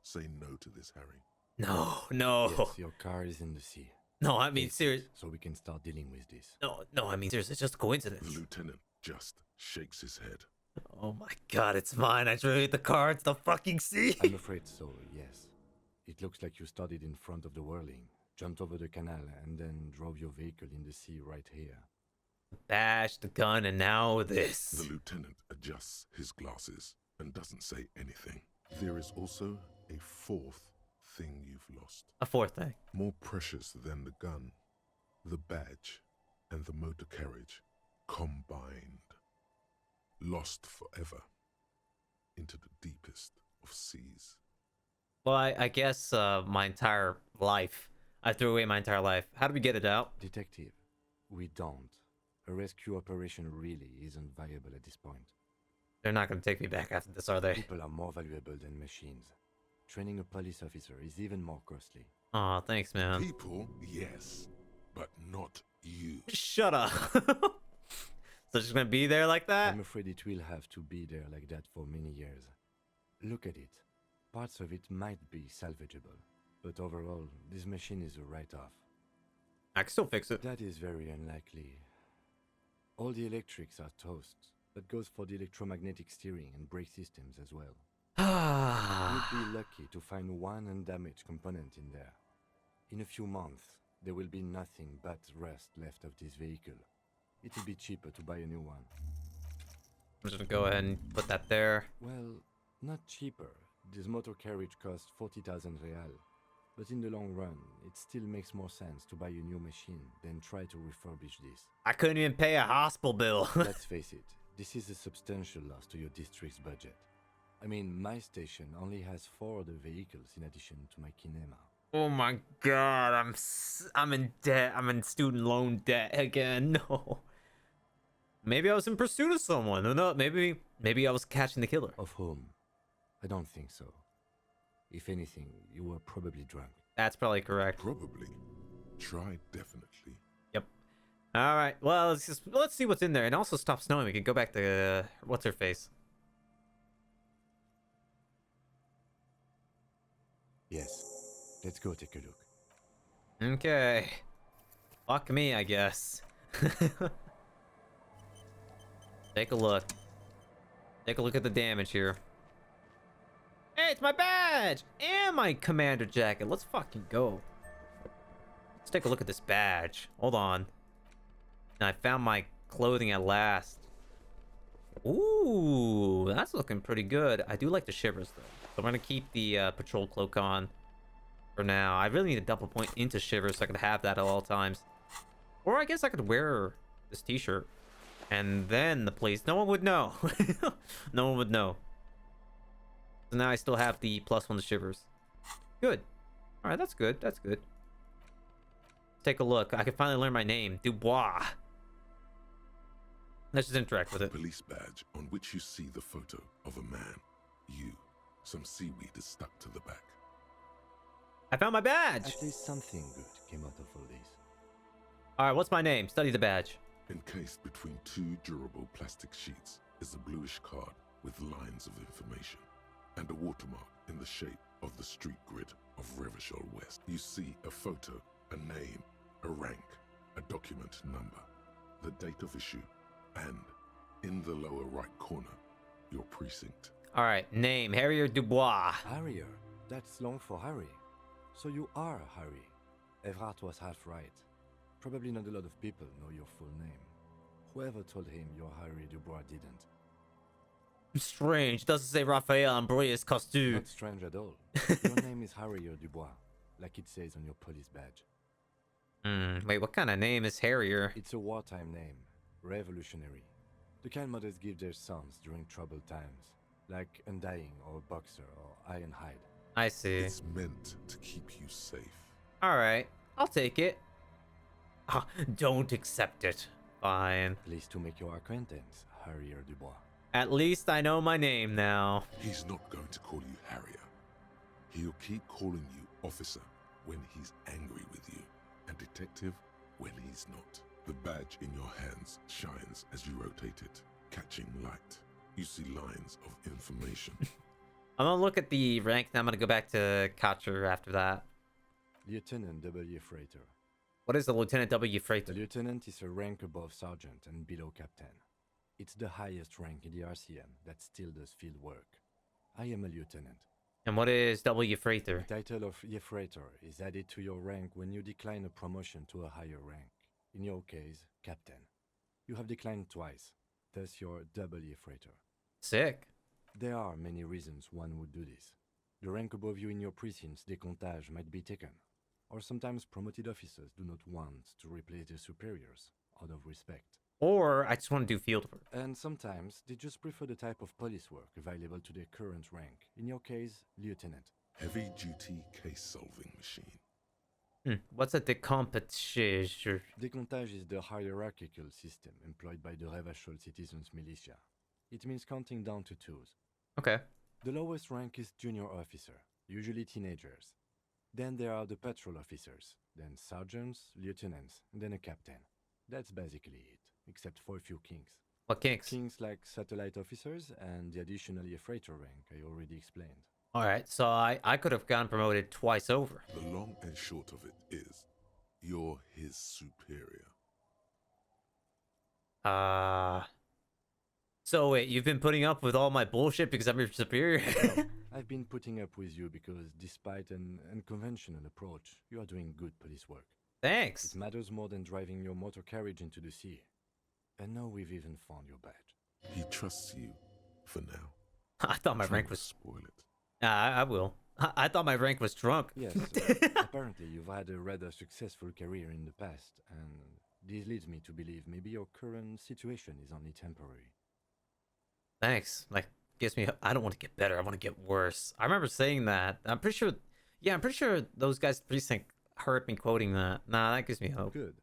Say no to this, Harry. No, no. Yes, your car is in the sea. No, I mean serious. So we can start dealing with this. No, I mean serious. It's just a coincidence. The lieutenant just shakes his head. Oh my God, it's mine. I drew the cards, the fucking sea. I'm afraid so, yes. It looks like you started in front of the whirling, jumped over the canal, and then drove your vehicle in the sea right here. Bash the gun, and now this. The lieutenant adjusts his glasses and doesn't say anything. There is also a fourth thing you've lost. A fourth thing. More precious than the gun, the badge, and the motor carriage combined. Lost forever into the deepest of seas. Well, I guess my entire life. I threw away my entire life. How do we get it out? Detective, we don't. A rescue operation really isn't viable at this point. They're not going to take me back after this, are they? People are more valuable than machines. Training a police officer is even more costly. Aw, thanks, man. People, yes, but not you. Shut up. So it's just going to be there like that? I'm afraid it will have to be there like that for many years. Look at it. Parts of it might be salvageable, but overall, this machine is a write-off. I can still fix it. That is very unlikely. All the electrics are toast. That goes for the electromagnetic steering and brake systems as well. You'd be lucky to find one undamaged component in there. In a few months, there will be nothing but rust left of this vehicle. It'll be cheaper to buy a new one. I'm just gonna go ahead and put that there. Well, not cheaper. This motor carriage costs 40,000 real. But in the long run, it still makes more sense to buy a new machine than try to refurbish this. I couldn't even pay a hospital bill. Let's face it, this is a substantial loss to your district's budget. I mean, my station only has 4 other vehicles in addition to my kinema. Oh my God, I'm in debt. I'm in student loan debt again. No. Maybe I was in pursuit of someone. No, maybe I was catching the killer. Of whom? I don't think so. If anything, you were probably drunk. That's probably correct. Probably. Try definitely. Yep. All right. Well, let's see what's in there, and also stop snowing. We can go back to what's her face. Yes. Let's go take a look. Okay. Fuck me, I guess. Take a look. Take a look at the damage here. Hey, it's my badge! And my commander jacket. Let's fucking go. Let's take a look at this badge. Hold on. I found my clothing at last. Ooh, that's looking pretty good. I do like the shivers, though. So I'm gonna keep the patrol cloak on for now. I really need a double point into shivers so I can have that at all times. Or I guess I could wear this t-shirt. And then the police. No one would know. No one would know. So now I still have the +1 to shivers. Good. All right, that's good. That's good. Take a look. I can finally learn my name. DuBois. Let's just interact with it. Police badge on which you see the photo of a man. You. Some seaweed is stuck to the back. I found my badge. At least something good came out of all this. All right, what's my name? Study the badge. Encased between two durable plastic sheets is a bluish card with lines of information and a watermark in the shape of the street grid of Revachol West. You see a photo, a name, a rank, a document number, the date of issue, and in the lower right corner, your precinct. All right, name, Harry DuBois. Harrier, that's long for Harry. So you are Harry. Evrard was half right. Probably not a lot of people know your full name. Whoever told him you're Harry DuBois didn't. Strange, doesn't say Raphael on Bruy's costume. Not strange at all. Your name is Harrier DuBois, like it says on your police badge. Wait, what kind of name is Harrier? It's a wartime name. Revolutionary. The kind mothers give their sons during troubled times, like Undying or Boxer or Ironhide. I see. It's meant to keep you safe. All right, I'll take it. Don't accept it. Fine. Pleased to make your acquaintance, Harrier DuBois. At least I know my name now. He's not going to call you Harrier. He'll keep calling you officer when he's angry with you, and detective when he's not. The badge in your hands shines as you rotate it, catching light. You see lines of information. I'm gonna look at the rank, then I'm gonna go back to Catcher after that. Lieutenant W. Freighter. What is the Lieutenant W. Freighter? The lieutenant is a rank above sergeant and below captain. It's the highest rank in the RCM that still does field work. I am a lieutenant. And what is W. Freighter? The title of Freighter is added to your rank when you decline a promotion to a higher rank. In your case, captain. You have declined twice, thus you're W. Freighter. Sick. There are many reasons one would do this. The rank above you in your precinct's decomptage might be taken, or sometimes promoted officers do not want to replace their superiors out of respect. Or I just want to do field work. And sometimes they just prefer the type of police work available to their current rank. In your case, lieutenant. Heavy-duty case-solving machine. What's a decomptage? Decomptage is the hierarchical system employed by the Revachol Citizens Militia. It means counting down to twos. Okay. The lowest rank is junior officer, usually teenagers. Then there are the patrol officers, then sergeants, lieutenants, and then a captain. That's basically it, except for a few kinks. What kinks? Kinks like satellite officers and the additional freighter rank I already explained. Alright, so I could have gotten promoted twice over. The long and short of it is, you're his superior. So wait, you've been putting up with all my bullshit because I'm your superior? No, I've been putting up with you because despite an unconventional approach, you are doing good police work. Thanks. It matters more than driving your motor carriage into the sea. And now we've even found your badge. He trusts you, for now. I thought my rank was... Spoil it. I will. I thought my rank was drunk. Yes, apparently you've had a rather successful career in the past, and this leads me to believe maybe your current situation is only temporary. Thanks. Like, gives me... I don't want to get better. I want to get worse. I remember saying that. I'm pretty sure... Yeah, I'm pretty sure those guys at Precinct heard me quoting that. Nah, that gives me hope. Good.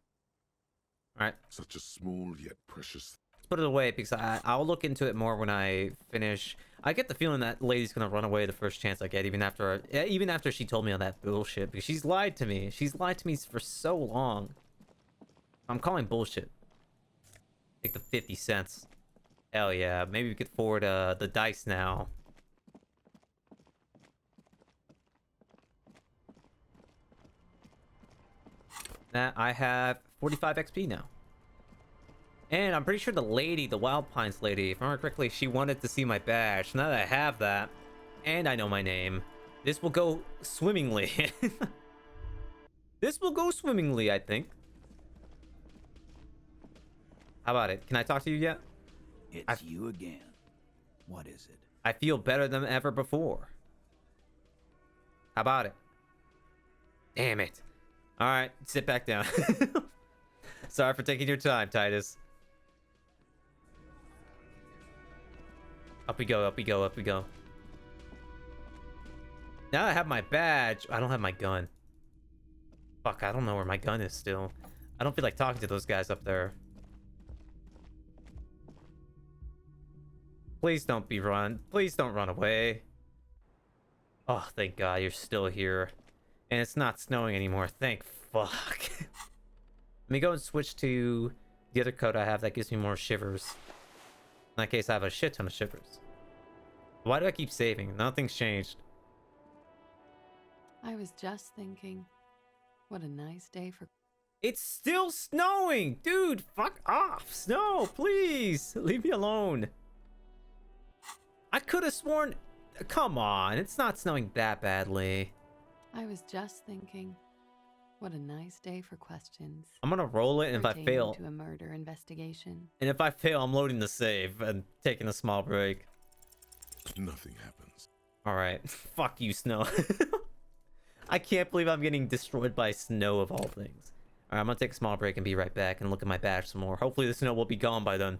Alright. Such a small yet precious... Let's put it away because I'll look into it more when I finish. I get the feeling that lady's gonna run away the first chance I get, even after she told me all that bullshit. Because she's lied to me. She's lied to me for so long. I'm calling bullshit. Take the 50 cents. Hell yeah. Maybe we could forward the dice now. That I have 45 XP now. And I'm pretty sure the lady, the Wild Pines lady, if I remember correctly, she wanted to see my badge. Now that I have that, and I know my name, this will go swimmingly. This will go swimmingly, I think. How about it? Can I talk to you yet? It's you again. What is it? I feel better than ever before. How about it? Damn it. Alright, sit back down. Sorry for taking your time, Titus. Up we go, up we go, up we go. Now I have my badge. I don't have my gun. Fuck, I don't know where my gun is still. I don't feel like talking to those guys up there. Please don't be run. Please don't run away. Oh, thank God you're still here. And it's not snowing anymore. Thank fuck. Let me go and switch to the other coat I have that gives me more shivers. In that case, I have a shit ton of shivers. Why do I keep saving? Nothing's changed. I was just thinking, what a nice day for... It's still snowing! Dude, fuck off! Snow, please! Leave me alone. I could have sworn... Come on, it's not snowing that badly. I was just thinking, what a nice day for questions. I'm gonna roll it, and if I pertaining fail... to a murder investigation. And if I fail, I'm loading the save and taking a small break. Nothing happens. Alright, fuck you, Snow. I can't believe I'm getting destroyed by snow of all things. Alright, I'm gonna take a small break and be right back and look at my badge some more. Hopefully the snow will be gone by then.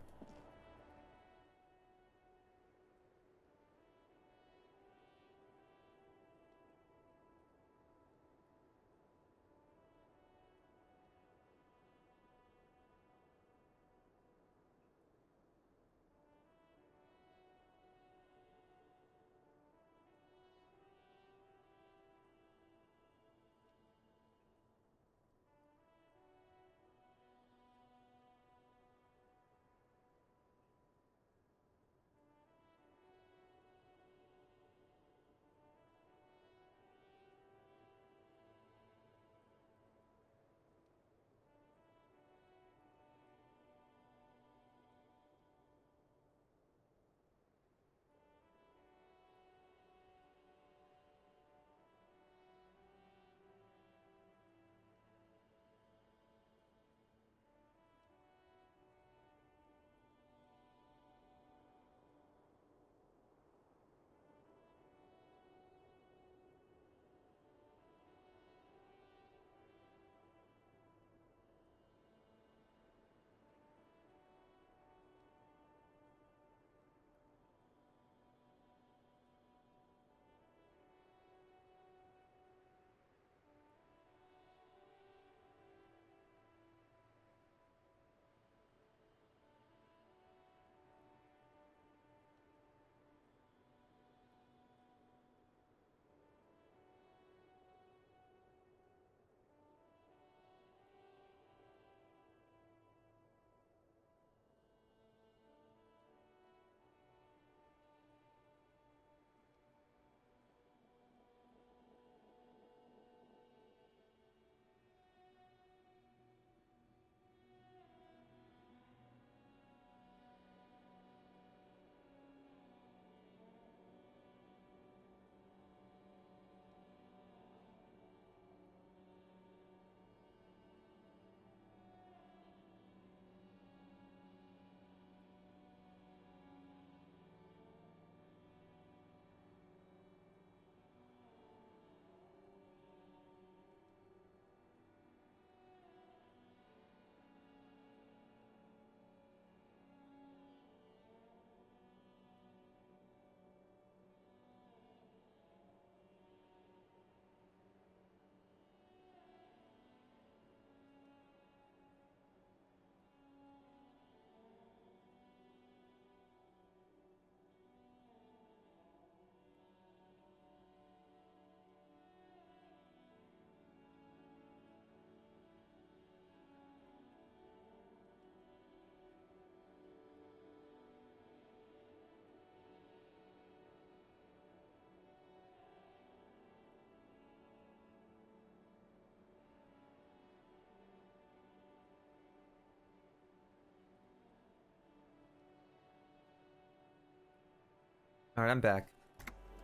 Alright, I'm back.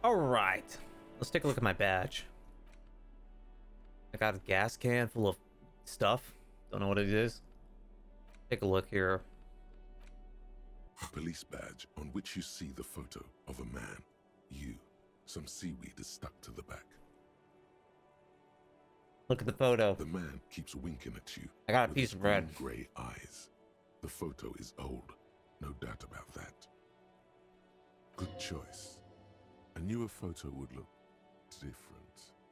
Alright. Let's take a look at my badge. I got a gas can full of stuff. Don't know what it is. Take a look here. A police badge on which you see the photo of a man. You. Some seaweed is stuck to the back. Look at the photo. The man keeps winking at you. I got a piece of bread. Grey eyes. The photo is old. No doubt about that. Good choice. A newer photo would look different.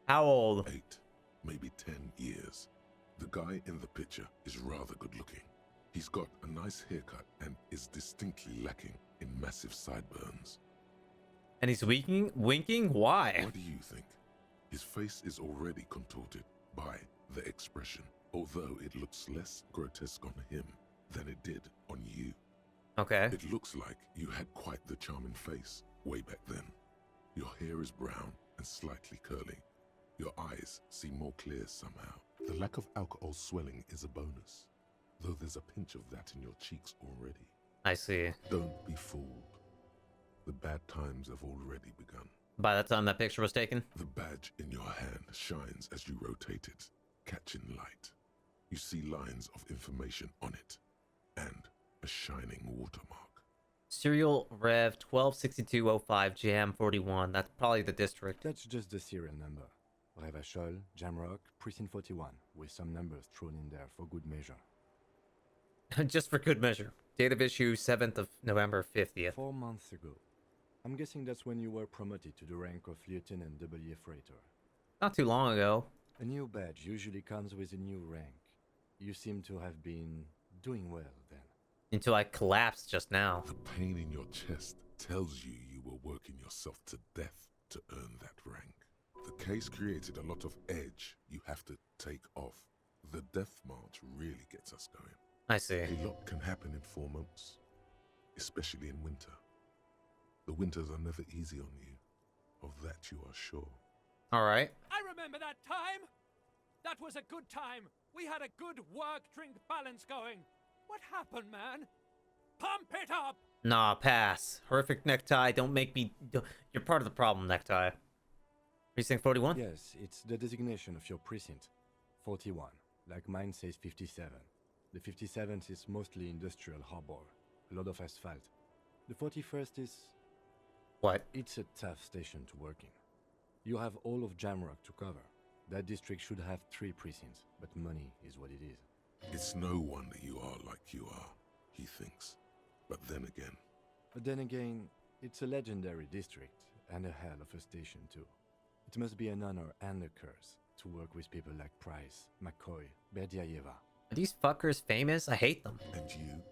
How old? 8, maybe 10 years. The guy in the picture is rather good looking. He's got a nice haircut and is distinctly lacking in massive sideburns. And he's winking? Why? What do you think? His face is already contorted by the expression, although it looks less grotesque on him than it did on you. Okay. It looks like you had quite the charming face way back then. Your hair is brown and slightly curly. Your eyes seem more clear somehow. The lack of alcohol swelling is a bonus, though there's a pinch of that in your cheeks already. I see. Don't be fooled. The bad times have already begun. By the time that picture was taken? The badge in your hand shines as you rotate it, catching light. You see lines of information on it, and a shining watermark. Serial Rev 126205 Jam 41. That's probably the district. That's just the serial number. Revachol, Jamrock, Precinct 41, with some numbers thrown in there for good measure. Just for good measure. Date of issue 7th of November 50th. 4 months ago. I'm guessing that's when you were promoted to the rank of Lieutenant W. Freighter. Not too long ago. A new badge usually comes with a new rank. You seem to have been doing well then. Until I collapsed just now. The pain in your chest tells you you were working yourself to death to earn that rank. The case created a lot of edge you have to take off. The death march really gets us going. I see. A lot can happen in 4 months, especially in winter. The winters are never easy on you. Of that you are sure. Alright. I remember that time! That was a good time. We had a good work-drink balance going. What happened, man? Pump it up! Nah, pass. Horrific necktie, don't make me... You're part of the problem, necktie. Precinct 41? Yes, it's the designation of your precinct. 41, like mine says 57. The 57th is mostly industrial harbor, a lot of asphalt. The 41st is... What? It's a tough station to work in. You have all of Jamrock to cover. That district should have 3 precincts, but money is what it is. It's no wonder you are like you are, he thinks. But then again, it's a legendary district, and a hell of a station too. It must be an honor and a curse to work with people like Price, McCoy, Berdiaeva. Are these fuckers famous? I hate them. And you?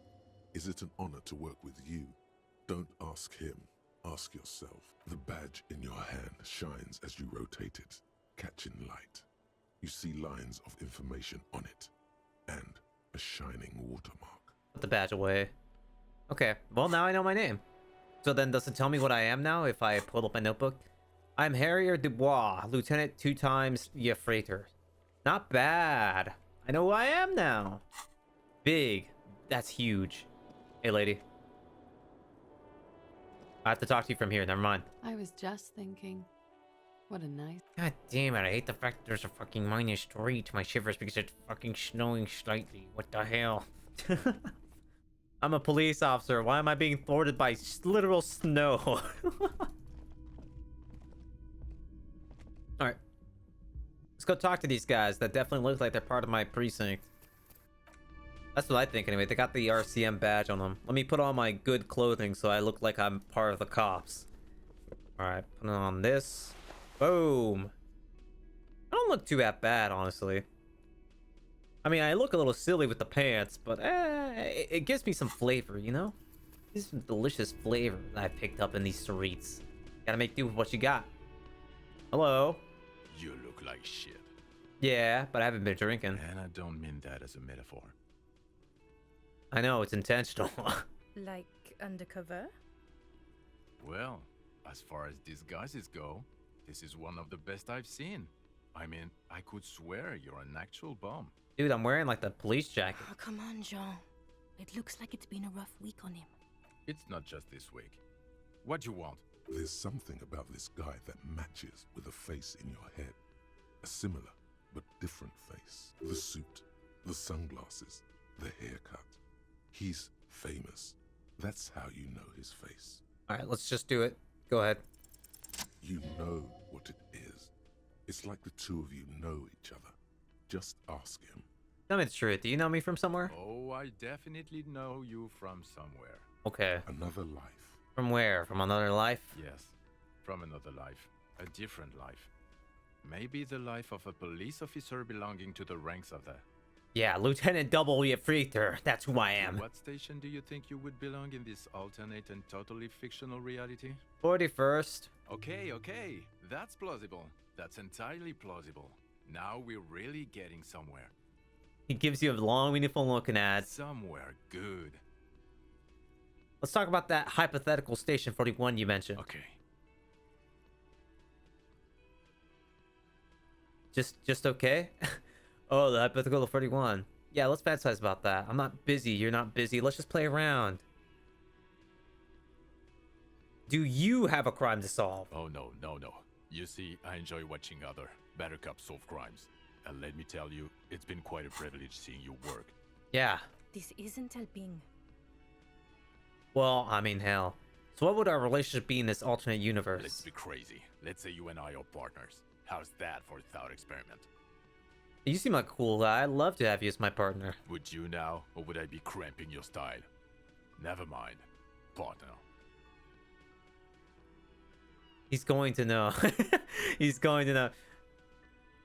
Is it an honor to work with you? Don't ask him. Ask yourself. The badge in your hand shines as you rotate it, catching light. You see lines of information on it, and a shining watermark. Put the badge away. Okay, well now I know my name. So then does it tell me what I am now if I pull up my notebook? I'm Harry DuBois, Lieutenant 2 times Freighter. Not bad. I know who I am now. Big. That's huge. Hey, lady. I have to talk to you from here. Never mind. I was just thinking, what a nice... God damn it. I hate the fact that there's a fucking -3 to my shivers because it's fucking snowing slightly. What the hell? I'm a police officer. Why am I being thwarted by literal snow? Alright. Let's go talk to these guys that definitely look like they're part of my precinct. That's what I think anyway. They got the RCM badge on them. Let me put on my good clothing so I look like I'm part of the cops. Alright, put on this. Boom. I don't look too that bad, honestly. I mean, I look a little silly with the pants, but it gives me some flavor, you know? This is some delicious flavor that I picked up in these streets. Gotta make do with what you got. Hello? You look like shit. Yeah, but I haven't been drinking. And I don't mean that as a metaphor. I know, it's intentional. Like undercover? Well, as far as disguises go, this is one of the best I've seen. I mean, I could swear you're an actual bum. Dude, I'm wearing like the police jacket. Oh, come on, Jean. It looks like it's been a rough week on him. It's not just this week. What you want? There's something about this guy that matches with a face in your head. A similar, but different face. The suit, the sunglasses, the haircut. He's famous. That's how you know his face. Alright, let's just do it. Go ahead. You know what it is. It's like the two of you know each other. Just ask him. Tell me the truth. Do you know me from somewhere? Oh, I definitely know you from somewhere. Okay. Another life. From where? From another life? Yes, from another life. A different life. Maybe the life of a police officer belonging to the ranks of the... Yeah, Lieutenant W. Freether. That's who I am. What station do you think you would belong in this alternate and totally fictional reality? 41st. Okay. That's plausible. That's entirely plausible. Now we're really getting somewhere. He gives you a long, meaningful looking ad. Somewhere good. Let's talk about that hypothetical Station 41 you mentioned. Okay. Just okay? Oh, the hypothetical 41. Yeah, let's fantasize about that. I'm not busy. You're not busy. Let's just play around. Do you have a crime to solve? Oh, no. You see, I enjoy watching other better cops solve crimes. And let me tell you, it's been quite a privilege seeing you work. Yeah. This isn't helping. Well, I mean, hell. So what would our relationship be in this alternate universe? Let's be crazy. Let's say you and I are partners. How's that for a thought experiment? You seem like a cool guy. I'd love to have you as my partner. Would you now, or would I be cramping your style? Never mind. Partner. He's going to know. He's going to know.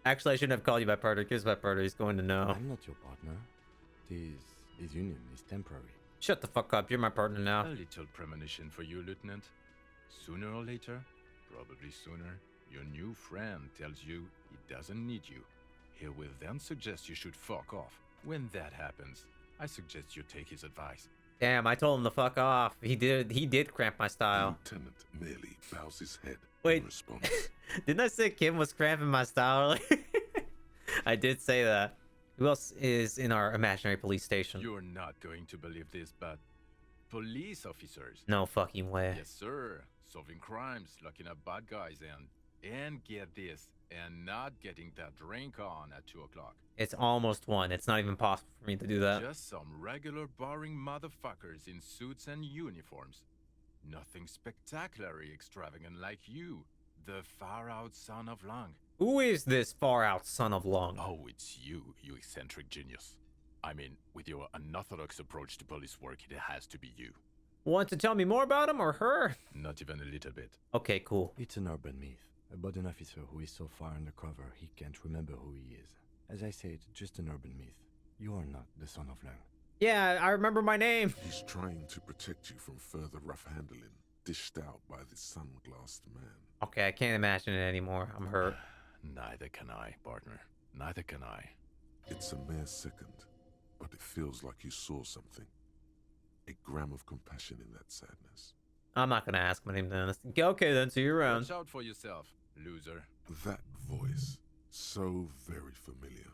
Actually, I shouldn't have called you my partner. Here's my partner. He's going to know. I'm not your partner. This union is temporary. Shut the fuck up. You're my partner now. A little premonition for you, Lieutenant. Sooner or later, probably sooner, your new friend tells you he doesn't need you. He will then suggest you should fuck off. When that happens, I suggest you take his advice. Damn, I told him to fuck off. He did cramp my style. The lieutenant merely bows his head Wait. in response. Didn't I say Kim was cramping my style? I did say that. Who else is in our imaginary police station? You're not going to believe this, but police officers. No fucking way. Yes, sir. Solving crimes, locking up bad guys, and get this, and not getting that drink on at 2 o'clock. It's almost 1. It's not even possible for me to do that. Just some regular boring motherfuckers in suits and uniforms. Nothing spectacularly extravagant like you, the far-out son of Lung. Who is this far-out son of Lung? Oh, it's you, you eccentric genius. I mean, with your unorthodox approach to police work, it has to be you. Want to tell me more about him or her? Not even a little bit. Okay, cool. It's an urban myth about an officer who is so far undercover he can't remember who he is. As I said, just an urban myth. You are not the son of Lung. Yeah, I remember my name. He's trying to protect you from further rough handling, dished out by the sunglassed man. Okay, I can't imagine it anymore. I'm hurt. Neither can I, partner. Neither can I. It's a mere second, but it feels like you saw something. A gram of compassion in that sadness. I'm not gonna ask my name then. Okay then, see you around. Watch out for yourself, loser. That voice, so very familiar.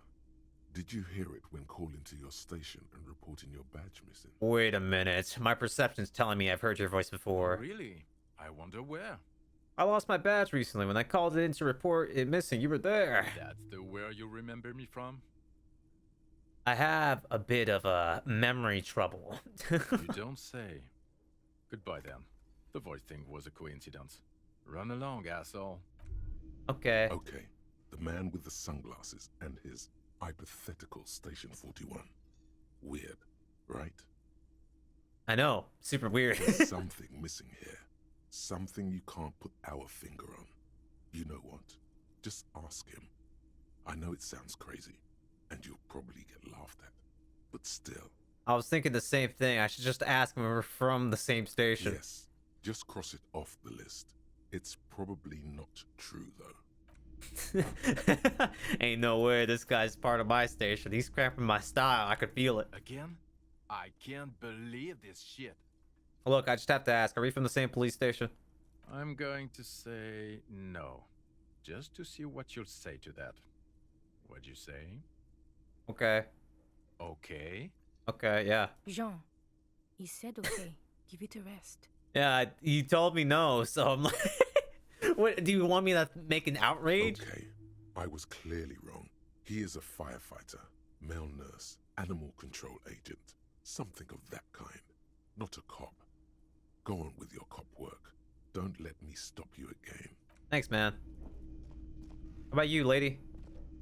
Did you hear it when calling to your station and reporting your badge missing? Wait a minute. My perception's telling me I've heard your voice before. Really? I wonder where. I lost my badge recently. When I called it in to report it missing, you were there. That's the where you remember me from? I have a bit of a memory trouble. You don't say. Goodbye then. The voice thing was a coincidence. Run along, asshole. Okay. Okay. The man with the sunglasses and his hypothetical Station 41. Weird, right? I know. Super weird. There's something missing here. Something you can't put our finger on. You know what? Just ask him. I know it sounds crazy, and you'll probably get laughed at. But still. I was thinking the same thing. I should just ask him if we're from the same station. Yes. Just cross it off the list. It's probably not true, though. Ain't no way this guy's part of my station. He's cramping my style. I could feel it. Again? I can't believe this shit. Look, I just have to ask. Are we from the same police station? I'm going to say no. Just to see what you'll say to that. What'd you say? Okay. Okay? Okay, yeah. Jean, he said okay. Give it a rest. Yeah, you told me no, so I'm like... What, do you want me to make an outrage? Okay, I was clearly wrong. He is a firefighter, male nurse, animal control agent, something of that kind. Not a cop. Go on with your cop work. Don't let me stop you again. Thanks, man. How about you, lady?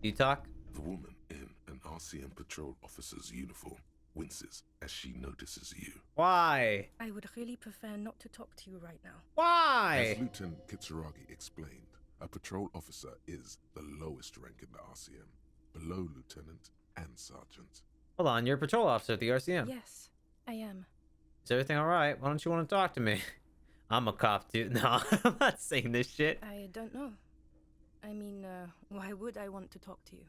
Do you talk? The woman in an RCM patrol officer's uniform winces as she notices you. Why? I would really prefer not to talk to you right now. Why? As Lieutenant Kitsuragi explained, A patrol officer is the lowest rank in the RCM, below lieutenant and sergeant. Hold on, you're a patrol officer at the RCM. Yes, I am. Is everything alright? Why don't you want to talk to me? I'm a cop too. No, I'm not saying this shit. I don't know. I mean, why would I want to talk to you?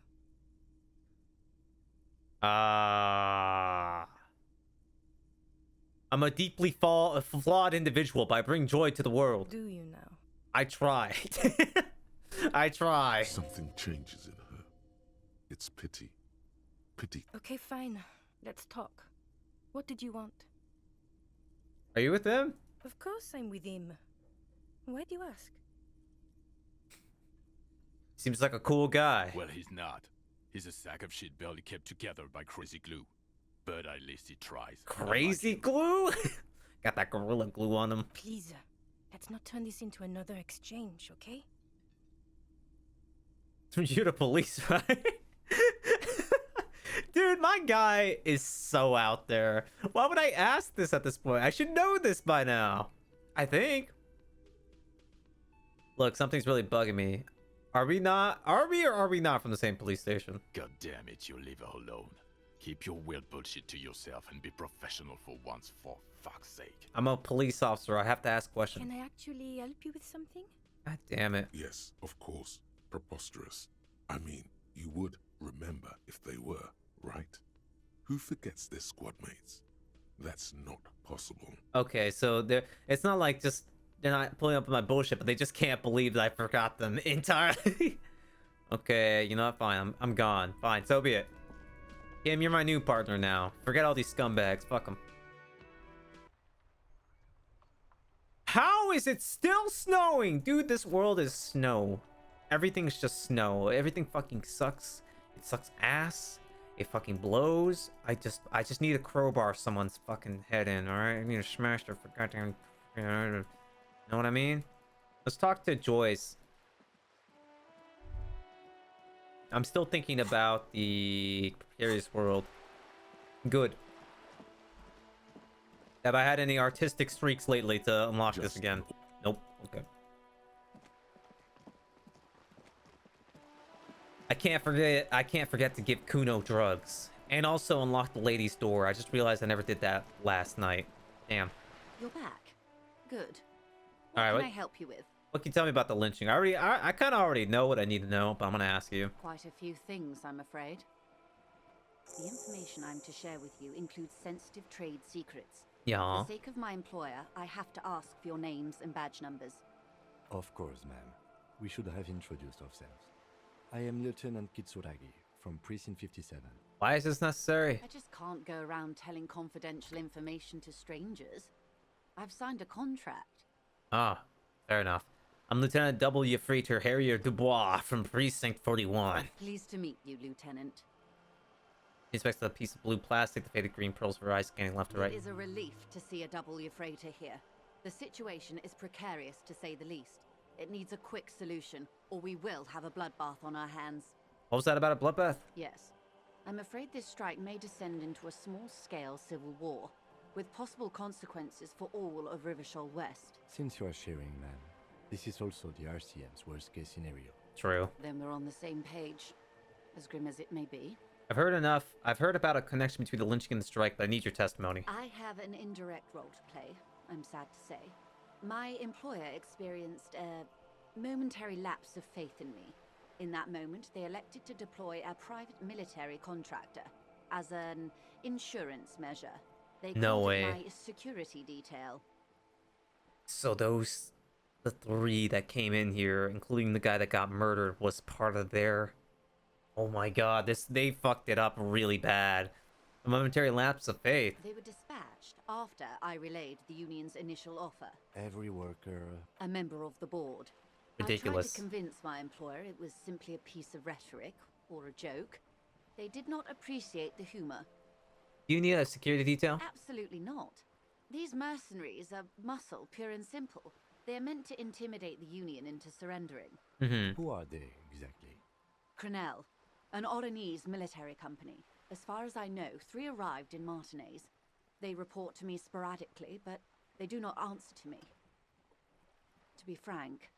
I'm a deeply flawed individual, but I bring joy to the world. Do you now? I try. I try. Something changes in her. It's pity. Pity. Okay, fine. Let's talk. What did you want? Are you with him? Of course I'm with him. Why do you ask? Seems like a cool guy. Well, he's not. He's a sack of shit barely kept together by crazy glue. But at least he tries. Crazy glue? Got that gorilla glue on him. Please, let's not turn this into another exchange, okay? You're the police, right? Dude, my guy is so out there. Why would I ask this at this point? I should know this by now. I think. Look, something's really bugging me. Are we or are we not from the same police station? God damn it, you leave her alone. Keep your weird bullshit to yourself and be professional for once, for fuck's sake. I'm a police officer. I have to ask questions. Can I actually help you with something? God damn it. Yes, of course. Preposterous. I mean, you would remember if they were, right? Who forgets their squad mates? That's not possible. Okay, so it's not like just they're not pulling up my bullshit, but they just can't believe that I forgot them entirely. Okay, you know what? Fine, I'm gone. Fine, so be it. Kim, you're my new partner now. Forget all these scumbags. Fuck them. How is it still snowing? Dude, this world is snow. Everything's just snow. Everything fucking sucks. It sucks ass. It fucking blows. I just need a crowbar someone's fucking head in, alright? I need to smash their goddamn... You know what I mean? Let's talk to Joyce. I'm still thinking about the precarious world. Good. Have I had any artistic streaks lately to unlock this again? Nope. Okay. I can't forget to give Kuno drugs. And also unlock the ladies' door. I just realized I never did that last night. Damn. You're back. Good. All right, What can I help you with? What can you tell me about the lynching? I kind of already know what I need to know, but I'm gonna ask you. Quite a few things, I'm afraid. The information I'm to share with you includes sensitive trade secrets. Yeah. For the sake of my employer, I have to ask for your names and badge numbers. Of course, ma'am. We should have introduced ourselves. I am Lieutenant Kitsuragi from Precinct 57. Why is this necessary? I just can't go around telling confidential information to strangers. I've signed a contract. Ah, fair enough. I'm Lieutenant W. Freighter Harry DuBois from Precinct 41. Pleased to meet you, Lieutenant. He inspects a piece of blue plastic, the faded green pearls for eyes, scanning left to right. It is a relief to see a W. Freighter here. The situation is precarious, to say the least. It needs a quick solution, or we will have a bloodbath on our hands. What was that about a bloodbath? Yes. I'm afraid this strike may descend into a small-scale civil war, with possible consequences for all of Rivershoal West. Since you are sharing, ma'am, this is also the RCM's worst-case scenario. True. Then we're on the same page, as grim as it may be. I've heard enough. I've heard about a connection between the lynching and the strike, but I need your testimony. I have an indirect role to play, I'm sad to say. My employer experienced a momentary lapse of faith in me. In that moment, they elected to deploy a private military contractor as an insurance measure. They called it my security detail. So the three that came in here, including the guy that got murdered, was part of their... Oh my god, they fucked it up really bad. A momentary lapse of faith. They were dispatched after I relayed the union's initial offer. Every worker... A member of the board. Ridiculous. I tried to convince my employer it was simply a piece of rhetoric, or a joke. They did not appreciate the humor. Do you need a security detail? Absolutely not. These mercenaries are muscle, pure and simple. They are meant to intimidate the Union into surrendering. Who are they, exactly? Crenell, an Oranese military company. As far as I know, 3 arrived in Martinez. They report to me sporadically, but they do not answer to me. To be frank,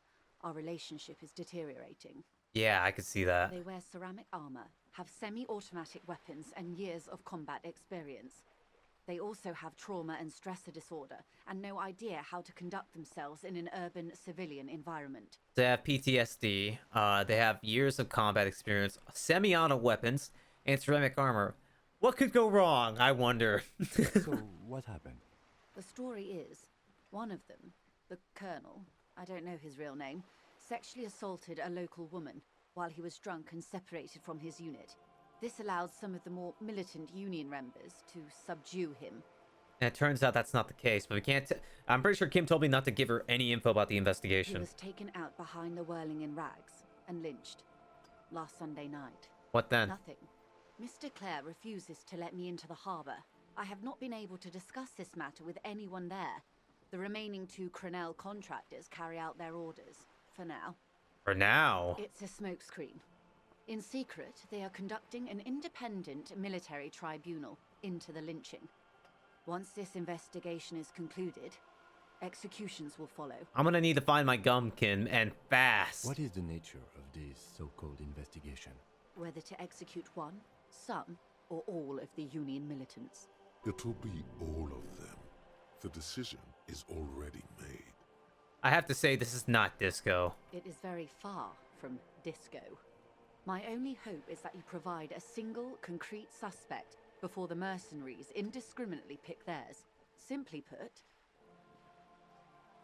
our relationship is deteriorating. Yeah, I could see that. They wear ceramic armor, have semi-automatic weapons, and years of combat experience. They also have trauma and stressor disorder, and no idea how to conduct themselves in an urban civilian environment. They have PTSD, they have years of combat experience, semi-auto weapons, and ceramic armor. What could go wrong, I wonder? So, what happened? The story is, one of them, the Colonel, I don't know his real name, sexually assaulted a local woman while he was drunk and separated from his unit. This allowed some of the more militant Union members to subdue him. And it turns out that's not the case, but we can't... I'm pretty sure Kim told me not to give her any info about the investigation. He was taken out behind the whirling in rags and lynched last Sunday night. What then? Nothing. Mr. Clare refuses to let me into the harbour. I have not been able to discuss this matter with anyone there. The remaining 2 Crenell contractors carry out their orders, for now. For now? It's a smokescreen. In secret, they are conducting an independent military tribunal into the lynching. Once this investigation is concluded, executions will follow. I'm gonna need to find my gum, Kim, and fast. What is the nature of this so-called investigation? Whether to execute one, some, or all of the Union militants. It'll be all of them. The decision is already made. I have to say, this is not disco. It is very far from disco. My only hope is that you provide a single, concrete suspect before the mercenaries indiscriminately pick theirs. Simply put,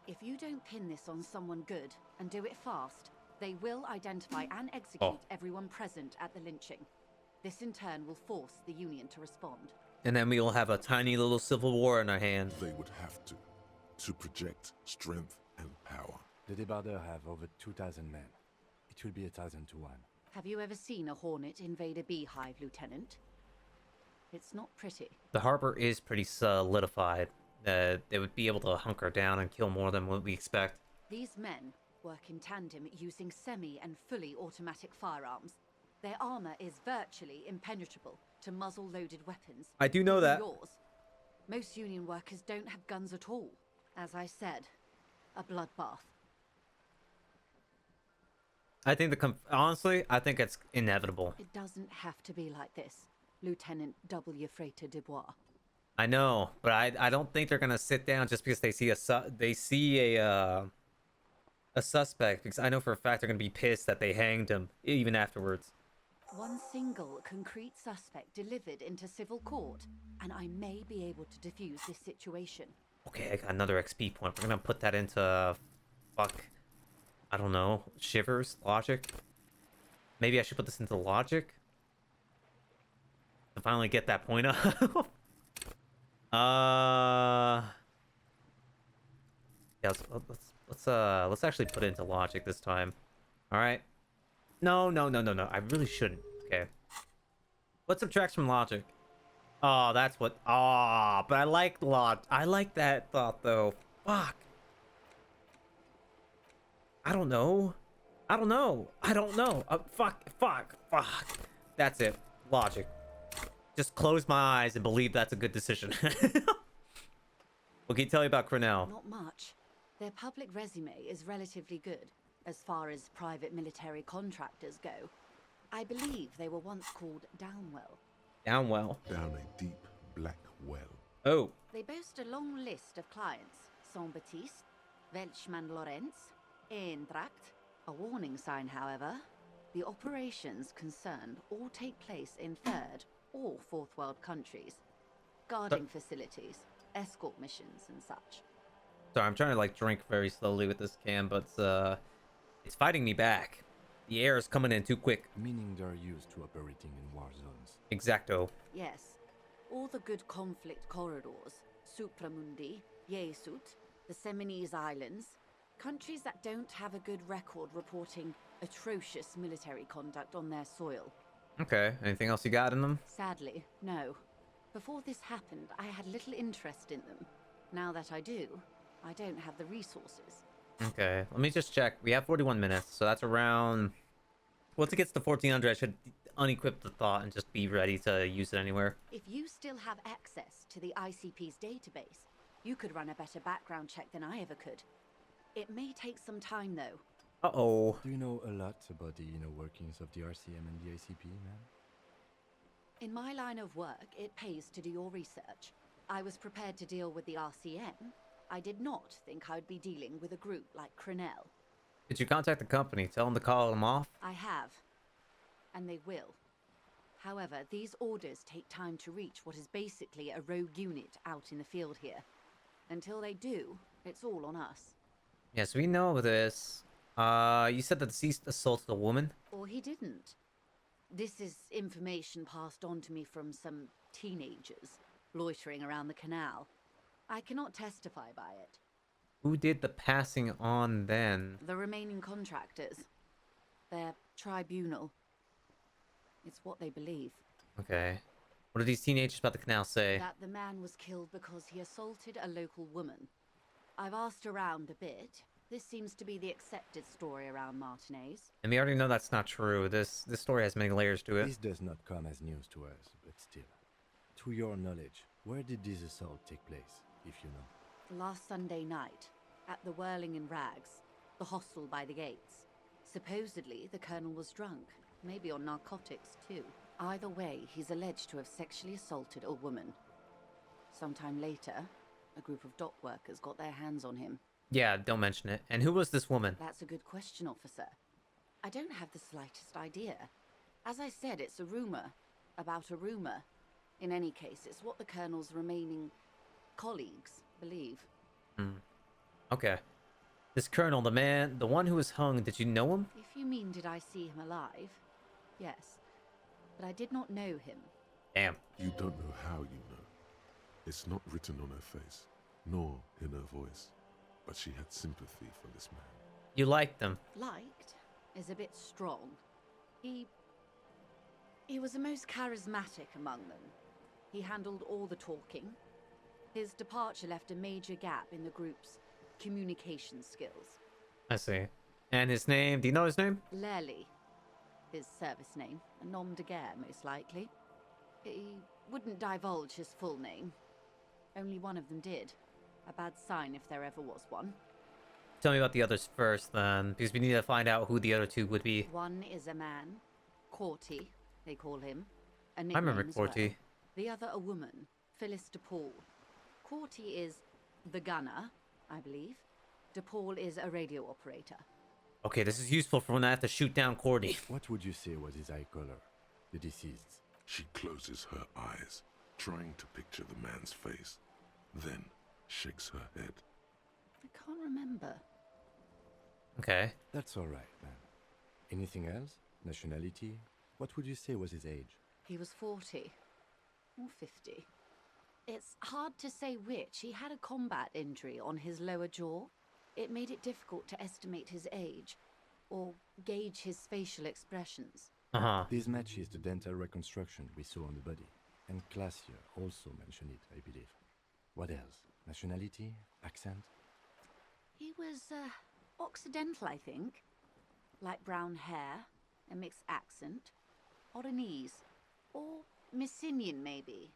if you don't pin this on someone good and do it fast, they will identify and execute everyone present at the lynching. This in turn will force the Union to respond. And then we will have a tiny little civil war in our hands. They would have to project strength and power. The Debardeurs have over 2,000 men. It will be 1,000 to 1. Have you ever seen a Hornet invade a beehive, Lieutenant? It's not pretty. The harbor is pretty solidified. They would be able to hunker down and kill more than what we expect. These men work in tandem using semi and fully automatic firearms. Their armor is virtually impenetrable to muzzle-loaded weapons. I do know that. Yours. Most Union workers don't have guns at all. As I said, a bloodbath. I think honestly, I think it's inevitable. It doesn't have to be like this, Lieutenant W. Frater DuBois. I know, but I don't think they're gonna sit down just because they see a suspect, because I know for a fact they're gonna be pissed that they hanged him even afterwards. One single concrete suspect delivered into civil court, and I may be able to defuse this situation. Okay, I got another XP point. We're gonna put that into I don't know, shivers, logic. Maybe I should put this into logic to finally get that point up. Yeah, let's actually put it into logic this time. All right. No. I really shouldn't. Okay. What subtracts from logic? Oh, that's what. Oh, but I like I like that thought though. Fuck. I don't know. Fuck. That's it. Logic. Just close my eyes and believe that's a good decision. What can you tell me about Crenell? Not much. Their public resume is relatively good, as far as private military contractors go. I believe they were once called Downwell. Downwell? Down a deep, black well. Oh. They boast a long list of clients. Saint-Baptiste, Welchman-Lorenz, Eintracht. A warning sign, however. The operations concerned all take place in third or fourth world countries. Guarding facilities, escort missions and such. Sorry, I'm trying to drink very slowly with this can, but it's fighting me back. The air is coming in too quick. Meaning they're used to operating in war zones. Exacto. Yes. All the good conflict corridors, Supramundi, Yesut, the Seminese Islands, countries that don't have a good record reporting atrocious military conduct on their soil. Okay, anything else you got in them? Sadly, no. Before this happened, I had little interest in them. Now that I do, I don't have the resources. Okay, let me just check. We have 41 minutes, so that's around... Once it gets to 1400, I should unequip the thought and just be ready to use it anywhere. If you still have access to the ICP's database, you could run a better background check than I ever could. It may take some time, though. Uh-oh. Do you know a lot about the inner workings of the RCM and the ACP, man? In my line of work, it pays to do your research. I was prepared to deal with the RCM. I did not think I'd be dealing with a group like Crenell. Did you contact the company? Tell them to call them off? I have. And they will. However, these orders take time to reach what is basically a rogue unit out in the field here. Until they do, it's all on us. Yes, we know this. You said that the deceased assaulted a woman? Or he didn't. This is information passed on to me from some teenagers loitering around the canal. I cannot testify by it. Who did the passing on then? The remaining contractors. Their tribunal. It's what they believe. Okay. What do these teenagers about the canal say? That the man was killed because he assaulted a local woman. I've asked around a bit. This seems to be the accepted story around Martinez. And we already know that's not true. This story has many layers to it. This does not come as news to us, but still. To your knowledge, where did this assault take place, if you know? Last Sunday night, at the Whirling in Rags, the hostel by the gates. Supposedly, the colonel was drunk, maybe on narcotics too. Either way, he's alleged to have sexually assaulted a woman. Sometime later, a group of dock workers got their hands on him. Yeah, don't mention it. And who was this woman? That's a good question, officer. I don't have the slightest idea. As I said, it's a rumor about a rumor. In any case, it's what the colonel's remaining colleagues believe. Okay. This colonel, the man, the one who was hung, did you know him? If you mean did I see him alive? Yes. But I did not know him. Damn. You don't know how you know. It's not written on her face, nor in her voice. But she had sympathy for this man. You liked him. Liked is a bit strong. He was the most charismatic among them. He handled all the talking. His departure left a major gap in the group's communication skills. I see. And his name, do you know his name? Lely. His service name, a nom de guerre, most likely. He wouldn't divulge his full name. Only one of them did. A bad sign if there ever was one. Tell me about the others first, then, because we need to find out who the other two would be. One is a man, Corty, they call him. A I remember nickname as well. Corty. The other a woman, Phyllis DePaul. Corty is the gunner, I believe. DePaul is a radio operator. Okay, this is useful for when I have to shoot down Cordy. What would you say was his eye color, the deceased? She closes her eyes, trying to picture the man's face, then shakes her head. I can't remember. Okay. That's all right, man. Anything else? Nationality? What would you say was his age? He was 40 or 50. It's hard to say which. He had a combat injury on his lower jaw. It made it difficult to estimate his age or gauge his facial expressions. This matches the dental reconstruction we saw on the body. And Classier also mentioned it, I believe. What else? Nationality? Accent? He was, Occidental, I think. Light brown hair, a mixed accent, Oranese, or Messinian, maybe.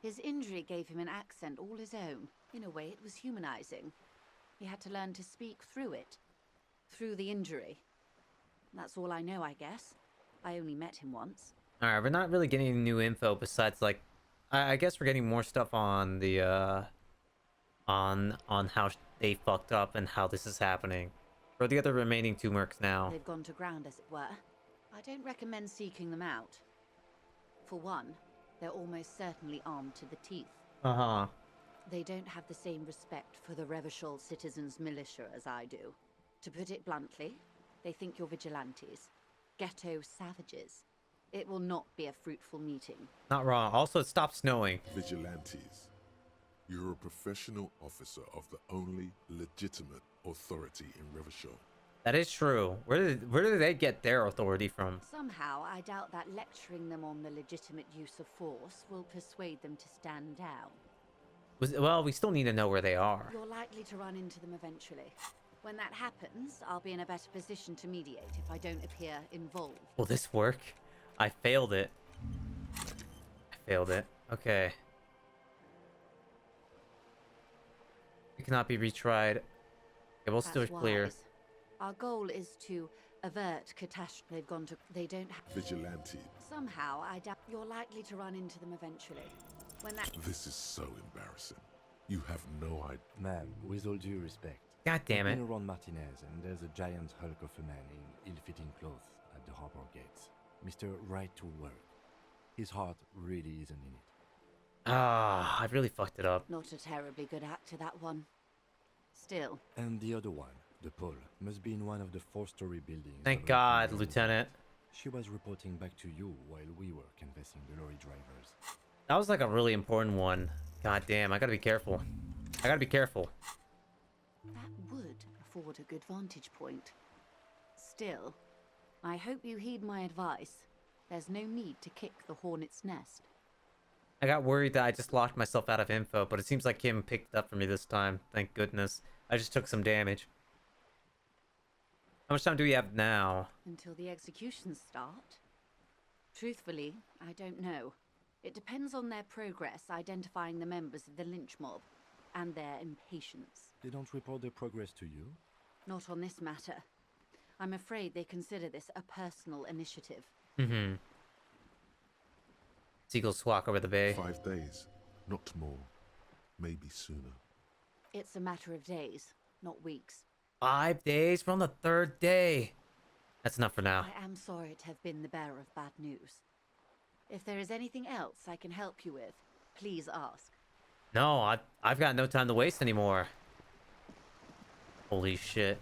His injury gave him an accent all his own. In a way, it was humanizing. He had to learn to speak through it, through the injury. That's all I know, I guess. I only met him once. Alright, we're not really getting any new info besides, like, I guess we're getting more stuff on the, on how they fucked up and how this is happening. For the other remaining two mercs now. They've gone to ground, as it were. I don't recommend seeking them out. For one, they're almost certainly armed to the teeth. They don't have the same respect for the Revachol citizens' militia as I do. To put it bluntly, they think you're vigilantes. Ghetto savages. It will not be a fruitful meeting. Not wrong. Also, it stopped snowing. Vigilantes. You're a professional officer of the only legitimate authority in Revachol. That is true. Where did they get their authority from? Somehow, I doubt that lecturing them on the legitimate use of force will persuade them to stand down. Well, we still need to know where they are. You're likely to run into them eventually. When that happens, I'll be in a better position to mediate if I don't appear involved. Will this work? I failed it. Okay. It cannot be retried. It will still That's clear. wise. Our goal is to avert catastrophe. They've gone to... They don't have... Vigilante. Somehow, I doubt you're likely to run into them eventually. When that... This is so embarrassing. You have no idea. Ma'am, with all due respect. God damn it. I've been around Martinez, and there's a giant hulk of a man in ill-fitting clothes at the harbor gates. Mr. Right to Work. His heart really isn't in it. Ah, I really fucked it up. Not a terribly good actor, that one. Still. And the other one, the pole, must be in one of the 4-story buildings. Thank God, Lieutenant. She was reporting back to you while we were canvassing the lorry drivers. That was like a really important one. God damn, I gotta be careful. I gotta be careful. That would afford a good vantage point. Still, I hope you heed my advice. There's no need to kick the hornet's nest. I got worried that I just locked myself out of info, but it seems like Kim picked it up for me this time. Thank goodness. I just took some damage. How much time do we have now? Until the executions start? Truthfully, I don't know. It depends on their progress identifying the members of the lynch mob and their impatience. They don't report their progress to you? Not on this matter. I'm afraid they consider this a personal initiative. Mm-hmm. Seagulls squawk over the bay. 5 days, not more. Maybe sooner. It's a matter of days, not weeks. 5 days? We're on the 3rd day. That's enough for now. I am sorry to have been the bearer of bad news. If there is anything else I can help you with, please ask. No, I've got no time to waste anymore. Holy shit.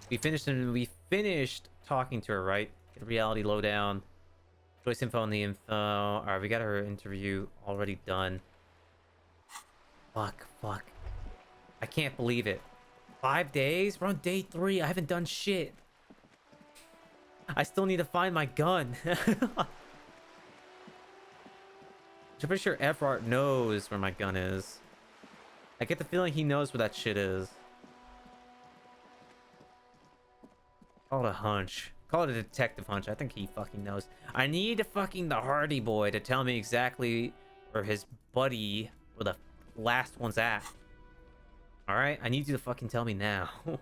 We finished talking to her, right? Get a reality lowdown. Choice info on the info. Alright, we got her interview already done. Fuck. I can't believe it. 5 days? We're on day 3. I haven't done shit. I still need to find my gun. I'm pretty sure Everard knows where my gun is. I get the feeling he knows where that shit is. Call it a hunch. Call it a detective hunch. I think he fucking knows. I need the Hardy boy to tell me exactly where his buddy, where the last one's at. Alright? I need you to fucking tell me now. Get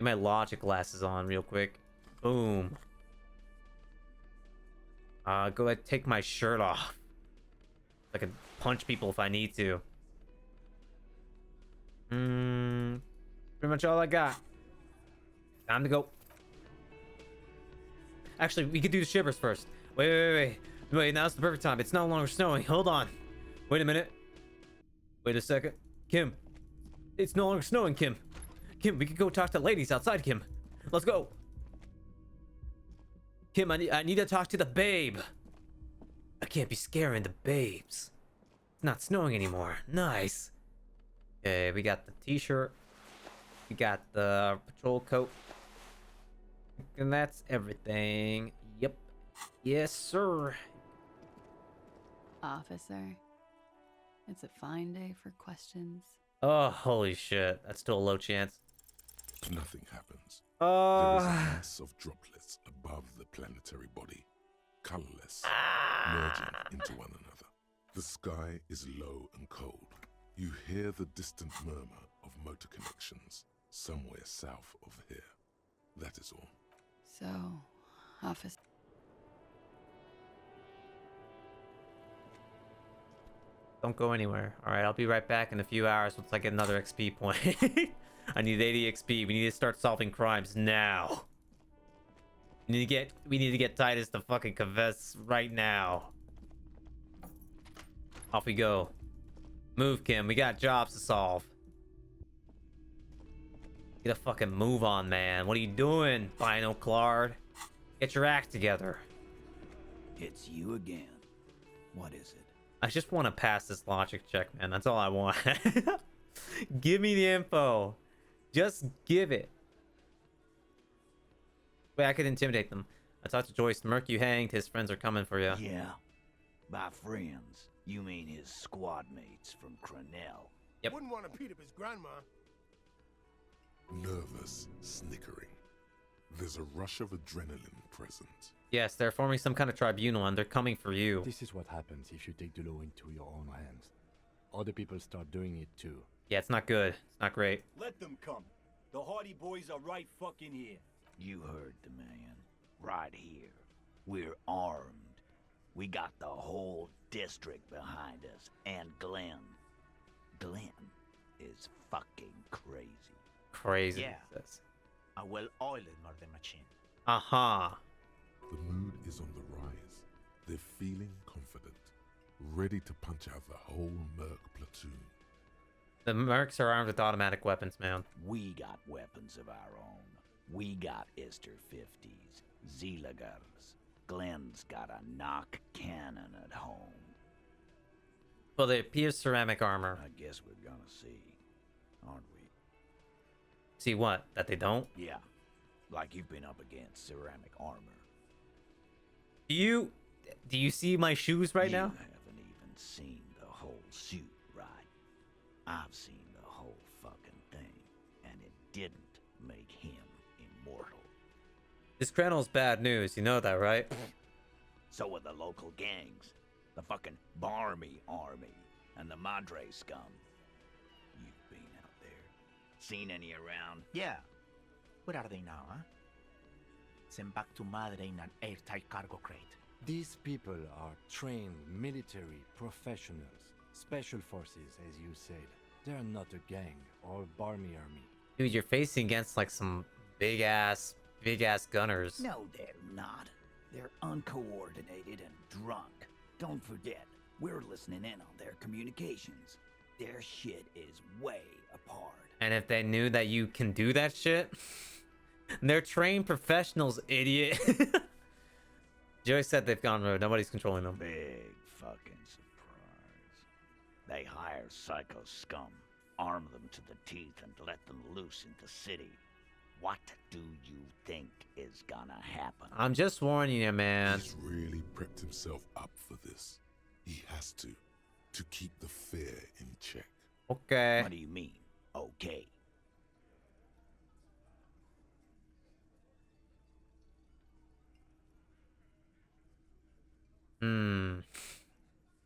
my logic glasses on real quick. Boom. Go ahead and take my shirt off. I can punch people if I need to. Pretty much all I got. Time to go. Actually, we could do the shivers first. Wait, now's the perfect time. It's no longer snowing. Hold on. Wait a minute. Wait a second. Kim. It's no longer snowing, Kim. Kim, we could go talk to ladies outside, Kim. Let's go. Kim, I need to talk to the babe. I can't be scaring the babes. It's not snowing anymore. Nice. Okay, we got the t-shirt. We got the patrol coat. And that's everything. Yep. Yes, sir. Officer, it's a fine day for questions. Oh, holy shit. That's still a low chance. Nothing happens. There is a mass of droplets above the planetary body, colorless, merging into one another. The sky is low and cold. You hear the distant murmur of motor connections somewhere south of here. That is all. So, officer. Don't go anywhere. Alright, I'll be right back in a few hours once I get another XP point. I need 80 XP. We need to start solving crimes now. We need to get Titus to fucking confess right now. Off we go. Move, Kim. We got jobs to solve. Get a fucking move on, man. What are you doing, Binoclard? Get your act together. It's you again. What is it? I just want to pass this logic check, man. That's all I want. Give me the info. Just give it. Wait, I could intimidate them. I talked to Joyce. Merc you hanged. His friends are coming for you. Yeah. By friends, you mean his squad mates from Cronell. Yep. Wouldn't want to beat up his grandma. Nervous, snickering. There's a rush of adrenaline present. Yes, they're forming some kind of tribunal and they're coming for you. This is what happens if you take the law into your own hands. Other people start doing it too. Yeah, it's not good. It's not great. Let them come. The Hardy Boys are right fucking here. You heard the man. Right here. We're armed. We got the whole district behind us. And Glenn. Glenn is fucking crazy. Crazy. Yeah. A well-oiled murder machine. Uh-huh. The mood is on the rise. They're feeling confident, ready to punch out the whole Merc platoon. The Mercs are armed with automatic weapons, man. We got weapons of our own. We got Ister 50s, Zeelagers. Glenn's got a knock cannon at home. Well, they pierce ceramic armor. I guess we're gonna see, aren't we? See what? That they don't? Yeah. Like you've been up against ceramic armor. Do you see my shoes right now? You haven't even seen the whole suit, right? I've seen the whole fucking thing, and it didn't make him immortal. This Grenel's bad news, you know that, right? So are the local gangs. The fucking Barmy Army and the Madre scum. You've been out there. Seen any around? Yeah. Where are they now, huh? Sent back to Madre in an airtight cargo crate. These people are trained military professionals, special forces, as you said. They're not a gang or Barmy army. Dude, you're facing against like some big ass gunners. No, they're not. They're uncoordinated and drunk. Don't forget, we're listening in on their communications. Their shit is way apart. And if they knew that you can do that shit, they're trained professionals, idiot. Joey said they've gone rogue. Nobody's controlling them. Big fucking surprise. They hire psycho scum, arm them to the teeth, and let them loose in the city. What do you think is gonna happen? I'm just warning you, man. He's really prepped himself up for this. He has to keep the fear in check. Okay. What do you mean, okay?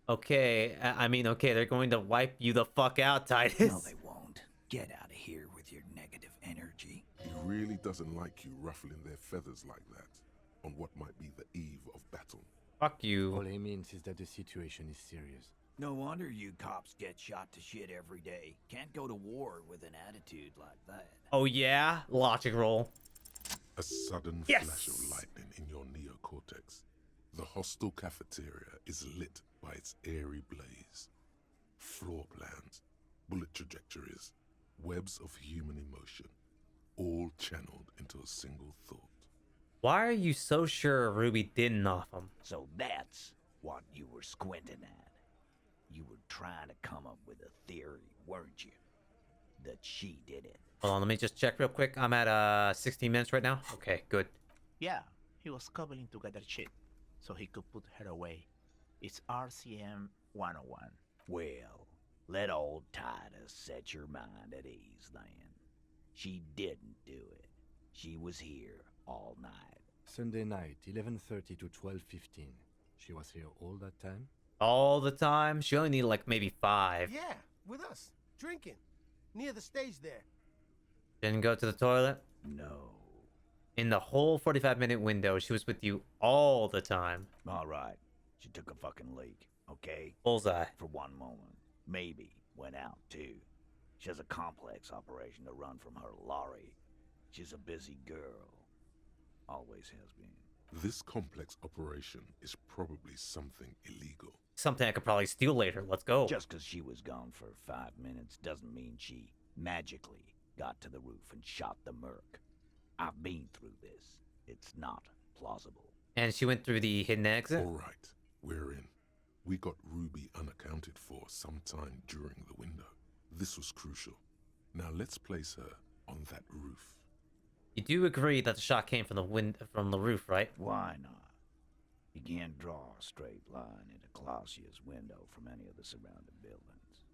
Okay, I mean, okay, they're going to wipe you the fuck out, Titus. No, they won't. Get out of here with your negative energy. He really doesn't like you ruffling their feathers like that on what might be the eve of battle. Fuck you. All he means is that the situation is serious. No wonder you cops get shot to shit every day. Can't go to war with an attitude like that. Oh yeah? Logic roll. A sudden flash of lightning in your neocortex. The hostile cafeteria is lit by its airy blaze. Floor plans, bullet trajectories, webs of human emotion, all channeled into a single thought. Why are you so sure Ruby didn't off him? So that's what you were squinting at. You were trying to come up with a theory, weren't you? That she did it. Hold on, let me just check real quick. I'm at 16 minutes right now. Okay, good. Yeah, he was cobbling together shit so he could put her away. It's RCM 101. Well, let old Titus set your mind at ease then. She didn't do it. She was here all night. Sunday night, 11:30 to 12:15. She was here all that time? All the time? She only needed like maybe 5. Yeah, with us, drinking, near the stage there. Didn't go to the toilet? No. In the whole 45-minute window, she was with you all the time. All right. She took a fucking leak, okay? Bullseye. For one moment. Maybe went out, too. She has a complex operation to run from her lorry. She's a busy girl. Always has been. This complex operation is probably something illegal. Something I could probably steal later. Let's go. Just because she was gone for 5 minutes doesn't mean she magically got to the roof and shot the merc. I've been through this. It's not plausible. And she went through the hidden exit? All right, we're in. We got Ruby unaccounted for sometime during the window. This was crucial. Now let's place her on that roof. You do agree that the shot came from the roof, right? Why not? You can't draw a straight line into Clausia's window from any of the surrounding buildings.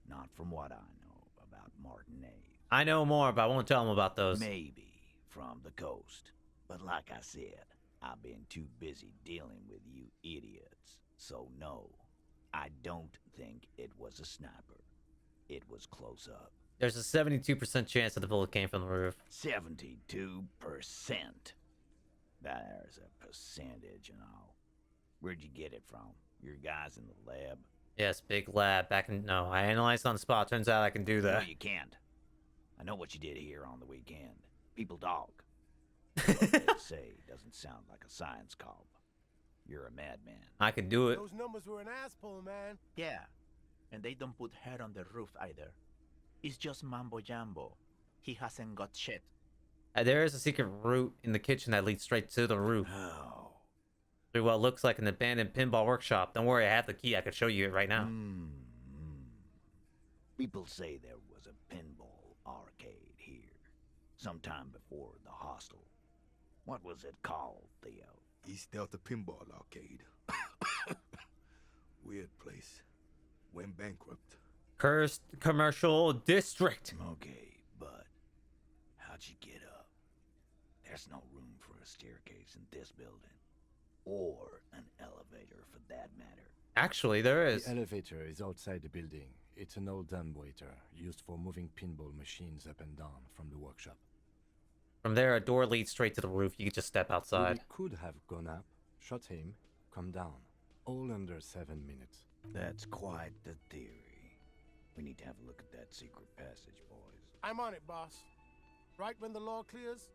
Not from what I know about Martinez. I know more, but I won't tell him about those. Maybe from the coast. But like I said, I've been too busy dealing with you idiots. So no, I don't think it was a sniper. It was close up. There's a 72% chance that the bullet came from the roof. 72%. There's a percentage and all. Where'd you get it from? Your guys in the lab? Yes, big lab. Back in... No, I analyzed on the spot. Turns out I can do that. No, you can't. I know what you did here on the weekend. People talk. What they say doesn't sound like a science cop. You're a madman. I could do it. Those numbers were an asshole, man. Yeah, and they don't put hair on the roof either. It's just mambo jambo. He hasn't got shit. There is a secret route in the kitchen that leads straight to the roof. Oh. Through what looks like an abandoned pinball workshop. Don't worry, I have the key. I could show you it right now. People say there was a pinball arcade here, sometime before the hostel. What was it called, Theo? East Delta Pinball Arcade. Weird place. Went bankrupt. Cursed commercial district. Okay, but how'd you get up? There's no room for a staircase in this building. Or an elevator, for that matter. Actually, there is. The elevator is outside the building. It's an old dumbwaiter used for moving pinball machines up and down from the workshop. From there, a door leads straight to the roof. You could just step outside. We could have gone up, shot him, come down. All under 7 minutes. That's quite the theory. We need to have a look at that secret passage, boys. I'm on it, boss. Right when the law clears,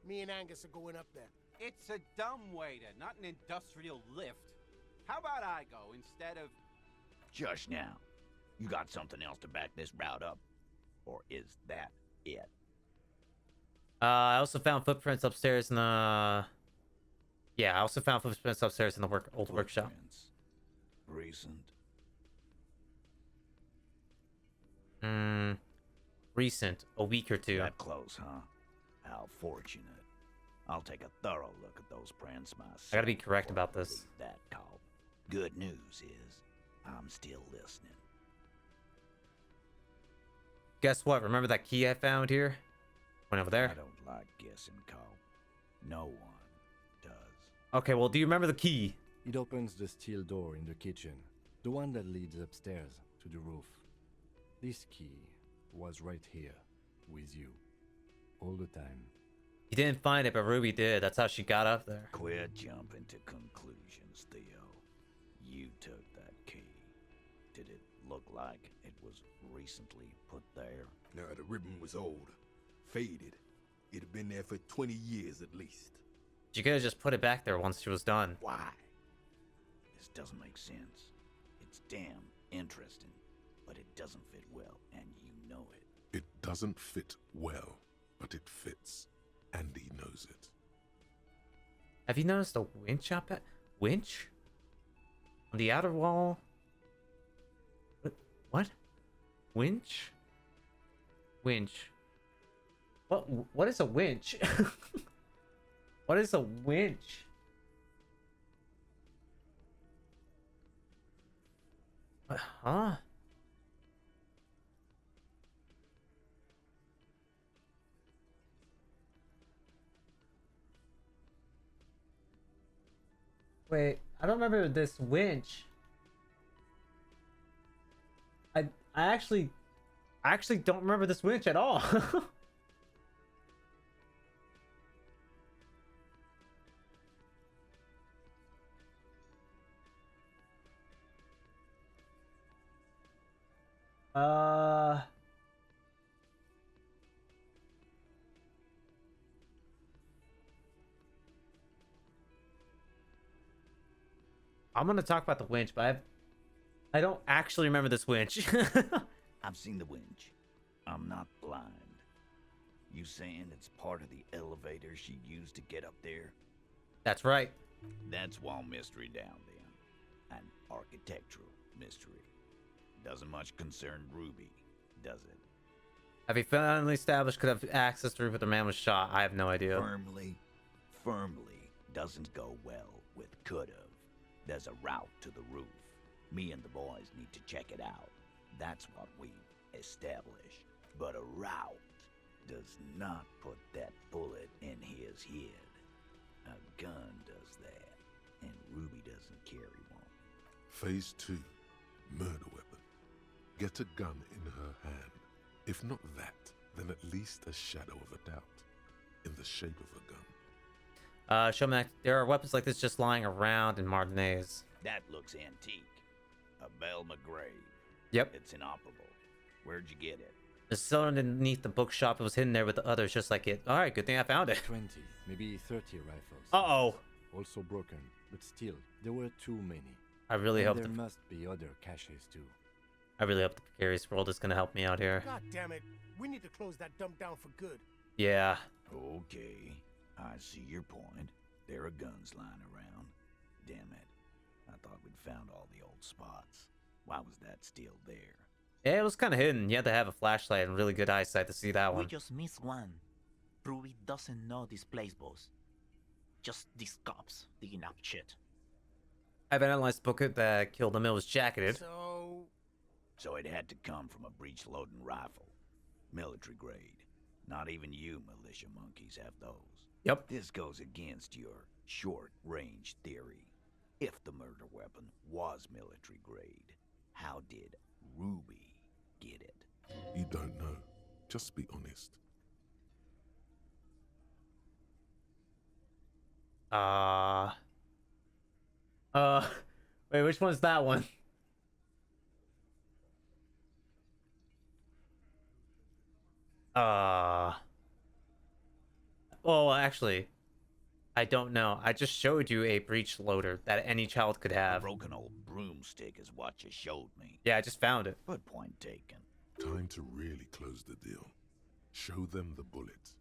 me and Angus are going up there. It's a dumbwaiter, not an industrial lift. How about I go instead of... Just now. You got something else to back this route up? Or is that it? I also found footprints upstairs in the... Yeah, I also found footprints upstairs in the old workshop. Recent? Recent. A week or two. That close, huh? How fortunate. I'll take a thorough look at those prints myself. I gotta be correct about this. That call. Good news is, I'm still listening. Guess what? Remember that key I found here? Went over there. I don't like guessing, Cole. No one does. Okay, well, do you remember the key? It opens the steel door in the kitchen, the one that leads upstairs to the roof. This key was right here, with you, all the time. You didn't find it, but Ruby did. That's how she got up there. Quit jumping to conclusions, Theo. You took that key. Did it look like it was recently put there? No, the ribbon was old. Faded. It had been there for 20 years at least. You could have just put it back there once she was done. Why? This doesn't make sense. It's damn interesting, but it doesn't fit well, and you know it. It doesn't fit well, but it fits. And he knows it. Have you noticed a winch up at... Winch? On the outer wall? What? Winch? Winch. What is a winch? What is a winch? Huh? Wait, I don't remember this winch. I actually don't remember this winch at all. I'm gonna talk about the winch, but I don't actually remember this winch. I've seen the winch. I'm not blind. You saying it's part of the elevator she used to get up there? That's right. That's one mystery down then. An architectural mystery. Doesn't much concern Ruby, does it? Have you finally established could have access to where the man was shot? I have no idea. Firmly doesn't go well with could've. There's a route to the roof. Me and the boys need to check it out. That's what we've established. But a route does not put that bullet in his head. A gun does that, and Ruby doesn't carry one. Phase 2. Murder weapon. Get a gun in her hand. If not that, then at least a shadow of a doubt, in the shape of a gun. Showman, there are weapons like this just lying around in Martinez. That looks antique. A Belma grave. Yep. It's inoperable. Where'd you get it? It's still underneath the bookshop. It was hidden there with the others, just like it. All right, good thing I found it. 20, maybe 30 rifles. Uh-oh. Also broken, but still, there were too many. I really hope there must be other caches too. I really hope the precarious world is gonna help me out here. God damn it. We need to close that dump down for good. Yeah. Okay. I see your point. There are guns lying around. Damn it. I thought we'd found all the old spots. Why was that still there? Yeah, it was kind of hidden. You had to have a flashlight and really good eyesight to see that We one. just missed one. Ruby doesn't know this place, boss. Just these cops digging up shit. I've analyzed the book that killed him. It was jacketed. So it had to come from a breech-loading rifle. Military grade. Not even you militia monkeys have those. Yep. This goes against your short-range theory. If the murder weapon was military grade, how did Ruby get it? You don't know. Just be honest. Wait, which one's that one? Well, actually, I don't know. I just showed you a breech loader that any child could A have. broken old broomstick is what you showed me. Yeah, I just found it. But point taken. Time to really close the deal. Show them the bullet.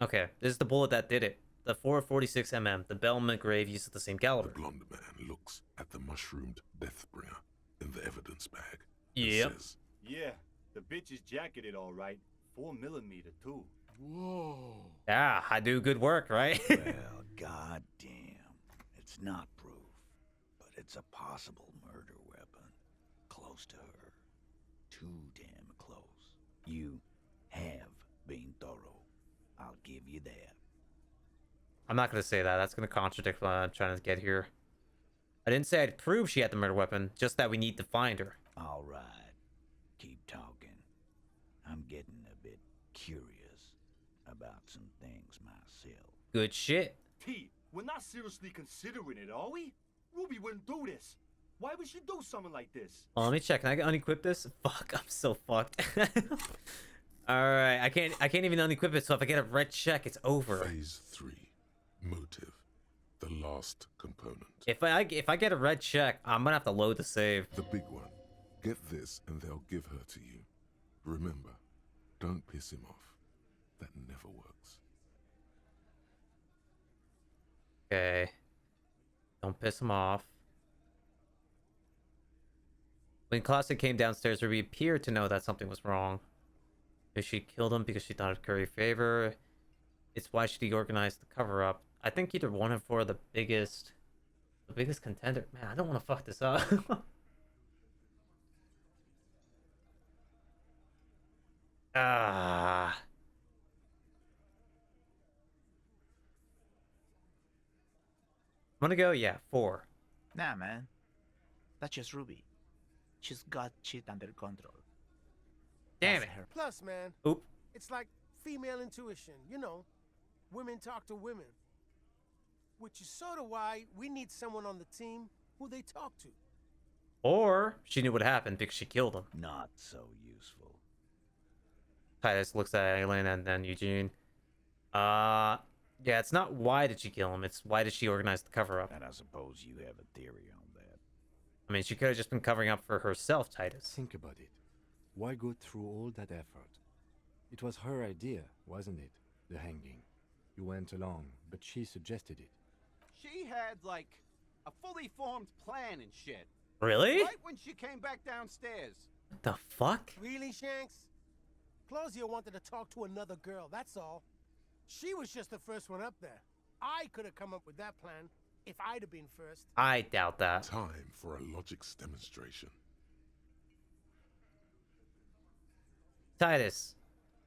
Okay, this is the bullet that did it. The 446 mm. The Belma grave uses the same caliber. The blonde man looks at the mushroomed Deathbringer in the evidence bag. and Yep. says, Yeah, the bitch is jacketed all right. 4mm too. Whoa. Yeah, I do good work, right? Well, goddamn. It's not proof, but it's a possible murder weapon. Close to her. Too damn close. You have been thorough. I'll give you that. I'm not gonna say that. That's gonna contradict what I'm trying to get here. I didn't say I'd prove she had the murder weapon, just that we need to find her. All right. Keep talking. I'm getting a bit curious about some things myself. Good shit. T, we're not seriously considering it, are we? Ruby wouldn't do this. Why would she do something like this? Well, let me check. Can I unequip this? Fuck, I'm so fucked. Alright, I can't even unequip it, so if I get a red check, it's over. Phase 3. Motive. The last component. If I get a red check, I'm gonna have to load the save. The big one. Get this and they'll give her to you. Remember, don't piss him off. That never works. Okay. Don't piss him off. When Classic came downstairs, Ruby appeared to know that something was wrong. If she killed him because she thought it'd curry favor, it's why she organized the cover-up. I think either one of four are the biggest contender. Man, I don't want to fuck this up. Ah. I'm gonna go, yeah, 4. Nah, man. That's just Ruby. She's got shit under control. Damn That's it. her. Plus, man, Oop. it's like female intuition. You know, women talk to women. Which is sort of why we need someone on the team who they talk to. Or she knew what happened because she killed him. Not so useful. Titus looks at Aileen and then Eugene. Yeah, it's not why did she kill him, it's why did she organize the cover-up. And I suppose you have a theory on that. I mean, she could have just been covering up for herself, Titus. Think about it. Why go through all that effort? It was her idea, wasn't it? The hanging. You went along, but she suggested it. She had, like, a fully formed plan and shit. Really? Right when she came back downstairs. What the fuck? Really, Shanks? Claudia wanted to talk to another girl, that's all. She was just the first one up there. I could have come up with that plan if I'd have been first. I doubt that. Time for a logics demonstration. Titus,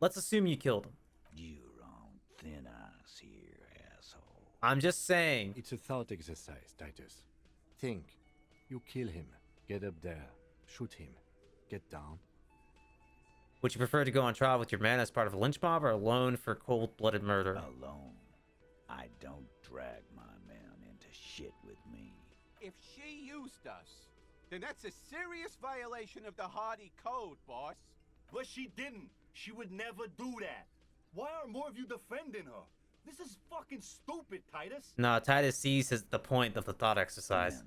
let's assume you killed him. You're on thin ice here, asshole. I'm just saying. It's a thought exercise, Titus. Think. You kill him. Get up there. Shoot him. Get down. Would you prefer to go on trial with your man as part of a lynch mob or alone for cold-blooded murder? Alone. I don't drag my man into shit with me. If she used us, then that's a serious violation of the Hardy Code, boss. But she didn't. She would never do that. Why aren't more of you defending her? This is fucking stupid, Titus. No, Titus sees the point of the thought exercise. Man,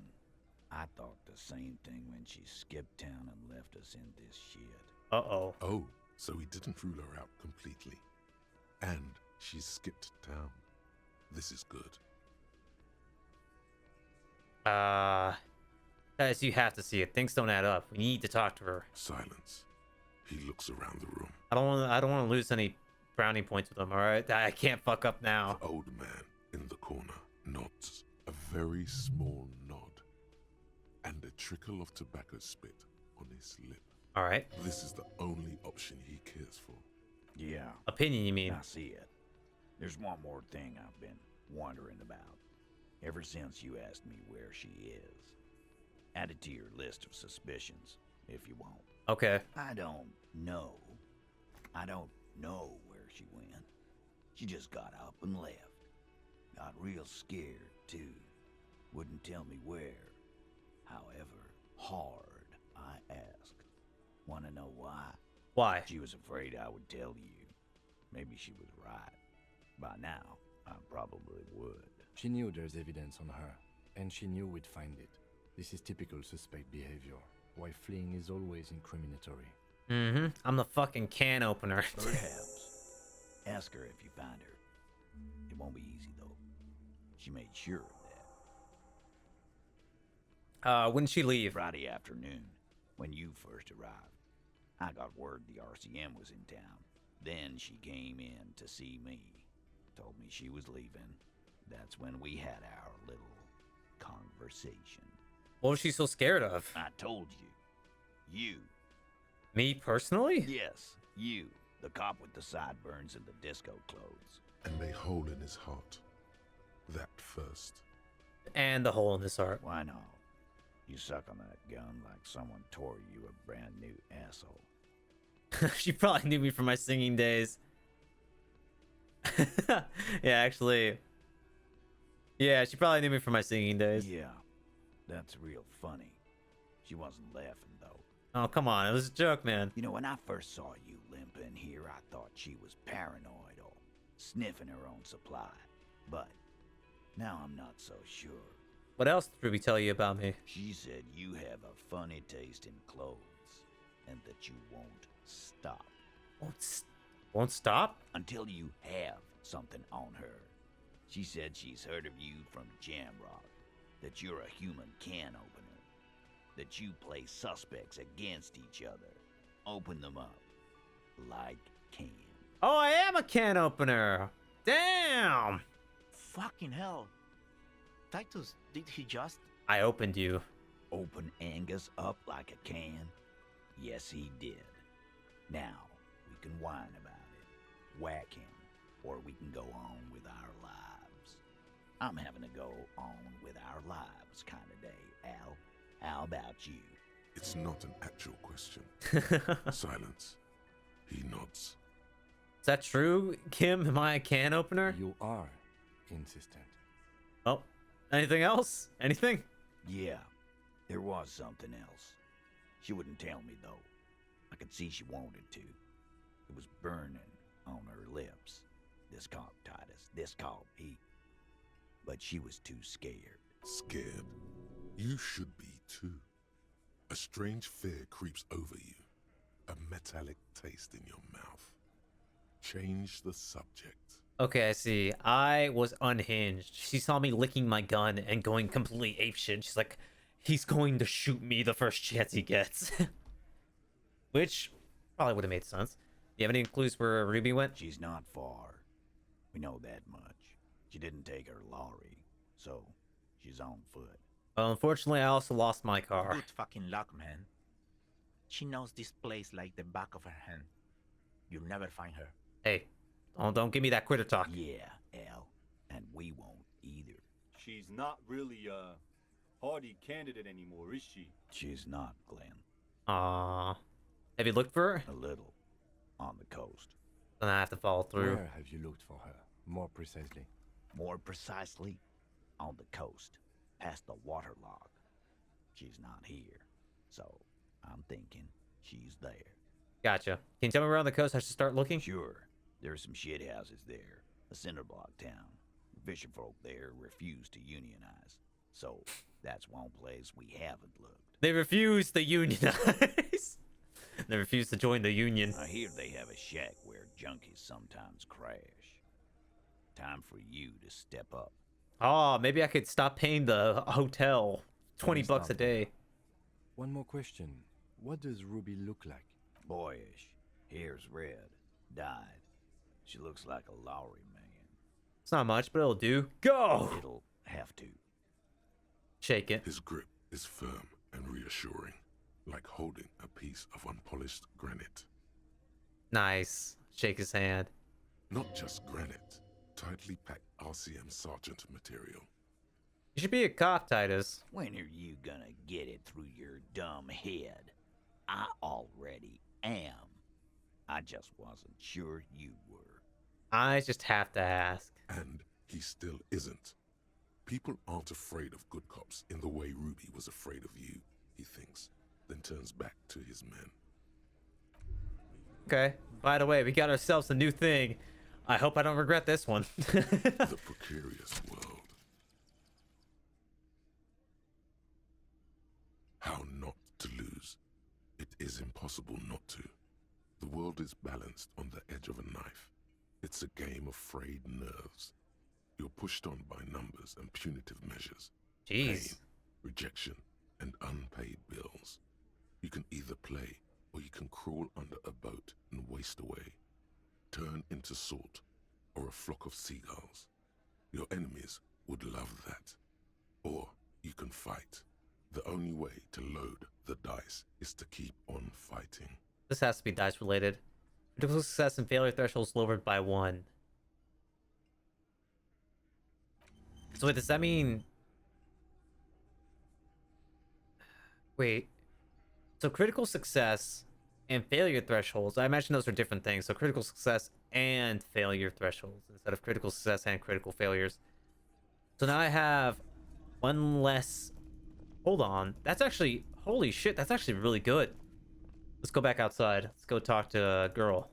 I thought the same thing when she skipped town and left us in this shit. Uh-oh. Oh, so he didn't rule her out completely. And she skipped town. This is good. Titus, you have to see it. Things don't add up. We need to talk to her. Silence. He looks around the room. I don't want to lose any brownie points with him, alright? I can't fuck up now. The old man in the corner nods. A very small nod. And a trickle of tobacco spit on his lip. Alright. This is the only option he cares for. Yeah. Opinion, you mean? I see it. There's one more thing I've been wondering about. Ever since you asked me where she is. Add it to your list of suspicions, if you want. Okay. I don't know. I don't know where she went. She just got up and left. Got real scared, too. Wouldn't tell me where. However, hard I asked. Want to know why? Why? She was afraid I would tell you. Maybe she was right. By now, I probably would. She knew there's evidence on her, and she knew we'd find it. This is typical suspect behavior. Why fleeing is always incriminatory. Mm-hmm. I'm the fucking can opener. Perhaps. Ask her if you find her. It won't be easy, though. She made sure of that. When did she leave? Friday afternoon, when you first arrived. I got word the RCM was in town. Then she came in to see me. Told me she was leaving. That's when we had our little conversation. What was she so scared of? I told you. You. Me personally? Yes, you. The cop with the sideburns and the disco clothes. And a hole in his heart. That first. And the hole in his heart. Why not? You suck on that gun like someone tore you a brand new asshole. She probably knew me from my singing days. Yeah, actually. Yeah, she probably knew me from my singing days. Yeah, that's real funny. She wasn't laughing, though. Oh, come on. It was a joke, man. You know, when I first saw you limping here, I thought she was paranoid or sniffing her own supply. But now I'm not so sure. What else did Ruby tell you about me? She said you have a funny taste in clothes and that you won't stop. Won't stop? Until you have something on her. She said she's heard of you from Jamrock, that you're a human can opener, that you play suspects against each other. Open them up like cans. Oh, I am a can opener. Damn. Fucking hell. Titus, did he just... I opened you. Open Angus up like a can? Yes, he did. Now, we can whine about it, whack him, or we can go on with our lives. I'm having a go on with our lives kind of day, Al. How about you? It's not an actual question. Silence. He nods. Is that true, Kim? Am I a can opener? You are insistent. Oh, anything else? Anything? Yeah, there was something else. She wouldn't tell me, though. I could see she wanted to. It was burning on her lips. This called Titus, this called Pete. But she was too scared. Scared? You should be too. A strange fear creeps over you. A metallic taste in your mouth. Change the subject. Okay, I see. I was unhinged. She saw me licking my gun and going completely apeshit. She's like, he's going to shoot me the first chance he gets. Which probably would have made sense. Do you have any clues where Ruby went? She's not far. We know that much. She didn't take her lorry, so she's on foot. Well, unfortunately, I also lost my car. Good fucking luck, man. She knows this place like the back of her hand. You'll never find her. Hey, don't give me that quitter talk. Yeah, Al. And we won't either. She's not really a Hardy candidate anymore, is she? She's not, Glenn. Have you looked for her? A little. on the coast. Then I have to follow through. Where have you looked for her? More precisely. More precisely, on the coast, past the waterlock. She's not here, so I'm thinking she's there. Gotcha. Can you tell me where on the coast I should start looking? Sure. There's some shit houses there. A cinder block town. Fisher folk there refuse to unionize. So, that's one place we haven't looked. They refuse to unionize. They refuse to join the union. I hear they have a shack where junkies sometimes crash. Time for you to step up. Oh, maybe I could stop paying the hotel $20 a day. One more question. What does Ruby look like? Boyish. Hair's red. Dyed. She looks like a Lowry man. It's not much, but it'll do. Go! It'll have to. Shake it. His grip is firm and reassuring, like holding a piece of unpolished granite. Nice. Shake his hand. Not just granite, tightly packed RCM Sergeant material. You should be a cop, Titus. When are you gonna get it through your dumb head? I already am. I just wasn't sure you were. I just have to ask. And he still isn't. People aren't afraid of good cops in the way Ruby was afraid of you, he thinks, then turns back to his men. Okay. By the way, we got ourselves a new thing. I hope I don't regret this one. The precarious world. How not to lose. It is impossible not to. The world is balanced on the edge of a knife. It's a game of frayed nerves. You're pushed on by numbers and punitive measures. Jeez. Pain, rejection, and unpaid bills. You can either play, or you can crawl under a boat and waste away. Turn into salt, or a flock of seagulls. Your enemies would love that. Or you can fight. The only way to load the dice is to keep on fighting. This has to be dice related. Critical success and failure thresholds lowered by 1. So wait, does that mean... Wait. So critical success and failure thresholds, I imagine those are different things. So critical success and failure thresholds instead of critical success and critical failures. So now I have one less... Hold on. That's actually... Holy shit, that's actually really good. Let's go back outside. Let's go talk to Girl.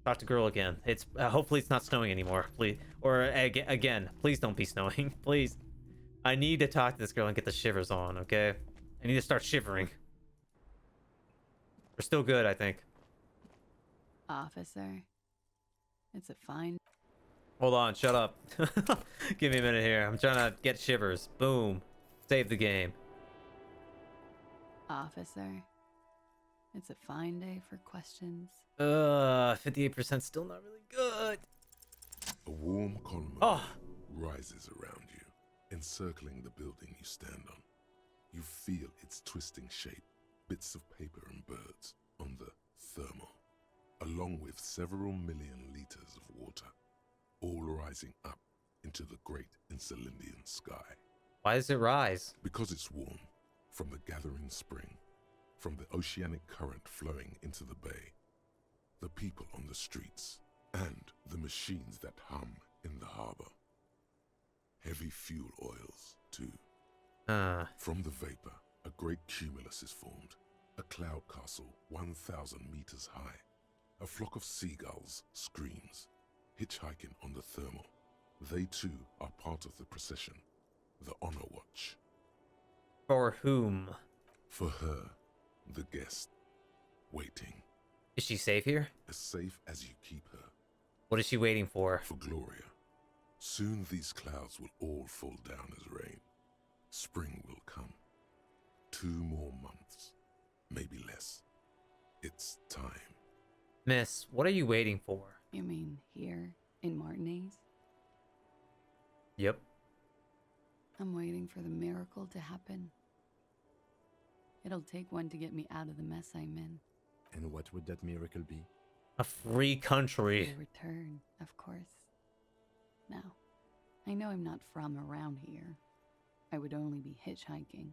Talk to Girl again. It's hopefully it's not snowing anymore, please. Or again, please don't be snowing, please. I need to talk to this girl and get the shivers on, okay? I need to start shivering. We're still good, I think. Officer, it's a fine... Hold on, shut up. Give me a minute here. I'm trying to get shivers. Boom. Save the game. Officer, it's a fine day for questions. 58% still not really good. A warm column rises around you, encircling the building you stand on. You feel its twisting shape, bits of paper and birds on the thermal, along with several million liters of water, all rising up into the great Insulindian sky. Why does it rise? Because it's warm, from the gathering spring, from the oceanic current flowing into the bay, the people on the streets, and the machines that hum in the harbor. Heavy fuel oils, too. From the vapor, a great cumulus is formed, a cloud castle 1,000 meters high. A flock of seagulls screams, hitchhiking on the thermal. They too are part of the procession, the Honor Watch. For whom? For her, the guest, waiting. Is she safe here? As safe as you keep her. What is she waiting for? For Gloria. Soon these clouds will all fall down as rain. Spring will come. 2 more months, maybe less. It's time. Miss, what are you waiting for? You mean here in Martinez? Yep. I'm waiting for the miracle to happen. It'll take one to get me out of the mess I'm in. And what would that miracle be? A free country. The return, of course. Now, I know I'm not from around here. I would only be hitchhiking.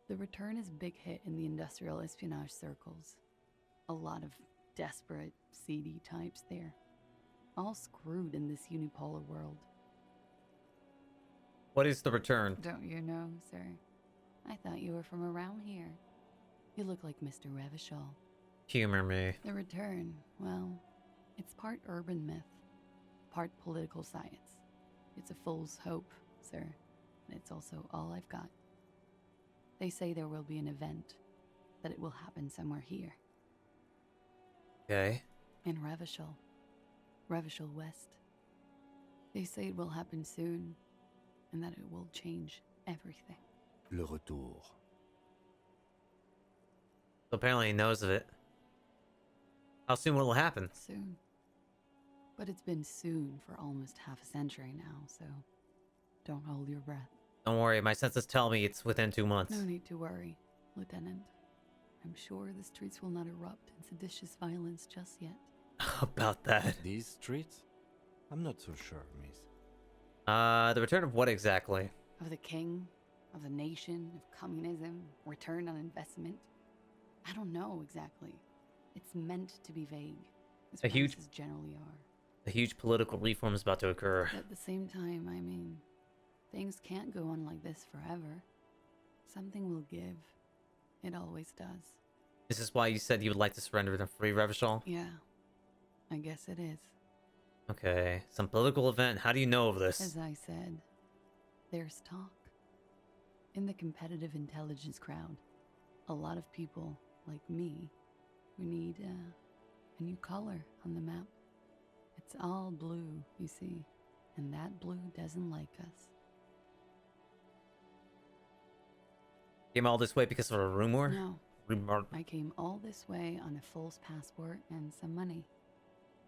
The return is a big hit in the industrial espionage circles. A lot of desperate, seedy types there. All screwed in this unipolar world. What is the return? Don't you know, sir? I thought you were from around here. You look like Mr. Revachol. Humor me. The return, well, it's part urban myth, part political science. It's a fool's hope, sir, and it's also all I've got. They say there will be an event, that it will happen somewhere here. Okay. In Revachol. Revachol West. They say it will happen soon, and that it will change everything. Le retour. So apparently he knows of it. How soon will it happen? Soon. But it's been soon for almost half a century now, so don't hold your breath. Don't worry, my senses tell me it's within 2 months. No need to worry, Lieutenant. I'm sure the streets will not erupt in seditious violence just yet. About that. These streets? I'm not so sure, miss. The return of what exactly? Of the king, of the nation, of communism, return on investment. I don't know exactly. It's meant to be vague, as promises generally are. A huge political reform is about to occur. But at the same time, I mean, things can't go on like this forever. Something will give. It always does. This is why you said you would like to surrender to free Revachol? Yeah, I guess it is. Okay, some political event. How do you know of this? As I said, there's talk. In the competitive intelligence crowd, a lot of people, like me, who need a new color on the map. It's all blue, you see, and that blue doesn't like us. Came all this way because of a rumor? No. Rumor. I came all this way on a false passport and some money.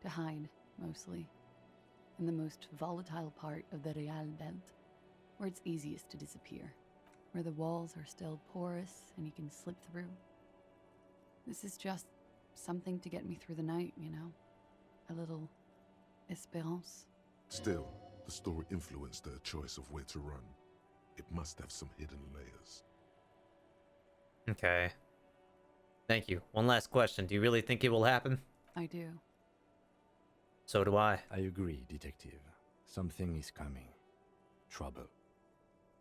To hide, mostly. In the most volatile part of the Real Belt, where it's easiest to disappear. Where the walls are still porous and you can slip through. This is just something to get me through the night, you know? A little espérance. Still, the story influenced their choice of where to run. It must have some hidden layers. Okay. Thank you. One last question. Do you really think it will happen? I do. So do I. I agree, detective. Something is coming. Trouble.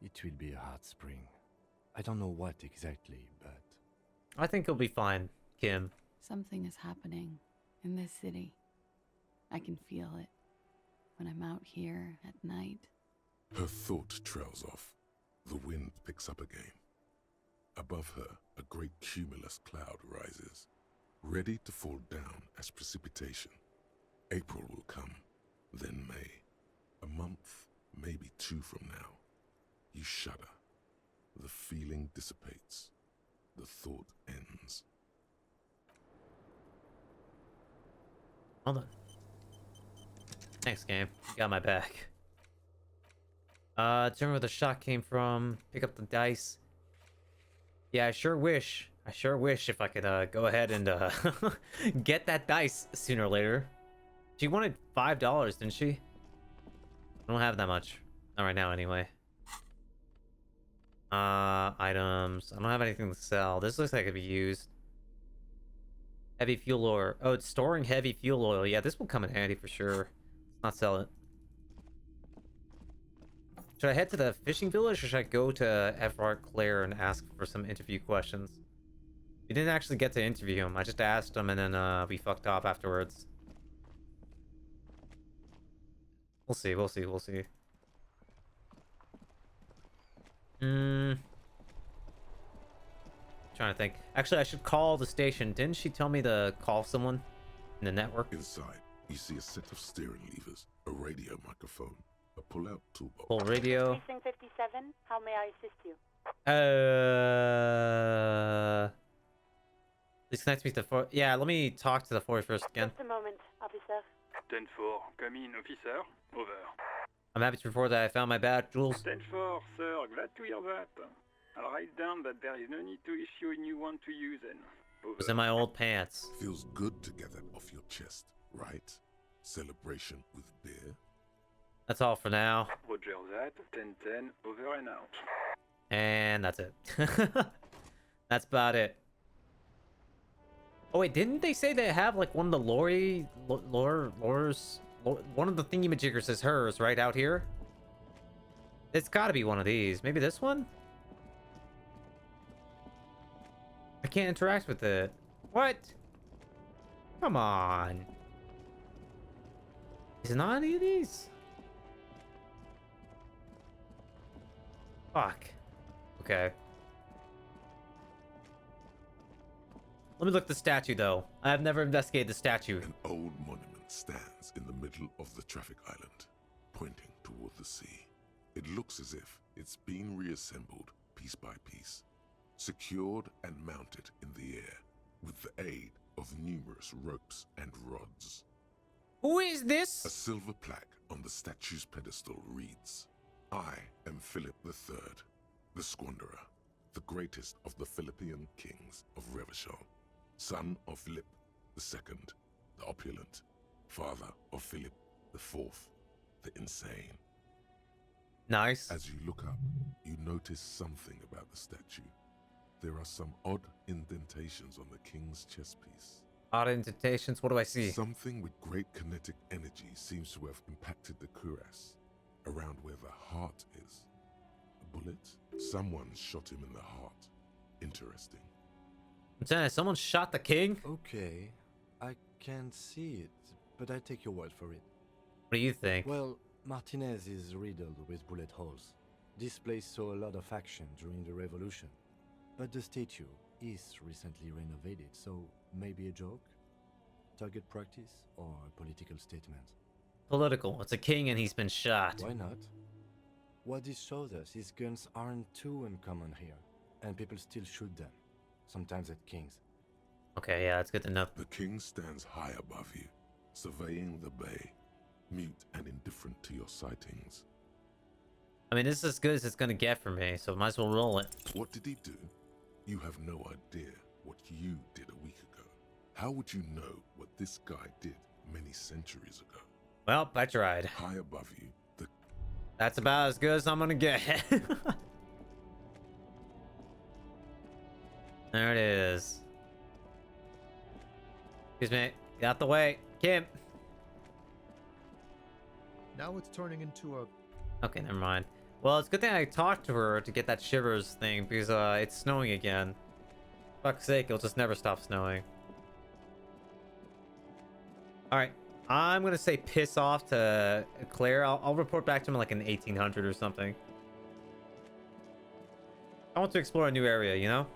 It will be a hot spring. I don't know what exactly, but... I think it'll be fine, Kim. Something is happening in this city. I can feel it when I'm out here at night. Her thought trails off. The wind picks up again. Above her, a great cumulus cloud rises, ready to fall down as precipitation. April will come, then May. A month, maybe 2 from now. You shudder. The feeling dissipates. The thought ends. Hold on. Thanks, game. You got my back. Determine where the shot came from. Pick up the dice. Yeah, I sure wish if I could go ahead and get that dice sooner or later. She wanted $5, didn't she? I don't have that much. Not right now, anyway. Items. I don't have anything to sell. This looks like it could be used. Heavy fuel oil. Oh, it's storing heavy fuel oil. Yeah, this will come in handy for sure. Let's not sell it. Should I head to the fishing village, or should I go to Everard Clare and ask for some interview questions? We didn't actually get to interview him. I just asked him, and then we fucked off afterwards. We'll see, we'll see, we'll see. Trying to think. Actually, I should call the station. Didn't she tell me to call someone in the network? Inside, you see a set of steering levers, a radio microphone, a pull-out toolbox. Full radio. Precinct 57, how may I assist you? Please connect me to the yeah, let me talk to the 41st again. Just a moment, officer. 10-4, come in, officer. Over. I'm happy to report that I found my badge, Jules. 10-4, sir, glad to hear that. I'll write down that there is no need to issue a new one to you then. Over. It was in my old pants. Feels good to get that off your chest, right? Celebration with beer. That's all for now. Roger that, 10-10, over and out. And that's it. That's about it. Oh wait, didn't they say they have like one of the one of the thingy-majiggers is hers, right out here? It's gotta be one of these. Maybe this one? I can't interact with it. What? Come on. Is it not any of these? Fuck. Okay. Let me look at the statue, though. I have never investigated the statue. An old monument stands in the middle of the traffic island, pointing toward the sea. It looks as if it's been reassembled piece by piece, secured and mounted in the air with the aid of numerous ropes and rods. Who is this? A silver plaque on the statue's pedestal reads, "I am Philip III, the Squanderer, the greatest of the Philippian kings of Revachol, son of Philip II, the opulent, father of Philip IV, the insane." Nice. As you look up, you notice something about the statue. There are some odd indentations on the king's chest piece. Odd indentations? What do I see? Something with great kinetic energy seems to have impacted the cuirass, around where the heart is. A bullet? Someone shot him in the heart. Interesting. Lieutenant, someone shot the king? Okay, I can't see it, but I take your word for it. What do you think? Well, Martinez is riddled with bullet holes. This place saw a lot of action during the revolution, but the statue is recently renovated, so maybe a joke? Target practice or a political statement? Political. It's a king and he's been shot. Why not? What this shows us is guns aren't too uncommon here, and people still shoot them, sometimes at kings. Okay, yeah, that's good to know. The king stands high above you, surveying the bay, mute and indifferent to your sightings. I mean, this is as good as it's gonna get for me, so might as well roll it. What did he do? You have no idea what you did a week ago. How would you know what this guy did many centuries ago? Well, I tried. High above you, That's about as good as I'm gonna get. There it is. Excuse me. Get out the way. Kim. Now it's turning into a... Okay, never mind. Well, it's a good thing I talked to her to get that shivers thing, because it's snowing again. Fuck's sake, it'll just never stop snowing. Alright, I'm gonna say piss off to Claire. I'll report back to him like in 1800 or something. I want to explore a new area, you know?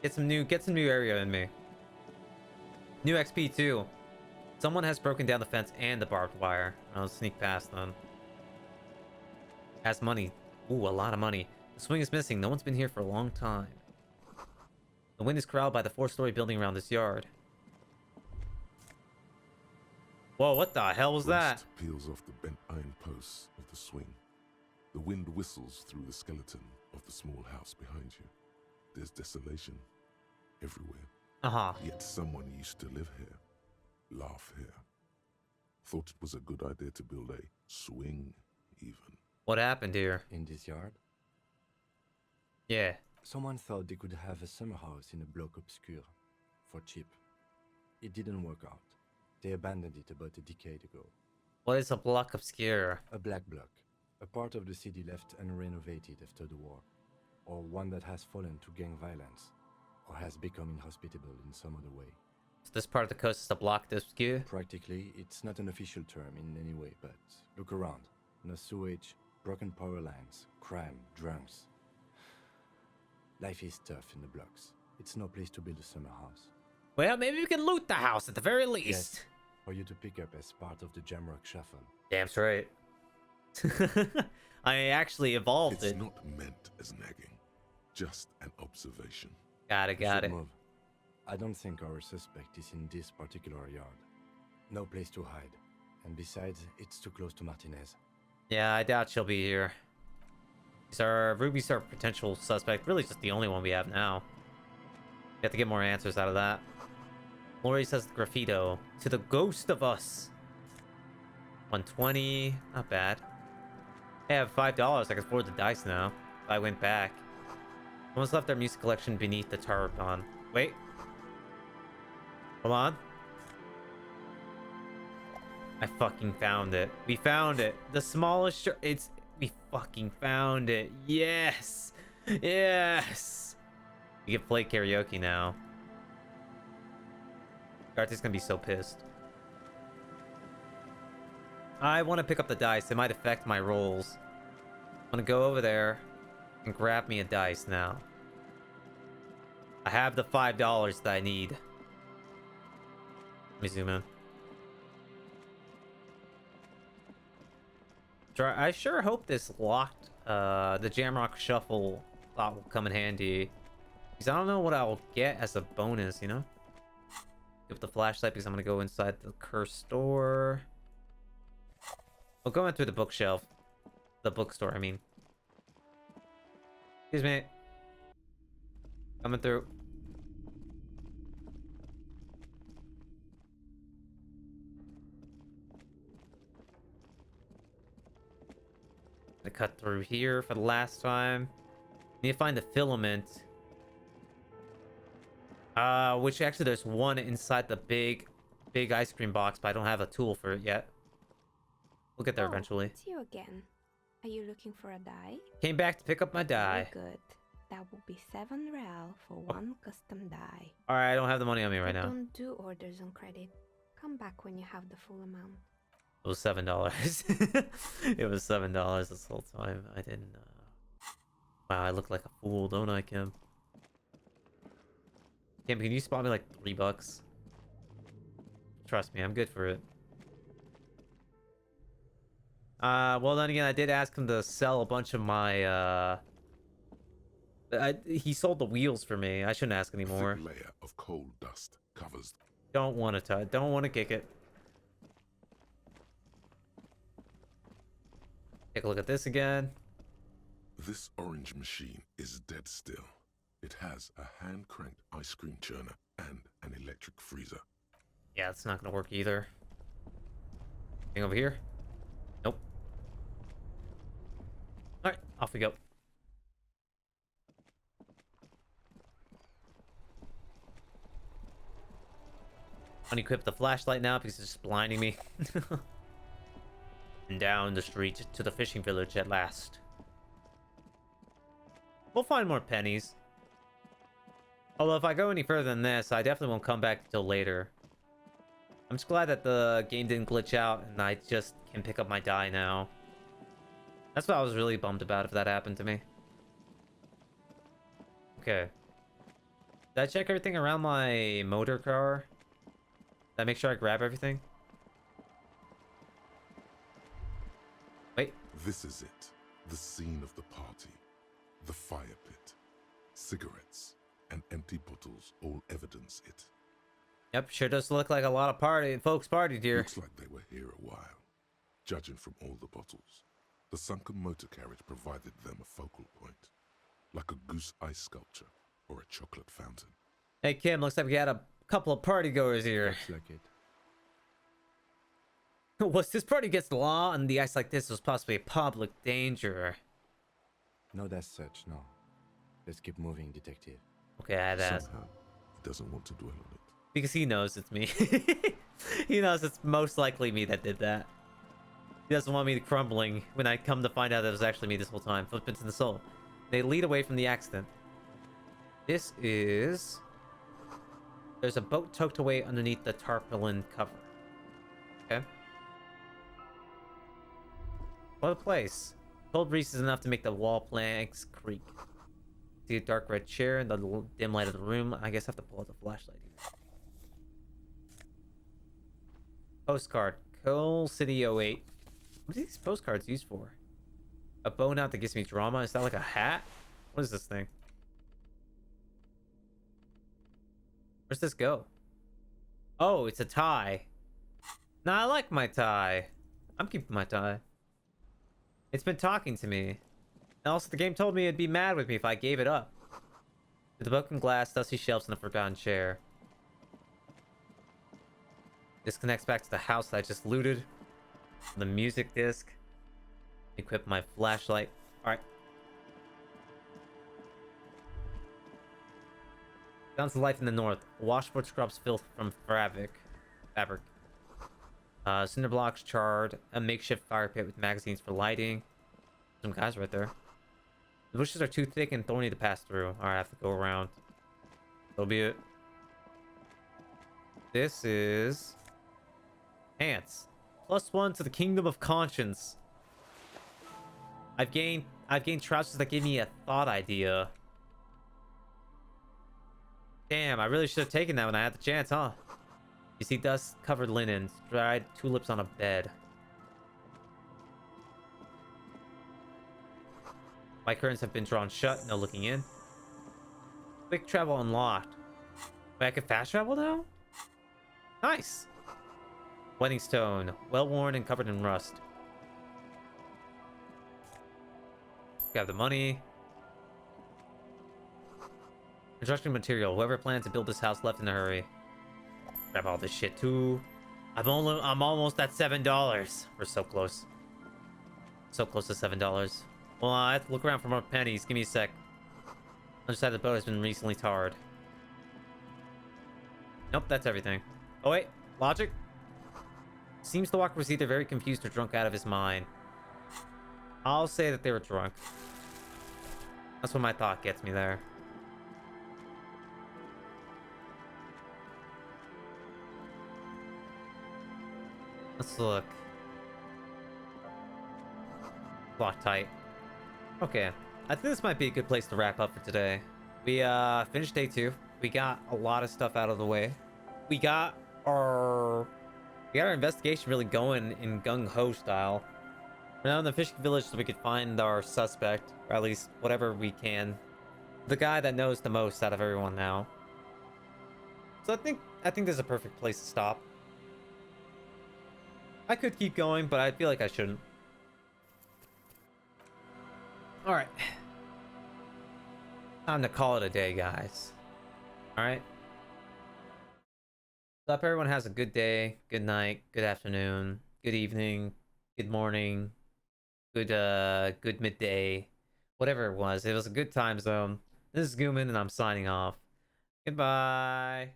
Get some new area in me. New XP too. Someone has broken down the fence and the barbed wire. I'll sneak past them. Has money. Ooh, a lot of money. The swing is missing. No one's been here for a long time. The wind is corralled by the 4-story building around this yard. Whoa, what the hell was that? Rust peels off the bent iron posts of the swing. The wind whistles through the skeleton of the small house behind you. There's desolation everywhere. Yet someone used to live here, laugh here. Thought it was a good idea to build a swing, even. What happened here? In this yard? Yeah. Someone thought they could have a summer house in a bloc obscur, for cheap. It didn't work out. They abandoned it about a decade ago. What is a block obscure? A black bloc. A part of the city left unrenovated after the war. Or one that has fallen to gang violence. Or has become inhospitable in some other way. So this part of the coast is a block obscure? Practically, it's not an official term in any way, but look around. No sewage, broken power lines, crime, drunks. Life is tough in the blocks. It's no place to build a summer house. Well, maybe we can loot the house at the very least. Yes, for you to pick up as part of the Jamrock Shuffle. Damn straight. I actually evolved it. It's not meant as nagging, just an observation. Got it. Move. I don't think our suspect is in this particular yard. No place to hide. And besides, it's too close to Martinez. Yeah, I doubt she'll be here. Ruby's our potential suspect. Really just the only one we have now. We have to get more answers out of that. Lori says the graffito. To the ghost of us. 120. Not bad. I have $5. I can afford the dice now. If I went back. Someone's left their music collection beneath the tarpon. Wait. Hold on. I fucking found it. We found it. The smallest we fucking found it. Yes. Yes. You can play karaoke now. Garth's gonna be so pissed. I want to pick up the dice. It might affect my rolls. I'm gonna go over there and grab me a dice now. I have the $5 that I need. Let me zoom in. I sure hope this locked, the Jamrock Shuffle thought will come in handy. Because I don't know what I'll get as a bonus, you know? Give the flashlight because I'm gonna go inside the cursed store. I'll go in through the bookshelf. The bookstore, I mean. Excuse me. Coming through. I cut through here for the last time. Need to find the filament. Which actually there's one inside the big ice cream box, but I don't have a tool for it yet. We'll get there eventually. It's you again. Are you looking for a die? Came back to pick up my die. Very good. That will be 7 real for one custom die. Alright, I don't have the money on me right I now. don't do orders on credit. Come back when you have the full amount. It was $7. It was $7 this whole time. I didn't. Wow, I look like a fool, don't I, Kim? Kim, can you spot me like $3? Trust me, I'm good for it. Well then again, I did ask him to sell a bunch of my. He sold the wheels for me. I shouldn't ask anymore. A thick layer of coal dust covers. Don't want to don't want to kick it. Take a look at this again. This orange machine is dead still. It has a hand-cranked ice cream churner and an electric freezer. Yeah, it's not gonna work either. Thing over here? Nope. Alright, off we go. Unequip the flashlight now because it's just blinding me. And down the street to the fishing village at last. We'll find more pennies. Although if I go any further than this, I definitely won't come back till later. I'm just glad that the game didn't glitch out and I just can pick up my die now. That's what I was really bummed about if that happened to me. Okay. Did I check everything around my motor car? Did I make sure I grab everything? Wait. This is it. The scene of the party. The fire pit. Cigarettes and empty bottles all evidence it. Yep, sure does look like a lot of folks partied here. Looks like they were here a while. Judging from all the bottles, the sunken motor carriage provided them a focal point. Like a goose ice sculpture or a chocolate fountain. Hey Kim, looks like we had a couple of party goers here. Looks like it. Was this party against the law and the ice like this was possibly a public danger? Not as such, no. Let's keep moving, detective. Okay, I had asked. Somehow, he doesn't want to dwell on it. Because he knows it's me. He knows it's most likely me that did that. He doesn't want me crumbling when I come to find out that it was actually me this whole time. Footprints in the soul. They lead away from the accident. This is... There's a boat tucked away underneath the tarpaulin cover. Okay. What a place. Cold breeze is enough to make the wall planks creak. See a dark red chair in the dim light of the room. I guess I have to pull out the flashlight here. Postcard. Coal City 08. What are these postcards used for? A bow knot that gives me drama? Is that like a hat? What is this thing? Where's this go? Oh, it's a tie. Nah, I like my tie. I'm keeping my tie. It's been talking to me. And also, the game told me it'd be mad with me if I gave it up. With the broken glass, dusty shelves, and a forgotten chair. This connects back to the house that I just looted. The music disc. Equip my flashlight. Alright. Sounds of life in the north. Washboard scrubs filth from fabric. Cinder blocks charred. A makeshift fire pit with magazines for lighting. Some guys right there. The bushes are too thick and thorny to pass through. Alright, I have to go around. So be it. This is... Pants. +1 to the Kingdom of Conscience. I've gained trousers that give me a thought idea. Damn, I really should have taken that when I had the chance, huh? You see dust-covered linens, dried tulips on a bed. My curtains have been drawn shut, no looking in. Quick travel unlocked. Wait, I can fast travel now? Nice! Wedding stone, well-worn and covered in rust. Grab the money. Construction material. Whoever plans to build this house left in a hurry. Grab all this shit too. I'm almost at $7. We're so close. So close to $7. Well, I have to look around for more pennies. Give me a sec. Underside of the boat has been recently tarred. Nope, that's everything. Oh wait, logic? Seems the walker was either very confused or drunk out of his mind. I'll say that they were drunk. That's what my thought gets me there. Let's look. Lock tight. Okay. I think this might be a good place to wrap up for today. We finished day 2. We got a lot of stuff out of the way. We got our investigation really going in gung-ho style. We're now in the fishing village so we could find our suspect, or at least whatever we can. The guy that knows the most out of everyone now. So I think this is a perfect place to stop. I could keep going, but I feel like I shouldn't. Alright. Time to call it a day, guys. Alright. So I hope everyone has a good day, good night, good afternoon, good evening, good morning, good midday, whatever it was. It was a good time zone. This is Gooman, and I'm signing off. Goodbye.